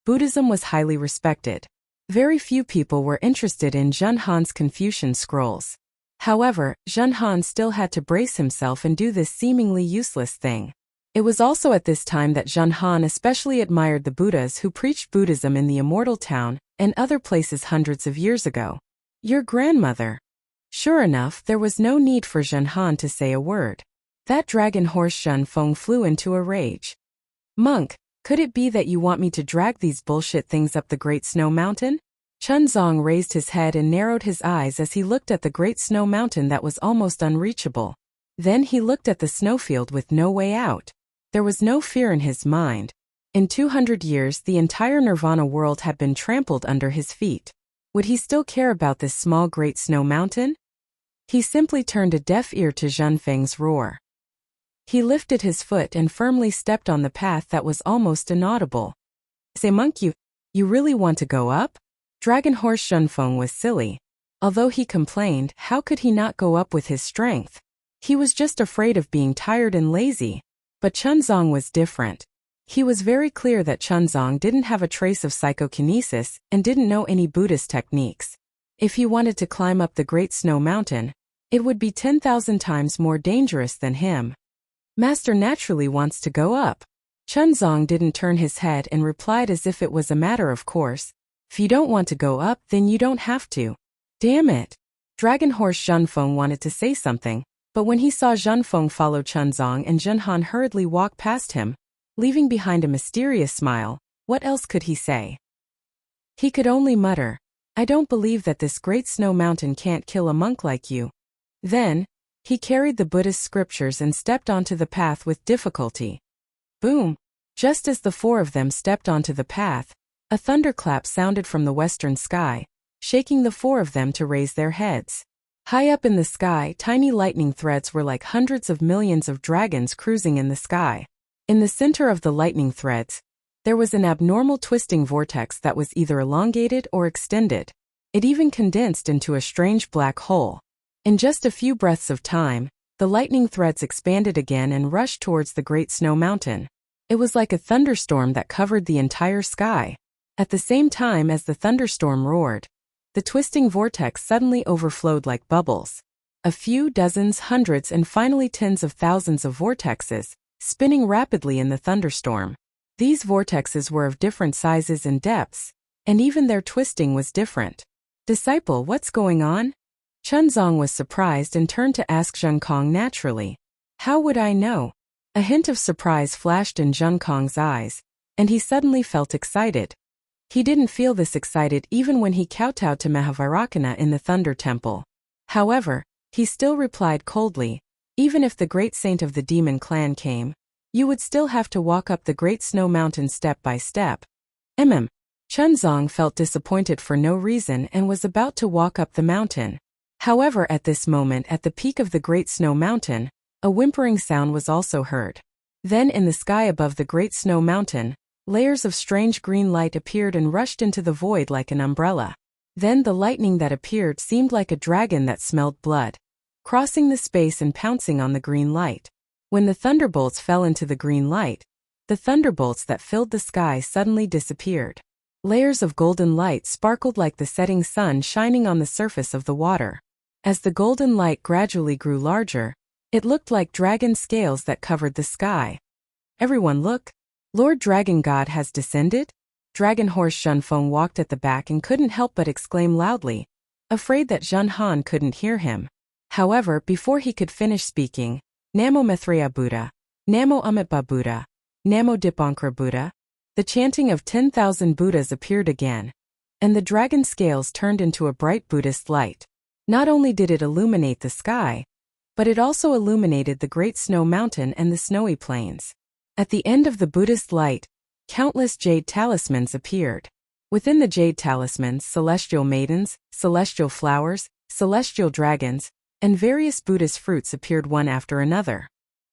Buddhism was highly respected. Very few people were interested in Zhen Han's Confucian scrolls. However, Zhen Han still had to brace himself and do this seemingly useless thing. It was also at this time that Zhen Han especially admired the Buddhas who preached Buddhism in the Immortal Town and other places hundreds of years ago. Your grandmother. Sure enough, there was no need for Zhen Han to say a word. That dragon horse Zhenfeng flew into a rage. Monk, could it be that you want me to drag these bullshit things up the Great Snow Mountain? Chunzong raised his head and narrowed his eyes as he looked at the Great Snow Mountain that was almost unreachable. Then he looked at the snowfield with no way out. There was no fear in his mind. In 200 years, the entire nirvana world had been trampled under his feet. Would he still care about this small Great Snow Mountain? He simply turned a deaf ear to Zhenfeng's roar. He lifted his foot and firmly stepped on the path that was almost inaudible. Say monk, you really want to go up? Dragon Horse Zhenfeng was silly. Although he complained, how could he not go up with his strength? He was just afraid of being tired and lazy. But Chunzong was different. He was very clear that Chunzong didn't have a trace of psychokinesis and didn't know any Buddhist techniques. If he wanted to climb up the Great Snow Mountain, it would be 10,000 times more dangerous than him. Master naturally wants to go up. Chunzong didn't turn his head and replied as if it was a matter of course. If you don't want to go up, then you don't have to. Damn it. Dragon Horse Zhenfeng wanted to say something, but when he saw Zhenfeng follow Chunzong and Zhen Han hurriedly walk past him, leaving behind a mysterious smile, what else could he say? He could only mutter, I don't believe that this Great Snow Mountain can't kill a monk like you. Then, he carried the Buddhist scriptures and stepped onto the path with difficulty. Boom! Just as the four of them stepped onto the path, a thunderclap sounded from the western sky, shaking the four of them to raise their heads. High up in the sky, tiny lightning threads were like hundreds of millions of dragons cruising in the sky. In the center of the lightning threads, there was an abnormal twisting vortex that was either elongated or extended. It even condensed into a strange black hole. In just a few breaths of time, the lightning threads expanded again and rushed towards the Great Snow Mountain. It was like a thunderstorm that covered the entire sky. At the same time as the thunderstorm roared, the twisting vortex suddenly overflowed like bubbles. A few dozens, hundreds, and finally tens of thousands of vortexes, spinning rapidly in the thunderstorm. These vortexes were of different sizes and depths, and even their twisting was different. Disciple, what's going on? Chunzong was surprised and turned to ask Zhenkong naturally. How would I know? A hint of surprise flashed in Zhenkong's eyes, and he suddenly felt excited. He didn't feel this excited even when he kowtowed to Mahavairocana in the Thunder Temple. However, he still replied coldly, even if the great saint of the demon clan came, you would still have to walk up the Great Snow Mountain step by step. Chunzong felt disappointed for no reason and was about to walk up the mountain. However, at this moment at the peak of the Great Snow Mountain, a whimpering sound was also heard. Then in the sky above the Great Snow Mountain, layers of strange green light appeared and rushed into the void like an umbrella. Then the lightning that appeared seemed like a dragon that smelled blood, crossing the space and pouncing on the green light. When the thunderbolts fell into the green light, the thunderbolts that filled the sky suddenly disappeared. Layers of golden light sparkled like the setting sun shining on the surface of the water. As the golden light gradually grew larger, it looked like dragon scales that covered the sky. Everyone look! Lord Dragon God has descended? Dragon Horse Zhenfeng walked at the back and couldn't help but exclaim loudly, afraid that Zhen Han couldn't hear him. However, before he could finish speaking, Namo Maitreya Buddha, Namo Amitabha Buddha, Namo Dipankara Buddha, the chanting of 10,000 Buddhas appeared again, and the dragon scales turned into a bright Buddhist light. Not only did it illuminate the sky, but it also illuminated the Great Snow Mountain and the snowy plains. At the end of the Buddhist light, countless jade talismans appeared. Within the jade talismans, celestial maidens, celestial flowers, celestial dragons, and various Buddhist fruits appeared one after another.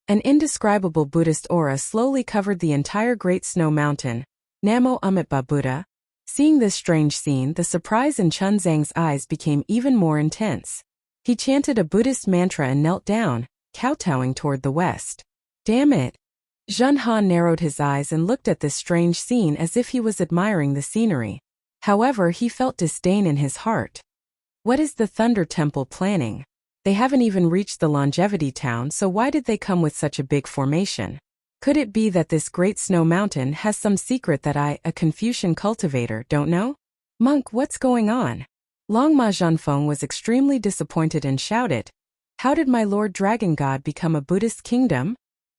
An indescribable Buddhist aura slowly covered the entire Great Snow Mountain. Namo Amitabha Buddha. Seeing this strange scene, the surprise in Chunzang's eyes became even more intense. He chanted a Buddhist mantra and knelt down, kowtowing toward the west. Damn it! Zhen Han narrowed his eyes and looked at this strange scene as if he was admiring the scenery. However, he felt disdain in his heart. What is the Thunder Temple planning? They haven't even reached the Longevity Town, so why did they come with such a big formation? Could it be that this Great Snow Mountain has some secret that I, a Confucian cultivator, don't know? Monk, what's going on? Longma Zhenfeng was extremely disappointed and shouted, how did my Lord Dragon God become a Buddhist kingdom?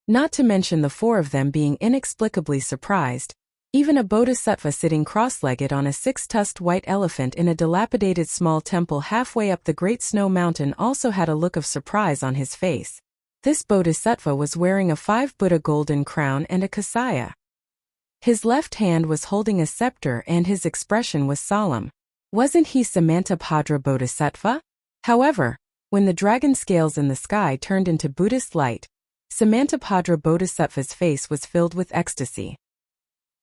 Not to mention the four of them being inexplicably surprised. Even a bodhisattva sitting cross-legged on a six-tusked white elephant in a dilapidated small temple halfway up the Great Snow Mountain also had a look of surprise on his face. This bodhisattva was wearing a 5 Buddha golden crown and a kasaya. His left hand was holding a scepter and his expression was solemn. Wasn't he Samantabhadra Bodhisattva? However, when the dragon scales in the sky turned into Buddhist light, Samantabhadra Bodhisattva's face was filled with ecstasy.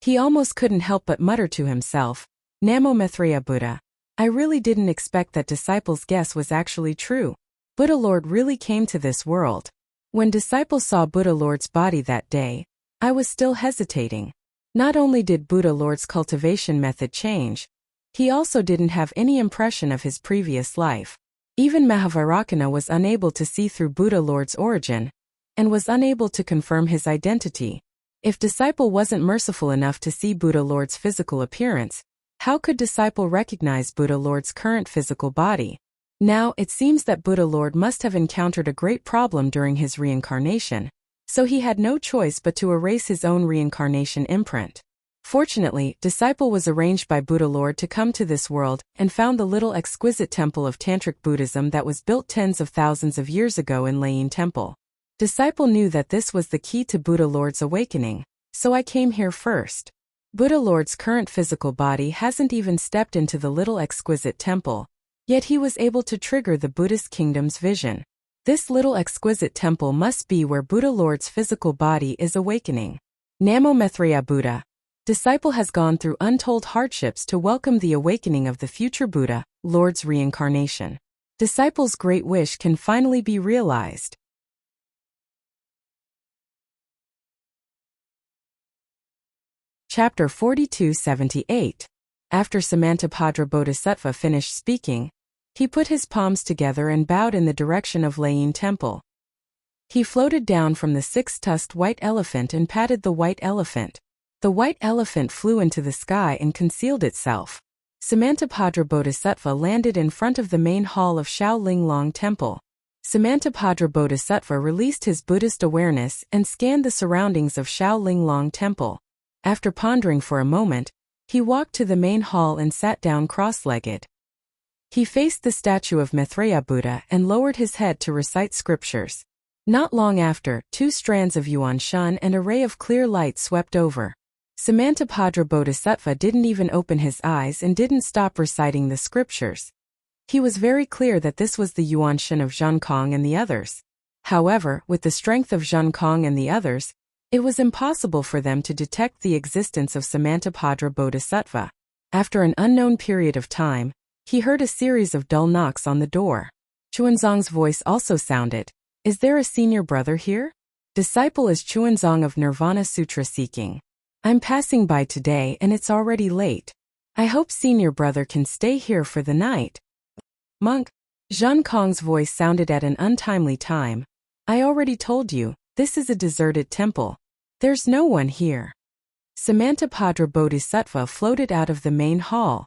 He almost couldn't help but mutter to himself, Namo Maitreya Buddha. I really didn't expect that disciple's guess was actually true. Buddha Lord really came to this world. When disciple saw Buddha Lord's body that day, I was still hesitating. Not only did Buddha Lord's cultivation method change, he also didn't have any impression of his previous life. Even Mahavairocana was unable to see through Buddha Lord's origin, and was unable to confirm his identity. If disciple wasn't merciful enough to see Buddha Lord's physical appearance, how could disciple recognize Buddha Lord's current physical body? Now, it seems that Buddha Lord must have encountered a great problem during his reincarnation, so he had no choice but to erase his own reincarnation imprint. Fortunately, disciple was arranged by Buddha Lord to come to this world and found the little exquisite temple of Tantric Buddhism that was built tens of thousands of years ago in Layin Temple. Disciple knew that this was the key to Buddha Lord's awakening, so I came here first. Buddha Lord's current physical body hasn't even stepped into the little exquisite temple. Yet he was able to trigger the Buddhist kingdom's vision. This little exquisite temple must be where Buddha Lord's physical body is awakening. Namo Maitreya Buddha. Disciple has gone through untold hardships to welcome the awakening of the future Buddha, Lord's reincarnation. Disciple's great wish can finally be realized. Chapter 4278. After Samantabhadra Bodhisattva finished speaking, he put his palms together and bowed in the direction of Layin Temple. He floated down from the six-tusked white elephant and patted the white elephant. The white elephant flew into the sky and concealed itself. Samantabhadra Bodhisattva landed in front of the main hall of Shaolinglong Temple. Samantabhadra Bodhisattva released his Buddhist awareness and scanned the surroundings of Shaolinglong Temple. After pondering for a moment, he walked to the main hall and sat down cross-legged. He faced the statue of Maitreya Buddha and lowered his head to recite scriptures. Not long after, 2 strands of Yuan Shan and a ray of clear light swept over. Samantabhadra Bodhisattva didn't even open his eyes and didn't stop reciting the scriptures. He was very clear that this was the Yuan Shan of Zheng Kong and the others. However, with the strength of Zheng Kong and the others, it was impossible for them to detect the existence of Samantabhadra Bodhisattva. After an unknown period of time, he heard a series of dull knocks on the door. Chuanzong's voice also sounded. Is there a senior brother here? Disciple is Chuanzong of Nirvana Sutra seeking. I'm passing by today and it's already late. I hope senior brother can stay here for the night. Monk. Zheng Kong's voice sounded at an untimely time. I already told you, this is a deserted temple. There's no one here. Samantabhadra Bodhisattva floated out of the main hall.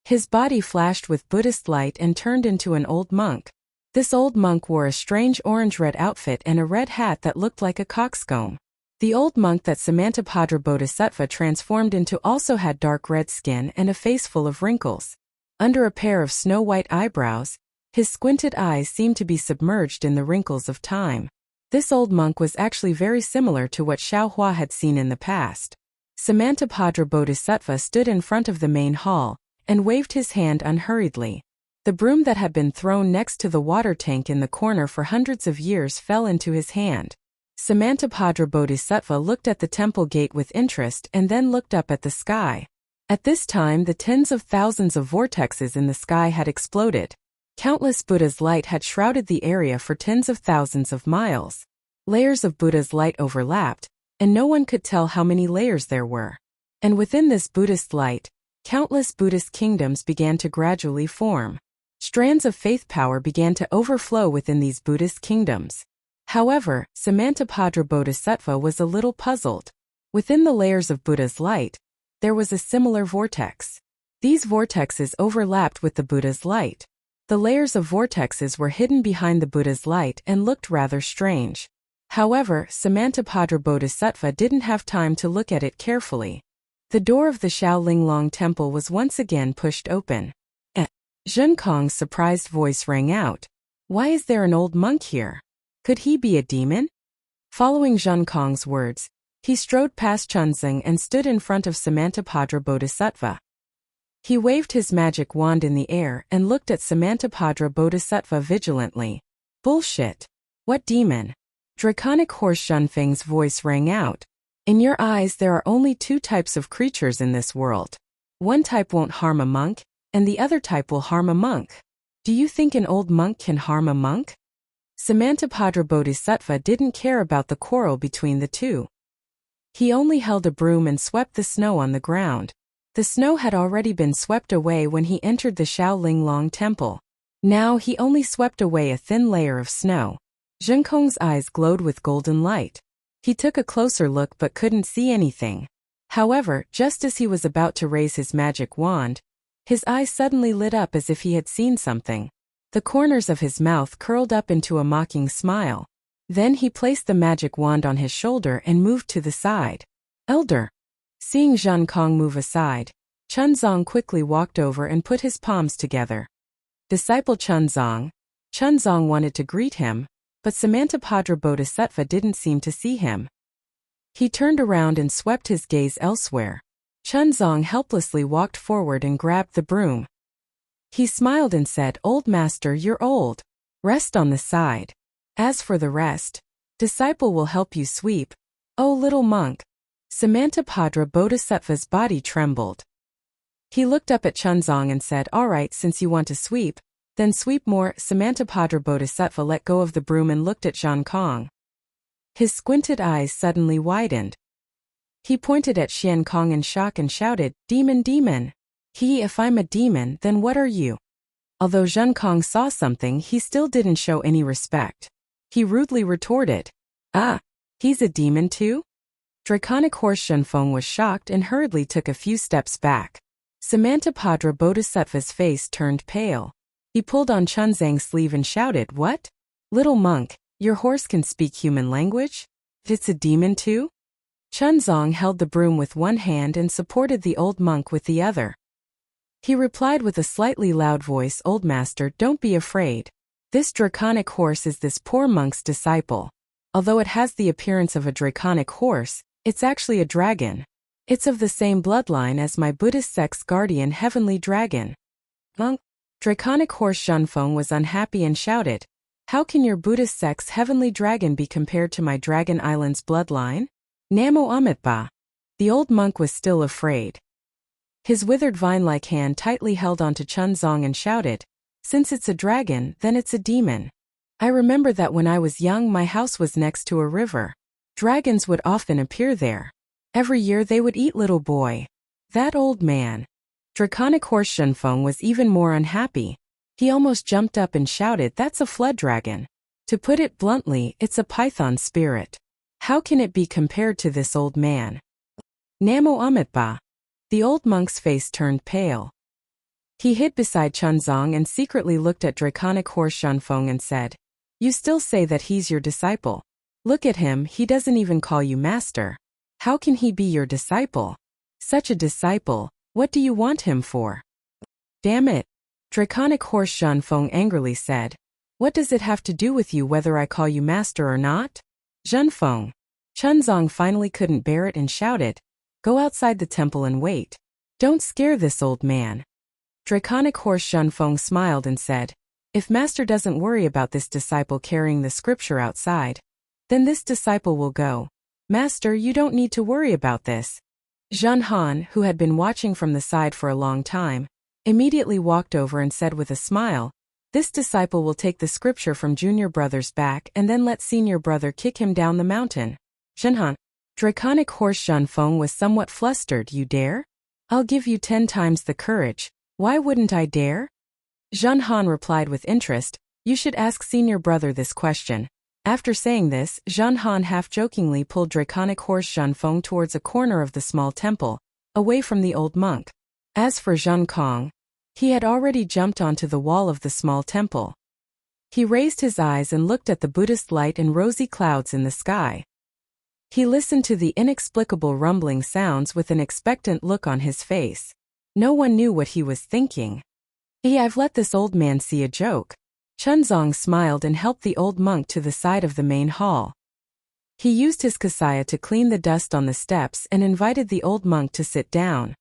His body flashed with Buddhist light and turned into an old monk. This old monk wore a strange orange-red outfit and a red hat that looked like a coxcomb. The old monk that Samantabhadra Bodhisattva transformed into also had dark red skin and a face full of wrinkles. Under a pair of snow-white eyebrows, his squinted eyes seemed to be submerged in the wrinkles of time. This old monk was actually very similar to what Xiaohua had seen in the past. Samantabhadra Bodhisattva stood in front of the main hall and waved his hand unhurriedly. The broom that had been thrown next to the water tank in the corner for hundreds of years fell into his hand. Samantabhadra Bodhisattva looked at the temple gate with interest and then looked up at the sky. At this time, the tens of thousands of vortexes in the sky had exploded. Countless Buddha's light had shrouded the area for tens of thousands of miles. Layers of Buddha's light overlapped, and no one could tell how many layers there were. And within this Buddhist light, countless Buddhist kingdoms began to gradually form. Strands of faith power began to overflow within these Buddhist kingdoms. However, Samantabhadra Bodhisattva was a little puzzled. Within the layers of Buddha's light, there was a similar vortex. These vortexes overlapped with the Buddha's light. The layers of vortexes were hidden behind the Buddha's light and looked rather strange. However, Samantabhadra Bodhisattva didn't have time to look at it carefully. The door of the Shaolinglong Temple was once again pushed open. Zheng Kong's surprised voice rang out. Why is there an old monk here? Could he be a demon? Following Zheng Kong's words, he strode past Chunzeng and stood in front of Samantabhadra Bodhisattva. He waved his magic wand in the air and looked at Samantabhadra Bodhisattva vigilantly. Bullshit. What demon? Draconic horse Zhunfeng's voice rang out. In your eyes there are only 2 types of creatures in this world. One type won't harm a monk, and the other type will harm a monk. Do you think an old monk can harm a monk? Samantabhadra Bodhisattva didn't care about the quarrel between the two. He only held a broom and swept the snow on the ground. The snow had already been swept away when he entered the Shaolinglong Temple. Now he only swept away a thin layer of snow. Zheng Kong's eyes glowed with golden light. He took a closer look but couldn't see anything. However, just as he was about to raise his magic wand, his eyes suddenly lit up as if he had seen something. The corners of his mouth curled up into a mocking smile. Then he placed the magic wand on his shoulder and moved to the side. Elder. Seeing Zheng Kong move aside, Chunzong quickly walked over and put his palms together. Disciple Chunzong. Chunzong wanted to greet him, but Samantabhadra Bodhisattva didn't seem to see him. He turned around and swept his gaze elsewhere. Chunzong helplessly walked forward and grabbed the broom. He smiled and said, "Old master, you're old. Rest on the side. As for the rest, disciple will help you sweep. Oh, little monk." Samantabhadra Bodhisattva's body trembled. He looked up at Chunzong and said, "All right, since you want to sweep, then sweep more." Samantabhadra Bodhisattva let go of the broom and looked at Zhang Kong. His squinted eyes suddenly widened. He pointed at Xian Kong in shock and shouted, "Demon, demon! If I'm a demon, then what are you?" Although Zhang Kong saw something, he still didn't show any respect. He rudely retorted, "Ah, he's a demon too?" Draconic horse Zhenfeng was shocked and hurriedly took a few steps back. Samantabhadra Bodhisattva's face turned pale. He pulled on Chunzang's sleeve and shouted, "What? Little monk, your horse can speak human language? It's a demon too?" Chunzong held the broom with one hand and supported the old monk with the other. He replied with a slightly loud voice, "Old master, don't be afraid. This draconic horse is this poor monk's disciple. Although it has the appearance of a draconic horse, it's actually a dragon. It's of the same bloodline as my Buddhist sect's guardian heavenly dragon." Monk. Draconic horse Zhenfeng was unhappy and shouted, "How can your Buddhist sect's heavenly dragon be compared to my Dragon Island's bloodline? Namo Amitabha." The old monk was still afraid. His withered vine-like hand tightly held onto Chunzong and shouted, "Since it's a dragon, then it's a demon. I remember that when I was young my house was next to a river. Dragons would often appear there. Every year they would eat little boy. That old man." Draconic horse Zhenfeng was even more unhappy. He almost jumped up and shouted, "That's a flood dragon. To put it bluntly, it's a python spirit. How can it be compared to this old man?" Namo Amitabha. The old monk's face turned pale. He hid beside Chunzong and secretly looked at Draconic horse Zhenfeng and said, "You still say that he's your disciple. Look at him, he doesn't even call you master. How can he be your disciple? Such a disciple, what do you want him for?" "Damn it!" Draconic horse Zhenfeng angrily said. "What does it have to do with you whether I call you master or not?" "Zhenfeng." Chunzong finally couldn't bear it and shouted, "Go outside the temple and wait. Don't scare this old man." Draconic horse Zhenfeng smiled and said, "If master doesn't worry about this disciple carrying the scripture outside, then this disciple will go. Master, you don't need to worry about this." Zhen Han, who had been watching from the side for a long time, immediately walked over and said with a smile, "This disciple will take the scripture from junior brother's back and then let senior brother kick him down the mountain." Zhen Han. Draconic horse Zhenfeng was somewhat flustered. "You dare? I'll give you 10 times the courage. Why wouldn't I dare?" Zhen Han replied with interest, "You should ask senior brother this question." After saying this, Zhen Han half-jokingly pulled Draconic horse Zhenfeng towards a corner of the small temple, away from the old monk. As for Zhang Kong, he had already jumped onto the wall of the small temple. He raised his eyes and looked at the Buddhist light and rosy clouds in the sky. He listened to the inexplicable rumbling sounds with an expectant look on his face. No one knew what he was thinking. I've let this old man see a joke." Chunzong smiled and helped the old monk to the side of the main hall. He used his kasaya to clean the dust on the steps and invited the old monk to sit down.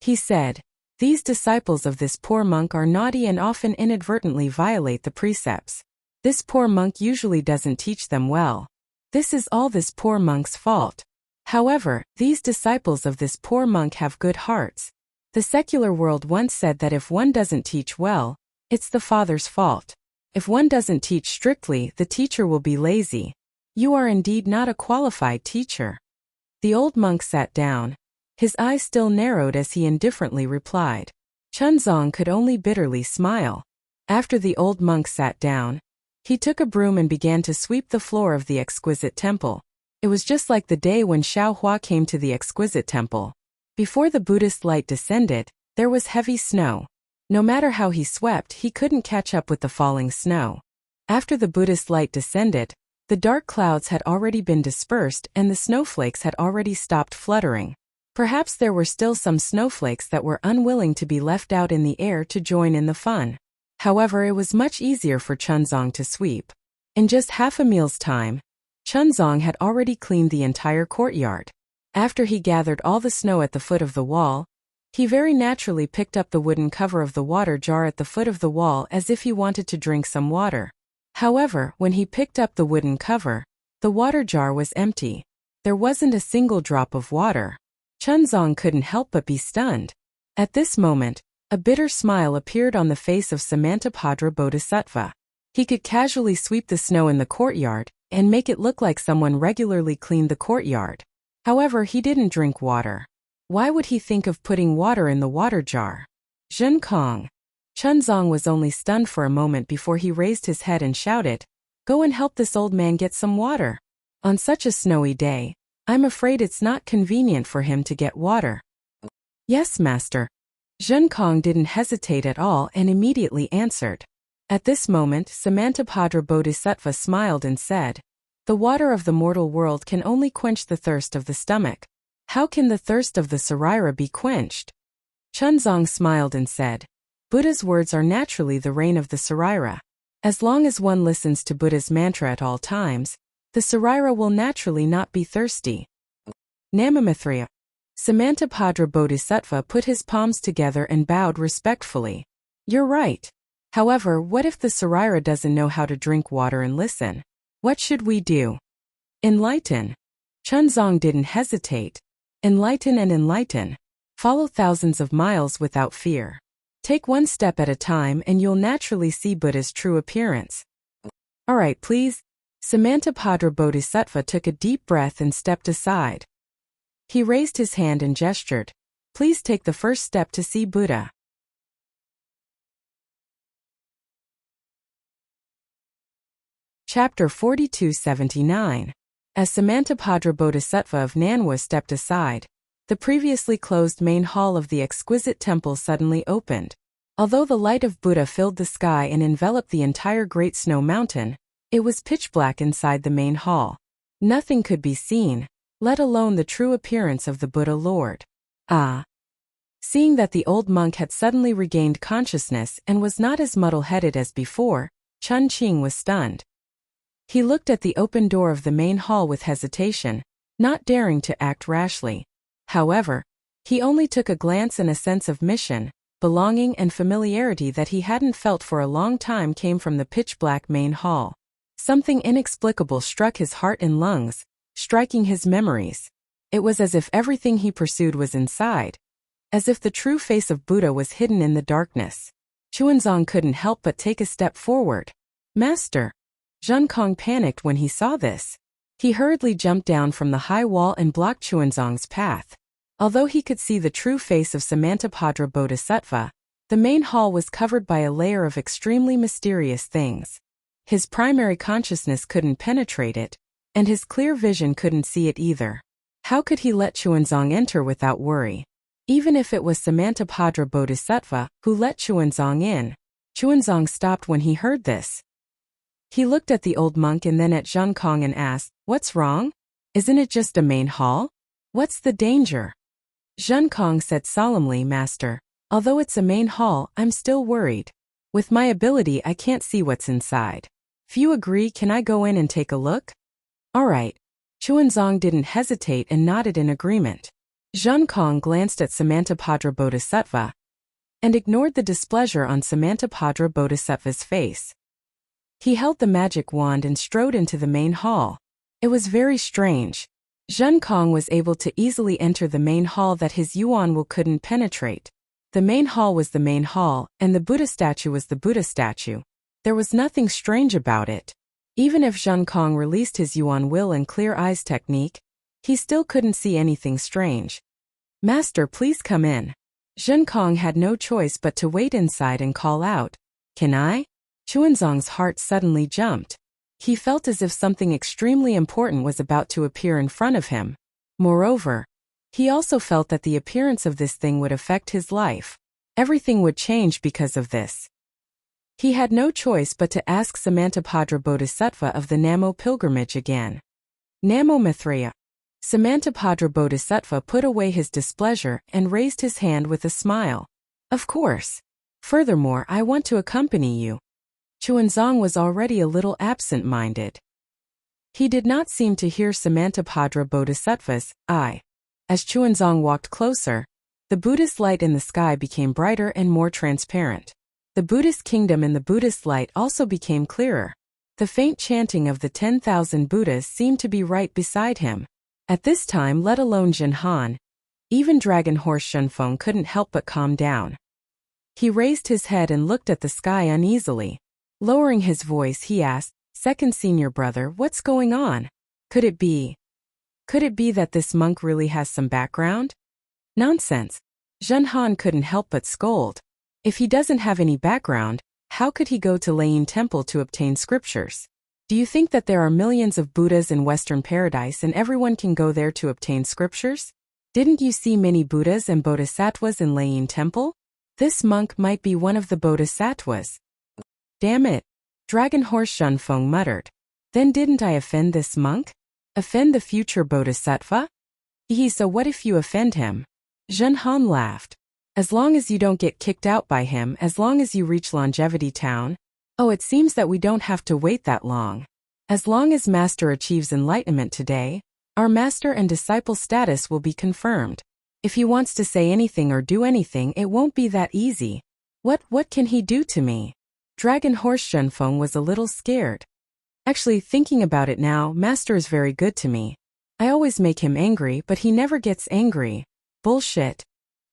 He said, "These disciples of this poor monk are naughty and often inadvertently violate the precepts. This poor monk usually doesn't teach them well. This is all this poor monk's fault. However, these disciples of this poor monk have good hearts. The secular world once said that if one doesn't teach well, it's the father's fault. If one doesn't teach strictly, the teacher will be lazy. You are indeed not a qualified teacher." The old monk sat down. His eyes still narrowed as he indifferently replied. Chunzong could only bitterly smile. After the old monk sat down, he took a broom and began to sweep the floor of the exquisite temple. It was just like the day when Xiao Hua came to the exquisite temple. Before the Buddhist light descended, there was heavy snow. No matter how he swept, he couldn't catch up with the falling snow. After the Buddhist light descended, the dark clouds had already been dispersed and the snowflakes had already stopped fluttering. Perhaps there were still some snowflakes that were unwilling to be left out in the air to join in the fun. However, it was much easier for Chunzong to sweep. In just half a meal's time, Chunzong had already cleaned the entire courtyard. After he gathered all the snow at the foot of the wall, He very naturally picked up the wooden cover of the water jar at the foot of the wall as if he wanted to drink some water. However, when he picked up the wooden cover, the water jar was empty. There wasn't a single drop of water. Chunzong couldn't help but be stunned. At this moment, a bitter smile appeared on the face of Samantabhadra Bodhisattva. He could casually sweep the snow in the courtyard and make it look like someone regularly cleaned the courtyard. However, he didn't drink water. Why would he think of putting water in the water jar? Zhen Kong. Chunzong was only stunned for a moment before he raised his head and shouted, "Go and help this old man get some water. On such a snowy day, I'm afraid it's not convenient for him to get water." "Yes, master." Zhen Kong didn't hesitate at all and immediately answered. At this moment, Samantabhadra Bodhisattva smiled and said, "The water of the mortal world can only quench the thirst of the stomach. How can the thirst of the Sarira be quenched?" Chunzong smiled and said, "Buddha's words are naturally the rain of the Sarira. As long as one listens to Buddha's mantra at all times, the Sarira will naturally not be thirsty." Namamithriya. Samantabhadra Bodhisattva put his palms together and bowed respectfully. "You're right. However, what if the Sarira doesn't know how to drink water and listen? What should we do?" "Enlighten." Chunzong didn't hesitate. "Enlighten and enlighten. Follow thousands of miles without fear. Take one step at a time and you'll naturally see Buddha's true appearance." "All right, please." Samantabhadra Bodhisattva took a deep breath and stepped aside. He raised his hand and gestured, "Please take the first step to see Buddha." Chapter 4279. As Samantabhadra Bodhisattva of Nanwa stepped aside, the previously closed main hall of the exquisite temple suddenly opened. Although the light of Buddha filled the sky and enveloped the entire Great Snow Mountain, it was pitch black inside the main hall. Nothing could be seen, let alone the true appearance of the Buddha Lord. Ah! Seeing that the old monk had suddenly regained consciousness and was not as muddle-headed as before, Chun Qing was stunned. He looked at the open door of the main hall with hesitation, not daring to act rashly. However, he only took a glance and a sense of mission, belonging and familiarity that he hadn't felt for a long time came from the pitch-black main hall. Something inexplicable struck his heart and lungs, striking his memories. It was as if everything he pursued was inside, as if the true face of Buddha was hidden in the darkness. Chuanzong couldn't help but take a step forward. "Master!" Zhen Kong panicked when he saw this. He hurriedly jumped down from the high wall and blocked Chuanzong's path. Although he could see the true face of Samantabhadra Bodhisattva, the main hall was covered by a layer of extremely mysterious things. His primary consciousness couldn't penetrate it, and his clear vision couldn't see it either. How could he let Chuanzong enter without worry? Even if it was Samantabhadra Bodhisattva who let Chuanzong in, Chuanzong stopped when he heard this. He looked at the old monk and then at Zhen Kong and asked, "What's wrong? Isn't it just a main hall? What's the danger?" Zhen Kong said solemnly, "Master, although it's a main hall, I'm still worried. With my ability, I can't see what's inside. If you agree, can I go in and take a look?" "All right." Chuanzong didn't hesitate and nodded in agreement. Zhen Kong glanced at Samantabhadra Bodhisattva and ignored the displeasure on Samantabhadra Bodhisattva's face. He held the magic wand and strode into the main hall. It was very strange. Zhen Kong was able to easily enter the main hall that his yuan will couldn't penetrate. The main hall was the main hall, and the Buddha statue was the Buddha statue. There was nothing strange about it. Even if Zhen Kong released his yuan will and clear eyes technique, he still couldn't see anything strange. "Master, please come in." Zhen Kong had no choice but to wait inside and call out, "Can I?" Chuanzong's heart suddenly jumped. He felt as if something extremely important was about to appear in front of him. Moreover, he also felt that the appearance of this thing would affect his life. Everything would change because of this. He had no choice but to ask Samantabhadra Bodhisattva of the Namo pilgrimage again. "Namo Maitreya." Samantabhadra Bodhisattva put away his displeasure and raised his hand with a smile. "Of course. Furthermore, I want to accompany you." Chuanzong was already a little absent-minded. He did not seem to hear Samantabhadra Bodhisattva's "I." As Chuanzong walked closer, The Buddhist light in the sky became brighter and more transparent. The Buddhist kingdom in the Buddhist light also became clearer. The faint chanting of the 10,000 Buddhas seemed to be right beside him. At this time, let alone Jin Han, even Dragon Horse Shunfeng couldn't help but calm down. He raised his head and looked at the sky uneasily. Lowering his voice, he asked, "Second senior brother, what's going on? Could it be that this monk really has some background?" "Nonsense." Jin Han couldn't help but scold. If he doesn't have any background, how could he go to Lane Temple to obtain scriptures? Do you think that there are millions of Buddhas in Western Paradise and everyone can go there to obtain scriptures? Didn't you see many Buddhas and Bodhisattvas in Lane Temple? This monk might be one of the Bodhisattvas. Damn it, Dragon Horse Shunfeng muttered. Then didn't I offend this monk? Offend the future Bodhisattva? So what if you offend him? Jin Han laughed. As long as you don't get kicked out by him, as long as you reach Longevity Town. Oh, it seems that we don't have to wait that long. As long as Master achieves enlightenment today, our Master and disciple status will be confirmed. If he wants to say anything or do anything, it won't be that easy. What can he do to me? Dragon Horse Shunfeng was a little scared. Actually, thinking about it now, Master is very good to me. I always make him angry, but he never gets angry. Bullshit.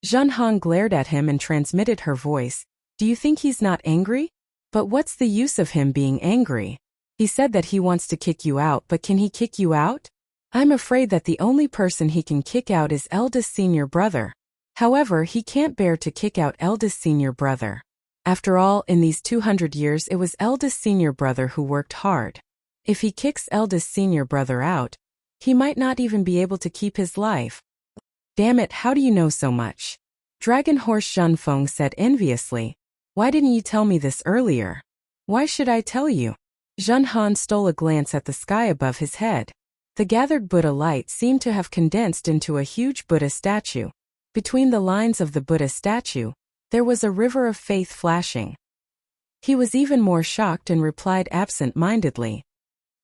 Jin Han glared at him and transmitted her voice. Do you think he's not angry? But what's the use of him being angry? He said that he wants to kick you out, but can he kick you out? I'm afraid that the only person he can kick out is eldest senior brother. However, he can't bear to kick out eldest senior brother. After all, in these 200 years it was eldest senior brother who worked hard. If he kicks eldest senior brother out, he might not even be able to keep his life. Damn it, how do you know so much? Dragon Horse Shunfeng said enviously. Why didn't you tell me this earlier? Why should I tell you? Jin Han stole a glance at the sky above his head. The gathered Buddha light seemed to have condensed into a huge Buddha statue. Between the lines of the Buddha statue, there was a river of faith flashing. He was even more shocked and replied absent-mindedly.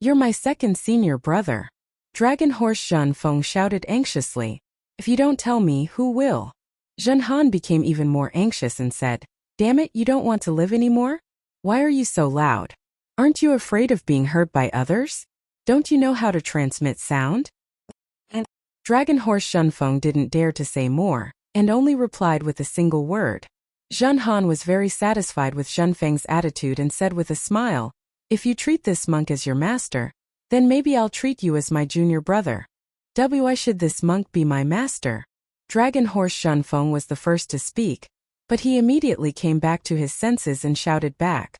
You're my second senior brother. Dragon Horse Shunfeng shouted anxiously. If you don't tell me, who will? Jin Han became even more anxious and said, Damn it, you don't want to live anymore? Why are you so loud? Aren't you afraid of being heard by others? Don't you know how to transmit sound? Dragon Horse Shunfeng didn't dare to say more, and only replied with a single word. Jin Han was very satisfied with Shunfeng's attitude and said with a smile, If you treat this monk as your master, then maybe I'll treat you as my junior brother. Why should this monk be my master? Dragon Horse Shunfeng was the first to speak, but he immediately came back to his senses and shouted back.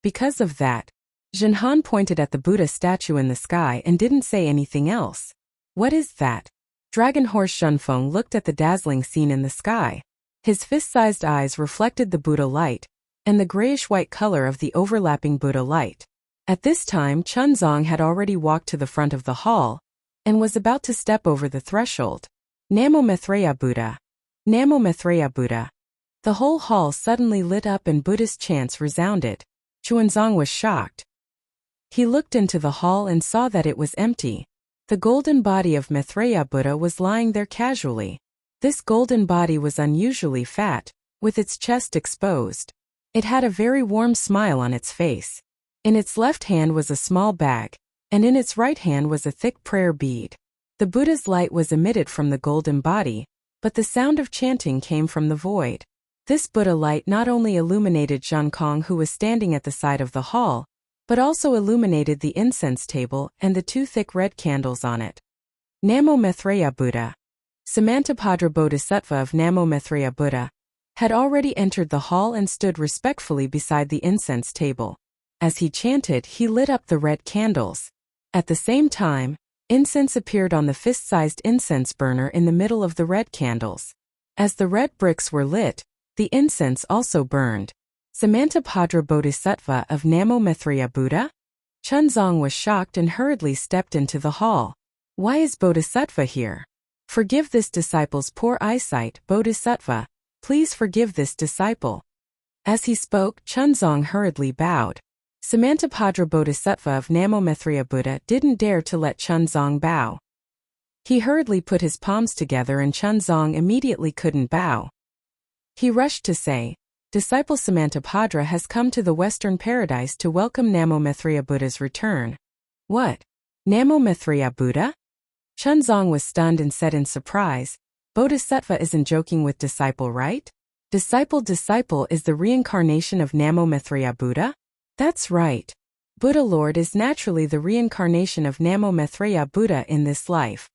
Because of that, Jin Han pointed at the Buddha statue in the sky and didn't say anything else. What is that? Dragon Horse Shunfeng looked at the dazzling scene in the sky. His fist-sized eyes reflected the Buddha light, and the grayish-white color of the overlapping Buddha light. At this time, Chunzong had already walked to the front of the hall, and was about to step over the threshold. Namo Maitreya Buddha. Namo Maitreya Buddha. The whole hall suddenly lit up and Buddhist chants resounded. Chuanzong was shocked. He looked into the hall and saw that it was empty. The golden body of Maitreya Buddha was lying there casually. This golden body was unusually fat, with its chest exposed. It had a very warm smile on its face. In its left hand was a small bag, and in its right hand was a thick prayer bead. The Buddha's light was emitted from the golden body, but the sound of chanting came from the void. This Buddha light not only illuminated Zhang Kong, who was standing at the side of the hall, but also illuminated the incense table and the two thick red candles on it. Namo Maitreya Buddha. Samantabhadra Bodhisattva of Namo Maitreya Buddha had already entered the hall and stood respectfully beside the incense table. As he chanted, he lit up the red candles. At the same time, incense appeared on the fist-sized incense burner in the middle of the red candles. As the red bricks were lit, the incense also burned. Samantabhadra Bodhisattva of Namo Maitreya Buddha? Chunzong was shocked and hurriedly stepped into the hall. Why is Bodhisattva here? Forgive this disciple's poor eyesight, Bodhisattva. Please forgive this disciple. As he spoke, Chunzong hurriedly bowed. Samantabhadra Bodhisattva of Namo Maitreya Buddha didn't dare to let Chunzong bow. He hurriedly put his palms together and Chunzong immediately couldn't bow. He rushed to say, Disciple Samantabhadra has come to the Western Paradise to welcome Namo Maitreya Buddha's return. What? Namo Maitreya Buddha? Chunzong was stunned and said in surprise, Bodhisattva isn't joking with disciple, right? Disciple is the reincarnation of Namo Maitreya Buddha? That's right. Buddha Lord is naturally the reincarnation of Namo Maitreya Buddha in this life.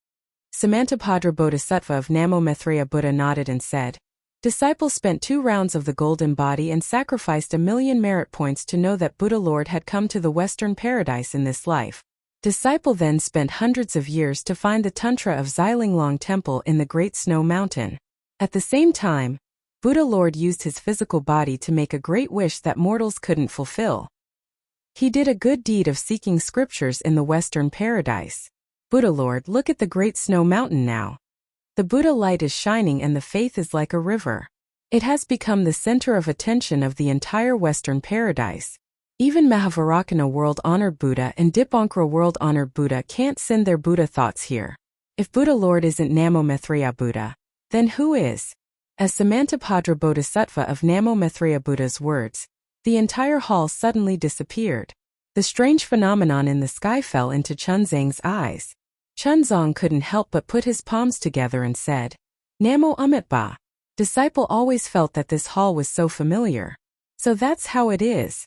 Samantabhadra Bodhisattva of Namo Maitreya Buddha nodded and said, Disciple spent 2 rounds of the golden body and sacrificed 1,000,000 merit points to know that Buddha Lord had come to the Western Paradise in this life. Disciple then spent hundreds of years to find the Tantra of Xilinglong Temple in the Great Snow Mountain. At the same time, Buddha Lord used his physical body to make a great wish that mortals couldn't fulfill. He did a good deed of seeking scriptures in the Western Paradise. Buddha Lord, look at the Great Snow Mountain now. The Buddha light is shining and the faith is like a river. It has become the center of attention of the entire Western Paradise. Even Mahavarakana world-honored Buddha and Dipankara world-honored Buddha can't send their Buddha thoughts here. If Buddha Lord isn't Namo Maitreya Buddha, then who is? As Samantabhadra Bodhisattva of Namo Maitreya Buddha's words, the entire hall suddenly disappeared. The strange phenomenon in the sky fell into Chunzang's eyes. Chunzong couldn't help but put his palms together and said, Namo Amitba. Disciple always felt that this hall was so familiar. So that's how it is.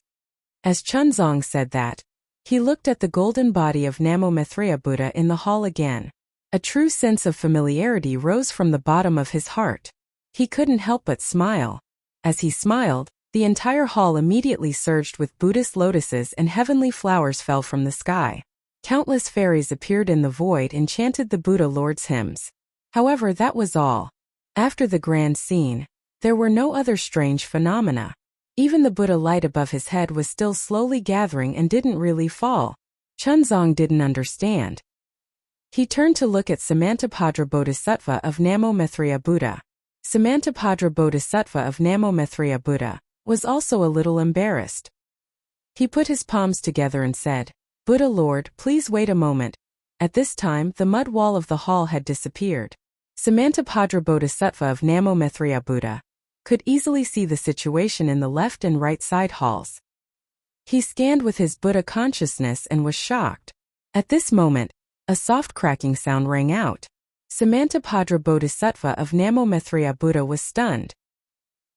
As Chunzong said that, he looked at the golden body of Namo Maitreya Buddha in the hall again. A true sense of familiarity rose from the bottom of his heart. He couldn't help but smile. As he smiled, the entire hall immediately surged with Buddhist lotuses and heavenly flowers fell from the sky. Countless fairies appeared in the void and chanted the Buddha Lord's hymns. However, that was all. After the grand scene, there were no other strange phenomena. Even the Buddha light above his head was still slowly gathering and didn't really fall. Chunzong didn't understand. He turned to look at Samantabhadra Bodhisattva of Namo Maitreya Buddha. Samantabhadra Bodhisattva of Namo Maitreya Buddha was also a little embarrassed. He put his palms together and said, Buddha Lord, please wait a moment. At this time, the mud wall of the hall had disappeared. Samantabhadra Bodhisattva of Namo Maitreya Buddha could easily see the situation in the left and right side halls. He scanned with his Buddha consciousness and was shocked. At this moment, a soft cracking sound rang out. Samantabhadra Bodhisattva of Namo Maitreya Buddha was stunned.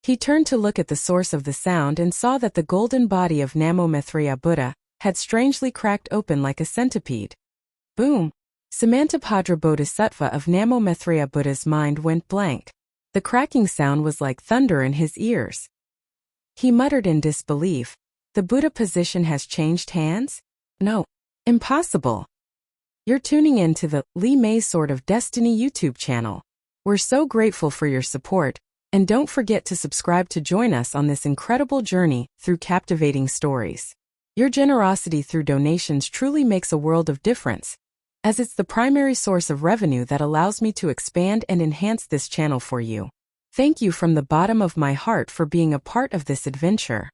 He turned to look at the source of the sound and saw that the golden body of Namo Maitreya Buddha had strangely cracked open like a centipede. Boom! Samantabhadra Bodhisattva of Namo Maitreya Buddha's mind went blank. The cracking sound was like thunder in his ears. He muttered in disbelief, The Buddha position has changed hands? No. Impossible. You're tuning in to the Li Mei's Sword of Destiny YouTube channel. We're so grateful for your support, and don't forget to subscribe to join us on this incredible journey through captivating stories. Your generosity through donations truly makes a world of difference, as it's the primary source of revenue that allows me to expand and enhance this channel for you. Thank you from the bottom of my heart for being a part of this adventure.